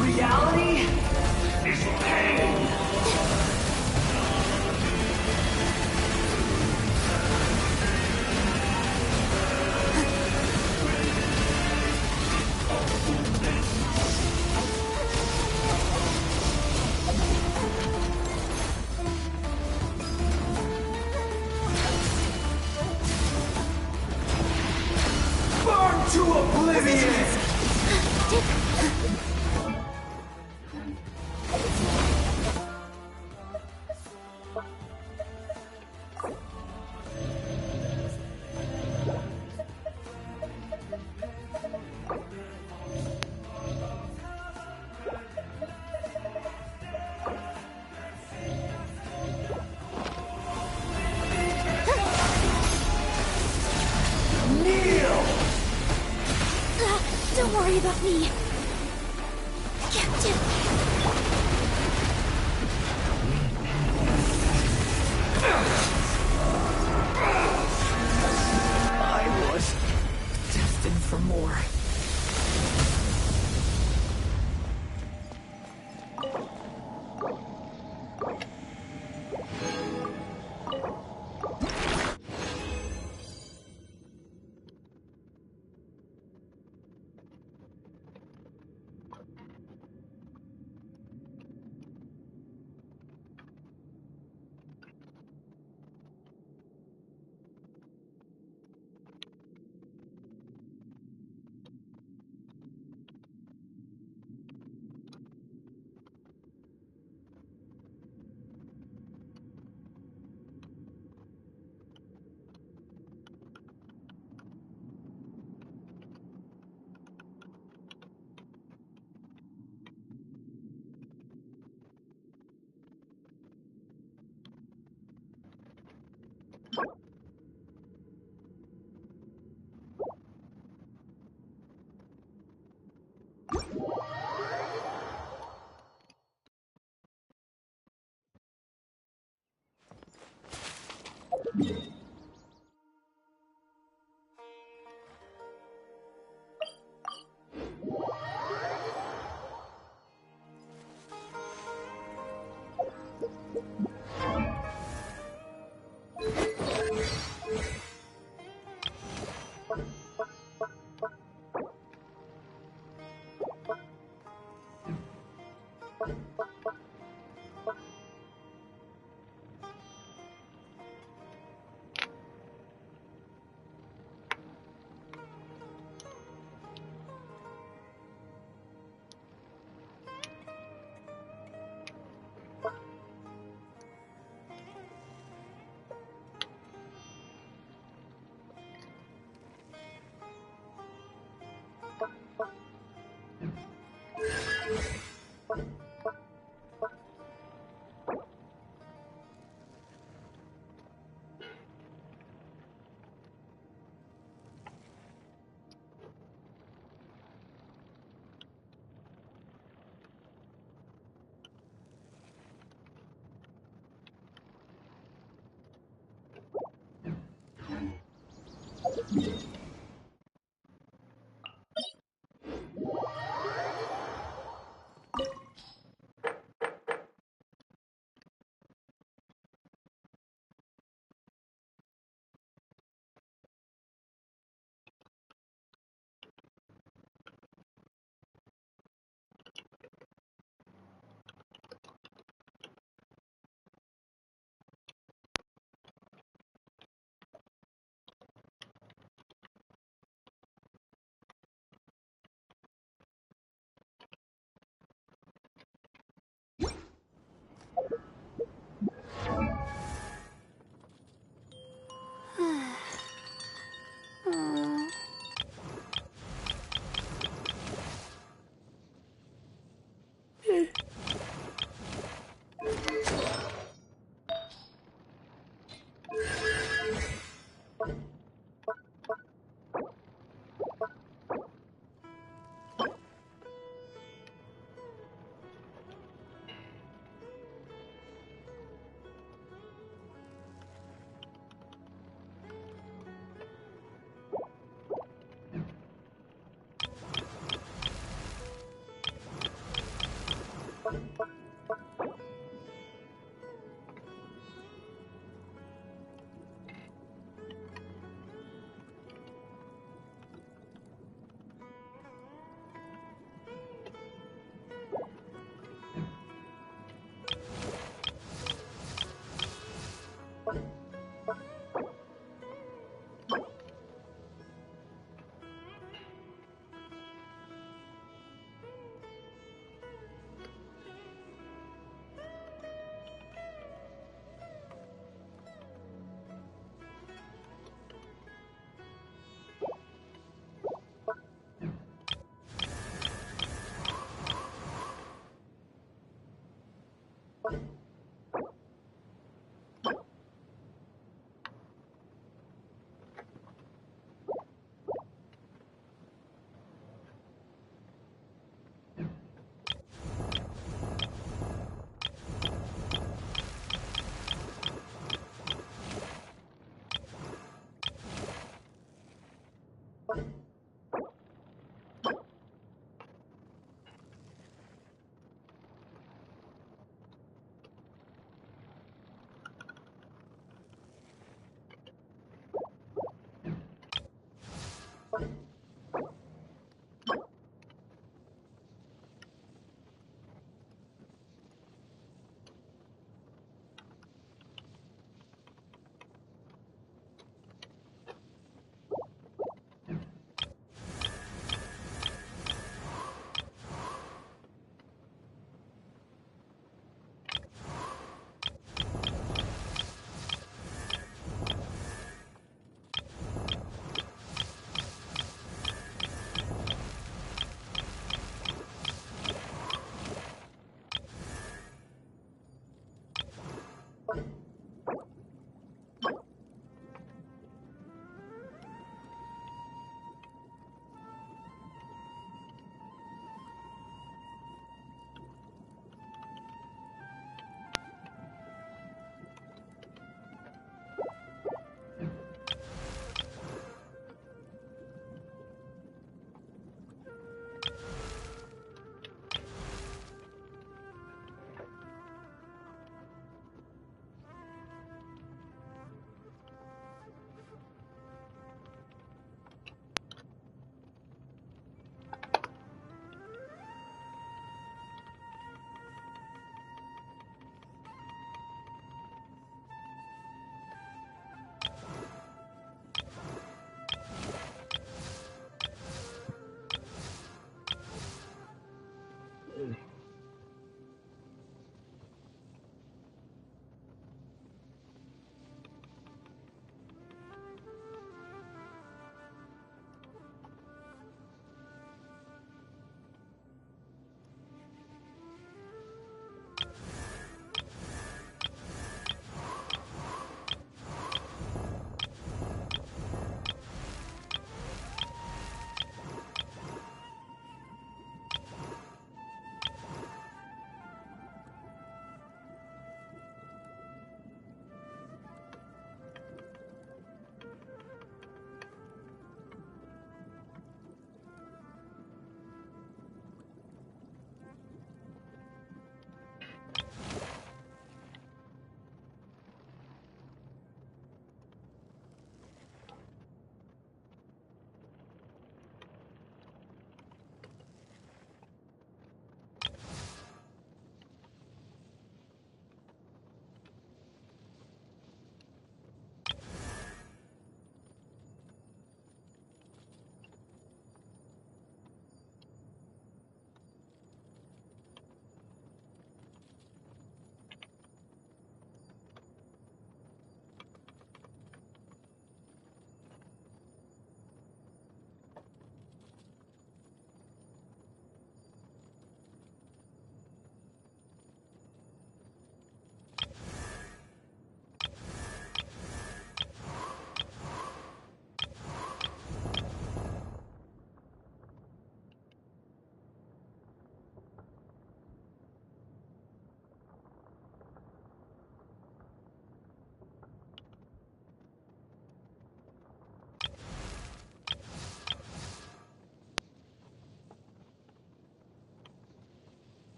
Reality is pain! Burn to oblivion! Kneel! Don't worry about me. I was destined for more.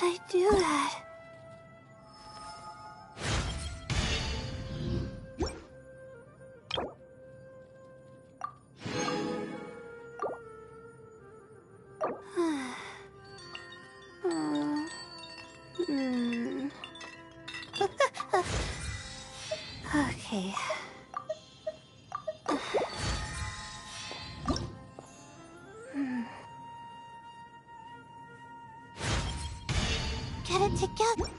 I do that? Okay. Get it together.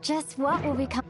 Just what will become?